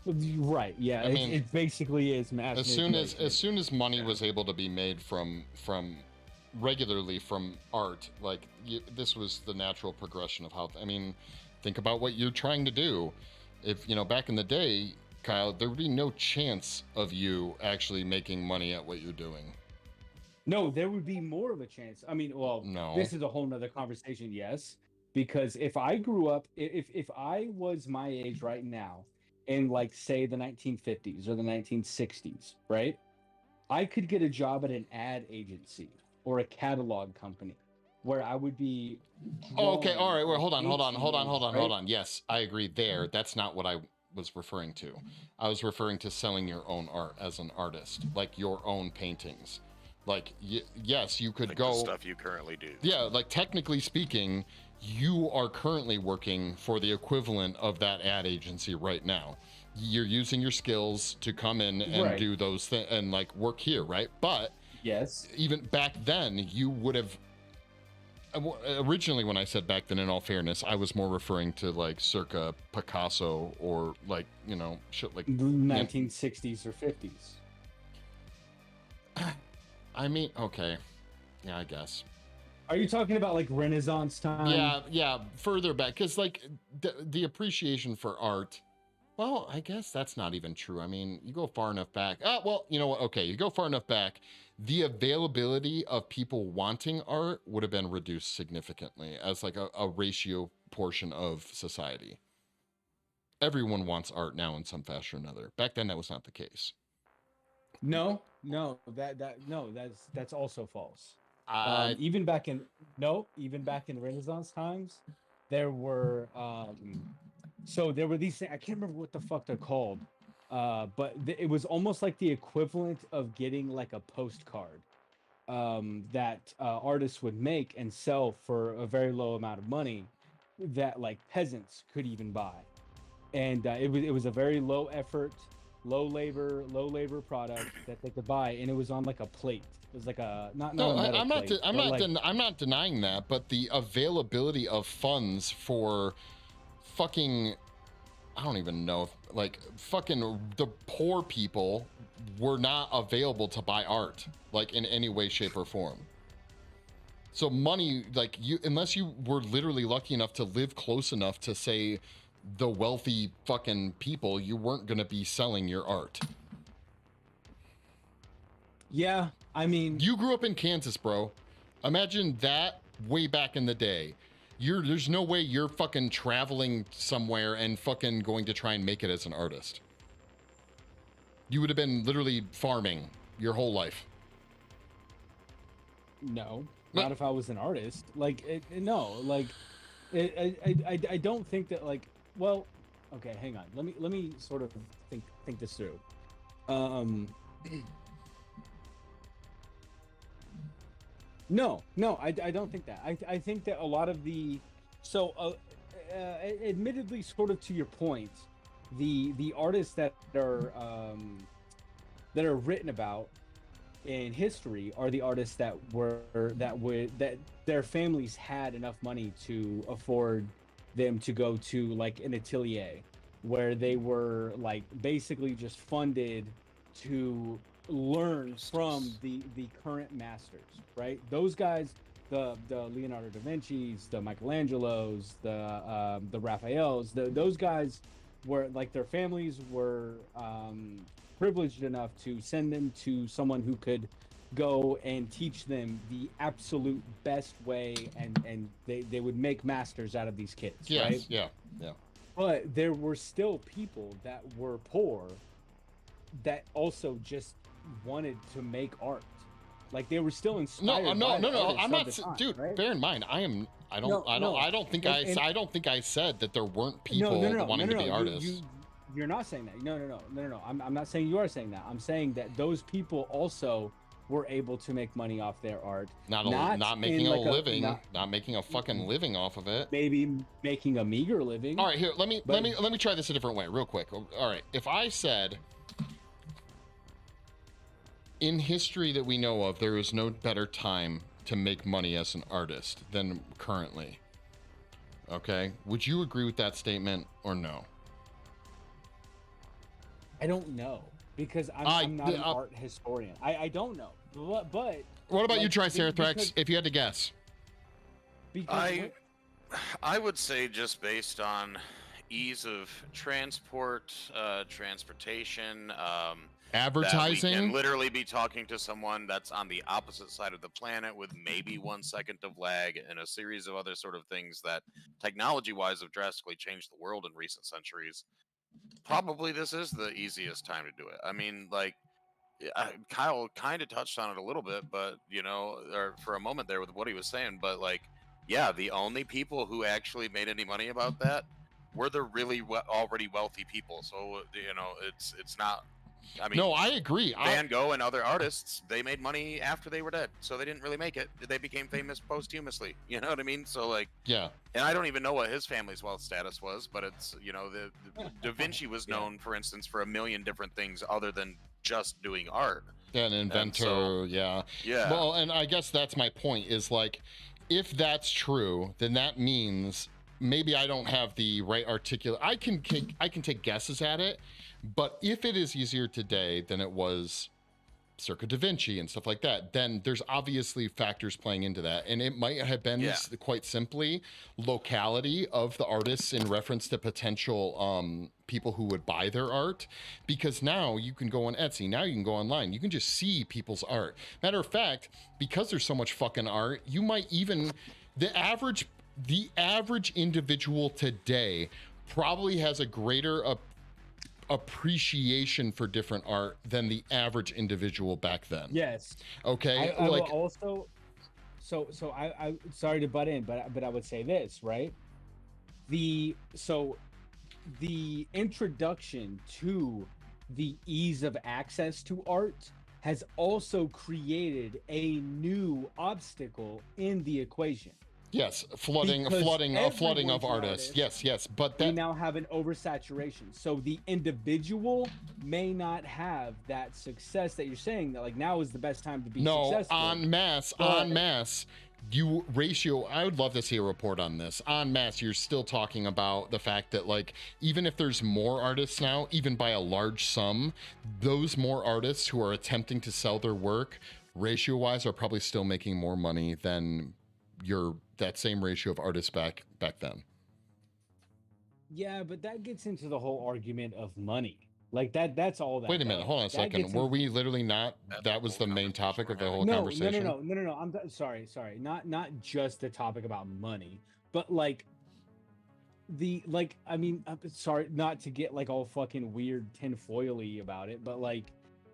Right. Yeah. I mean, it basically is mass. As soon as money was able to be made from regularly from art, like this was the natural progression of how. I mean, think about what you're trying to do. If back in the day, Kyle, there would be no chance of you actually making money at what you're doing. No, there would be more of a chance. I mean, well, no. This is a whole nother conversation, yes. Because if I grew up, if I was my age right now, in like say the 1950s or the 1960s, right? I could get a job at an ad agency or a catalog company where I would be. Oh, okay, all right. Well, hold on. Yes, I agree there. That's not what I was referring to. I was referring to selling your own art as an artist, like your own paintings. Like, yes, you could like go. The stuff you currently do. Yeah, like technically speaking, you are currently working for the equivalent of that ad agency right now. You're using your skills to come in and do those things and like work here, right? But yes, even back then, you would have. Originally, when I said back then, in all fairness, I was more referring to like circa Picasso or like shit like 1960s or 50s. I mean, okay, yeah, I guess. Are you talking about like Renaissance time? Yeah, further back, because like the appreciation for art. Well, I guess that's not even true. I mean, you go far enough back. Well, you know what? Okay, you go far enough back. The availability of people wanting art would have been reduced significantly as like a ratio portion of society. Everyone wants art now in some fashion or another. Back then, that was not the case. No, that's also false. Even back in Renaissance times, there were there were these things, I can't remember what the fuck they're called. But it was almost like the equivalent of getting like a postcard that artists would make and sell for a very low amount of money that like peasants could even buy. And it was a very low effort, low labor product that they could buy, and it was on like a plate. It was like a I'm not denying that, but the availability of funds for fucking, I don't even know if like fucking the poor people were not available to buy art like in any way, shape, or form. So money, like you, unless you were literally lucky enough to live close enough to say the wealthy fucking people, you weren't going to be selling your art. Yeah, I mean, You grew up in Kansas, bro. Imagine that way back in the day. There's no way you're fucking traveling somewhere and fucking going to try and make it as an artist. You would have been literally farming your whole life. no, not if I was an artist. Like, no, like, I don't think that, like, well, okay, hang on. Let me sort of think this through. No, I don't think that. I think that a lot of the, admittedly, sort of to your point, the artists that are written about in history are the artists that their families had enough money to afford them to go to like an atelier where they were like basically just funded to learn from the current masters, right? Those guys, the Leonardo da Vinci's, the Michelangelos, the Raphaels, those guys were like, their families were privileged enough to send them to someone who could go and teach them the absolute best way, and they would make masters out of these kids. Yes, right? yeah. But there were still people that were poor that also just wanted to make art. Like, they were still inspired. No. I'm not, dude. Right? Bear in mind, I don't think I said that there weren't people wanting to be artists. You're not saying that. No. I'm not saying you are saying that. I'm saying that those people also were able to make money off their art. Not making a living, not making a fucking living off of it. Maybe making a meager living. All right, here, let me try this a different way, real quick. All right, if I said, in history that we know of, there is no better time to make money as an artist than currently. Okay, would you agree with that statement or no? I don't know, because I'm not an art historian. I don't know, but what about you, Triceratops? If you had to guess, I would say just based on ease of transportation, advertising. That we can literally be talking to someone that's on the opposite side of the planet with maybe 1 second of lag, and a series of other sort of things that technology-wise have drastically changed the world in recent centuries. Probably this is the easiest time to do it. I mean, like, Kyle kind of touched on it a little bit, but or for a moment there with what he was saying, but like, yeah, the only people who actually made any money about that were the really already wealthy people. So it's not. I mean, no, I agree. Van Gogh and other artists, they made money after they were dead, so they didn't really make it. They became famous posthumously. You know what I mean? So like, yeah. And I don't even know what his family's wealth status was, but it's the Da Vinci was known, for instance, for a million different things other than just doing art. Yeah, an inventor. So, yeah. Well, and I guess that's my point. Is like, if that's true, then that means maybe I don't have the right articulate. I can take guesses at it. But if it is easier today than it was circa Da Vinci and stuff like that, then there's obviously factors playing into that. And it might have been quite simply locality of the artists in reference to potential people who would buy their art. Because now you can go on Etsy, now you can go online, you can just see people's art. Matter of fact, because there's so much fucking art, you might even, the average individual today probably has a greater appreciation for different art than the average individual back then. Yes. Okay. I will also. So I sorry to butt in, but I would say this, right? The introduction to the ease of access to art has also created a new obstacle in the equation. Yes, flooding of artists. Yes, but we now have an oversaturation. So the individual may not have that success that you're saying that like now is the best time to be successful. En masse. You ratio. I would love to see a report on this. En masse, you're still talking about the fact that like even if there's more artists now, even by a large sum, those more artists who are attempting to sell their work ratio-wise are probably still making more money than that same ratio of artists back then. Yeah, but that gets into the whole argument of money. Like that's all that. Wait a minute, hold on a That second. gets Were in- we literally not? That's That the was whole the main conversation topic we're of the having. whole conversation. No. Sorry. Not just the topic about money, but like I mean, I'm sorry, not to get like all fucking weird tinfoily about it, but like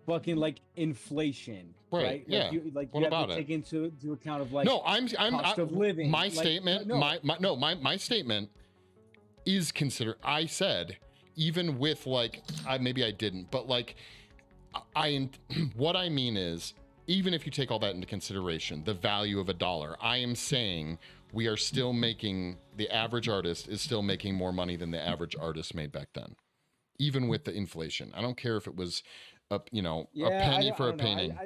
fucking like inflation, Right, right? yeah. Like What you about have to it? take into account of like No, I'm cost of living. My Like, statement, no. my statement is considered. I said even with like maybe I didn't, but like what I mean is even if you take all that into consideration, the value of $1, I am saying we are still making, the average artist is still making more money than the average artist made back then, even with the inflation. I don't care if it was a penny for a painting.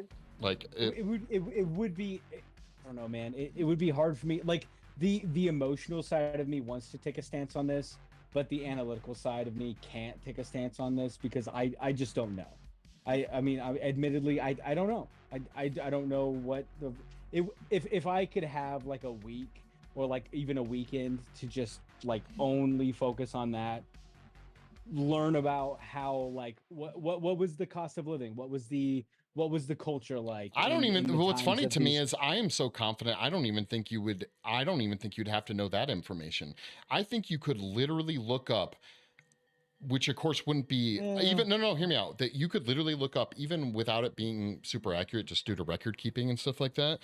It would be, I don't know, man. It would be hard for me. Like the emotional side of me wants to take a stance on this, but the analytical side of me can't take a stance on this because I just don't know. I mean, admittedly, I don't know. I don't know what if I could have like a week or like even a weekend to just like only focus on that, learn about how like what was the cost of living, what was the culture like. I don't even. What's funny to me is is I am so confident. I don't even think you'd have to know that information. I think you could literally look up, which of course wouldn't be even. No. Hear me out. That you could literally look up even without it being super accurate, just due to record keeping and stuff like that.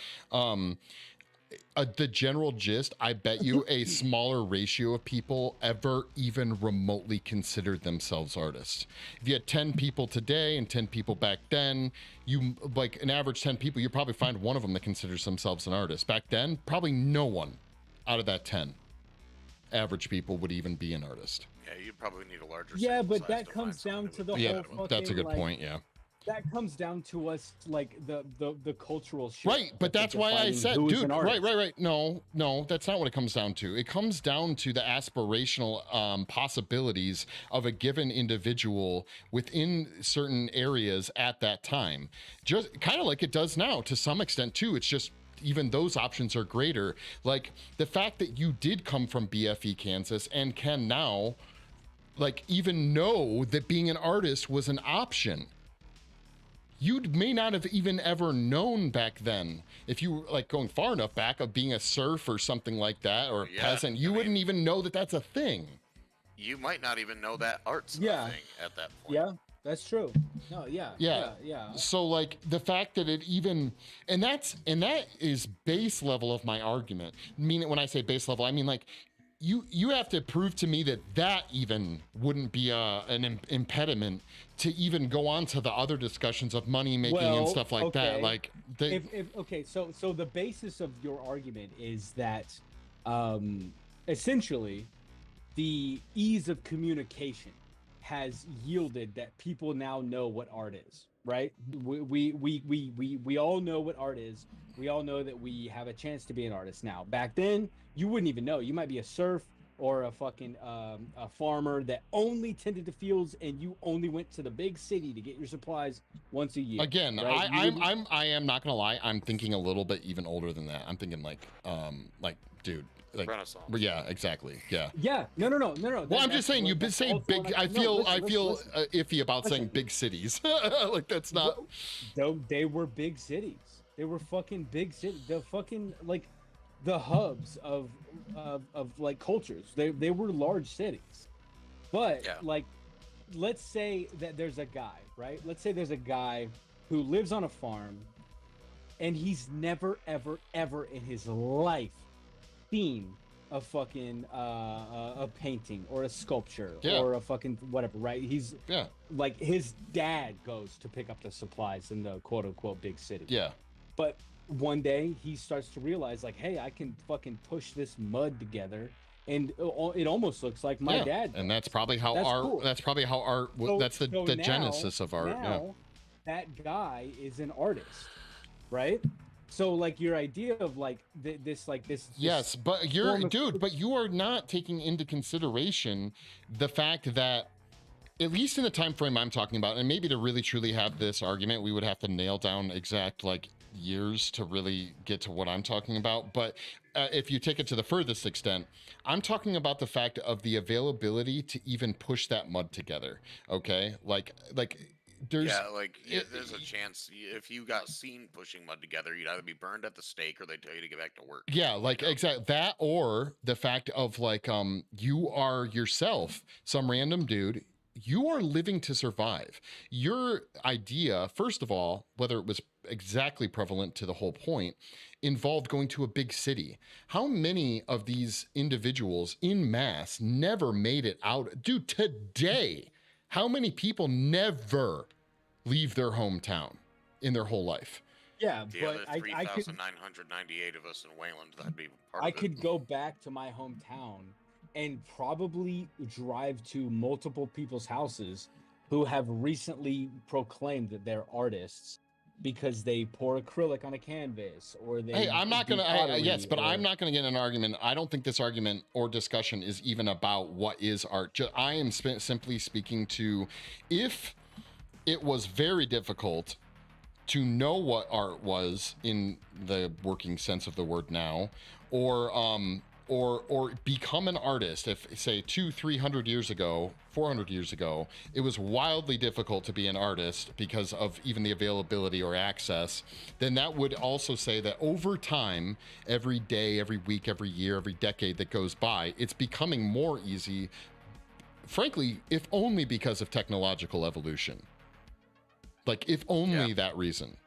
The general gist, I bet you a smaller ratio of people ever even remotely considered themselves artists. If you had 10 people today and 10 people back then, you like an average 10 people, you probably find one of them that considers themselves an artist. Back then, probably no one out of that 10 average people would even be an artist. Yeah, you'd probably need a larger. Yeah, sample but size that to comes find down someone to that the would Yeah, be whole that one. fucking, that's a good like, point. Yeah. that comes down to us like the cultural shit. Right, but that's why I said, who is dude, an artist. right. No, that's not what it comes down to. It comes down to the aspirational possibilities of a given individual within certain areas at that time. Just kind of like it does now to some extent too. It's just even those options are greater. Like the fact that you did come from BFE Kansas and can now like even know that being an artist was an option. You may not have even ever known back then, if you were like going far enough back, of being a serf or something like that, or a peasant. You wouldn't even know that that's a thing. You might not even know that art's a Yeah. thing at that point. Yeah, that's true. No, yeah. So like the fact that it even, and that is base level of my argument. I mean, when I say base level, I mean like you have to prove to me that even wouldn't be an impediment to even go on to the other discussions of money making and stuff like that. Like so the basis of your argument is that essentially the ease of communication has yielded that people now know what art is, right? We all know what art is. We all know that we have a chance to be an artist now. Back then, you wouldn't even know. You might be a serf or a fucking a farmer that only tended to fields, and you only went to the big city to get your supplies once a year. Again, right? I am not gonna lie. I'm thinking a little bit even older than that. I'm thinking like dude. Like, Renaissance. Yeah, exactly. Yeah. Yeah. No. Well, I'm just saying. You say big. I feel iffy about saying big cities. Like that's not. They were big cities. They were fucking big cities. The fucking like the hubs of like cultures. They were large cities. But like, let's say that there's a guy, right? Let's say there's a guy who lives on a farm, and he's never ever in his life seen a fucking a painting or a sculpture or a fucking whatever, right? He's like, his dad goes to pick up the supplies in the quote unquote big city. Yeah. But one day he starts to realize like, hey, I can fucking push this mud together, and it almost looks like my dad does. And that's probably how art. Cool. That's probably how art. That's the genesis of art. Now, that guy is an artist, right? So like your idea of like this. Yes, but but you are not taking into consideration the fact that, at least in the time frame I'm talking about, and maybe to really truly have this argument, we would have to nail down exact like years to really get to what I'm talking about. But if you take it to the furthest extent, I'm talking about the fact of the availability to even push that mud together. Okay, like there's there's a chance if you got seen pushing mud together, you'd either be burned at the stake or they'd tell you to get back to work. yeah, like exactly that, or the fact of like you are yourself some random dude. You are living to survive. Your idea, first of all, whether it was exactly prevalent to the whole point, involved going to a big city. How many of these individuals in mass never made it out? Dude, today, how many people never leave their hometown in their whole life? Yeah, The but other I could 3,998 of us in Wayland, that'd be part I of it. could go back to my hometown and probably drive to multiple people's houses who have recently proclaimed that they're artists because they pour acrylic on a canvas or they. Hey, I'm not do gonna. pottery Yes, but or- I'm not gonna get in an argument. I don't think this argument or discussion is even about what is art. I am simply speaking to if it was very difficult to know what art was in the working sense of the word now, or become an artist. If say 200-300 years ago, 400 years ago, it was wildly difficult to be an artist because of even the availability or access, then that would also say that over time, every day, every week, every year, every decade that goes by, it's becoming more easy, frankly, if only because of technological evolution. Like, if only that reason.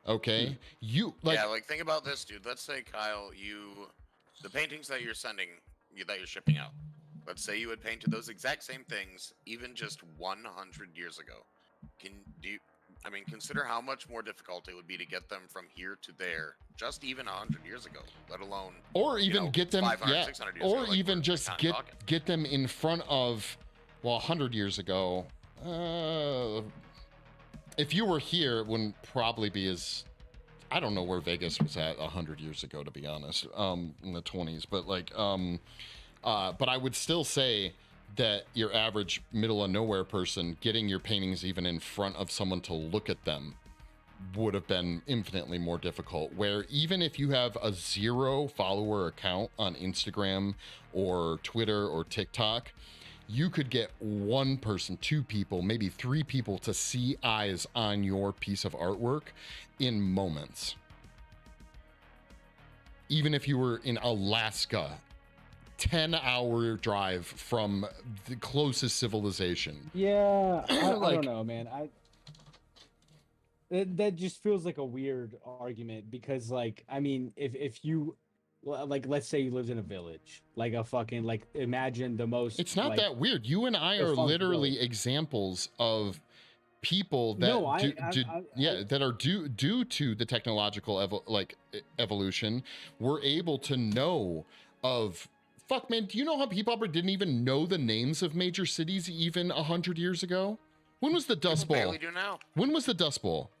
Okay? You, like... Yeah, like, think about this, dude. Let's say, Kyle, the paintings that you're that you're shipping out, let's say you had painted those exact same things even just 100 years ago. Consider how much more difficult it would be to get them from here to there, just even 100 years ago, let alone... Or even get them... 500, 600 years or ago, like even just get them in front of... Well, 100 years ago... if you were here, it wouldn't probably be as... I don't know where Vegas was at 100 years ago, to be honest, in the 20s. But but I would still say that your average middle of nowhere person getting your paintings even in front of someone to look at them would have been infinitely more difficult. Where even if you have a 0 follower account on Instagram or Twitter or TikTok, you could get 1 person, 2 people, maybe 3 people to see eyes on your piece of artwork in moments. Even if you were in Alaska, 10-hour drive from the closest civilization. Yeah, I don't know, man. That just feels like a weird argument because, like, I mean, if you... Like, let's say you lived in a village, like a fucking, like, imagine the most... It's not that weird. You and I are literally examples of people that that are due to the technological evolution. We're able to know of... Fuck, man, do you know how people didn't even know the names of major cities even 100 years ago? When was the Dust Bowl? Barely do now. When was the Dust Bowl?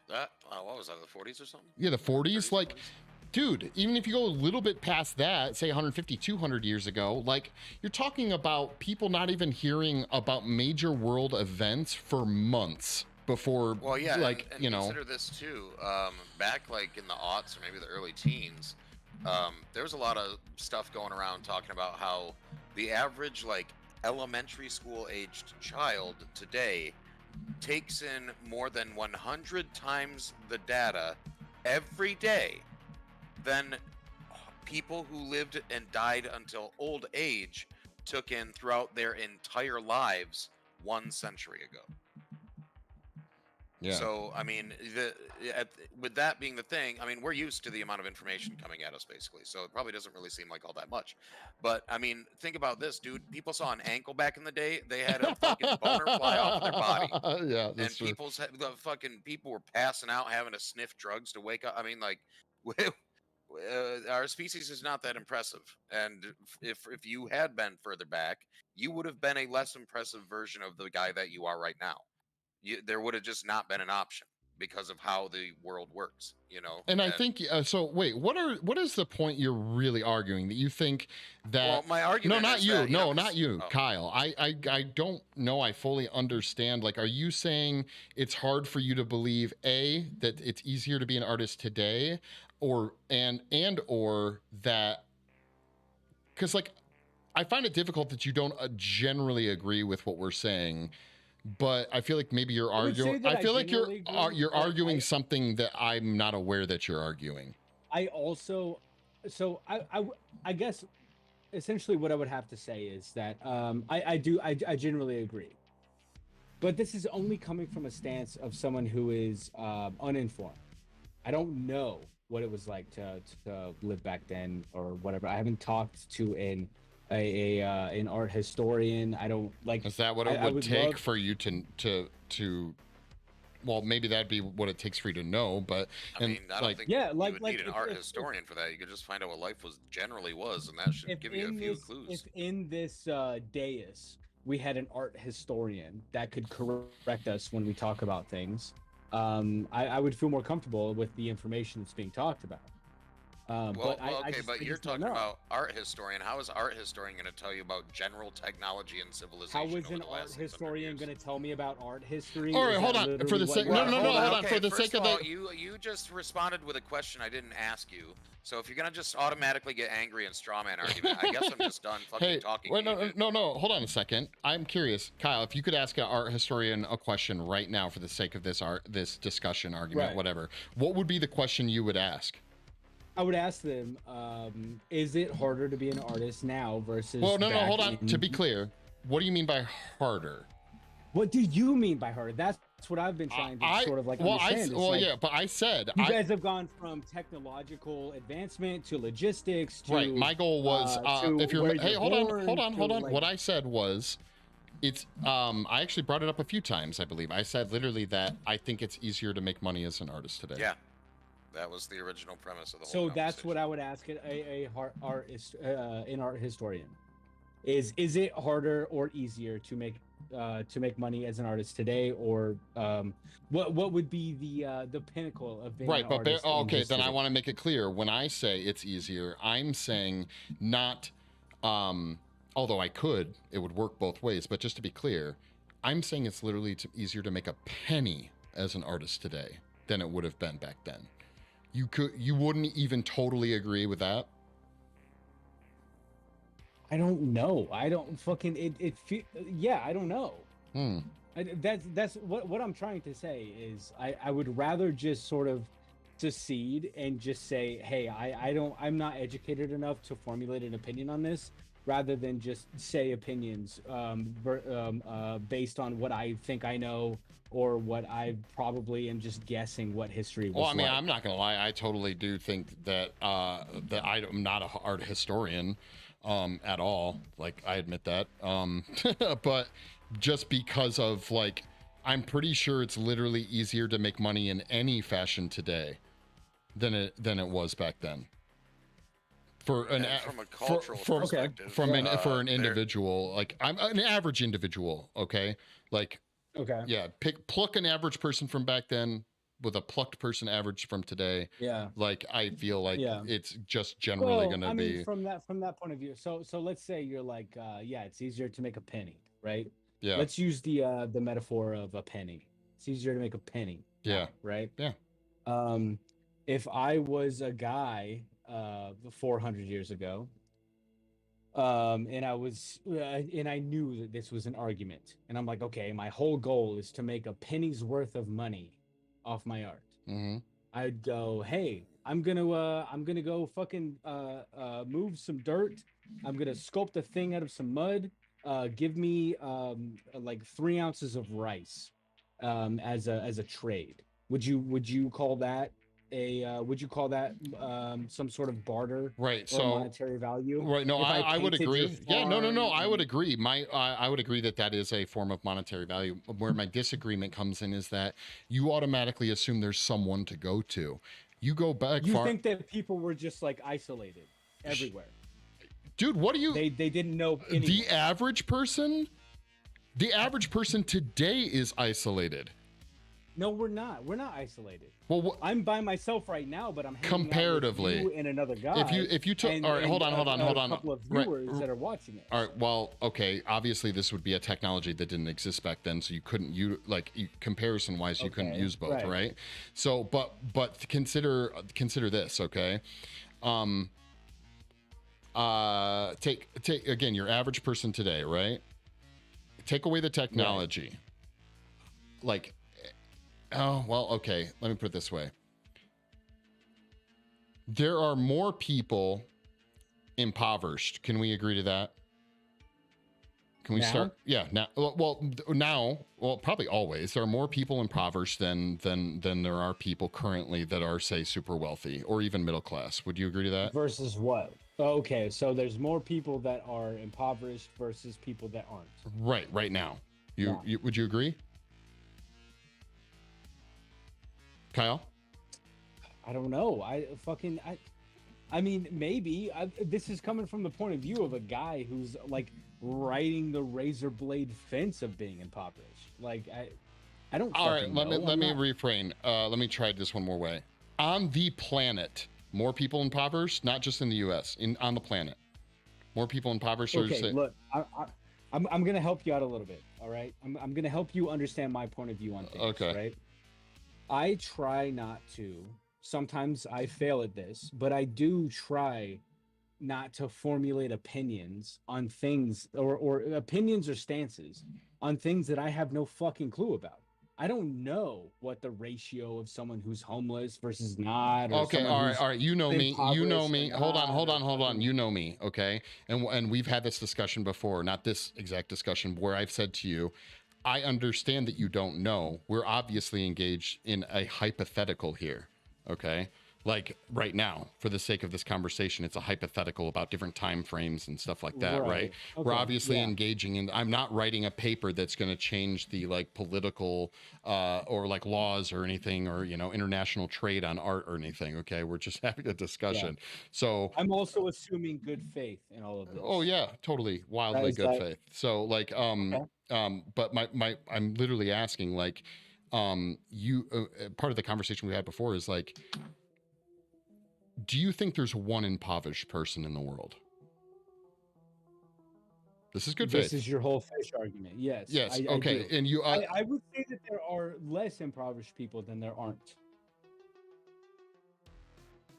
What was that, the 40s or something? Yeah, the 40s? Like... 40s? Dude, even if you go a little bit past that, say 150, 200 years ago, like, you're talking about people not even hearing about major world events for months before, well, yeah, like, and consider this, too. Back, like, in the aughts or maybe the early teens, there was a lot of stuff going around talking about how the average, like, elementary school-aged child today takes in more than 100 times the data every day than people who lived and died until old age took in throughout their entire lives 1 century ago. Yeah. So, I mean, with that being the thing, I mean, we're used to the amount of information coming at us, basically. So it probably doesn't really seem like all that much. But, I mean, think about this, dude. People saw an ankle back in the day. They had a fucking boner fly off of their body. Yeah, that's true. People were passing out, having to sniff drugs to wake up. I mean, like... our species is not that impressive, and if you had been further back, you would have been a less impressive version of the guy that you are right now. There would have just not been an option. because of how the world works, you know. And I think so. Wait, what is the point you're really arguing? That you think that? Well, my argument. No, not is you. That, No, know, not you, oh. Kyle. I don't know. I fully understand. Like, are you saying it's hard for you to believe that it's easier to be an artist today, or or that? Because like, I find it difficult that you don't generally agree with what we're saying. But I feel like maybe you're arguing. I feel like you're arguing something that I'm not aware that you're arguing. I also, so I guess, essentially what I would have to say is that I generally agree, but this is only coming from a stance of someone who is uninformed. I don't know what it was like to live back then or whatever. I haven't talked to an art historian. I don't like. Is that what it would take for you to? Well, maybe that'd be what it takes for you to know, but I mean, I don't think you would need an art historian for that. You could just find out what life generally was, and that should give you a few clues. If in this dais we had an art historian that could correct us when we talk about things, I would feel more comfortable with the information that's being talked about. But you're talking about art historian. How is art historian going to tell you about general technology and civilization? How is an art historian going to tell me about art history? All right, hold on. For the sake, hold on. For the sake of the, you just responded with a question I didn't ask you. So if you're going to just automatically get angry and strawman argument, I guess I'm just done fucking talking. Wait, no. Hold on a second. I'm curious, Kyle. If you could ask an art historian a question right now for the sake of this discussion, argument, whatever, what would be the question you would ask? I would ask them, is it harder to be an artist now versus... Well, no, hold on. To be clear, what do you mean by harder? What do you mean by harder? That's what I've been trying to sort of like understand. But I said... You guys have gone from technological advancement to logistics to... Right, my goal was... if you're... Hey, hold on. Like, what I said was... It's... I actually brought it up a few times, I believe. I said literally that I think it's easier to make money as an artist today. Yeah. That was the original premise of the whole. So that's what I would ask an art historian: is it harder or easier to make money as an artist today, or what would be the pinnacle of being an artist? Okay, then I want to make it clear. When I say it's easier, I'm saying not. Although it would work both ways. But just to be clear, I'm saying it's literally easier to make a penny as an artist today than it would have been back then. You wouldn't even totally agree with that? I don't know. I don't fucking I don't know. That's what I'm trying to say is I would rather just sort of secede and just say, hey, I'm not educated enough to formulate an opinion on this, rather than just say opinions based on what I think I know or what I probably am just guessing what history was. Well, I mean, I'm not gonna lie. I totally do think that that I'm not an art historian at all. Like, I admit that. But just because of, like, I'm pretty sure it's literally easier to make money in any fashion today than it was back then. From a cultural perspective, for an individual, like I'm an average individual, okay? Like, okay, yeah, pluck an average person from back then with a plucked person average from today. Yeah, like I feel like it's just generally going to be from that point of view. So let's say you're like, it's easier to make a penny, right? Yeah. Let's use the metaphor of a penny. It's easier to make a penny. Yeah. Right. Yeah. If I was a guy 400 years ago, and I knew that this was an argument, and I'm like, okay, my whole goal is to make a penny's worth of money off my art. Mm-hmm. I'd go, hey, I'm gonna go fucking move some dirt. I'm gonna sculpt a thing out of some mud. Give me like 3 ounces of rice as a trade. Would you call that some sort of barter, right? Or monetary value, right? No, I would agree. Yeah, no, I would agree. I would agree that is a form of monetary value. Where my disagreement comes in is that you automatically assume there's someone to go to. You go back. You think that people were just like isolated everywhere, dude? What do you? They didn't know anyone. The average person today is isolated. No, we're not. We're not isolated. Well, I'm by myself right now, but I'm hanging comparatively, out with you and another guy. if you took, and, all right, hold on. A couple of viewers that are watching it. All right, well, okay. Obviously, this would be a technology that didn't exist back then, so you couldn't comparison wise, you couldn't use both, right? So, but consider this, okay? Take again your average person today, right? Take away the technology, oh well, okay. Let me put it this way: there are more people impoverished. Can we agree to that? Can we start? Yeah. Now, well, probably always. There are more people impoverished than there are people currently that are, say, super wealthy or even middle class. Would you agree to that? Versus what? Okay, so there's more people that are impoverished versus people that aren't. Right now. You would you agree? Kyle? I don't know. I mean, maybe. This is coming from the point of view of a guy who's like riding the razor blade fence of being impoverished. Like, I don't. All right, let me refrain. Let me try this one more way. On the planet, more people impoverished, not just in the U.S. On the planet, more people impoverished. Okay, look, I'm gonna help you out a little bit. All right, I'm gonna help you understand my point of view on things. Okay. Right. I try not to. Sometimes I fail at this, but I do try not to formulate opinions on things or opinions or stances on things that I have no fucking clue about. I don't know what the ratio of someone who's homeless versus not. Okay, all right. You know me. Hold on. You know me, okay? And we've had this discussion before, not this exact discussion, where I've said to you, I understand that you don't know. We're obviously engaged in a hypothetical here, okay? Like right now, for the sake of this conversation, it's a hypothetical about different time frames and stuff like that, right? Okay. We're obviously engaging in. I'm not writing a paper that's going to change the political or laws or anything, or international trade on art or anything. Okay, we're just having a discussion. Yeah. So I'm also assuming good faith in all of this. Oh yeah, totally, wildly good faith. So but I'm literally asking you. Part of the conversation we had before is do you think there's one impoverished person in the world? This is good faith. This is your whole fish argument. Yes. Yes. Okay. And you, I would say that there are less impoverished people than there aren't.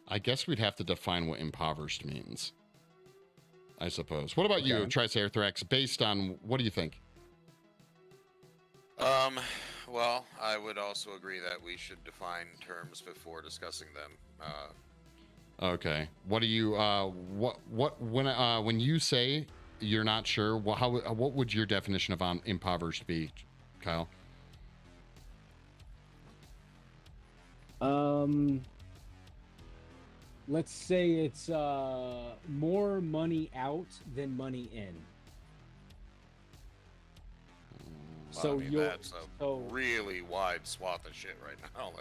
I guess we'd have to define what impoverished means, I suppose. What about you, Triceratops? Based on, what do you think? Well, I would also agree that we should define terms before discussing them. Okay. What do you when you say you're not sure, what would your definition of impoverished be, Kyle? Let's say it's more money out than money in. So that's a really wide swath of shit right now.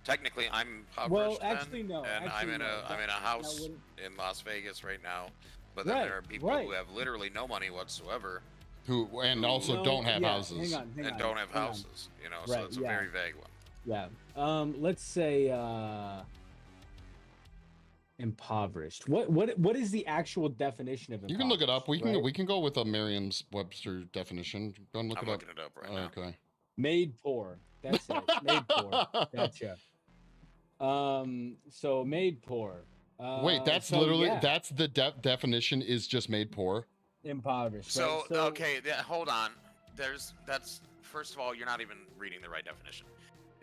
Technically, I'm impoverished. Well, actually, no. And I'm in a house in Las Vegas right now. But then there are people who have literally no money whatsoever, who also don't have houses, and don't have houses. So it's a very vague one. Yeah. Let's say impoverished. What is the actual definition of impoverished? You can look it up. We can go with a Merriam-Webster definition. Go and look it up. I'm looking it up right now. Okay. Made poor. That's it. Made poor. Gotcha. So made poor. Wait, that's literally that's the definition is just made poor. Impoverished. So okay, hold on. That's first of all, you're not even reading the right definition.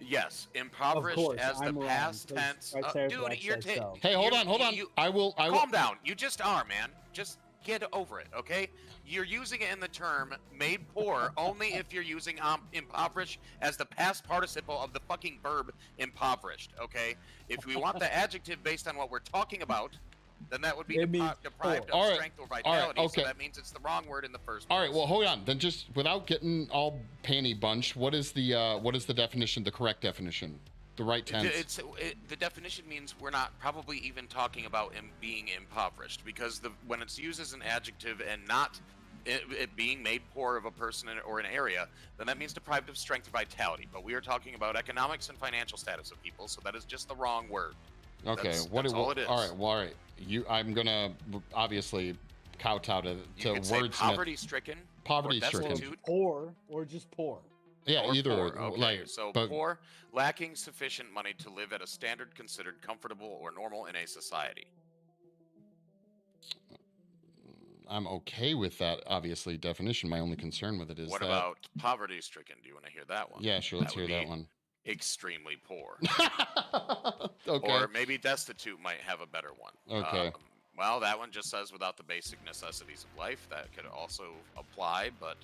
Yes, impoverished as the past tense. Dude, you're Hey, hold on. I will calm down. You just are, man. Just get over it, okay? You're using it in the term made poor only if you're using impoverished as the past participle of the fucking verb impoverished, okay? If we want the adjective based on what we're talking about, then that would be deprived of strength or vitality. So that means it's the wrong word in the first place. All right, well, hold on. Then just without getting all panty bunched, what is the definition, the correct definition? The right tense. The definition means we're not probably even talking about being impoverished, because when it's used as an adjective and not it being made poor of a person or an area, then that means deprived of strength or vitality. But we are talking about economics and financial status of people, so that is just the wrong word. Okay, That's all it is. All right, well, all right. I'm gonna obviously kowtow to You could say poverty-stricken, poverty-stricken, destitute, Poor or just poor. yeah, or either poor. Okay, like so but, poor, lacking sufficient money to live at a standard considered comfortable or normal in a society. I'm okay with that, obviously, definition. My only concern with it is What that... about poverty-stricken? Do you want to hear that one? Yeah, sure, let's hear that one. Extremely poor. Okay. Or maybe destitute might have a better one. Okay. Well, that one just says without the basic necessities of life. That could also apply, but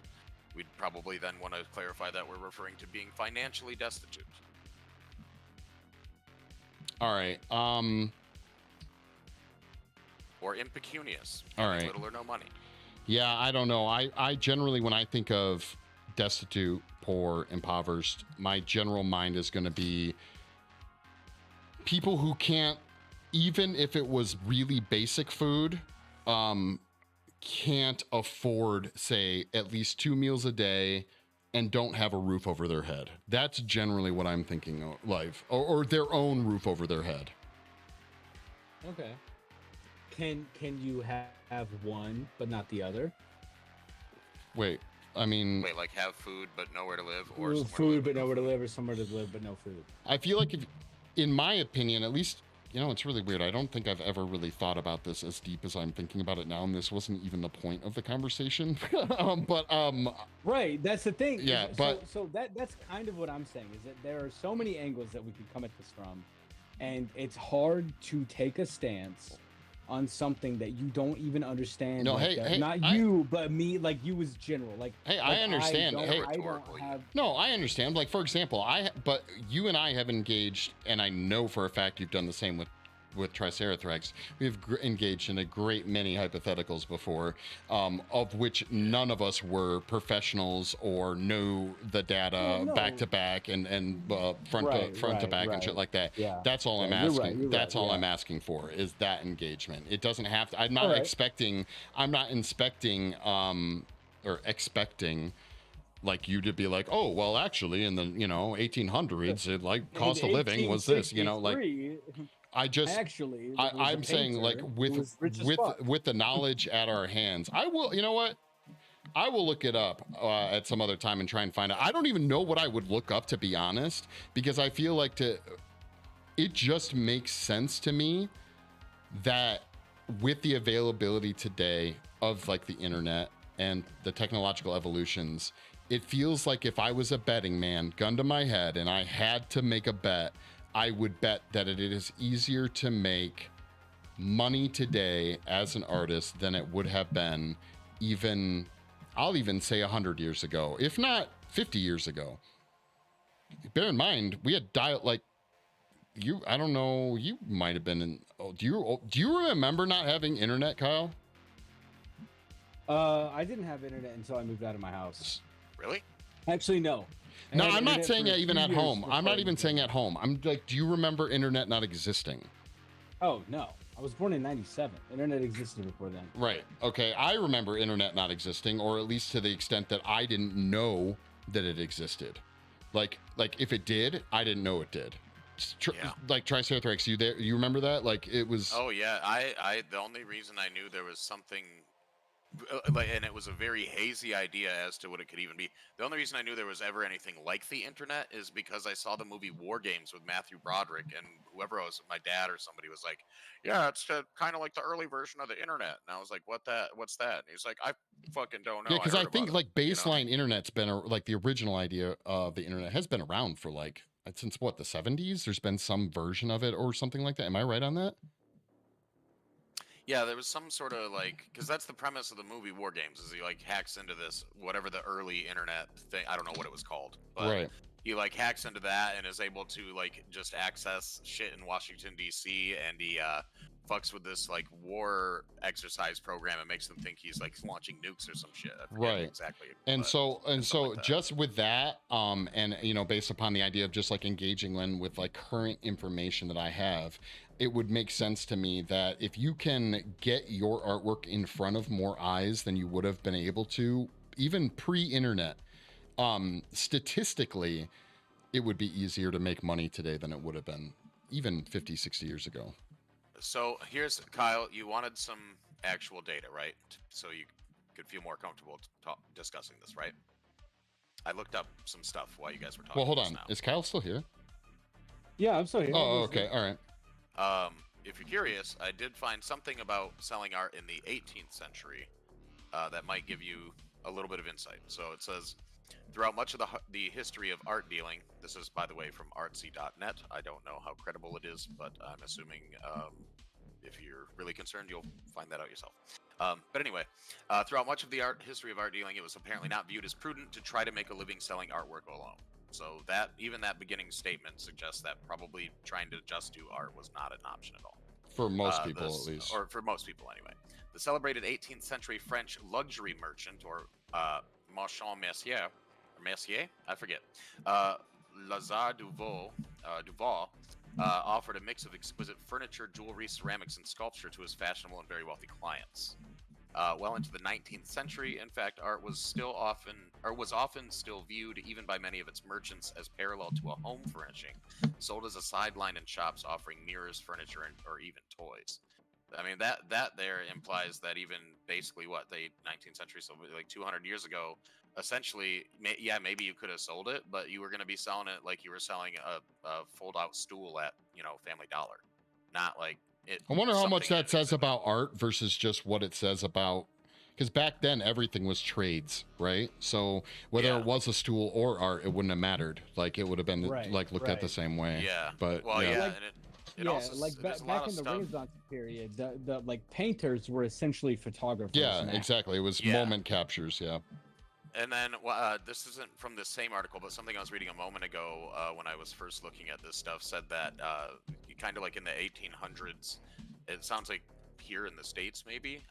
we'd probably then want to clarify that we're referring to being financially destitute. All right. Or impecunious. All right. Little or no money. Yeah, I don't know. I generally, when I think of destitute, poor, impoverished, my general mind is going to be people who can't, even if it was really basic food, can't afford, say, at least 2 meals a day and don't have a roof over their head. That's generally what I'm thinking of, like, or their own roof over their head. Okay. Can you have one but not the other? Wait, I mean... Wait, like have food but nowhere to live, or food but nowhere to live, or somewhere to live but no food? I feel like, if, in my opinion, at least, you know, it's really weird. I don't think I've ever really thought about this as deep as I'm thinking about it now, and this wasn't even the point of the conversation. Right, that's the thing. Yeah, but so that's kind of what I'm saying, is that there are so many angles that we could come at this from, and it's hard to take a stance on something that you don't even understand. No, like hey, not you, but me, like you as general. Like, hey, like I understand. I Hey, don't have... No, I understand. Like, for example, but you and I have engaged, and I know for a fact you've done the same with Triceratops. We've engaged in a great many hypotheticals before, of which none of us were professionals or knew the data back to back and front to back and shit like that. Yeah. That's all I'm asking. That's all I'm asking for, is that engagement. It doesn't have to. I'm not expecting or expecting like you to be like, oh, well, actually in the 1800s it like cost of living was this, like I'm saying, like, with the knowledge at our hands, I will look it up at some other time and try and find out. I don't even know what I would look up, to be honest, because I feel like it just makes sense to me that with the availability today of like the internet and the technological evolutions, it feels like if I was a betting man, gun to my head, and I had to make a bet, I would bet that it is easier to make money today as an artist than it would have been I'll even say 100 years ago, if not 50 years ago. Bear in mind, we had I don't know, you might have been in, do you remember not having internet, Kyle? I didn't have internet until I moved out of my house. Really? Actually, no. No, I'm not saying even at home. I'm not even saying at home. I'm like, do you remember internet not existing? Oh, no. I was born in 97. Internet existed before then. Right. Okay. I remember internet not existing, or at least to the extent that I didn't know that it existed. Like if it did, I didn't know it did. Like Triceratops, you there? You remember that? Like it was... Oh, yeah. The only reason I knew there was something... and it was a very hazy idea as to what it could even be. The only reason I knew there was ever anything like the internet is because I saw the movie War Games with Matthew Broderick, and whoever was, my dad or somebody, was like, yeah, it's kind of like the early version of the internet. And I was like, what's that? And he's like, I fucking don't know. Yeah, because I think like baseline internet's been like the original idea of the internet has been around for like since what, the 70s. There's been some version of it or something like that. Am I right on that? Yeah, there was some sort of like, because that's the premise of the movie War Games, is he like hacks into this, whatever the early internet thing, I don't know what it was called. But, right. he like hacks into that and is able to like just access shit in Washington D.C. and he fucks with this like war exercise program and makes them think he's like launching nukes or some shit. I forget Right. exactly. And but so it's something like that. just with that, and you know, based upon the idea of just like engaging in with like current information that I have, it would make sense to me that if you can get your artwork in front of more eyes than you would have been able to even pre-internet, statistically, it would be easier to make money today than it would have been even 50, 60 years ago. So here's Kyle. You wanted some actual data, right? So you could feel more comfortable discussing this, right? I looked up some stuff while you guys were talking. Well, hold just on. now. Is Kyle still here? Yeah, I'm still here. Oh, okay. All right. If you're curious, I did find something about selling art in the 18th century that might give you a little bit of insight. So it says, throughout much of the history of art dealing, this is, by the way, from artsy.net. I don't know how credible it is, but I'm assuming if you're really concerned, you'll find that out yourself. But anyway, throughout much of the history of art dealing, it was apparently not viewed as prudent to try to make a living selling artwork alone. So that even that beginning statement suggests that probably trying to just do art was not an option at all. For most people, at least. Or for most people, anyway. The celebrated 18th century French luxury merchant, or marchand mercier, I forget, Lazare Duval, offered a mix of exquisite furniture, jewelry, ceramics, and sculpture to his fashionable and very wealthy clients. Well into the 19th century, in fact, art was often still viewed, even by many of its merchants, as parallel to a home furnishing, sold as a sideline in shops offering mirrors, furniture, or even toys. I mean, that there implies that even basically what the 19th century, so like 200 years ago, essentially, maybe you could have sold it, but you were going to be selling it like you were selling a fold-out stool at, Family Dollar, not like it. I wonder how much that says about art versus just what it says about, because back then everything was trades, right? So whether it was a stool or art, it wouldn't have mattered. Like it would have been looked at the same way. Yeah. But well, yeah. Like, and it also, like back in the stuff. Renaissance period, the like painters were essentially photographers. Yeah, now. exactly. It was moment captures. Yeah. And then this isn't from the same article, but something I was reading a moment ago when I was first looking at this stuff said that kind of like in the 1800s, it sounds like here in the States maybe,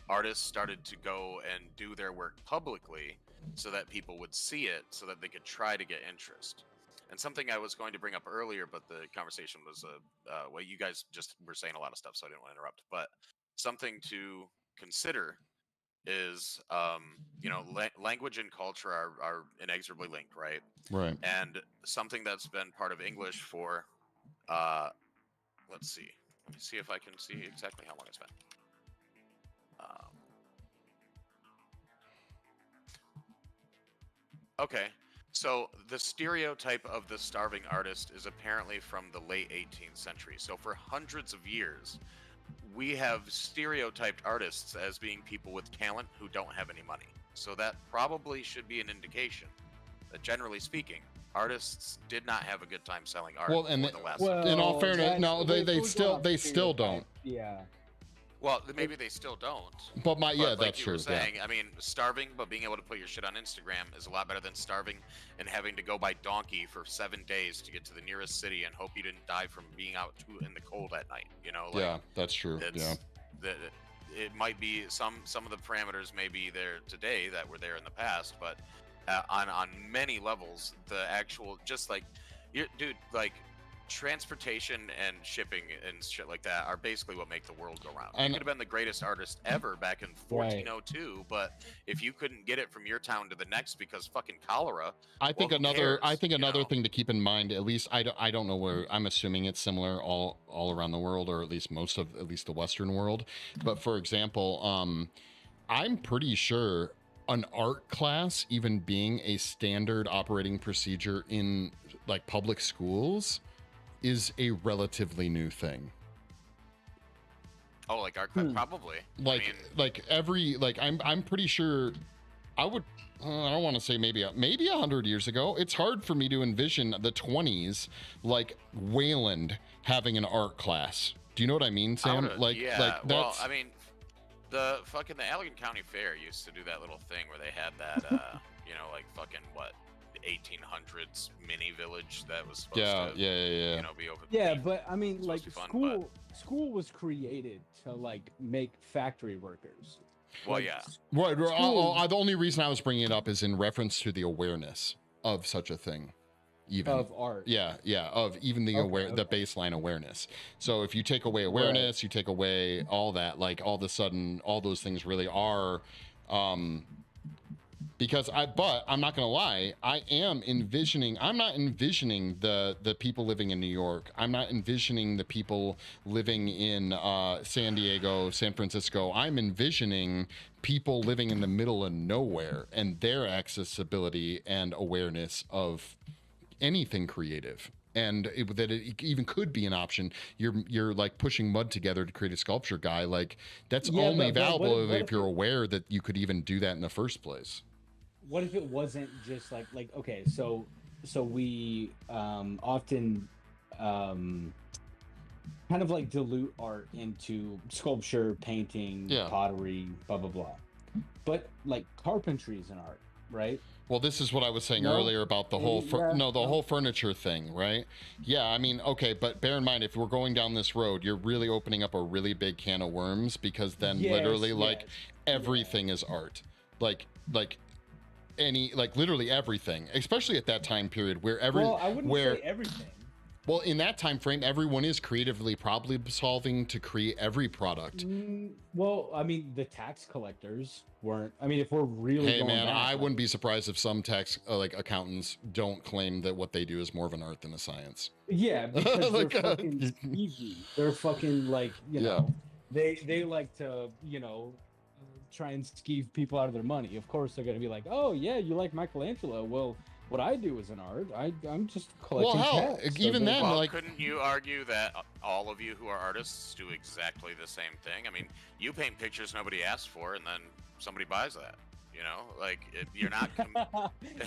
artists started to go and do their work publicly so that people would see it, so that they could try to get interest. And something I was going to bring up earlier, but the conversation was well, you guys just were saying a lot of stuff, so I didn't want to interrupt. But something to consider is, language and culture are inexorably linked, right? Right. And something that's been part of English for, let's see. Let me see if I can see exactly how long it's been. Okay. So the stereotype of the starving artist is apparently from the late 18th century. So for hundreds of years, we have stereotyped artists as being people with talent who don't have any money. So that probably should be an indication that, generally speaking, artists did not have a good time selling art. Well, and for the last in all fairness, no, they still don't. Yeah. Well, maybe they still don't. But Like that's you true. were saying, I mean, starving but being able to put your shit on Instagram is a lot better than starving and having to go by donkey for 7 days to get to the nearest city and hope you didn't die from being out in the cold at night. Yeah, that's true. Yeah. It might be some of the parameters may be there today that were there in the past, but on many levels, the actual transportation and shipping and shit like that are basically what make the world go round. You could have been the greatest artist ever back in 1402, but if you couldn't get it from your town to the next because fucking cholera, I think who another cares, thing to keep in mind, at least I don't know where, I'm assuming it's similar all around the world, or at least the Western world. But for example, I'm pretty sure an art class even being a standard operating procedure in like public schools is a relatively new thing. Oh, like art class, probably. I'm pretty sure I would, I don't want to say maybe 100 years ago. It's hard for me to envision the 20s, like Wayland having an art class. Do you know what I mean, Sam? Well, I mean, the Allegan County Fair used to do that little thing where they had that, 1800s mini village that was supposed Yeah, to, yeah. you know, be over. Yeah, but I mean, like supposed to be fun, school was created to like make factory workers. Well, Like, yeah. Right. school- The only reason I was bringing it up is in reference to the awareness of such a thing. Even of art. yeah, of even the the baseline awareness. So if you take away awareness, you take away all that, like all of a sudden all those things really are because but I'm not gonna lie, I'm not envisioning the people living in New York. I'm not envisioning the people living in San Diego, San Francisco. I'm envisioning people living in the middle of nowhere and their accessibility and awareness of anything creative, and that it even could be an option. You're like pushing mud together to create a sculpture, guy. Like that's only valuable if you're aware that you could even do that in the first place. What if it wasn't just like okay, so we often kind of like dilute art into sculpture, painting, pottery, blah blah blah, but like carpentry is an art, right? Well, this is what I was saying earlier about the whole whole furniture thing, right? Yeah, I mean, okay, but bear in mind, if we're going down this road, you're really opening up a really big can of worms, because then literally like everything is art. Like literally everything, especially at that time period where I wouldn't say everything. Well, in that time frame, everyone is creatively problem solving to create every product. Well, I mean, the tax collectors weren't. I mean, if we're really hey going man, back, I wouldn't be surprised if some tax accountants don't claim that what they do is more of an art than a science. Yeah, because they're fucking skeevy. They're fucking like, you know, they like to, you know, try and skeeve people out of their money. Of course, they're gonna be like, oh yeah, you like Michelangelo? Well, what I do is an art. I'm just collecting. Well, hell, even then, well, like, couldn't you argue that all of you who are artists do exactly the same thing? I mean, you paint pictures nobody asked for, and then somebody buys that. You know, like you're not.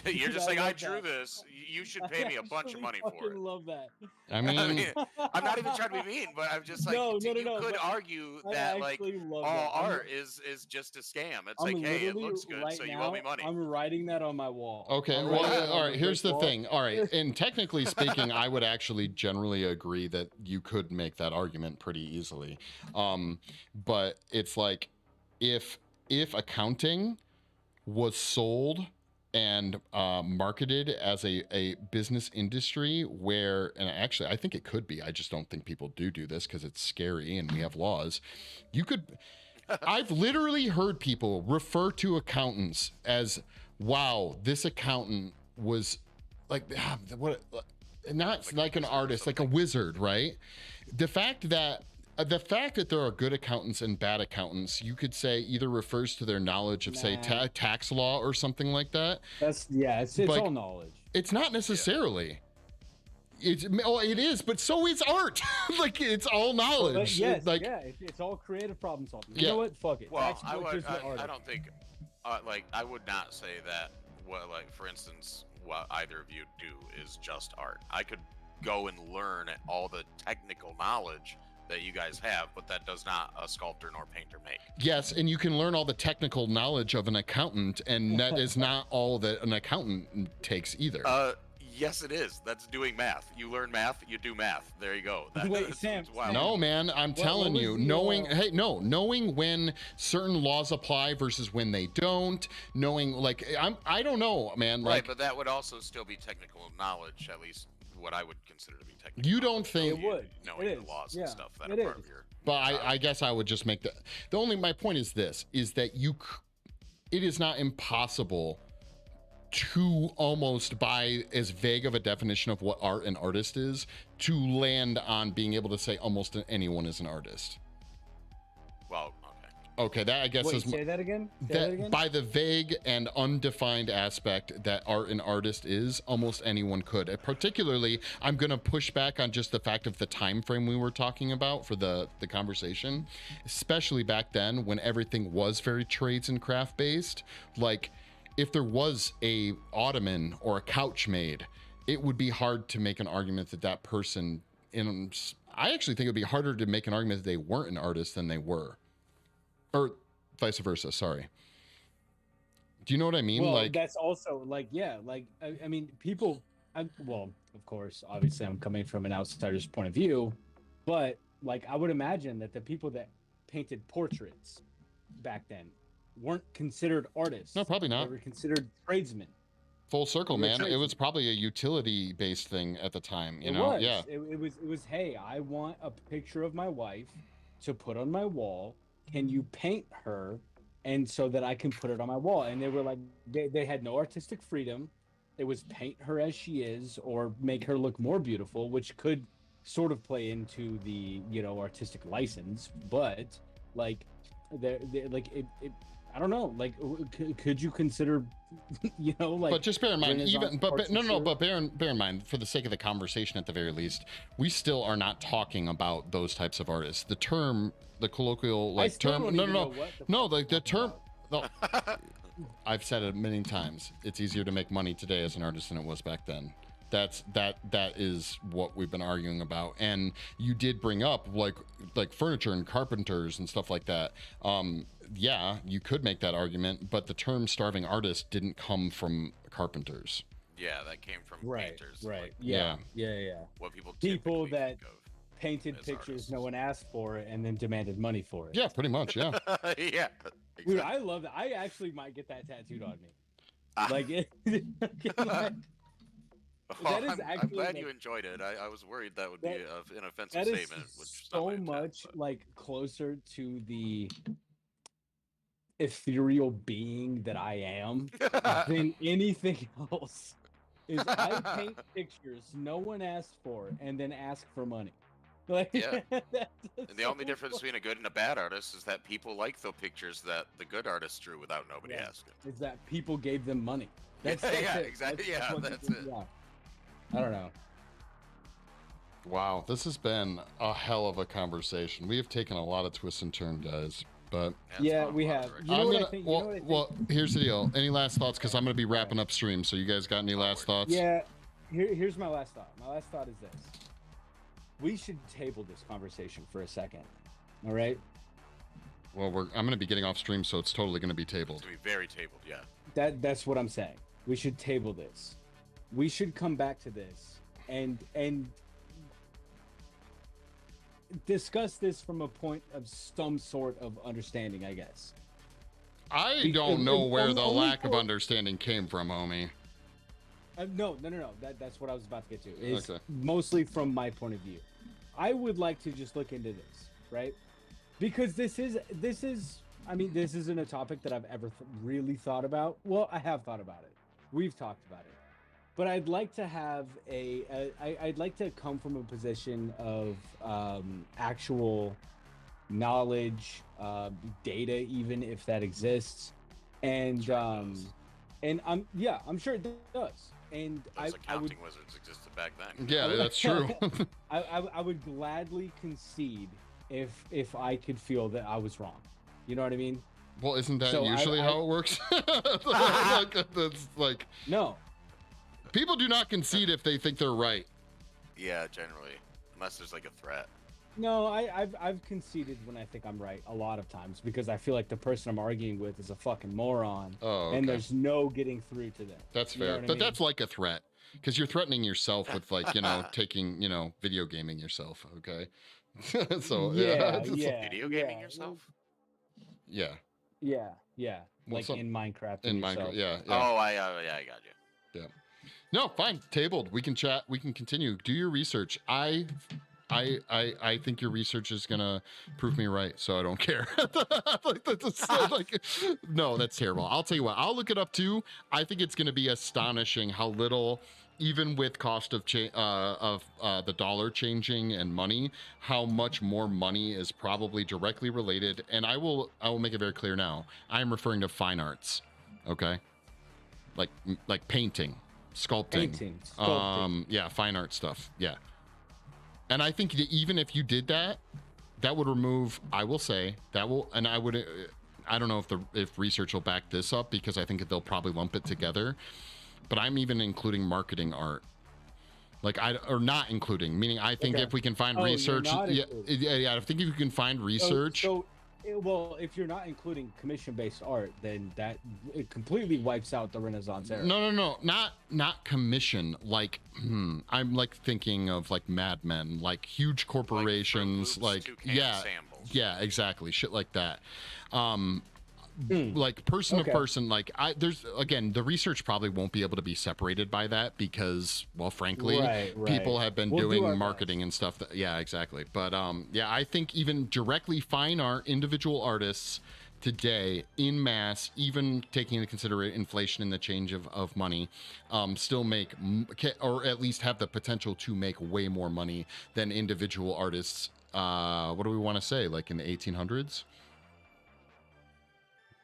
You're just like, I drew this. You should pay me a bunch of money for it. Love that. I mean, I'm not even trying to be mean, but I'm just like, you could argue that like all art is just a scam. It's like, hey, it looks good, so you owe me money. I'm writing that on my wall. Okay, well, all right. Here's the thing. All right, and technically speaking, I would actually generally agree that you could make that argument pretty easily. But it's like, if accounting was sold and marketed as a business industry where, and actually I think it could be, I just don't think people do this because it's scary and we have laws. You could, I've literally heard people refer to accountants as, wow, this accountant was like, what, not like an artist, like a wizard, right? The fact that there are good accountants and bad accountants, you could say either refers to their knowledge of, say, tax law or something like that. It's all knowledge. It's not necessarily. It is, but so is art. Like, it's all knowledge. It's all creative problem solving. You know what? Fuck it. Well, I don't think, I would not say that. Well, like for instance, what either of you do is just art. I could go and learn all the technical knowledge that you guys have, but that does not a sculptor nor painter make. Yes, and you can learn all the technical knowledge of an accountant, and that is not all that an accountant takes either. Yes, it is. That's doing math. You learn math, you do math. There you go. Wait, Sam. No, man, I'm telling you, knowing when certain laws apply versus when they don't, knowing, like, I don't know, man. Like, right, but that would also still be technical knowledge, at least what I would consider to be technical. You don't think it would? Knowing the laws and stuff that are part of your. But I guess I would just make my point is this, is that it is not impossible to almost, by as vague of a definition of what art and artist is, to land on being able to say almost anyone is an artist. Well, okay, that I guess is say that again. By the vague and undefined aspect that art and artist is, almost anyone could. Particularly, I'm going to push back on just the fact of the time frame we were talking about for the conversation, especially back then when everything was very trades and craft based. Like, if there was a ottoman or a couch made, it would be hard to make an argument that person, I actually think it would be harder to make an argument that they weren't an artist than they were. Or vice versa, sorry. Do you know what I mean? Well, Like, that's also like, yeah, like I mean, people. Well, of course, obviously, I'm coming from an outsider's point of view, but like, I would imagine that the people that painted portraits back then weren't considered artists. no, probably not. They were considered tradesmen. Full circle, They were man. It tradesmen. was probably a utility-based thing at the time. You It know? was. Yeah. It was. Hey, I want a picture of my wife to put on my wall. Can you paint her, and so that I can put it on my wall? And they were like, they had no artistic freedom. It was paint her as she is, or make her look more beautiful, which could sort of play into the artistic license. But like, like it I don't know. Like, could you consider, like? But just bear in mind, Renaissance but bear in mind, for the sake of the conversation, at the very least, we still are not talking about those types of artists. The term, the colloquial like term, the term. No, I've said it many times. It's easier to make money today as an artist than it was back then. That is what we've been arguing about. And you did bring up like furniture and carpenters and stuff like that. Yeah, you could make that argument, but the term starving artist didn't come from carpenters. Yeah, that came from painters. Right. Like, Yeah. what people that typically think of painted as pictures artists. no one asked for and then demanded money for it. Yeah, pretty much. Yeah. Yeah. Dude, Exactly. I love that. I actually might get that tattooed on me. Ah. Like, that is I'm actually, glad like- you enjoyed it. I was worried that would be an offensive that is statement. Which is so not my intent, much but- like closer to the ethereal being that I am than anything else. Is I paint pictures no one asked for and then ask for money. Like, Yeah. that's And the only so difference funny. between a good and a bad artist is that people like the pictures that the good artist drew without nobody Yeah. asking. Is that people gave them money. That's Yeah, it. exactly. Yeah, what that's people- it. yeah. I don't know. Wow, this has been a hell of a conversation. We have taken a lot of twists and turns, guys. But it's Yeah, gone we a lot have. of directions. You know I'm what I gonna. think- you know what I think? Well, here's the deal. Any last thoughts? Because I'm gonna be wrapping up stream. So you guys got any last thoughts? Yeah, here's my last thought. My last thought is this. We should table this conversation for a second. All right? Well, I'm gonna be getting off stream, so it's totally gonna be tabled. It's gonna be very tabled, yeah. That's what I'm saying. We should table this. We should come back to this and discuss this from a point of some sort of understanding, I guess. I don't know where the only lack of for- understanding came from, homie. No. That's what I was about to get to. Is Okay. mostly from my point of view. I would like to just look into this, right? Because this is. I mean, this isn't a topic that I've ever really thought about. Well, I have thought about it. We've talked about it, but I'd like to have I'd like to come from a position of actual knowledge, data, even if that exists, and Sure it does. and I'm sure it does. And Those I would accounting wizards existed back then. Yeah, that's true. I would gladly concede if I could feel that I was wrong. You know what I mean? Well, isn't that So usually I- how it works? Like, that's like No. people do not concede if they think they're right. Yeah, generally. Unless there's like a threat. No, I've conceded when I think I'm right a lot of times because I feel like the person I'm arguing with is a fucking moron, Oh, okay. and there's no getting through to them. That's You know fair, what I but mean? that's like a threat because you're threatening yourself with like taking video gaming yourself. Okay, so yeah, it's- yeah, Video gaming yeah, yourself? yeah, Yeah. Well, Like in Minecraft. in yourself. Minecraft, yeah. Oh, I got you. No, fine, tabled. We can chat. We can continue. Do your research. I think your research is gonna prove me right, so I don't care. No, that's terrible. I'll tell you what. I'll look it up too. I think it's gonna be astonishing how little, even with cost of the dollar changing and money, how much more money is probably directly related. And I will make it very clear now. I am referring to fine arts. Okay, like painting, sculpting. Yeah, fine art stuff. Yeah. And I think that even if you did that, that would remove, I will say, that will, and I would, I don't know if research will back this up because I think they'll probably lump it together, but I'm even including marketing art. Or not including, meaning I think Okay. if we can find Oh, you're research, not yeah, including. I think if you can find research. So Well, if you're not including commission-based art, then that it completely wipes out the Renaissance era. No, not commission. Like, I'm like thinking of like Mad Men, like huge corporations, like yeah, yeah, exactly, shit like that. Like person to person, like there's again, the research probably won't be able to be separated by that because, well, frankly, people have been doing marketing and stuff. Yeah, exactly. But yeah, I think even directly fine art, individual artists today in mass, even taking into consideration inflation and the change of money, still make, or at least have the potential to make way more money than individual artists. What do we want to say? Like in the 1800s?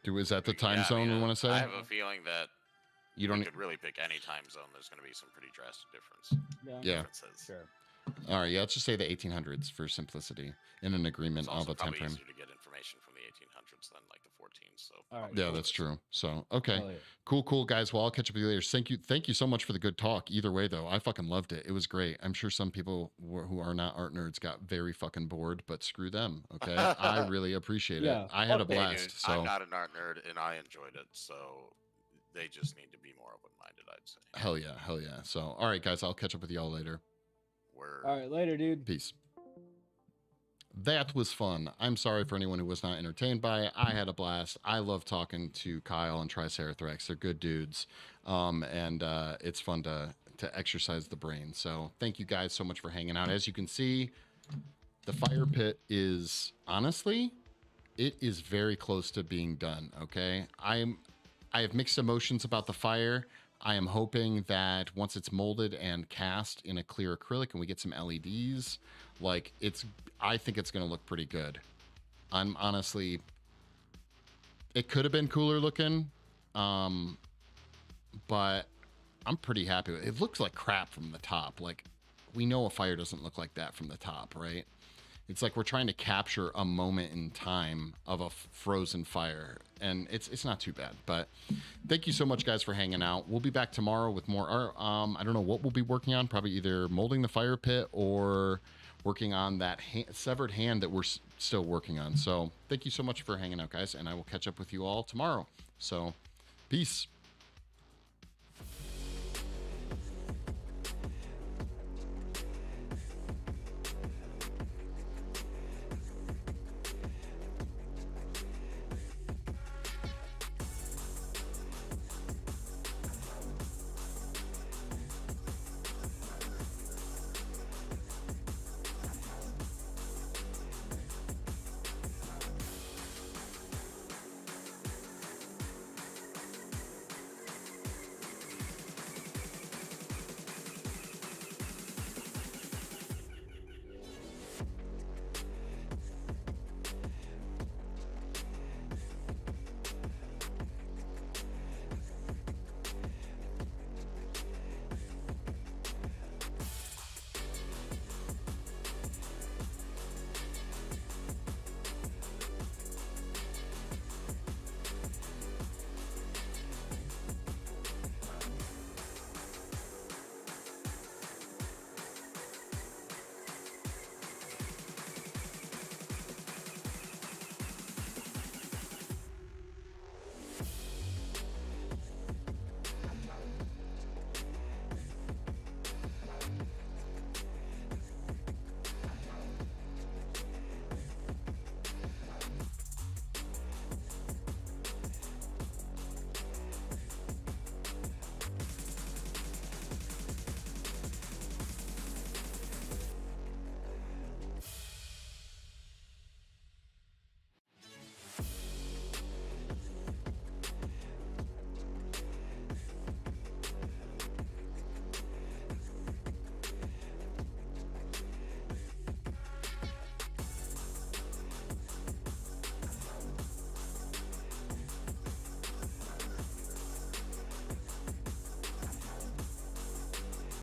Is that the time zone we want to say? I have a feeling that you don't could really pick any time zone. There's going to be some pretty drastic difference. Yeah. Sure. All right. Yeah. Let's just say the 1800s for simplicity in an agreement of a time frame. It's easier to get information from the 1800s than like the 14s. So. All right. Yeah, that's true. So, okay. Cool, guys. Well, I'll catch up with you later. Thank you so much for the good talk. Either way, though, I fucking loved it. It was great. I'm sure some people who are not art nerds got very fucking bored, but screw them. Okay. I really appreciate it. I had a blast. Dude, so I'm not an art nerd and I enjoyed it. So they just need to be more open-minded, I'd say. Hell yeah. So, all right, guys, I'll catch up with y'all later. All right, later, dude. Peace. That was fun. I'm sorry for anyone who was not entertained by it. I had a blast. I love talking to Kyle and Triceratops. They're good dudes. And it's fun to exercise the brain. So thank you guys so much for hanging out. As you can see, the fire pit is, honestly, it is very close to being done, okay? I have mixed emotions about the fire. I am hoping that once it's molded and cast in a clear acrylic and we get some LEDs, like I think it's going to look pretty good. I'm honestly, it could have been cooler looking, but I'm pretty happy with it. It looks like crap from the top. Like, we know a fire doesn't look like that from the top, right? It's like we're trying to capture a moment in time of a frozen fire, and it's not too bad. But thank you so much, guys, for hanging out. We'll be back tomorrow with more art. I don't know what we'll be working on. Probably either molding the fire pit or working on that severed hand that we're still working on. So thank you so much for hanging out, guys, and I will catch up with you all tomorrow. So peace.